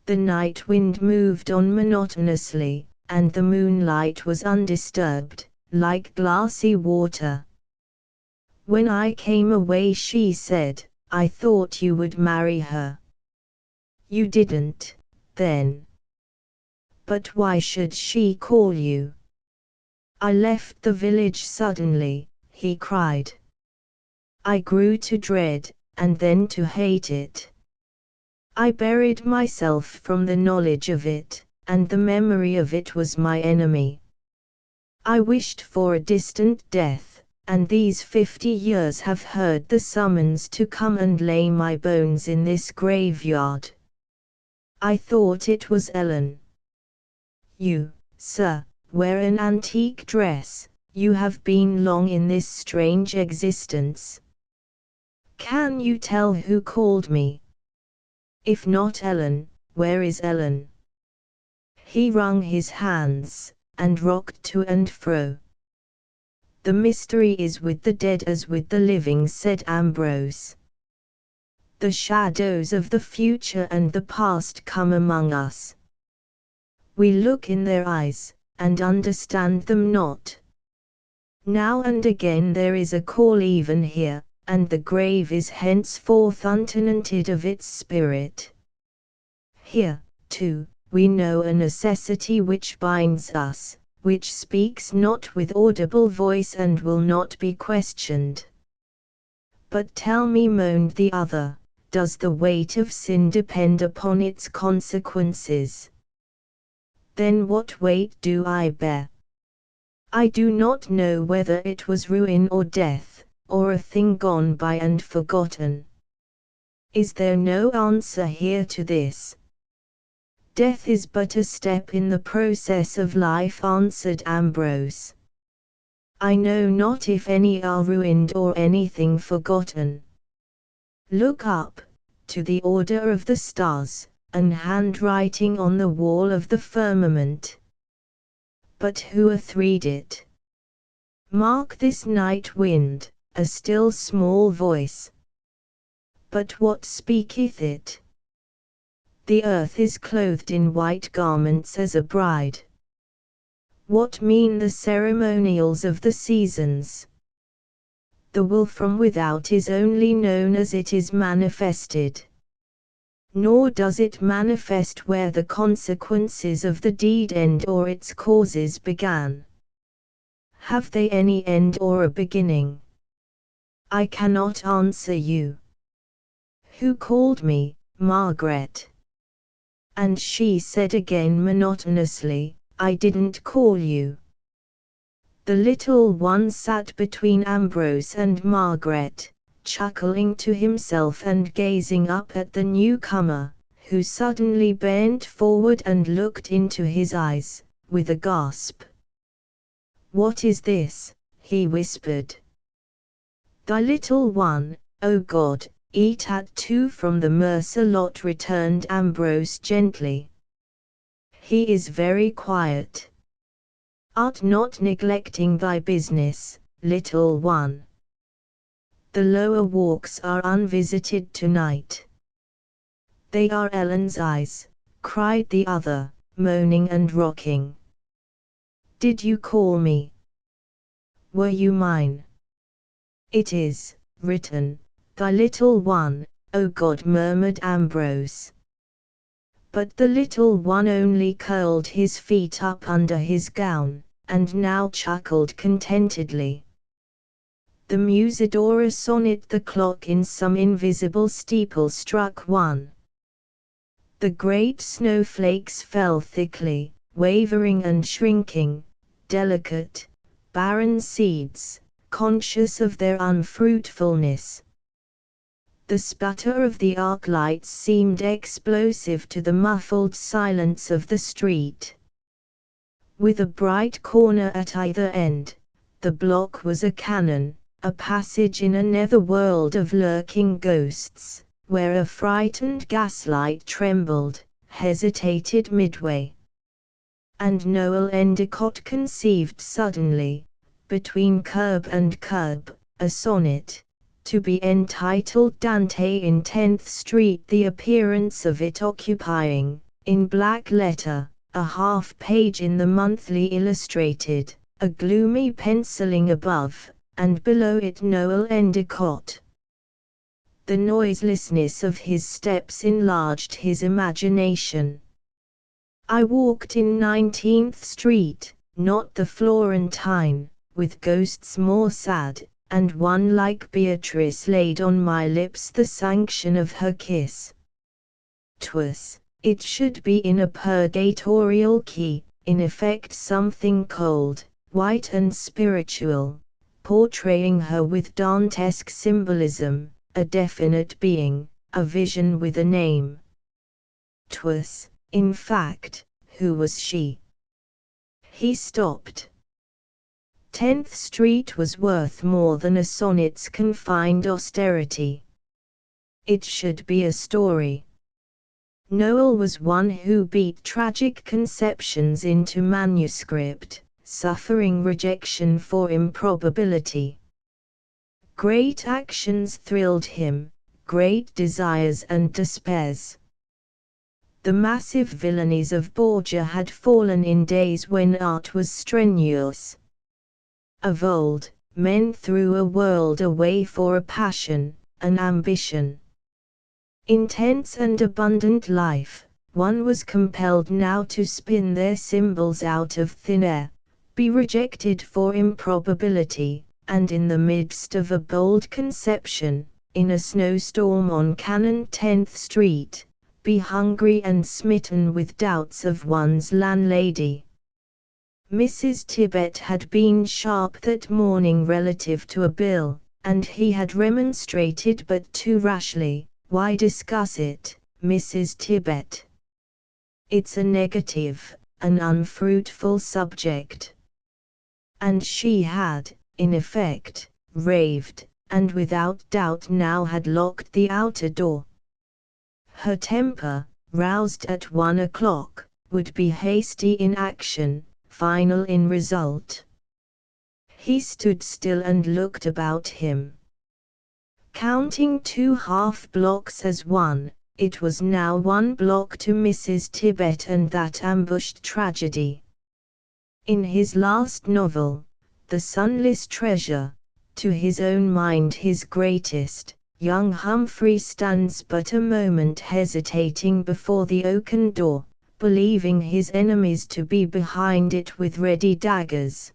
The night wind moved on monotonously, and the moonlight was undisturbed, like glassy water. When I came away, she said, I thought you would marry her. You didn't, then. But why should she call you? I left the village suddenly, he cried. I grew to dread, and then to hate it. I buried myself from the knowledge of it, and the memory of it was my enemy. I wished for a distant death, and these 50 years have heard the summons to come and lay my bones in this graveyard. I thought it was Ellen. You, sir, wear an antique dress, you have been long in this strange existence. Can you tell who called me? If not Ellen, where is Ellen? He wrung his hands, and rocked to and fro. The mystery is with the dead as with the living, said Ambrose. The shadows of the future and the past come among us. We look in their eyes, and understand them not. Now and again there is a call even here, and the grave is henceforth untenanted of its spirit. Here, too, we know a necessity which binds us, which speaks not with audible voice and will not be questioned. But tell me, moaned the other, does the weight of sin depend upon its consequences? Then what weight do I bear? I do not know whether it was ruin or death, or a thing gone by and forgotten. Is there no answer here to this? Death is but a step in the process of life, answered Ambrose. I know not if any are ruined or anything forgotten. Look up, to the order of the stars, and handwriting on the wall of the firmament. But who athreed it? Mark this night wind, a still small voice. But what speaketh it? The earth is clothed in white garments as a bride. What mean the ceremonials of the seasons? The will from without is only known as it is manifested. Nor does it manifest where the consequences of the deed end or its causes began. Have they any end or a beginning? I cannot answer you. Who called me, Margaret? And she said again monotonously, I didn't call you. The little one sat between Ambrose and Margaret, chuckling to himself and gazing up at the newcomer, who suddenly bent forward and looked into his eyes, with a gasp. What is this? He whispered. Thy little one, O God, eat at two from the mercer lot, returned Ambrose gently. He is very quiet. Art not neglecting thy business, little one? The lower walks are unvisited tonight. They are Ellen's eyes, cried the other, moaning and rocking. Did you call me? Were you mine? It is written, thy little one, O God, murmured Ambrose. But the little one only curled his feet up under his gown, and now chuckled contentedly. The Musidora sonnet. The clock in some invisible steeple struck 1. The great snowflakes fell thickly, wavering and shrinking, delicate, barren seeds, conscious of their unfruitfulness. The sputter of the arc lights seemed explosive to the muffled silence of the street. With a bright corner at either end, the block was a canon, a passage in a netherworld of lurking ghosts, where a frightened gaslight trembled, hesitated midway. And Noel Endicott conceived suddenly, between curb and curb, a sonnet, to be entitled Dante in 10th Street, the appearance of it occupying, in black letter, a half-page in the Monthly Illustrated, a gloomy penciling above, and below it Noel Endicott. The noiselessness of his steps enlarged his imagination. I walked in 19th Street, not the Florentine, with ghosts more sad, and one like Beatrice laid on my lips the sanction of her kiss. 'Twas, it should be in a purgatorial key, in effect something cold, white and spiritual, portraying her with Dantesque symbolism, a definite being, a vision with a name. 'Twas, in fact, who was she? He stopped. 10th Street was worth more than a sonnet's confined austerity. It should be a story. Noel was one who beat tragic conceptions into manuscript, suffering rejection for improbability. Great actions thrilled him, great desires and despairs. The massive villainies of Borgia had fallen in days when art was strenuous. Of old, men threw a world away for a passion, an ambition. Intense and abundant life, one was compelled now to spin their symbols out of thin air, be rejected for improbability, and in the midst of a bold conception, in a snowstorm on Cannon 10th Street, be hungry and smitten with doubts of one's landlady. Mrs. Tibbet had been sharp that morning relative to a bill, and he had remonstrated but too rashly. Why discuss it, Mrs. Tibbet? It's a negative, an unfruitful subject. And she had, in effect, raved, and without doubt now had locked the outer door. Her temper, roused at 1 o'clock, would be hasty in action, final in result. He stood still and looked about him. Counting 2 half-blocks as one, it was now 1 block to Mrs. Tibbet and that ambushed tragedy. In his last novel, The Sunless Treasure, to his own mind his greatest, young Humphrey stands but a moment hesitating before the oaken door, believing his enemies to be behind it with ready daggers.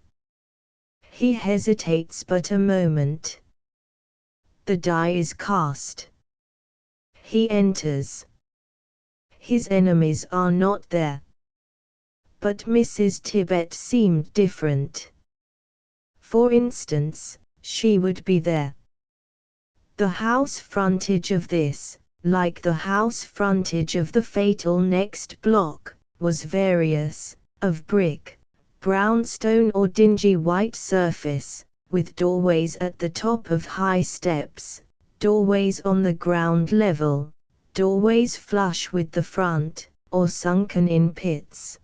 He hesitates but a moment. The die is cast. He enters. His enemies are not there. But Mrs. Tibbet seemed different. For instance, she would be there. The house frontage of this, like the house frontage of the fatal next block, was various, of brick, brownstone or dingy white surface, with doorways at the top of high steps, doorways on the ground level, doorways flush with the front, or sunken in pits.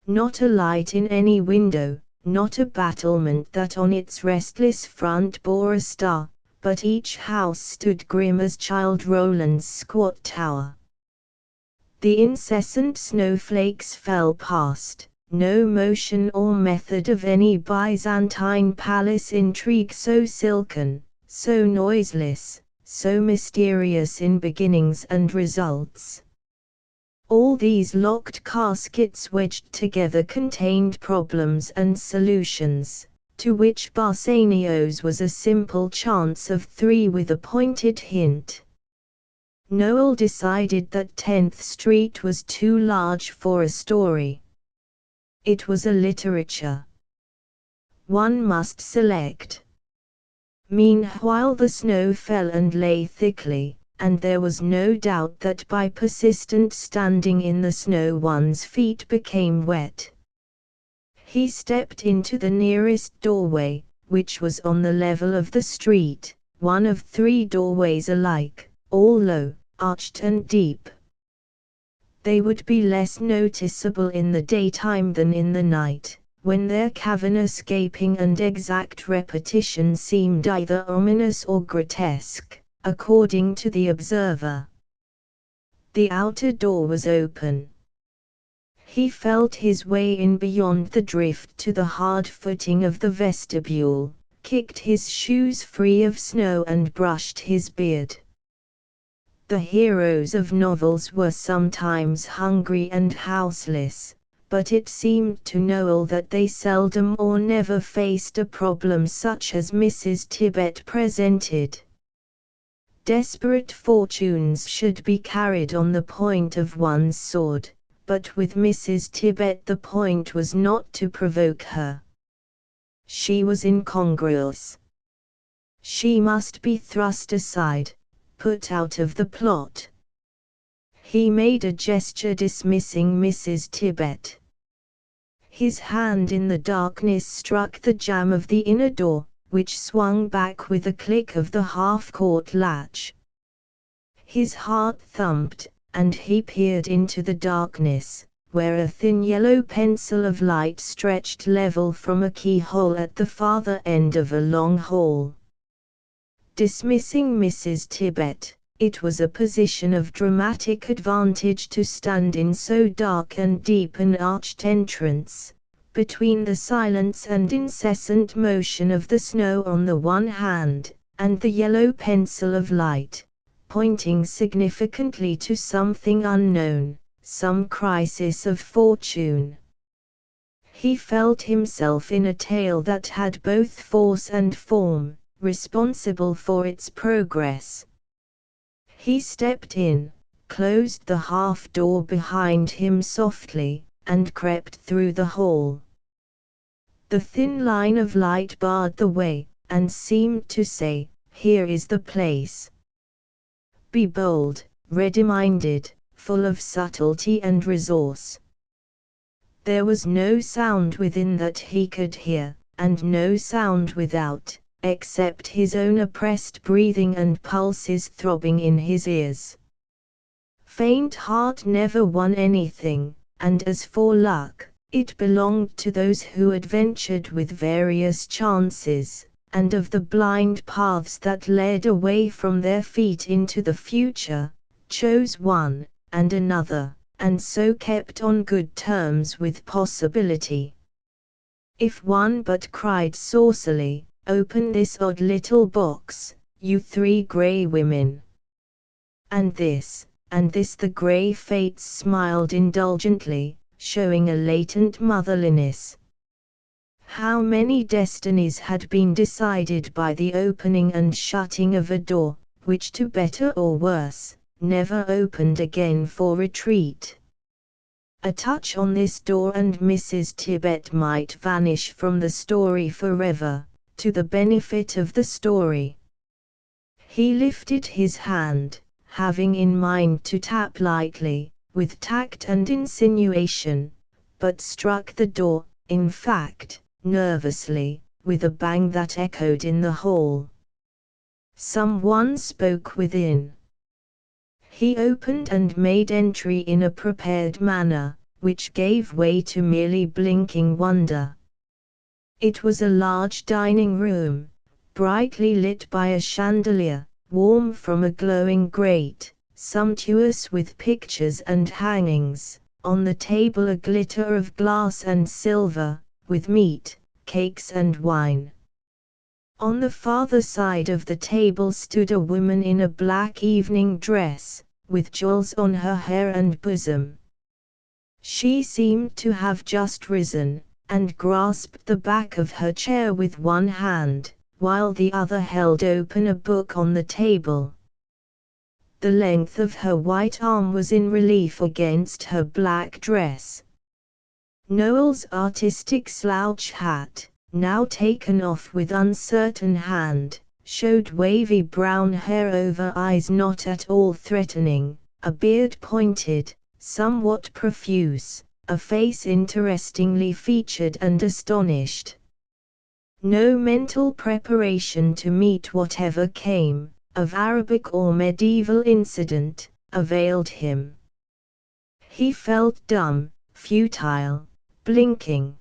Not a light in any window, not a battlement that on its restless front bore a star, but each house stood grim as Childe Roland's squat tower. The incessant snowflakes fell past, no motion or method of any Byzantine palace intrigue so silken, so noiseless, so mysterious in beginnings and results. All these locked caskets wedged together contained problems and solutions, to which Bassanio's was a simple chance of 3 with a pointed hint. Noel decided that 10th Street was too large for a story. It was a literature. One must select. Meanwhile the snow fell and lay thickly, and there was no doubt that by persistent standing in the snow one's feet became wet. He stepped into the nearest doorway, which was on the level of the street, one of 3 doorways alike, all low, arched and deep. They would be less noticeable in the daytime than in the night, when their cavernous gaping and exact repetition seemed either ominous or grotesque, according to the observer. The outer door was open. He felt his way in beyond the drift to the hard footing of the vestibule, kicked his shoes free of snow and brushed his beard. The heroes of novels were sometimes hungry and houseless, but it seemed to Noel that they seldom or never faced a problem such as Mrs. Tibbet presented. Desperate fortunes should be carried on the point of one's sword, but with Mrs. Tibbet the point was not to provoke her. She was incongruous. She must be thrust aside, put out of the plot. He made a gesture dismissing Mrs. Tibbet. His hand in the darkness struck the jamb of the inner door, which swung back with a click of the half-caught latch. His heart thumped, and he peered into the darkness, where a thin yellow pencil of light stretched level from a keyhole at the farther end of a long hall. Dismissing Mrs. Tibbet, it was a position of dramatic advantage to stand in so dark and deep an arched entrance, between the silence and incessant motion of the snow on the one hand, and the yellow pencil of light, pointing significantly to something unknown, some crisis of fortune. He felt himself in a tale that had both force and form, responsible for its progress. He stepped in, closed the half-door behind him softly, and crept through the hall. The thin line of light barred the way, and seemed to say, "Here is the place." Be bold, ready-minded, full of subtlety and resource. There was no sound within that he could hear, and no sound without, except his own oppressed breathing and pulses throbbing in his ears. Faint heart never won anything, and as for luck, it belonged to those who adventured with various chances, and of the blind paths that led away from their feet into the future, chose one, and another, and so kept on good terms with possibility. If one but cried saucily, "Open this odd little box, you three grey women." And this, the grey fates smiled indulgently, showing a latent motherliness. How many destinies had been decided by the opening and shutting of a door, which to better or worse, never opened again for retreat. A touch on this door and Mrs. Tibbet might vanish from the story forever, to the benefit of the story. He lifted his hand, having in mind to tap lightly, with tact and insinuation, but struck the door, in fact, nervously, with a bang that echoed in the hall. Someone spoke within. He opened and made entry in a prepared manner, which gave way to merely blinking wonder. It was a large dining room, brightly lit by a chandelier, warm from a glowing grate, sumptuous with pictures and hangings, on the table a glitter of glass and silver, with meat, cakes and wine. On the farther side of the table stood a woman in a black evening dress, with jewels on her hair and bosom. She seemed to have just risen, and grasped the back of her chair with one hand, while the other held open a book on the table. The length of her white arm was in relief against her black dress. Noel's artistic slouch hat, now taken off with uncertain hand, showed wavy brown hair over eyes not at all threatening, a beard pointed, somewhat profuse, a face interestingly featured and astonished. No mental preparation to meet whatever came, of Arabic or medieval incident, availed him. He felt dumb, futile, blinking.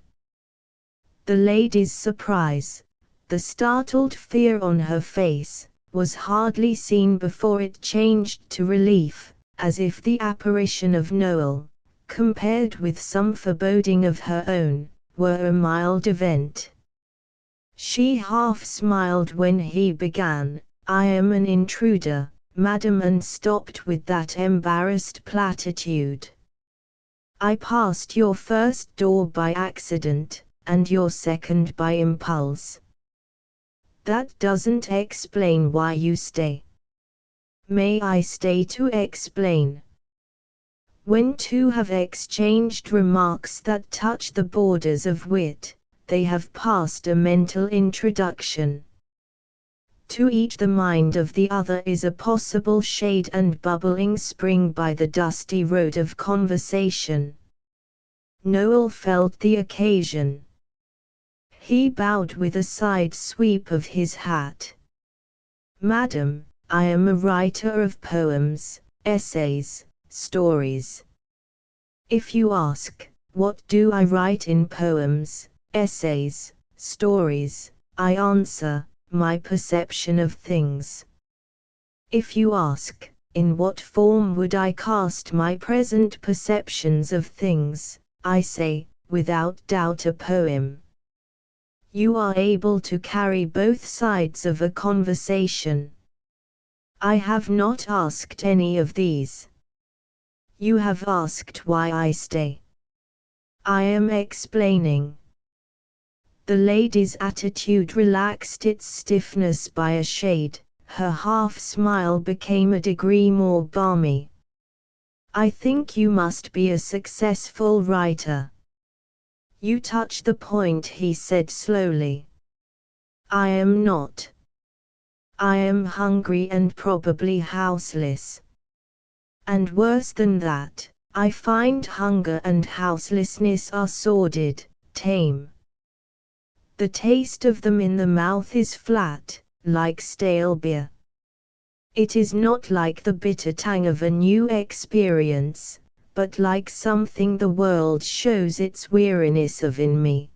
The lady's surprise, the startled fear on her face, was hardly seen before it changed to relief, as if the apparition of Noel, compared with some foreboding of her own, were a mild event. She half smiled when he began, "I am an intruder, madam," and stopped with that embarrassed platitude. "I passed your first door by accident, and your second by impulse. That doesn't explain why you stay." "May I stay to explain?" When two have exchanged remarks that touch the borders of wit, they have passed a mental introduction. To each the mind of the other is a possible shade and bubbling spring by the dusty road of conversation. Noel felt the occasion. He bowed with a side sweep of his hat. "Madam, I am a writer of poems, essays, stories. If you ask, what do I write in poems, essays, stories, I answer, my perception of things. If you ask, in what form would I cast my present perceptions of things, I say, without doubt a poem." You are able to carry both sides of a conversation. I have not asked any of these. You have asked why I stay. I am explaining. The lady's attitude relaxed its stiffness by a shade, her half-smile became a degree more balmy. "I think you must be a successful writer." "You touch the point," he said slowly. "I am not. I am hungry and probably houseless. And worse than that, I find hunger and houselessness are sordid, tame. The taste of them in the mouth is flat, like stale beer. It is not like the bitter tang of a new experience, but like something the world shows its weariness of in me."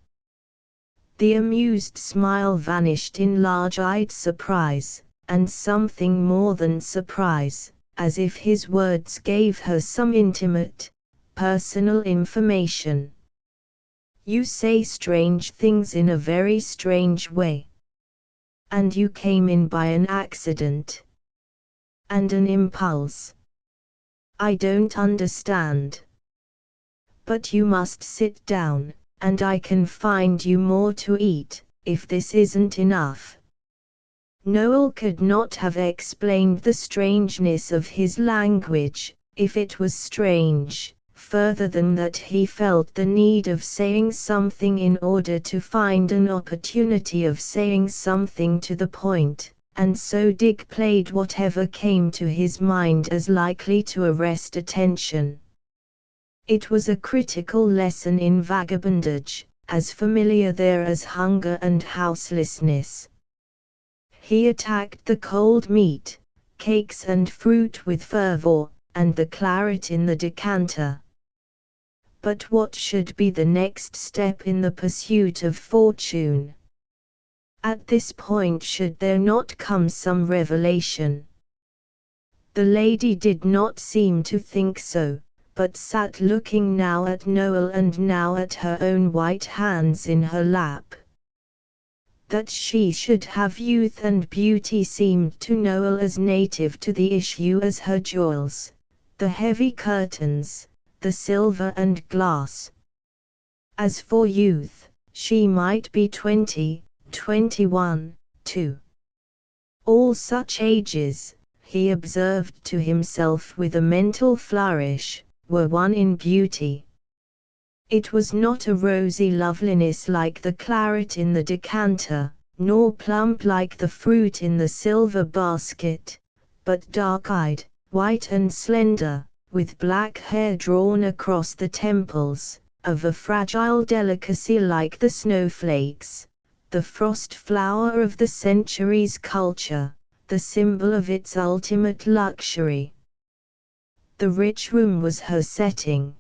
The amused smile vanished in large-eyed surprise, and something more than surprise, as if his words gave her some intimate, personal information. You say strange things in a very strange way. And you came in by an accident. And an impulse. I don't understand. But you must sit down, and I can find you more to eat, if this isn't enough. Noel could not have explained the strangeness of his language, if it was strange, further than that he felt the need of saying something in order to find an opportunity of saying something to the point, and so Dick played whatever came to his mind as likely to arrest attention. It was a critical lesson in vagabondage, as familiar there as hunger and houselessness. He attacked the cold meat, cakes and fruit with fervor, and the claret in the decanter. But what should be the next step in the pursuit of fortune? At this point should there not come some revelation? The lady did not seem to think so, but sat looking now at Noel and now at her own white hands in her lap. That she should have youth and beauty seemed to Noel as native to the issue as her jewels, the heavy curtains, the silver and glass. As for youth, she might be 20, 21, too. All such ages, he observed to himself with a mental flourish, were one in beauty. It was not a rosy loveliness like the claret in the decanter, nor plump like the fruit in the silver basket, but dark-eyed, white and slender, with black hair drawn across the temples, of a fragile delicacy like the snowflakes, the frost flower of the century's culture, the symbol of its ultimate luxury. The rich room was her setting.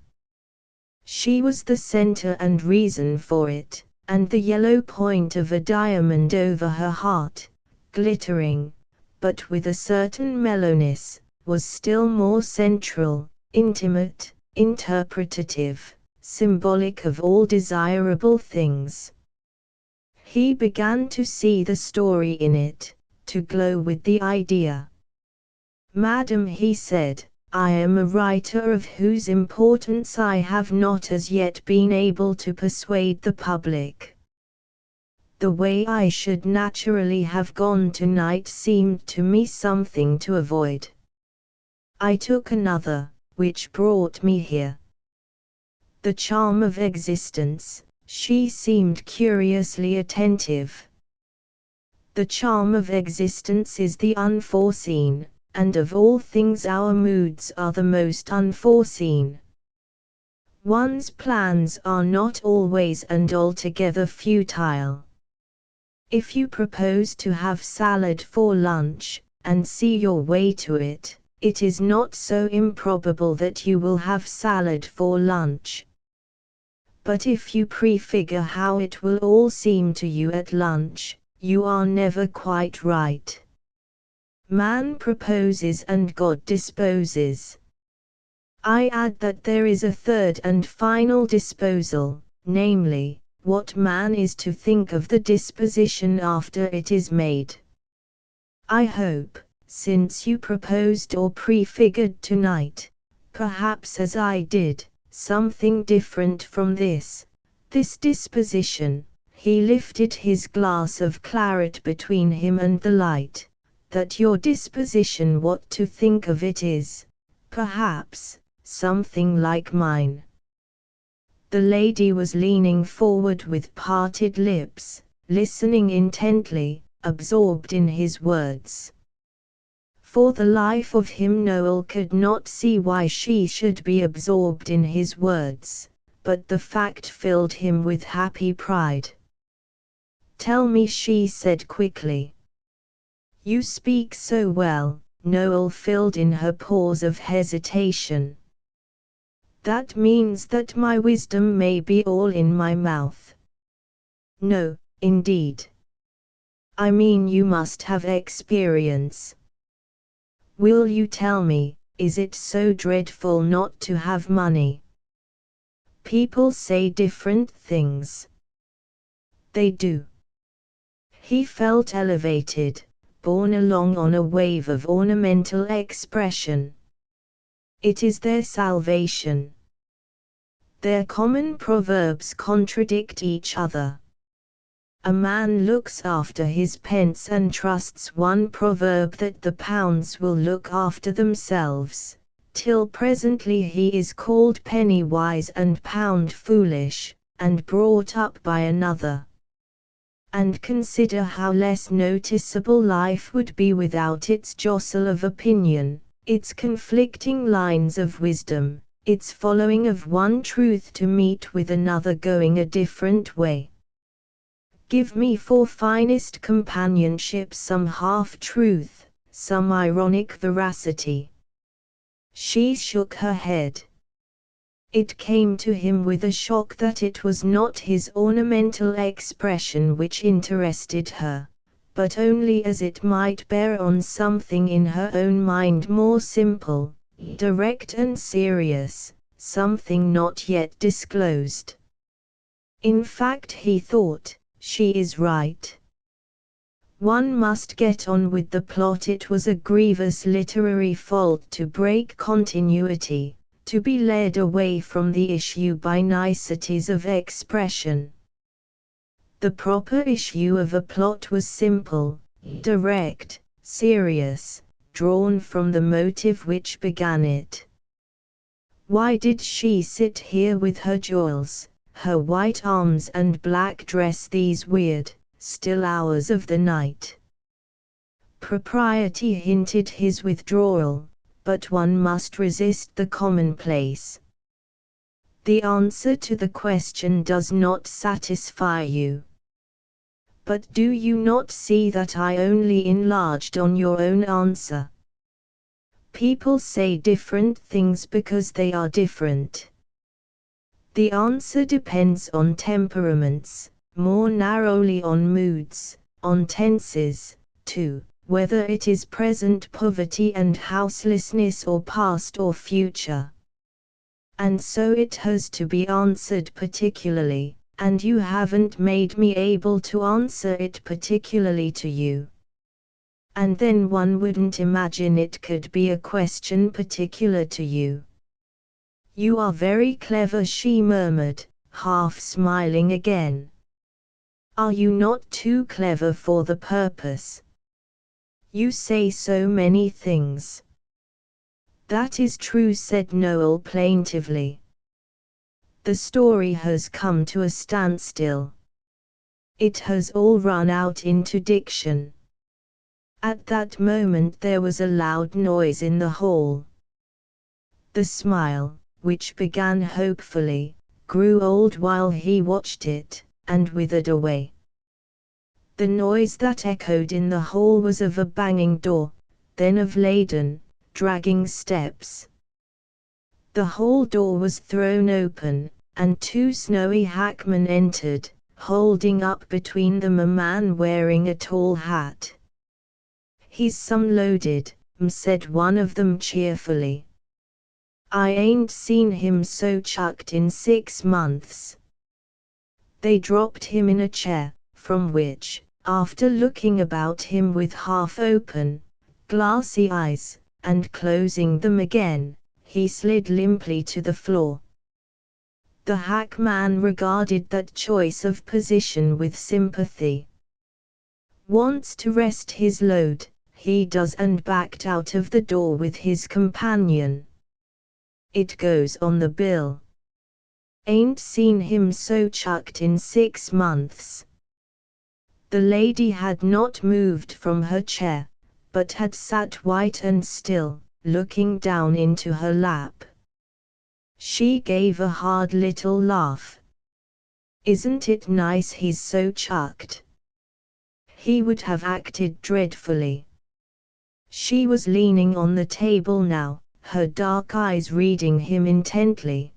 She was the center and reason for it, and the yellow point of a diamond over her heart, glittering, but with a certain mellowness, was still more central, intimate, interpretative, symbolic of all desirable things. He began to see the story in it, to glow with the idea. "Madam," he said, "I am a writer of whose importance I have not as yet been able to persuade the public. The way I should naturally have gone tonight seemed to me something to avoid. I took another, which brought me here. The charm of existence," she seemed curiously attentive. "The charm of existence is the unforeseen. And of all things our moods are the most unforeseen. One's plans are not always and altogether futile. If you propose to have salad for lunch, and see your way to it, it is not so improbable that you will have salad for lunch. But if you prefigure how it will all seem to you at lunch, you are never quite right. Man proposes and God disposes. I add that there is a third and final disposal, namely, what man is to think of the disposition after it is made. I hope, since you proposed or prefigured tonight, perhaps as I did, something different from this disposition," he lifted his glass of claret between him and the light, "that your disposition what to think of it is, perhaps, something like mine." The lady was leaning forward with parted lips, listening intently, absorbed in his words. For the life of him Noel could not see why she should be absorbed in his words, but the fact filled him with happy pride. "Tell me," she said quickly. "You speak so well," Noel filled in her pause of hesitation. "That means that my wisdom may be all in my mouth." "No, indeed. I mean you must have experience. Will you tell me, is it so dreadful not to have money?" People say different things. They do. He felt elevated, borne along on a wave of ornamental expression. It is their salvation. Their common proverbs contradict each other. A man looks after his pence and trusts one proverb that the pounds will look after themselves, till presently he is called penny wise and pound foolish, and brought up by another. And consider how less noticeable life would be without its jostle of opinion, its conflicting lines of wisdom, its following of one truth to meet with another going a different way. Give me for finest companionship some half-truth, some ironic veracity. She shook her head. It came to him with a shock that it was not his ornamental expression which interested her, but only as it might bear on something in her own mind more simple, direct and serious, something not yet disclosed. In fact, he thought, she is right. One must get on with the plot. It was a grievous literary fault to break continuity, to be led away from the issue by niceties of expression. The proper issue of a plot was simple, direct, serious, drawn from the motive which began it. Why did she sit here with her jewels, her white arms and black dress these weird, still hours of the night? Propriety hinted his withdrawal, but one must resist the commonplace. The answer to the question does not satisfy you. But do you not see that I only enlarged on your own answer? People say different things because they are different. The answer depends on temperaments, more narrowly on moods, on tenses, too, whether it is present poverty and houselessness or past or future. And so it has to be answered particularly, and you haven't made me able to answer it particularly to you. And then one wouldn't imagine it could be a question particular to you. You are very clever, she murmured, half smiling again. Are you not too clever for the purpose? You say so many things. That is true, said Noel plaintively. The story has come to a standstill. It has all run out into diction. At that moment there was a loud noise in the hall. The smile, which began hopefully, grew old while he watched it, and withered away. The noise that echoed in the hall was of a banging door, then of laden, dragging steps. The hall door was thrown open, and two snowy hackmen entered, holding up between them a man wearing a tall hat. He's some loaded, said one of them cheerfully. I ain't seen him so chucked in 6 months. They dropped him in a chair, from which, after looking about him with half-open, glassy eyes, and closing them again, he slid limply to the floor. The hackman regarded that choice of position with sympathy. Wants to rest his load, he does, and backed out of the door with his companion. It goes on the bill. Ain't seen him so chucked in 6 months. The lady had not moved from her chair, but had sat white and still, looking down into her lap. She gave a hard little laugh. Isn't it nice he's so chucked? He would have acted dreadfully. She was leaning on the table now, her dark eyes reading him intently.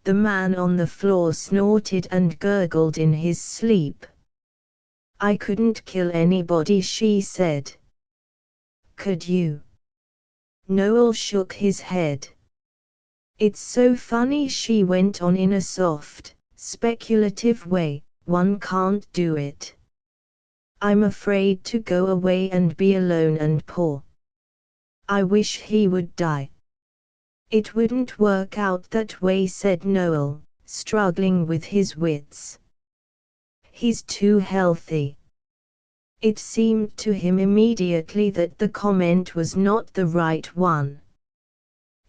The man on the floor snorted and gurgled in his sleep. I couldn't kill anybody, she said. Could you? Noel shook his head. It's so funny, she went on in a soft, speculative way, one can't do it. I'm afraid to go away and be alone and poor. I wish he would die. It wouldn't work out that way, said Noel, struggling with his wits. He's too healthy. It seemed to him immediately that the comment was not the right one.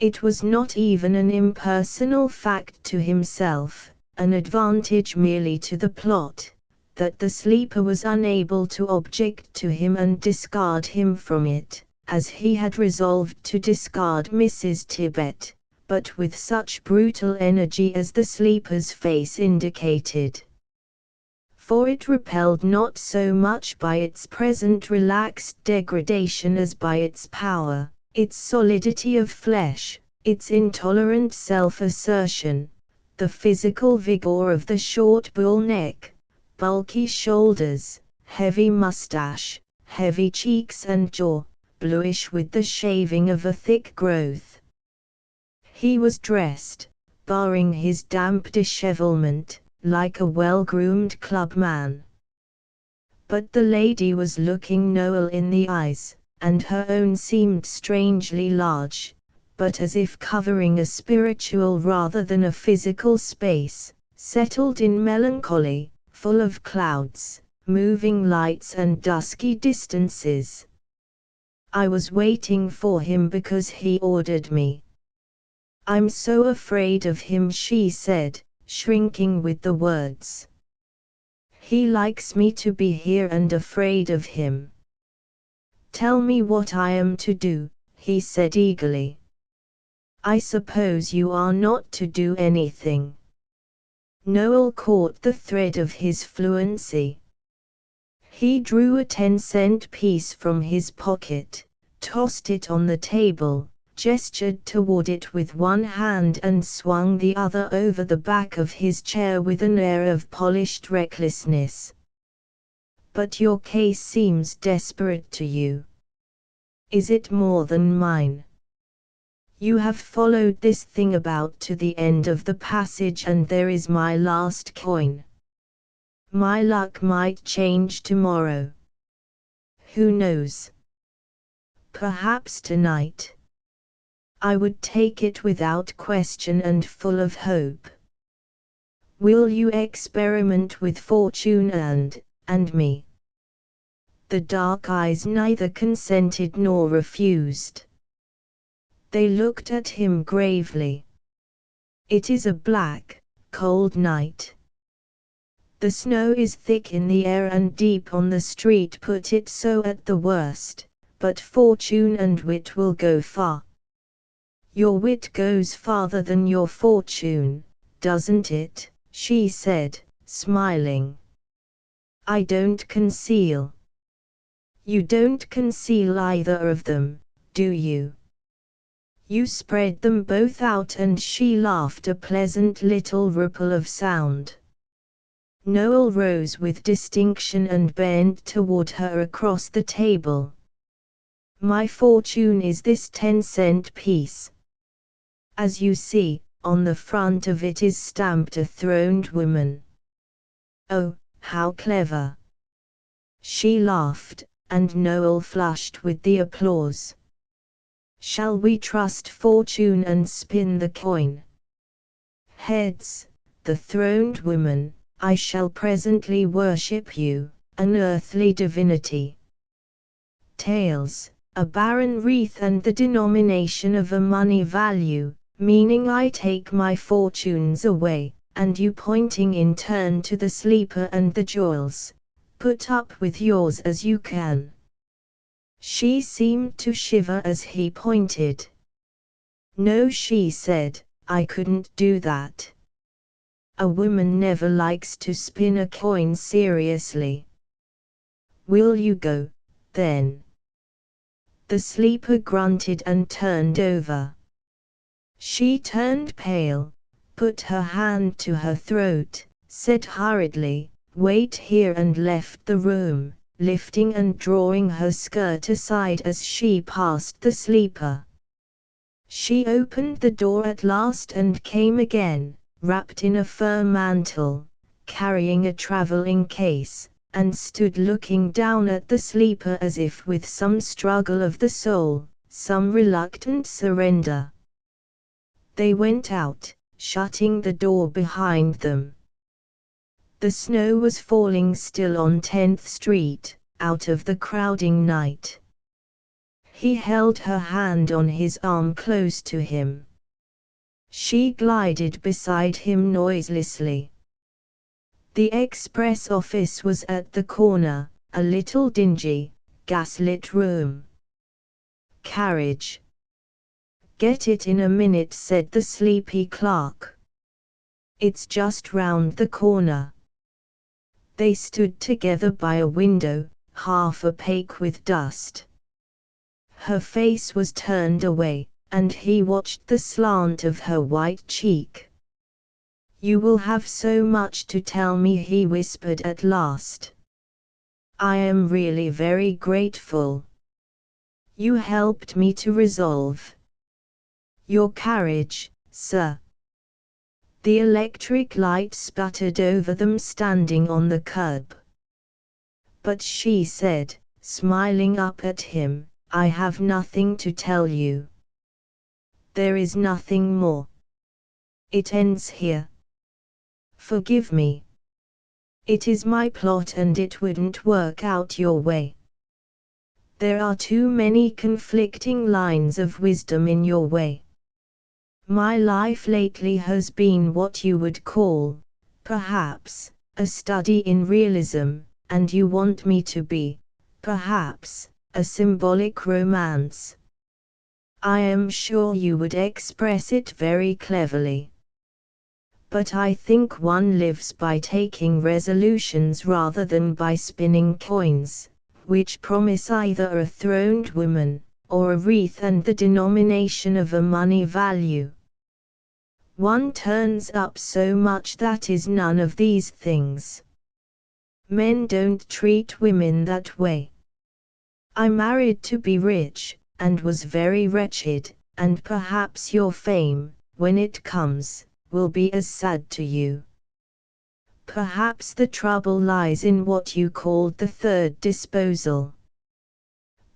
It was not even an impersonal fact to himself, an advantage merely to the plot, that the sleeper was unable to object to him and discard him from it, as he had resolved to discard Mrs. Tibbet, but with such brutal energy as the sleeper's face indicated. For it repelled not so much by its present relaxed degradation as by its power, its solidity of flesh, its intolerant self-assertion, the physical vigor of the short bull neck, bulky shoulders, heavy mustache, heavy cheeks and jaw, bluish with the shaving of a thick growth. He was dressed, barring his damp dishevelment, like a well-groomed clubman. But the lady was looking Noel in the eyes, and her own seemed strangely large, but as if covering a spiritual rather than a physical space, settled in melancholy, full of clouds, moving lights and dusky distances. I was waiting for him because he ordered me. I'm so afraid of him, she said, shrinking with the words. He likes me to be here and afraid of him. Tell me what I am to do, he said eagerly. I suppose you are not to do anything. Noel caught the thread of his fluency. He drew a 10-cent piece from his pocket, tossed it on the table, gestured toward it with one hand and swung the other over the back of his chair with an air of polished recklessness. But your case seems desperate to you. Is it more than mine? You have followed this thing about to the end of the passage, and there is my last coin. My luck might change tomorrow. Who knows? Perhaps tonight. I would take it without question and full of hope. Will you experiment with fortune and me? The dark eyes neither consented nor refused. They looked at him gravely. It is a black, cold night. The snow is thick in the air and deep on the street, put it so at the worst, but fortune and wit will go far. Your wit goes farther than your fortune, doesn't it? She said, smiling. I don't conceal. You don't conceal either of them, do you? You spread them both out, and she laughed, a pleasant little ripple of sound. Noel rose with distinction and bent toward her across the table. My fortune is this 10-cent piece. As you see, on the front of it is stamped a throned woman. Oh, how clever! She laughed, and Noel flushed with the applause. Shall we trust fortune and spin the coin? Heads, the throned woman. I shall presently worship you, an earthly divinity. Tails, a barren wreath and the denomination of a money value, meaning I take my fortunes away, and you, pointing in turn to the sleeper and the jewels, put up with yours as you can. She seemed to shiver as he pointed. No, she said, I couldn't do that. A woman never likes to spin a coin seriously. Will you go, then? The sleeper grunted and turned over. She turned pale, put her hand to her throat, said hurriedly, wait here, and left the room, lifting and drawing her skirt aside as she passed the sleeper. She opened the door at last and came again, wrapped in a fur mantle, carrying a traveling case, and stood looking down at the sleeper as if with some struggle of the soul, some reluctant surrender. They went out, shutting the door behind them. The snow was falling still on 10th Street, out of the crowding night. He held her hand on his arm close to him. She glided beside him noiselessly. The express office was at the corner, a little dingy, gaslit room. Carriage. Get it in a minute, said the sleepy clerk. It's just round the corner. They stood together by a window, half opaque with dust. Her face was turned away, and he watched the slant of her white cheek. You will have so much to tell me, he whispered at last. I am really very grateful. You helped me to resolve. Your carriage, sir. The electric light sputtered over them standing on the curb. But she said, smiling up at him, I have nothing to tell you. There is nothing more. It ends here. Forgive me. It is my plot and it wouldn't work out your way. There are too many conflicting lines of wisdom in your way. My life lately has been what you would call, perhaps, a study in realism, and you want me to be, perhaps, a symbolic romance. I am sure you would express it very cleverly. But I think one lives by taking resolutions rather than by spinning coins, which promise either a throned woman, or a wreath and the denomination of a money value. One turns up so much that is none of these things. Men don't treat women that way. I married to be rich, and was very wretched, and perhaps your fame, when it comes, will be as sad to you. Perhaps the trouble lies in what you called the third disposal.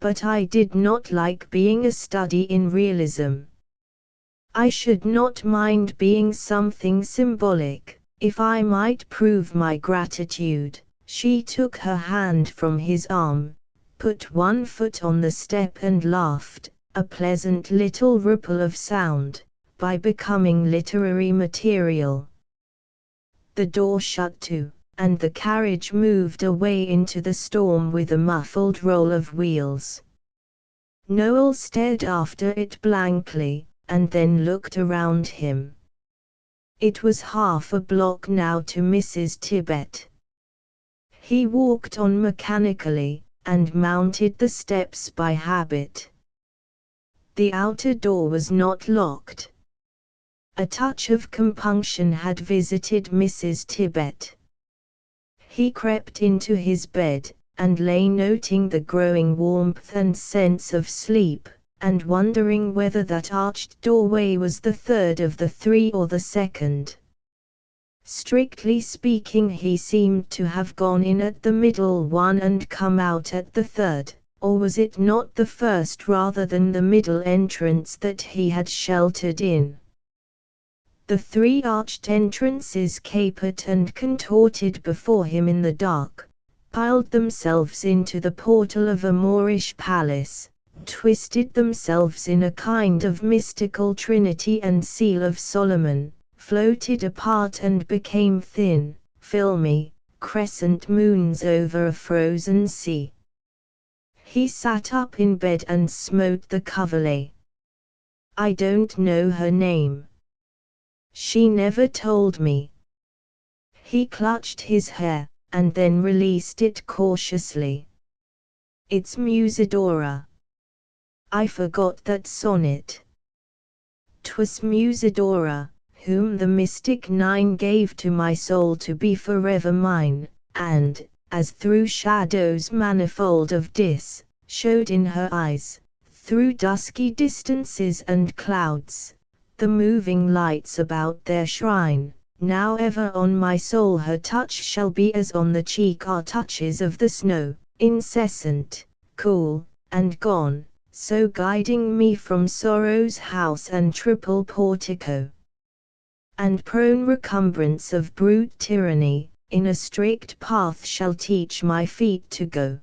But I did not like being a study in realism. I should not mind being something symbolic, if I might prove my gratitude. She took her hand from his arm, put one foot on the step and laughed, a pleasant little ripple of sound, by becoming literary material. The door shut to, and the carriage moved away into the storm with a muffled roll of wheels. Noel stared after it blankly, and then looked around him. It was half a block now to Mrs. Tibbet. He walked on mechanically, and mounted the steps by habit. The outer door was not locked. A touch of compunction had visited Mrs. Tibbet. He crept into his bed, and lay noting the growing warmth and sense of sleep, and wondering whether that arched doorway was the third of the three or the second. Strictly speaking, he seemed to have gone in at the middle one and come out at the third, or was it not the first rather than the middle entrance that he had sheltered in? The three arched entrances capered and contorted before him in the dark, piled themselves into the portal of a Moorish palace, twisted themselves in a kind of mystical Trinity and Seal of Solomon, floated apart and became thin, filmy, crescent moons over a frozen sea. He sat up in bed and smote the coverlet. I don't know her name. She never told me. He clutched his hair, and then released it cautiously. It's Musidora. I forgot that sonnet. 'Twas Musidora, whom the mystic Nine gave to my soul to be forever mine, and, as through shadows manifold of showed in her eyes, through dusky distances and clouds, the moving lights about their shrine. Now ever on my soul her touch shall be as on the cheek are touches of the snow, incessant, cool, and gone, so guiding me from sorrow's house and triple portico, and prone recumbrance of brute tyranny, in a strict path shall teach my feet to go.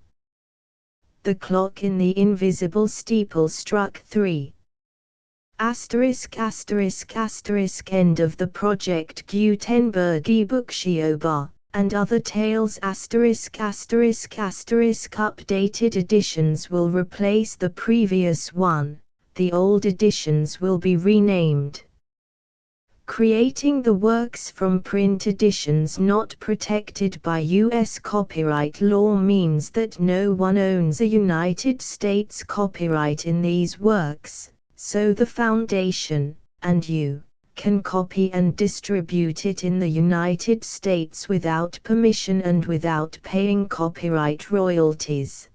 The clock in the invisible steeple struck 3. End of the Project Gutenberg ebook Tioba, and other tales updated editions will replace the previous one, the old editions will be renamed. Creating the works from print editions not protected by U.S. copyright law means that no one owns a United States copyright in these works, so the Foundation, and you, can copy and distribute it in the United States without permission and without paying copyright royalties.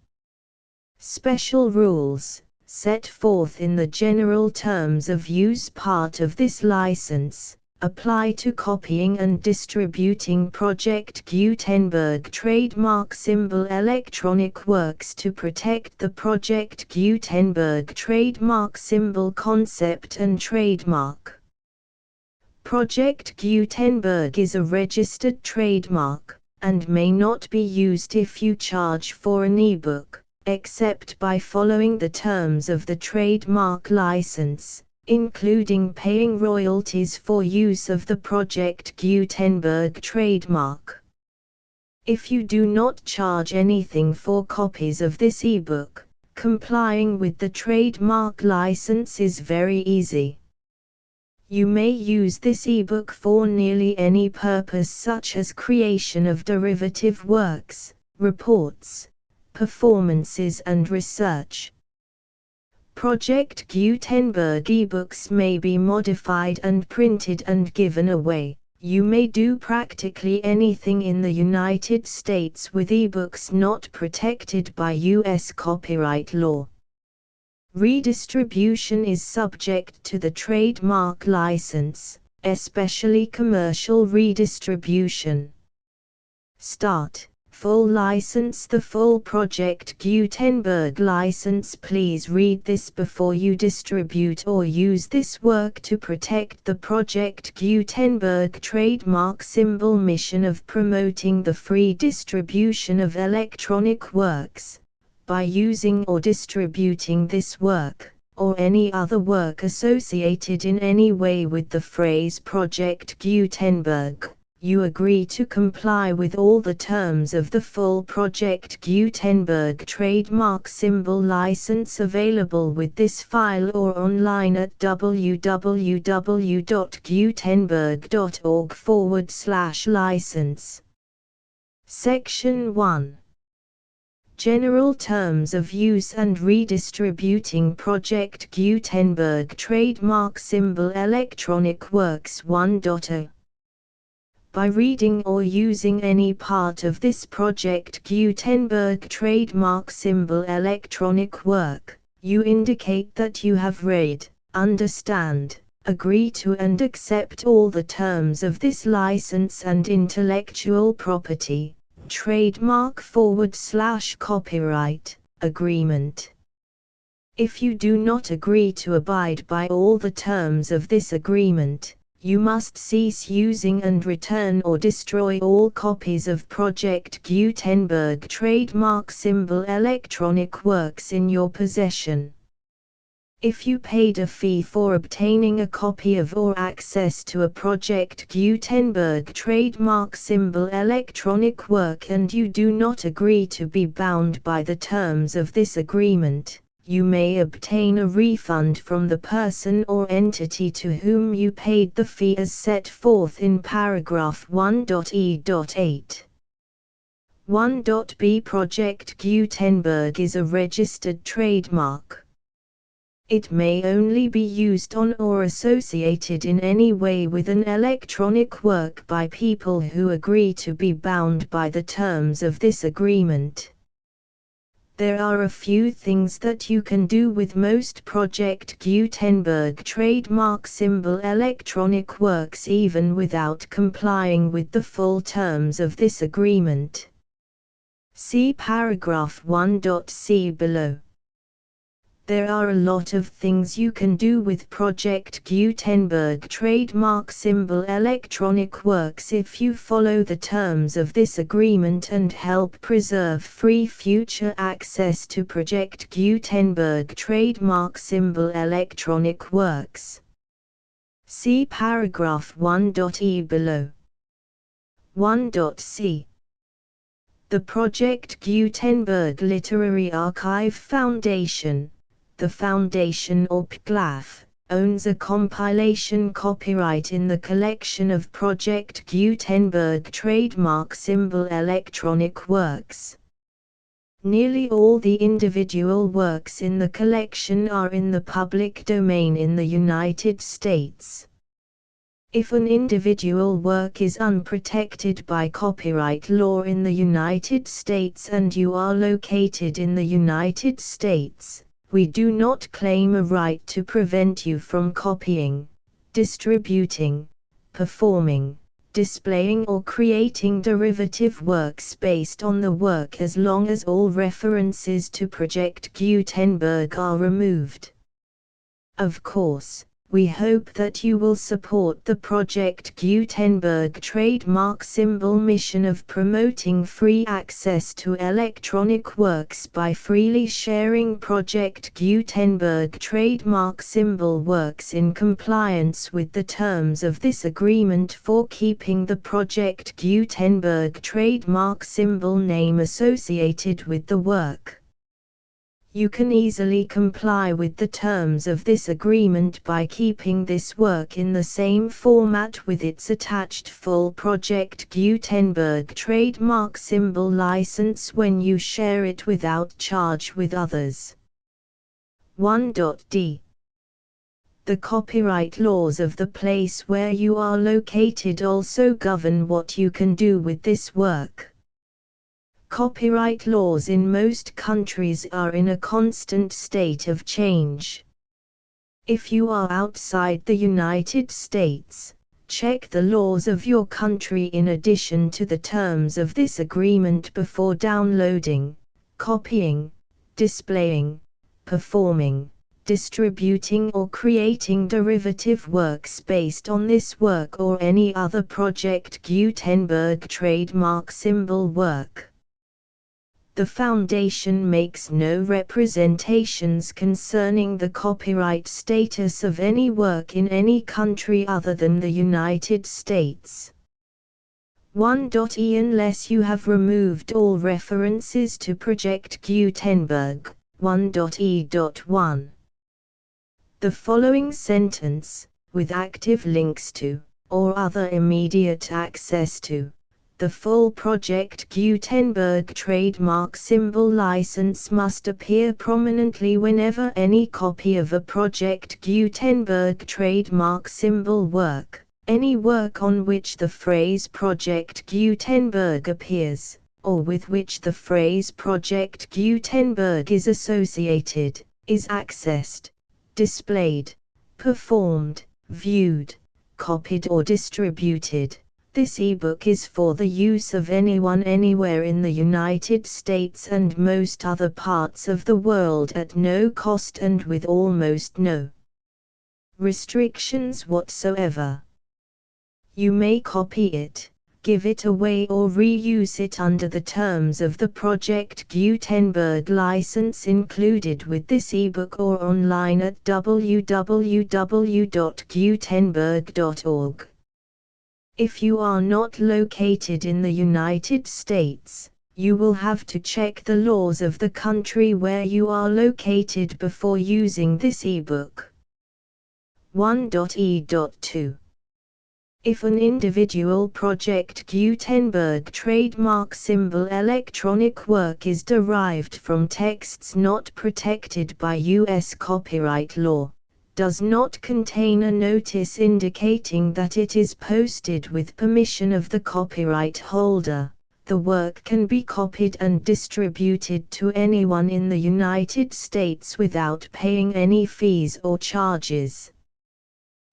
Special rules, set forth in the general terms of use part of this license, apply to copying and distributing Project Gutenberg trademark symbol electronic works to protect the Project Gutenberg trademark symbol concept and trademark. Project Gutenberg is a registered trademark, and may not be used if you charge for an ebook, except by following the terms of the trademark license, including paying royalties for use of the Project Gutenberg trademark. If you do not charge anything for copies of this ebook, complying with the trademark license is very easy. You may use this ebook for nearly any purpose such as creation of derivative works, reports, performances and research. Project Gutenberg ebooks may be modified and printed and given away. You may do practically anything in the United States with ebooks not protected by U.S. copyright law. Redistribution is subject to the trademark license, especially commercial redistribution. Start. Full license. The full Project Gutenberg license. Please read this before you distribute or use this work to protect the Project Gutenberg trademark symbol mission of promoting the free distribution of electronic works. By using or distributing this work, or any other work associated in any way with the phrase Project Gutenberg, you agree to comply with all the terms of the full Project Gutenberg trademark symbol license available with this file or online at www.gutenberg.org/license. Section 1. General Terms of Use and Redistributing Project Gutenberg Trademark Symbol Electronic Works 1.0. By reading or using any part of this Project Gutenberg trademark symbol electronic work, you indicate that you have read, understand, agree to and accept all the terms of this license and intellectual property, trademark/copyright, agreement. If you do not agree to abide by all the terms of this agreement, you must cease using and return or destroy all copies of Project Gutenberg trademark symbol electronic works in your possession. If you paid a fee for obtaining a copy of or access to a Project Gutenberg trademark symbol electronic work and you do not agree to be bound by the terms of this agreement, you may obtain a refund from the person or entity to whom you paid the fee as set forth in paragraph 1.e.8. 1.b Project Gutenberg is a registered trademark. It may only be used on or associated in any way with an electronic work by people who agree to be bound by the terms of this agreement. There are a few things that you can do with most Project Gutenberg trademark symbol electronic works even without complying with the full terms of this agreement. See paragraph 1.c below. There are a lot of things you can do with Project Gutenberg trademark symbol electronic works if you follow the terms of this agreement and help preserve free future access to Project Gutenberg trademark symbol electronic works. See paragraph 1.e below. 1.c. The Project Gutenberg Literary Archive Foundation, the foundation or PGLAF, owns a compilation copyright in the collection of Project Gutenberg trademark symbol electronic works. Nearly all the individual works in the collection are in the public domain in the United States. If an individual work is unprotected by copyright law in the United States and you are located in the United States, we do not claim a right to prevent you from copying, distributing, performing, displaying or creating derivative works based on the work as long as all references to Project Gutenberg are removed. Of course, we hope that you will support the Project Gutenberg trademark symbol mission of promoting free access to electronic works by freely sharing Project Gutenberg trademark symbol works in compliance with the terms of this agreement for keeping the Project Gutenberg trademark symbol name associated with the work. You can easily comply with the terms of this agreement by keeping this work in the same format with its attached full Project Gutenberg trademark symbol license when you share it without charge with others. 1.d. The copyright laws of the place where you are located also govern what you can do with this work. Copyright laws in most countries are in a constant state of change. If you are outside the United States, check the laws of your country in addition to the terms of this agreement before downloading, copying, displaying, performing, distributing or creating derivative works based on this work or any other Project Gutenberg trademark symbol work. The Foundation makes no representations concerning the copyright status of any work in any country other than the United States. 1.e. Unless you have removed all references to Project Gutenberg, 1.e.1. The following sentence, with active links to, or other immediate access to, the full Project Gutenberg trademark symbol license must appear prominently whenever any copy of a Project Gutenberg trademark symbol work, any work on which the phrase Project Gutenberg appears, or with which the phrase Project Gutenberg is associated, is accessed, displayed, performed, viewed, copied or distributed. This ebook is for the use of anyone anywhere in the United States and most other parts of the world at no cost and with almost no restrictions whatsoever. You may copy it, give it away or reuse it under the terms of the Project Gutenberg license included with this ebook or online at www.gutenberg.org. If you are not located in the United States, you will have to check the laws of the country where you are located before using this ebook. 1.e.2. If an individual Project Gutenberg trademark symbol electronic work is derived from texts not protected by U.S. copyright law, does not contain a notice indicating that it is posted with permission of the copyright holder, The work can be copied and distributed to anyone in the United States without paying any fees or charges.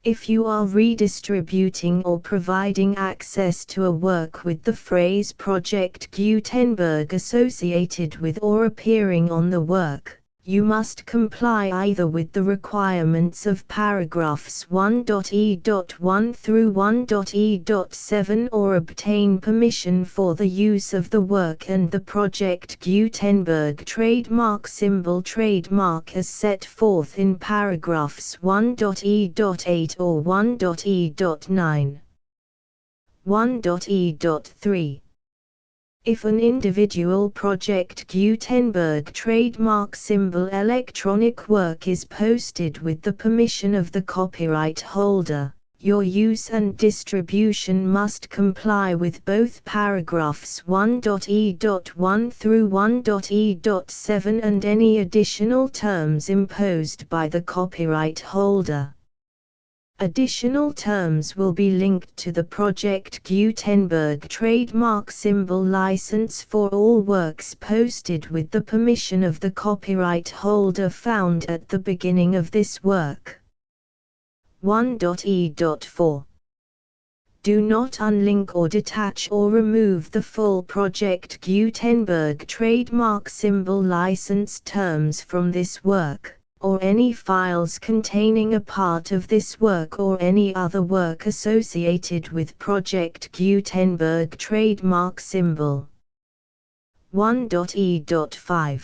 If you are redistributing or providing access to a work with the phrase Project Gutenberg associated with or appearing on the work, you must comply either with the requirements of paragraphs 1.e.1 through 1.e.7 or obtain permission for the use of the work and the Project Gutenberg trademark symbol trademark as set forth in paragraphs 1.e.8 or 1.e.9. 1.e.3. If an individual Project Gutenberg trademark symbol electronic work is posted with the permission of the copyright holder, your use and distribution must comply with both paragraphs 1.e.1 through 1.e.7 and any additional terms imposed by the copyright holder. Additional terms will be linked to the Project Gutenberg trademark symbol license for all works posted with the permission of the copyright holder found at the beginning of this work. 1.e.4. Do not unlink or detach or remove the full Project Gutenberg trademark symbol license terms from this work, or any files containing a part of this work or any other work associated with Project Gutenberg trademark symbol. 1.e.5.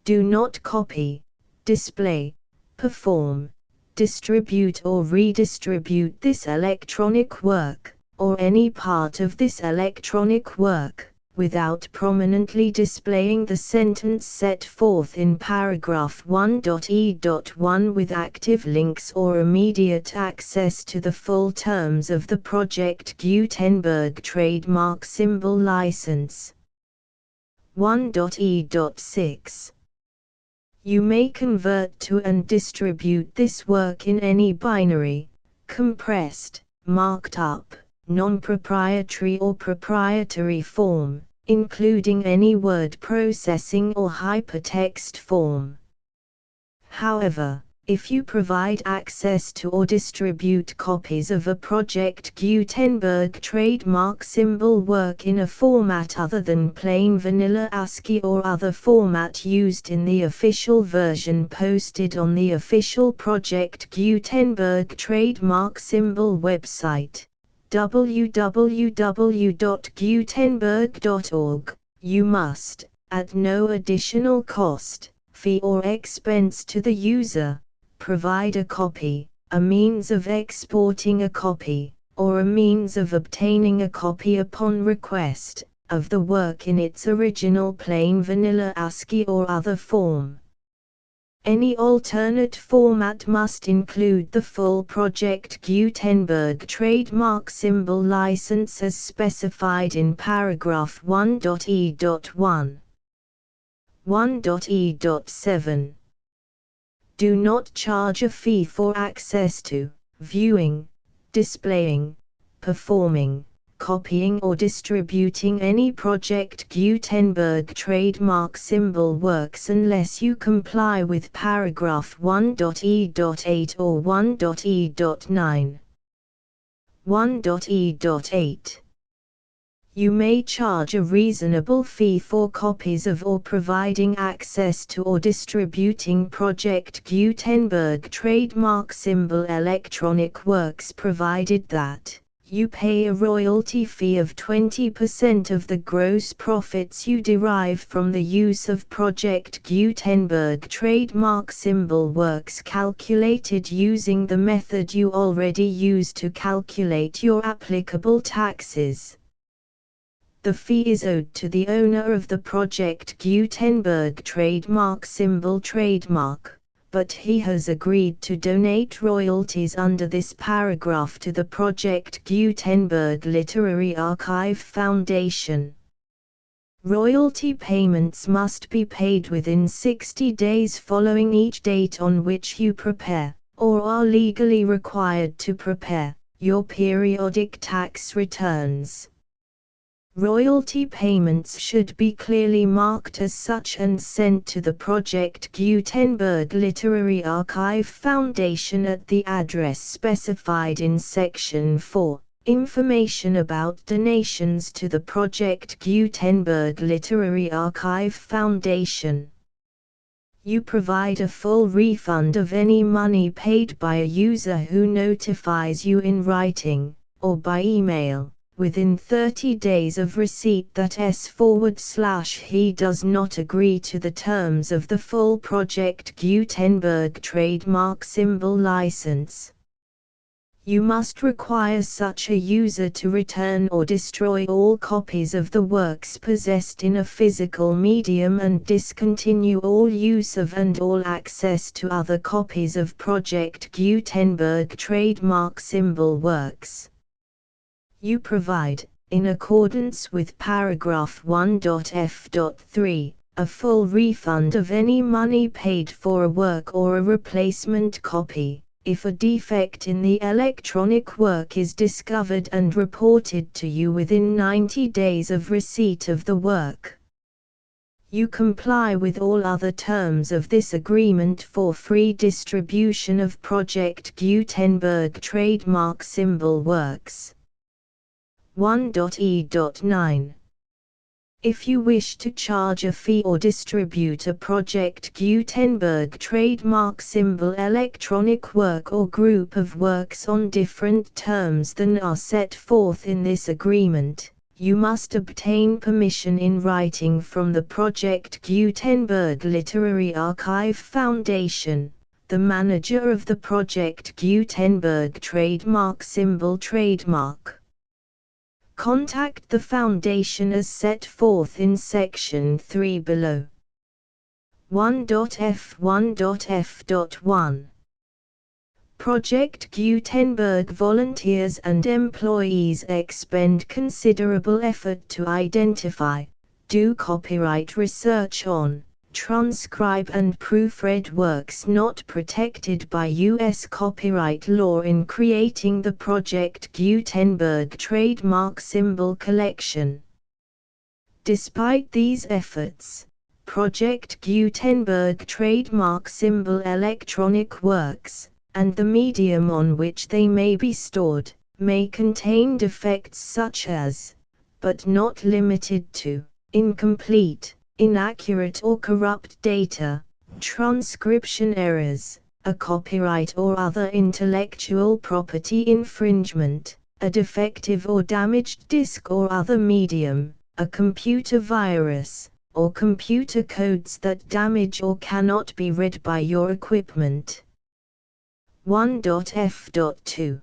Do not copy, display, perform, distribute or redistribute this electronic work, or any part of this electronic work, without prominently displaying the sentence set forth in paragraph 1.e.1 with active links or immediate access to the full terms of the Project Gutenberg trademark symbol license. 1.e.6. You may convert to and distribute this work in any binary, compressed, marked up, non-proprietary or proprietary form, including any word processing or hypertext form. However, if you provide access to or distribute copies of a Project Gutenberg trademark symbol work in a format other than plain vanilla ASCII or other format used in the official version posted on the official Project Gutenberg trademark symbol website, www.gutenberg.org, you must, at no additional cost, fee or expense to the user, provide a copy, a means of exporting a copy, or a means of obtaining a copy upon request, of the work in its original plain vanilla ASCII or other form. Any alternate format must include the full Project Gutenberg trademark symbol license as specified in paragraph 1.e.1. 1.e.7. Do not charge a fee for access to, viewing, displaying, performing, copying or distributing any Project Gutenberg trademark symbol works unless you comply with paragraph 1.e.8 or 1.e.9. 1.e.8. You may charge a reasonable fee for copies of or providing access to or distributing Project Gutenberg trademark symbol electronic works provided that you pay a royalty fee of 20% of the gross profits you derive from the use of Project Gutenberg trademark symbol works calculated using the method you already use to calculate your applicable taxes. The fee is owed to the owner of the Project Gutenberg trademark symbol trademark, but he has agreed to donate royalties under this paragraph to the Project Gutenberg Literary Archive Foundation. Royalty payments must be paid within 60 days following each date on which you prepare, or are legally required to prepare, your periodic tax returns. Royalty payments should be clearly marked as such and sent to the Project Gutenberg Literary Archive Foundation at the address specified in Section 4. Information about donations to the Project Gutenberg Literary Archive Foundation. You provide a full refund of any money paid by a user who notifies you in writing, or by email, within 30 days of receipt that S/he does not agree to the terms of the full Project Gutenberg trademark symbol license. You must require such a user to return or destroy all copies of the works possessed in a physical medium and discontinue all use of and all access to other copies of Project Gutenberg trademark symbol works. You provide, in accordance with paragraph 1.f.3, a full refund of any money paid for a work or a replacement copy, if a defect in the electronic work is discovered and reported to you within 90 days of receipt of the work. You comply with all other terms of this agreement for free distribution of Project Gutenberg trademark symbol works. 1.e.9. If you wish to charge a fee or distribute a Project Gutenberg trademark symbol electronic work or group of works on different terms than are set forth in this agreement, you must obtain permission in writing from the Project Gutenberg Literary Archive Foundation, the manager of the Project Gutenberg trademark symbol trademark. Contact the Foundation as set forth in Section 3 below. 1.f1.f.1. Project Gutenberg volunteers and employees expend considerable effort to identify, do copyright research on, transcribe and proofread works not protected by U.S. copyright law in creating the Project Gutenberg trademark symbol collection. Despite these efforts, Project Gutenberg trademark symbol electronic works, and the medium on which they may be stored, may contain defects such as, but not limited to, incomplete, inaccurate or corrupt data, transcription errors, a copyright or other intellectual property infringement, a defective or damaged disk or other medium, a computer virus, or computer codes that damage or cannot be read by your equipment. 1.f.2.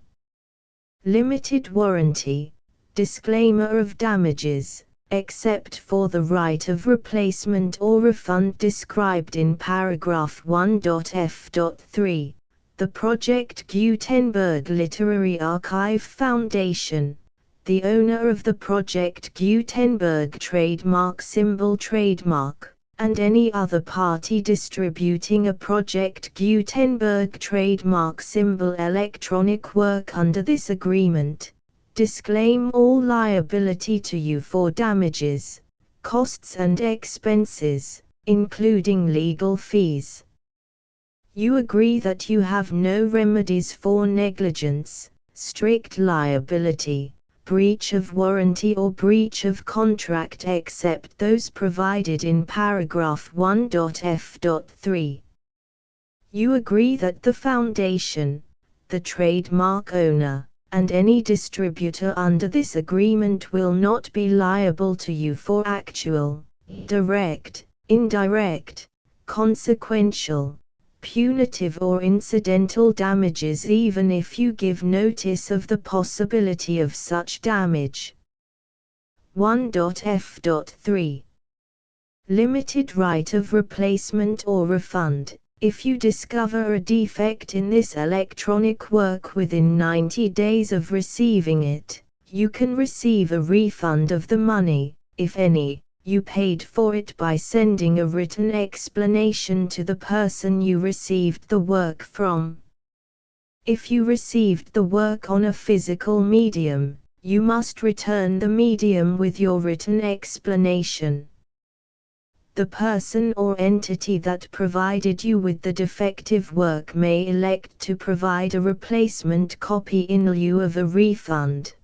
Limited warranty, disclaimer of damages, except for the right of replacement or refund described in paragraph 1.f.3, the Project Gutenberg Literary Archive Foundation, the owner of the Project Gutenberg trademark symbol trademark, and any other party distributing a Project Gutenberg trademark symbol electronic work under this agreement, disclaim all liability to you for damages, costs and expenses, including legal fees. You agree that you have no remedies for negligence, strict liability, breach of warranty or breach of contract except those provided in paragraph 1.f.3. You agree that the Foundation, the trademark owner, and any distributor under this agreement will not be liable to you for actual, direct, indirect, consequential, punitive or incidental damages even if you give notice of the possibility of such damage. 1.f.3. Limited right of replacement or refund. If you discover a defect in this electronic work within 90 days of receiving it, you can receive a refund of the money, if any, you paid for it by sending a written explanation to the person you received the work from. If you received the work on a physical medium, you must return the medium with your written explanation. The person or entity that provided you with the defective work may elect to provide a replacement copy in lieu of a refund.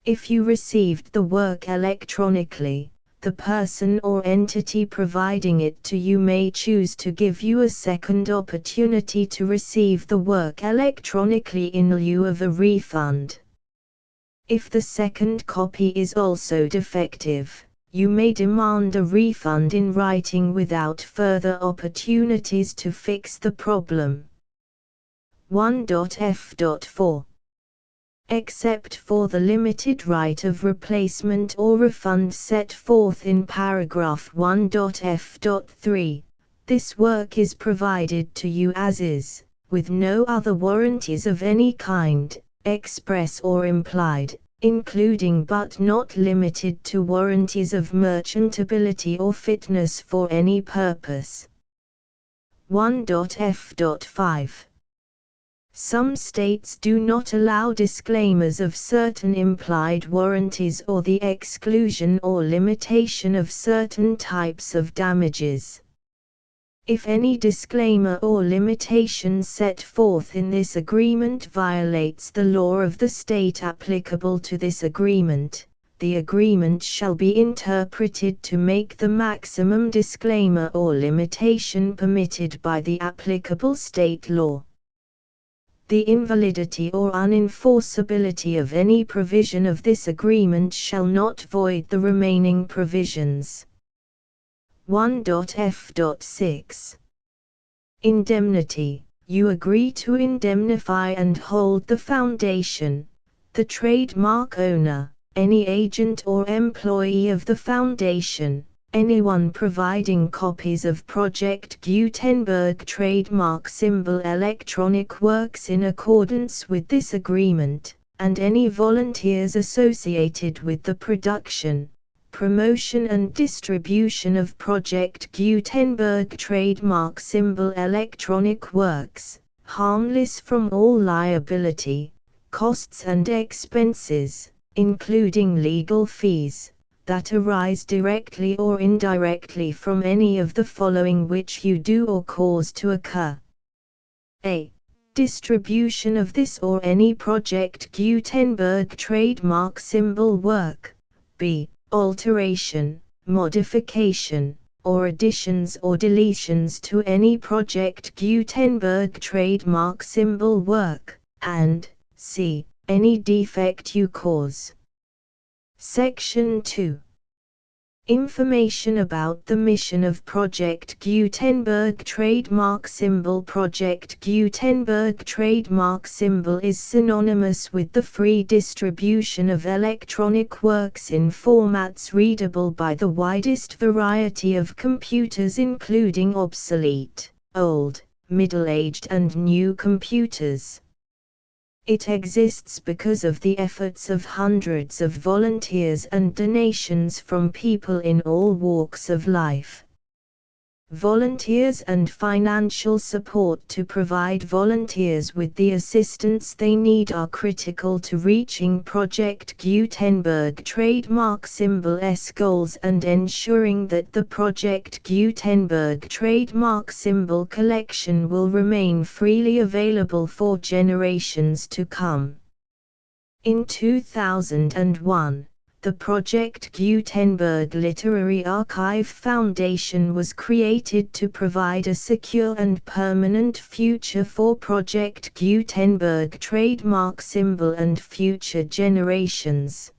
If you received the work electronically, the person or entity providing it to you may choose to give you a second opportunity to receive the work electronically in lieu of a refund. If the second copy is also defective, you may demand a refund in writing without further opportunities to fix the problem. 1.f.4 Except for the limited right of replacement or refund set forth in paragraph 1.f.3, this work is provided to you as is, with no other warranties of any kind, express or implied, including but not limited to warranties of merchantability or fitness for any purpose. 1.f.5 Some states do not allow disclaimers of certain implied warranties or the exclusion or limitation of certain types of damages. If any disclaimer or limitation set forth in this agreement violates the law of the state applicable to this agreement, the agreement shall be interpreted to make the maximum disclaimer or limitation permitted by the applicable state law. The invalidity or unenforceability of any provision of this agreement shall not void the remaining provisions. 1.f.6 Indemnity. You agree to indemnify and hold the foundation, the trademark owner, any agent or employee of the foundation, anyone providing copies of Project Gutenberg trademark symbol electronic works in accordance with this agreement, and any volunteers associated with the production, promotion and distribution of Project Gutenberg trademark symbol electronic works, harmless from all liability, costs and expenses, including legal fees, that arise directly or indirectly from any of the following which you do or cause to occur. A. Distribution of this or any Project Gutenberg trademark symbol work. B. Alteration, modification, or additions or deletions to any Project Gutenberg trademark symbol work, and C. Any defect you cause. Section 2. Information about the mission of Project Gutenberg trademark symbol. Project Gutenberg trademark symbol is synonymous with the free distribution of electronic works in formats readable by the widest variety of computers, including obsolete, old, middle-aged and new computers. It exists because of the efforts of hundreds of volunteers and donations from people in all walks of life. Volunteers and financial support to provide volunteers with the assistance they need are critical to reaching Project Gutenberg trademark symbol's goals and ensuring that the Project Gutenberg trademark symbol collection will remain freely available for generations to come. In 2001, the Project Gutenberg Literary Archive Foundation was created to provide a secure and permanent future for Project Gutenberg trademark symbol and future generations.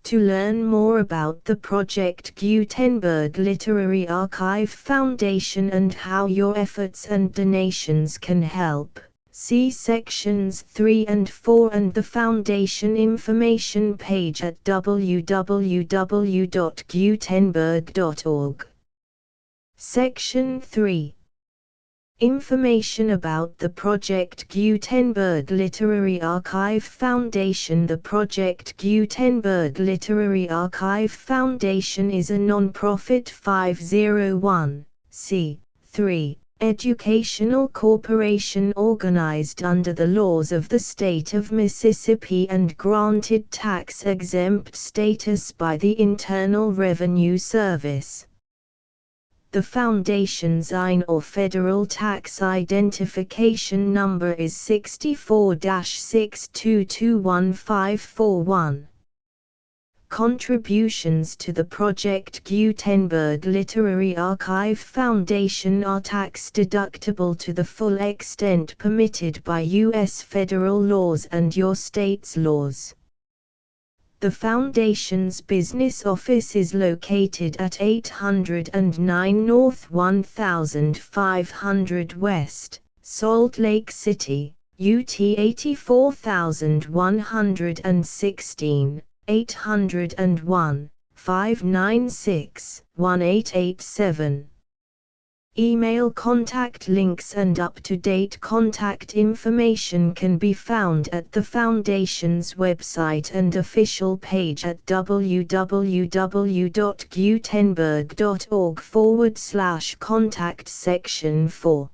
To learn more about the Project Gutenberg Literary Archive Foundation and how your efforts and donations can help, see sections 3 and 4 and the Foundation information page at www.gutenberg.org. Section 3. Information about the Project Gutenberg Literary Archive Foundation. The Project Gutenberg Literary Archive Foundation is a non-profit 501(c)(3) educational corporation organized under the laws of the state of Mississippi and granted tax-exempt status by the Internal Revenue Service. The Foundation's IN or Federal Tax Identification Number is 64-6221541. Contributions to the Project Gutenberg Literary Archive Foundation are tax-deductible to the full extent permitted by U.S. federal laws and your state's laws. The Foundation's business office is located at 809 North 1500 West, Salt Lake City, UT 84116, 801-596-1887. Email contact links and up-to-date contact information can be found at the Foundation's website and official page at www.gutenberg.org/contact section 4.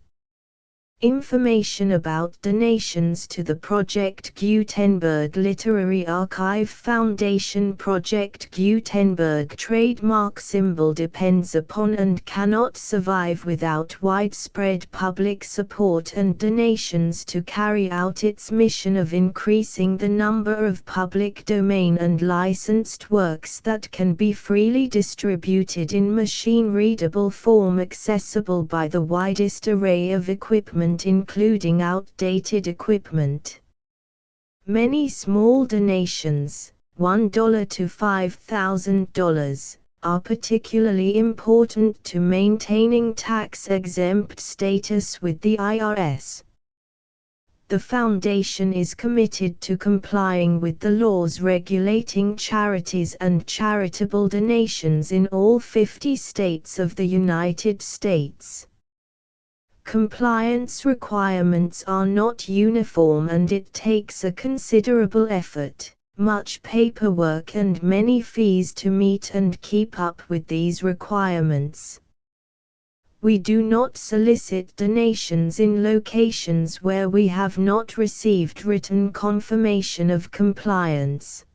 Information about donations to the Project Gutenberg Literary Archive Foundation. Project Gutenberg trademark symbol depends upon and cannot survive without widespread public support and donations to carry out its mission of increasing the number of public domain and licensed works that can be freely distributed in machine-readable form accessible by the widest array of equipment including outdated equipment. Many small donations, $1 to $5,000, are particularly important to maintaining tax-exempt status with the IRS. The Foundation is committed to complying with the laws regulating charities and charitable donations in all 50 states of the United States. Compliance requirements are not uniform and it takes a considerable effort, much paperwork and many fees to meet and keep up with these requirements. We do not solicit donations in locations where we have not received written confirmation of compliance.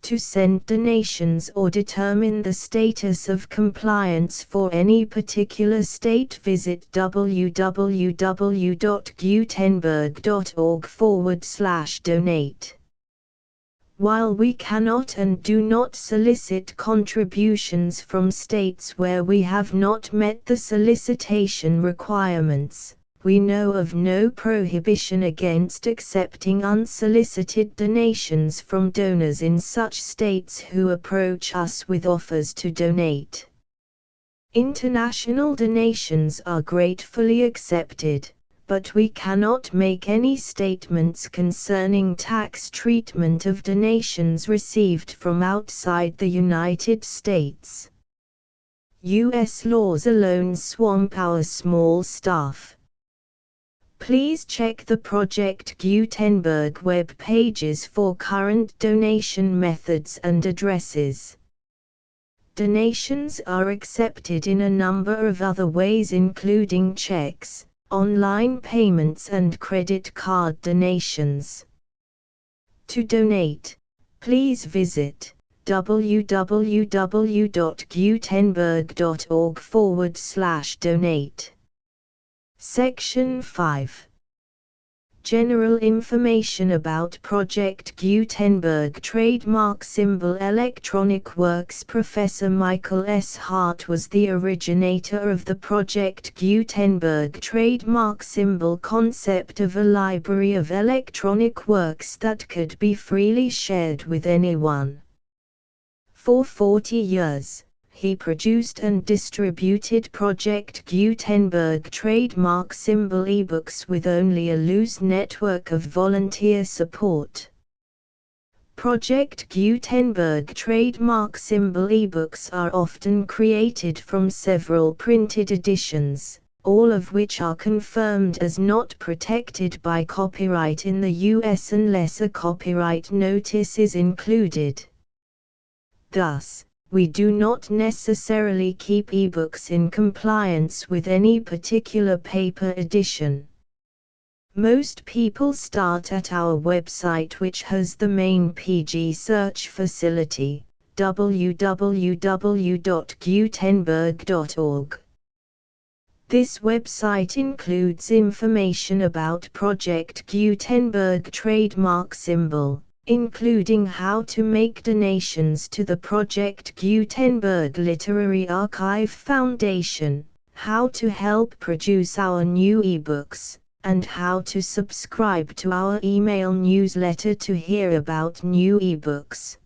To send donations or determine the status of compliance for any particular state, visit www.gutenberg.org/donate. While we cannot and do not solicit contributions from states where we have not met the solicitation requirements, we know of no prohibition against accepting unsolicited donations from donors in such states who approach us with offers to donate. International donations are gratefully accepted, but we cannot make any statements concerning tax treatment of donations received from outside the United States. U.S. laws alone swamp our small staff. Please check the Project Gutenberg web pages for current donation methods and addresses. Donations are accepted in a number of other ways including checks, online payments and credit card donations. To donate, please visit www.gutenberg.org/donate. Section 5. General information about Project Gutenberg trademark symbol electronic works. Professor Michael S. Hart was the originator of the Project Gutenberg trademark symbol concept of a library of electronic works that could be freely shared with anyone. For 40 years, he produced and distributed Project Gutenberg trademark symbol ebooks with only a loose network of volunteer support. Project Gutenberg trademark symbol ebooks are often created from several printed editions, all of which are confirmed as not protected by copyright in the U.S. unless a copyright notice is included. Thus, we do not necessarily keep ebooks in compliance with any particular paper edition. Most people start at our website, which has the main PG search facility, www.gutenberg.org. This website includes information about Project Gutenberg trademark symbol, including how to make donations to the Project Gutenberg Literary Archive Foundation, how to help produce our new ebooks, and how to subscribe to our email newsletter to hear about new ebooks.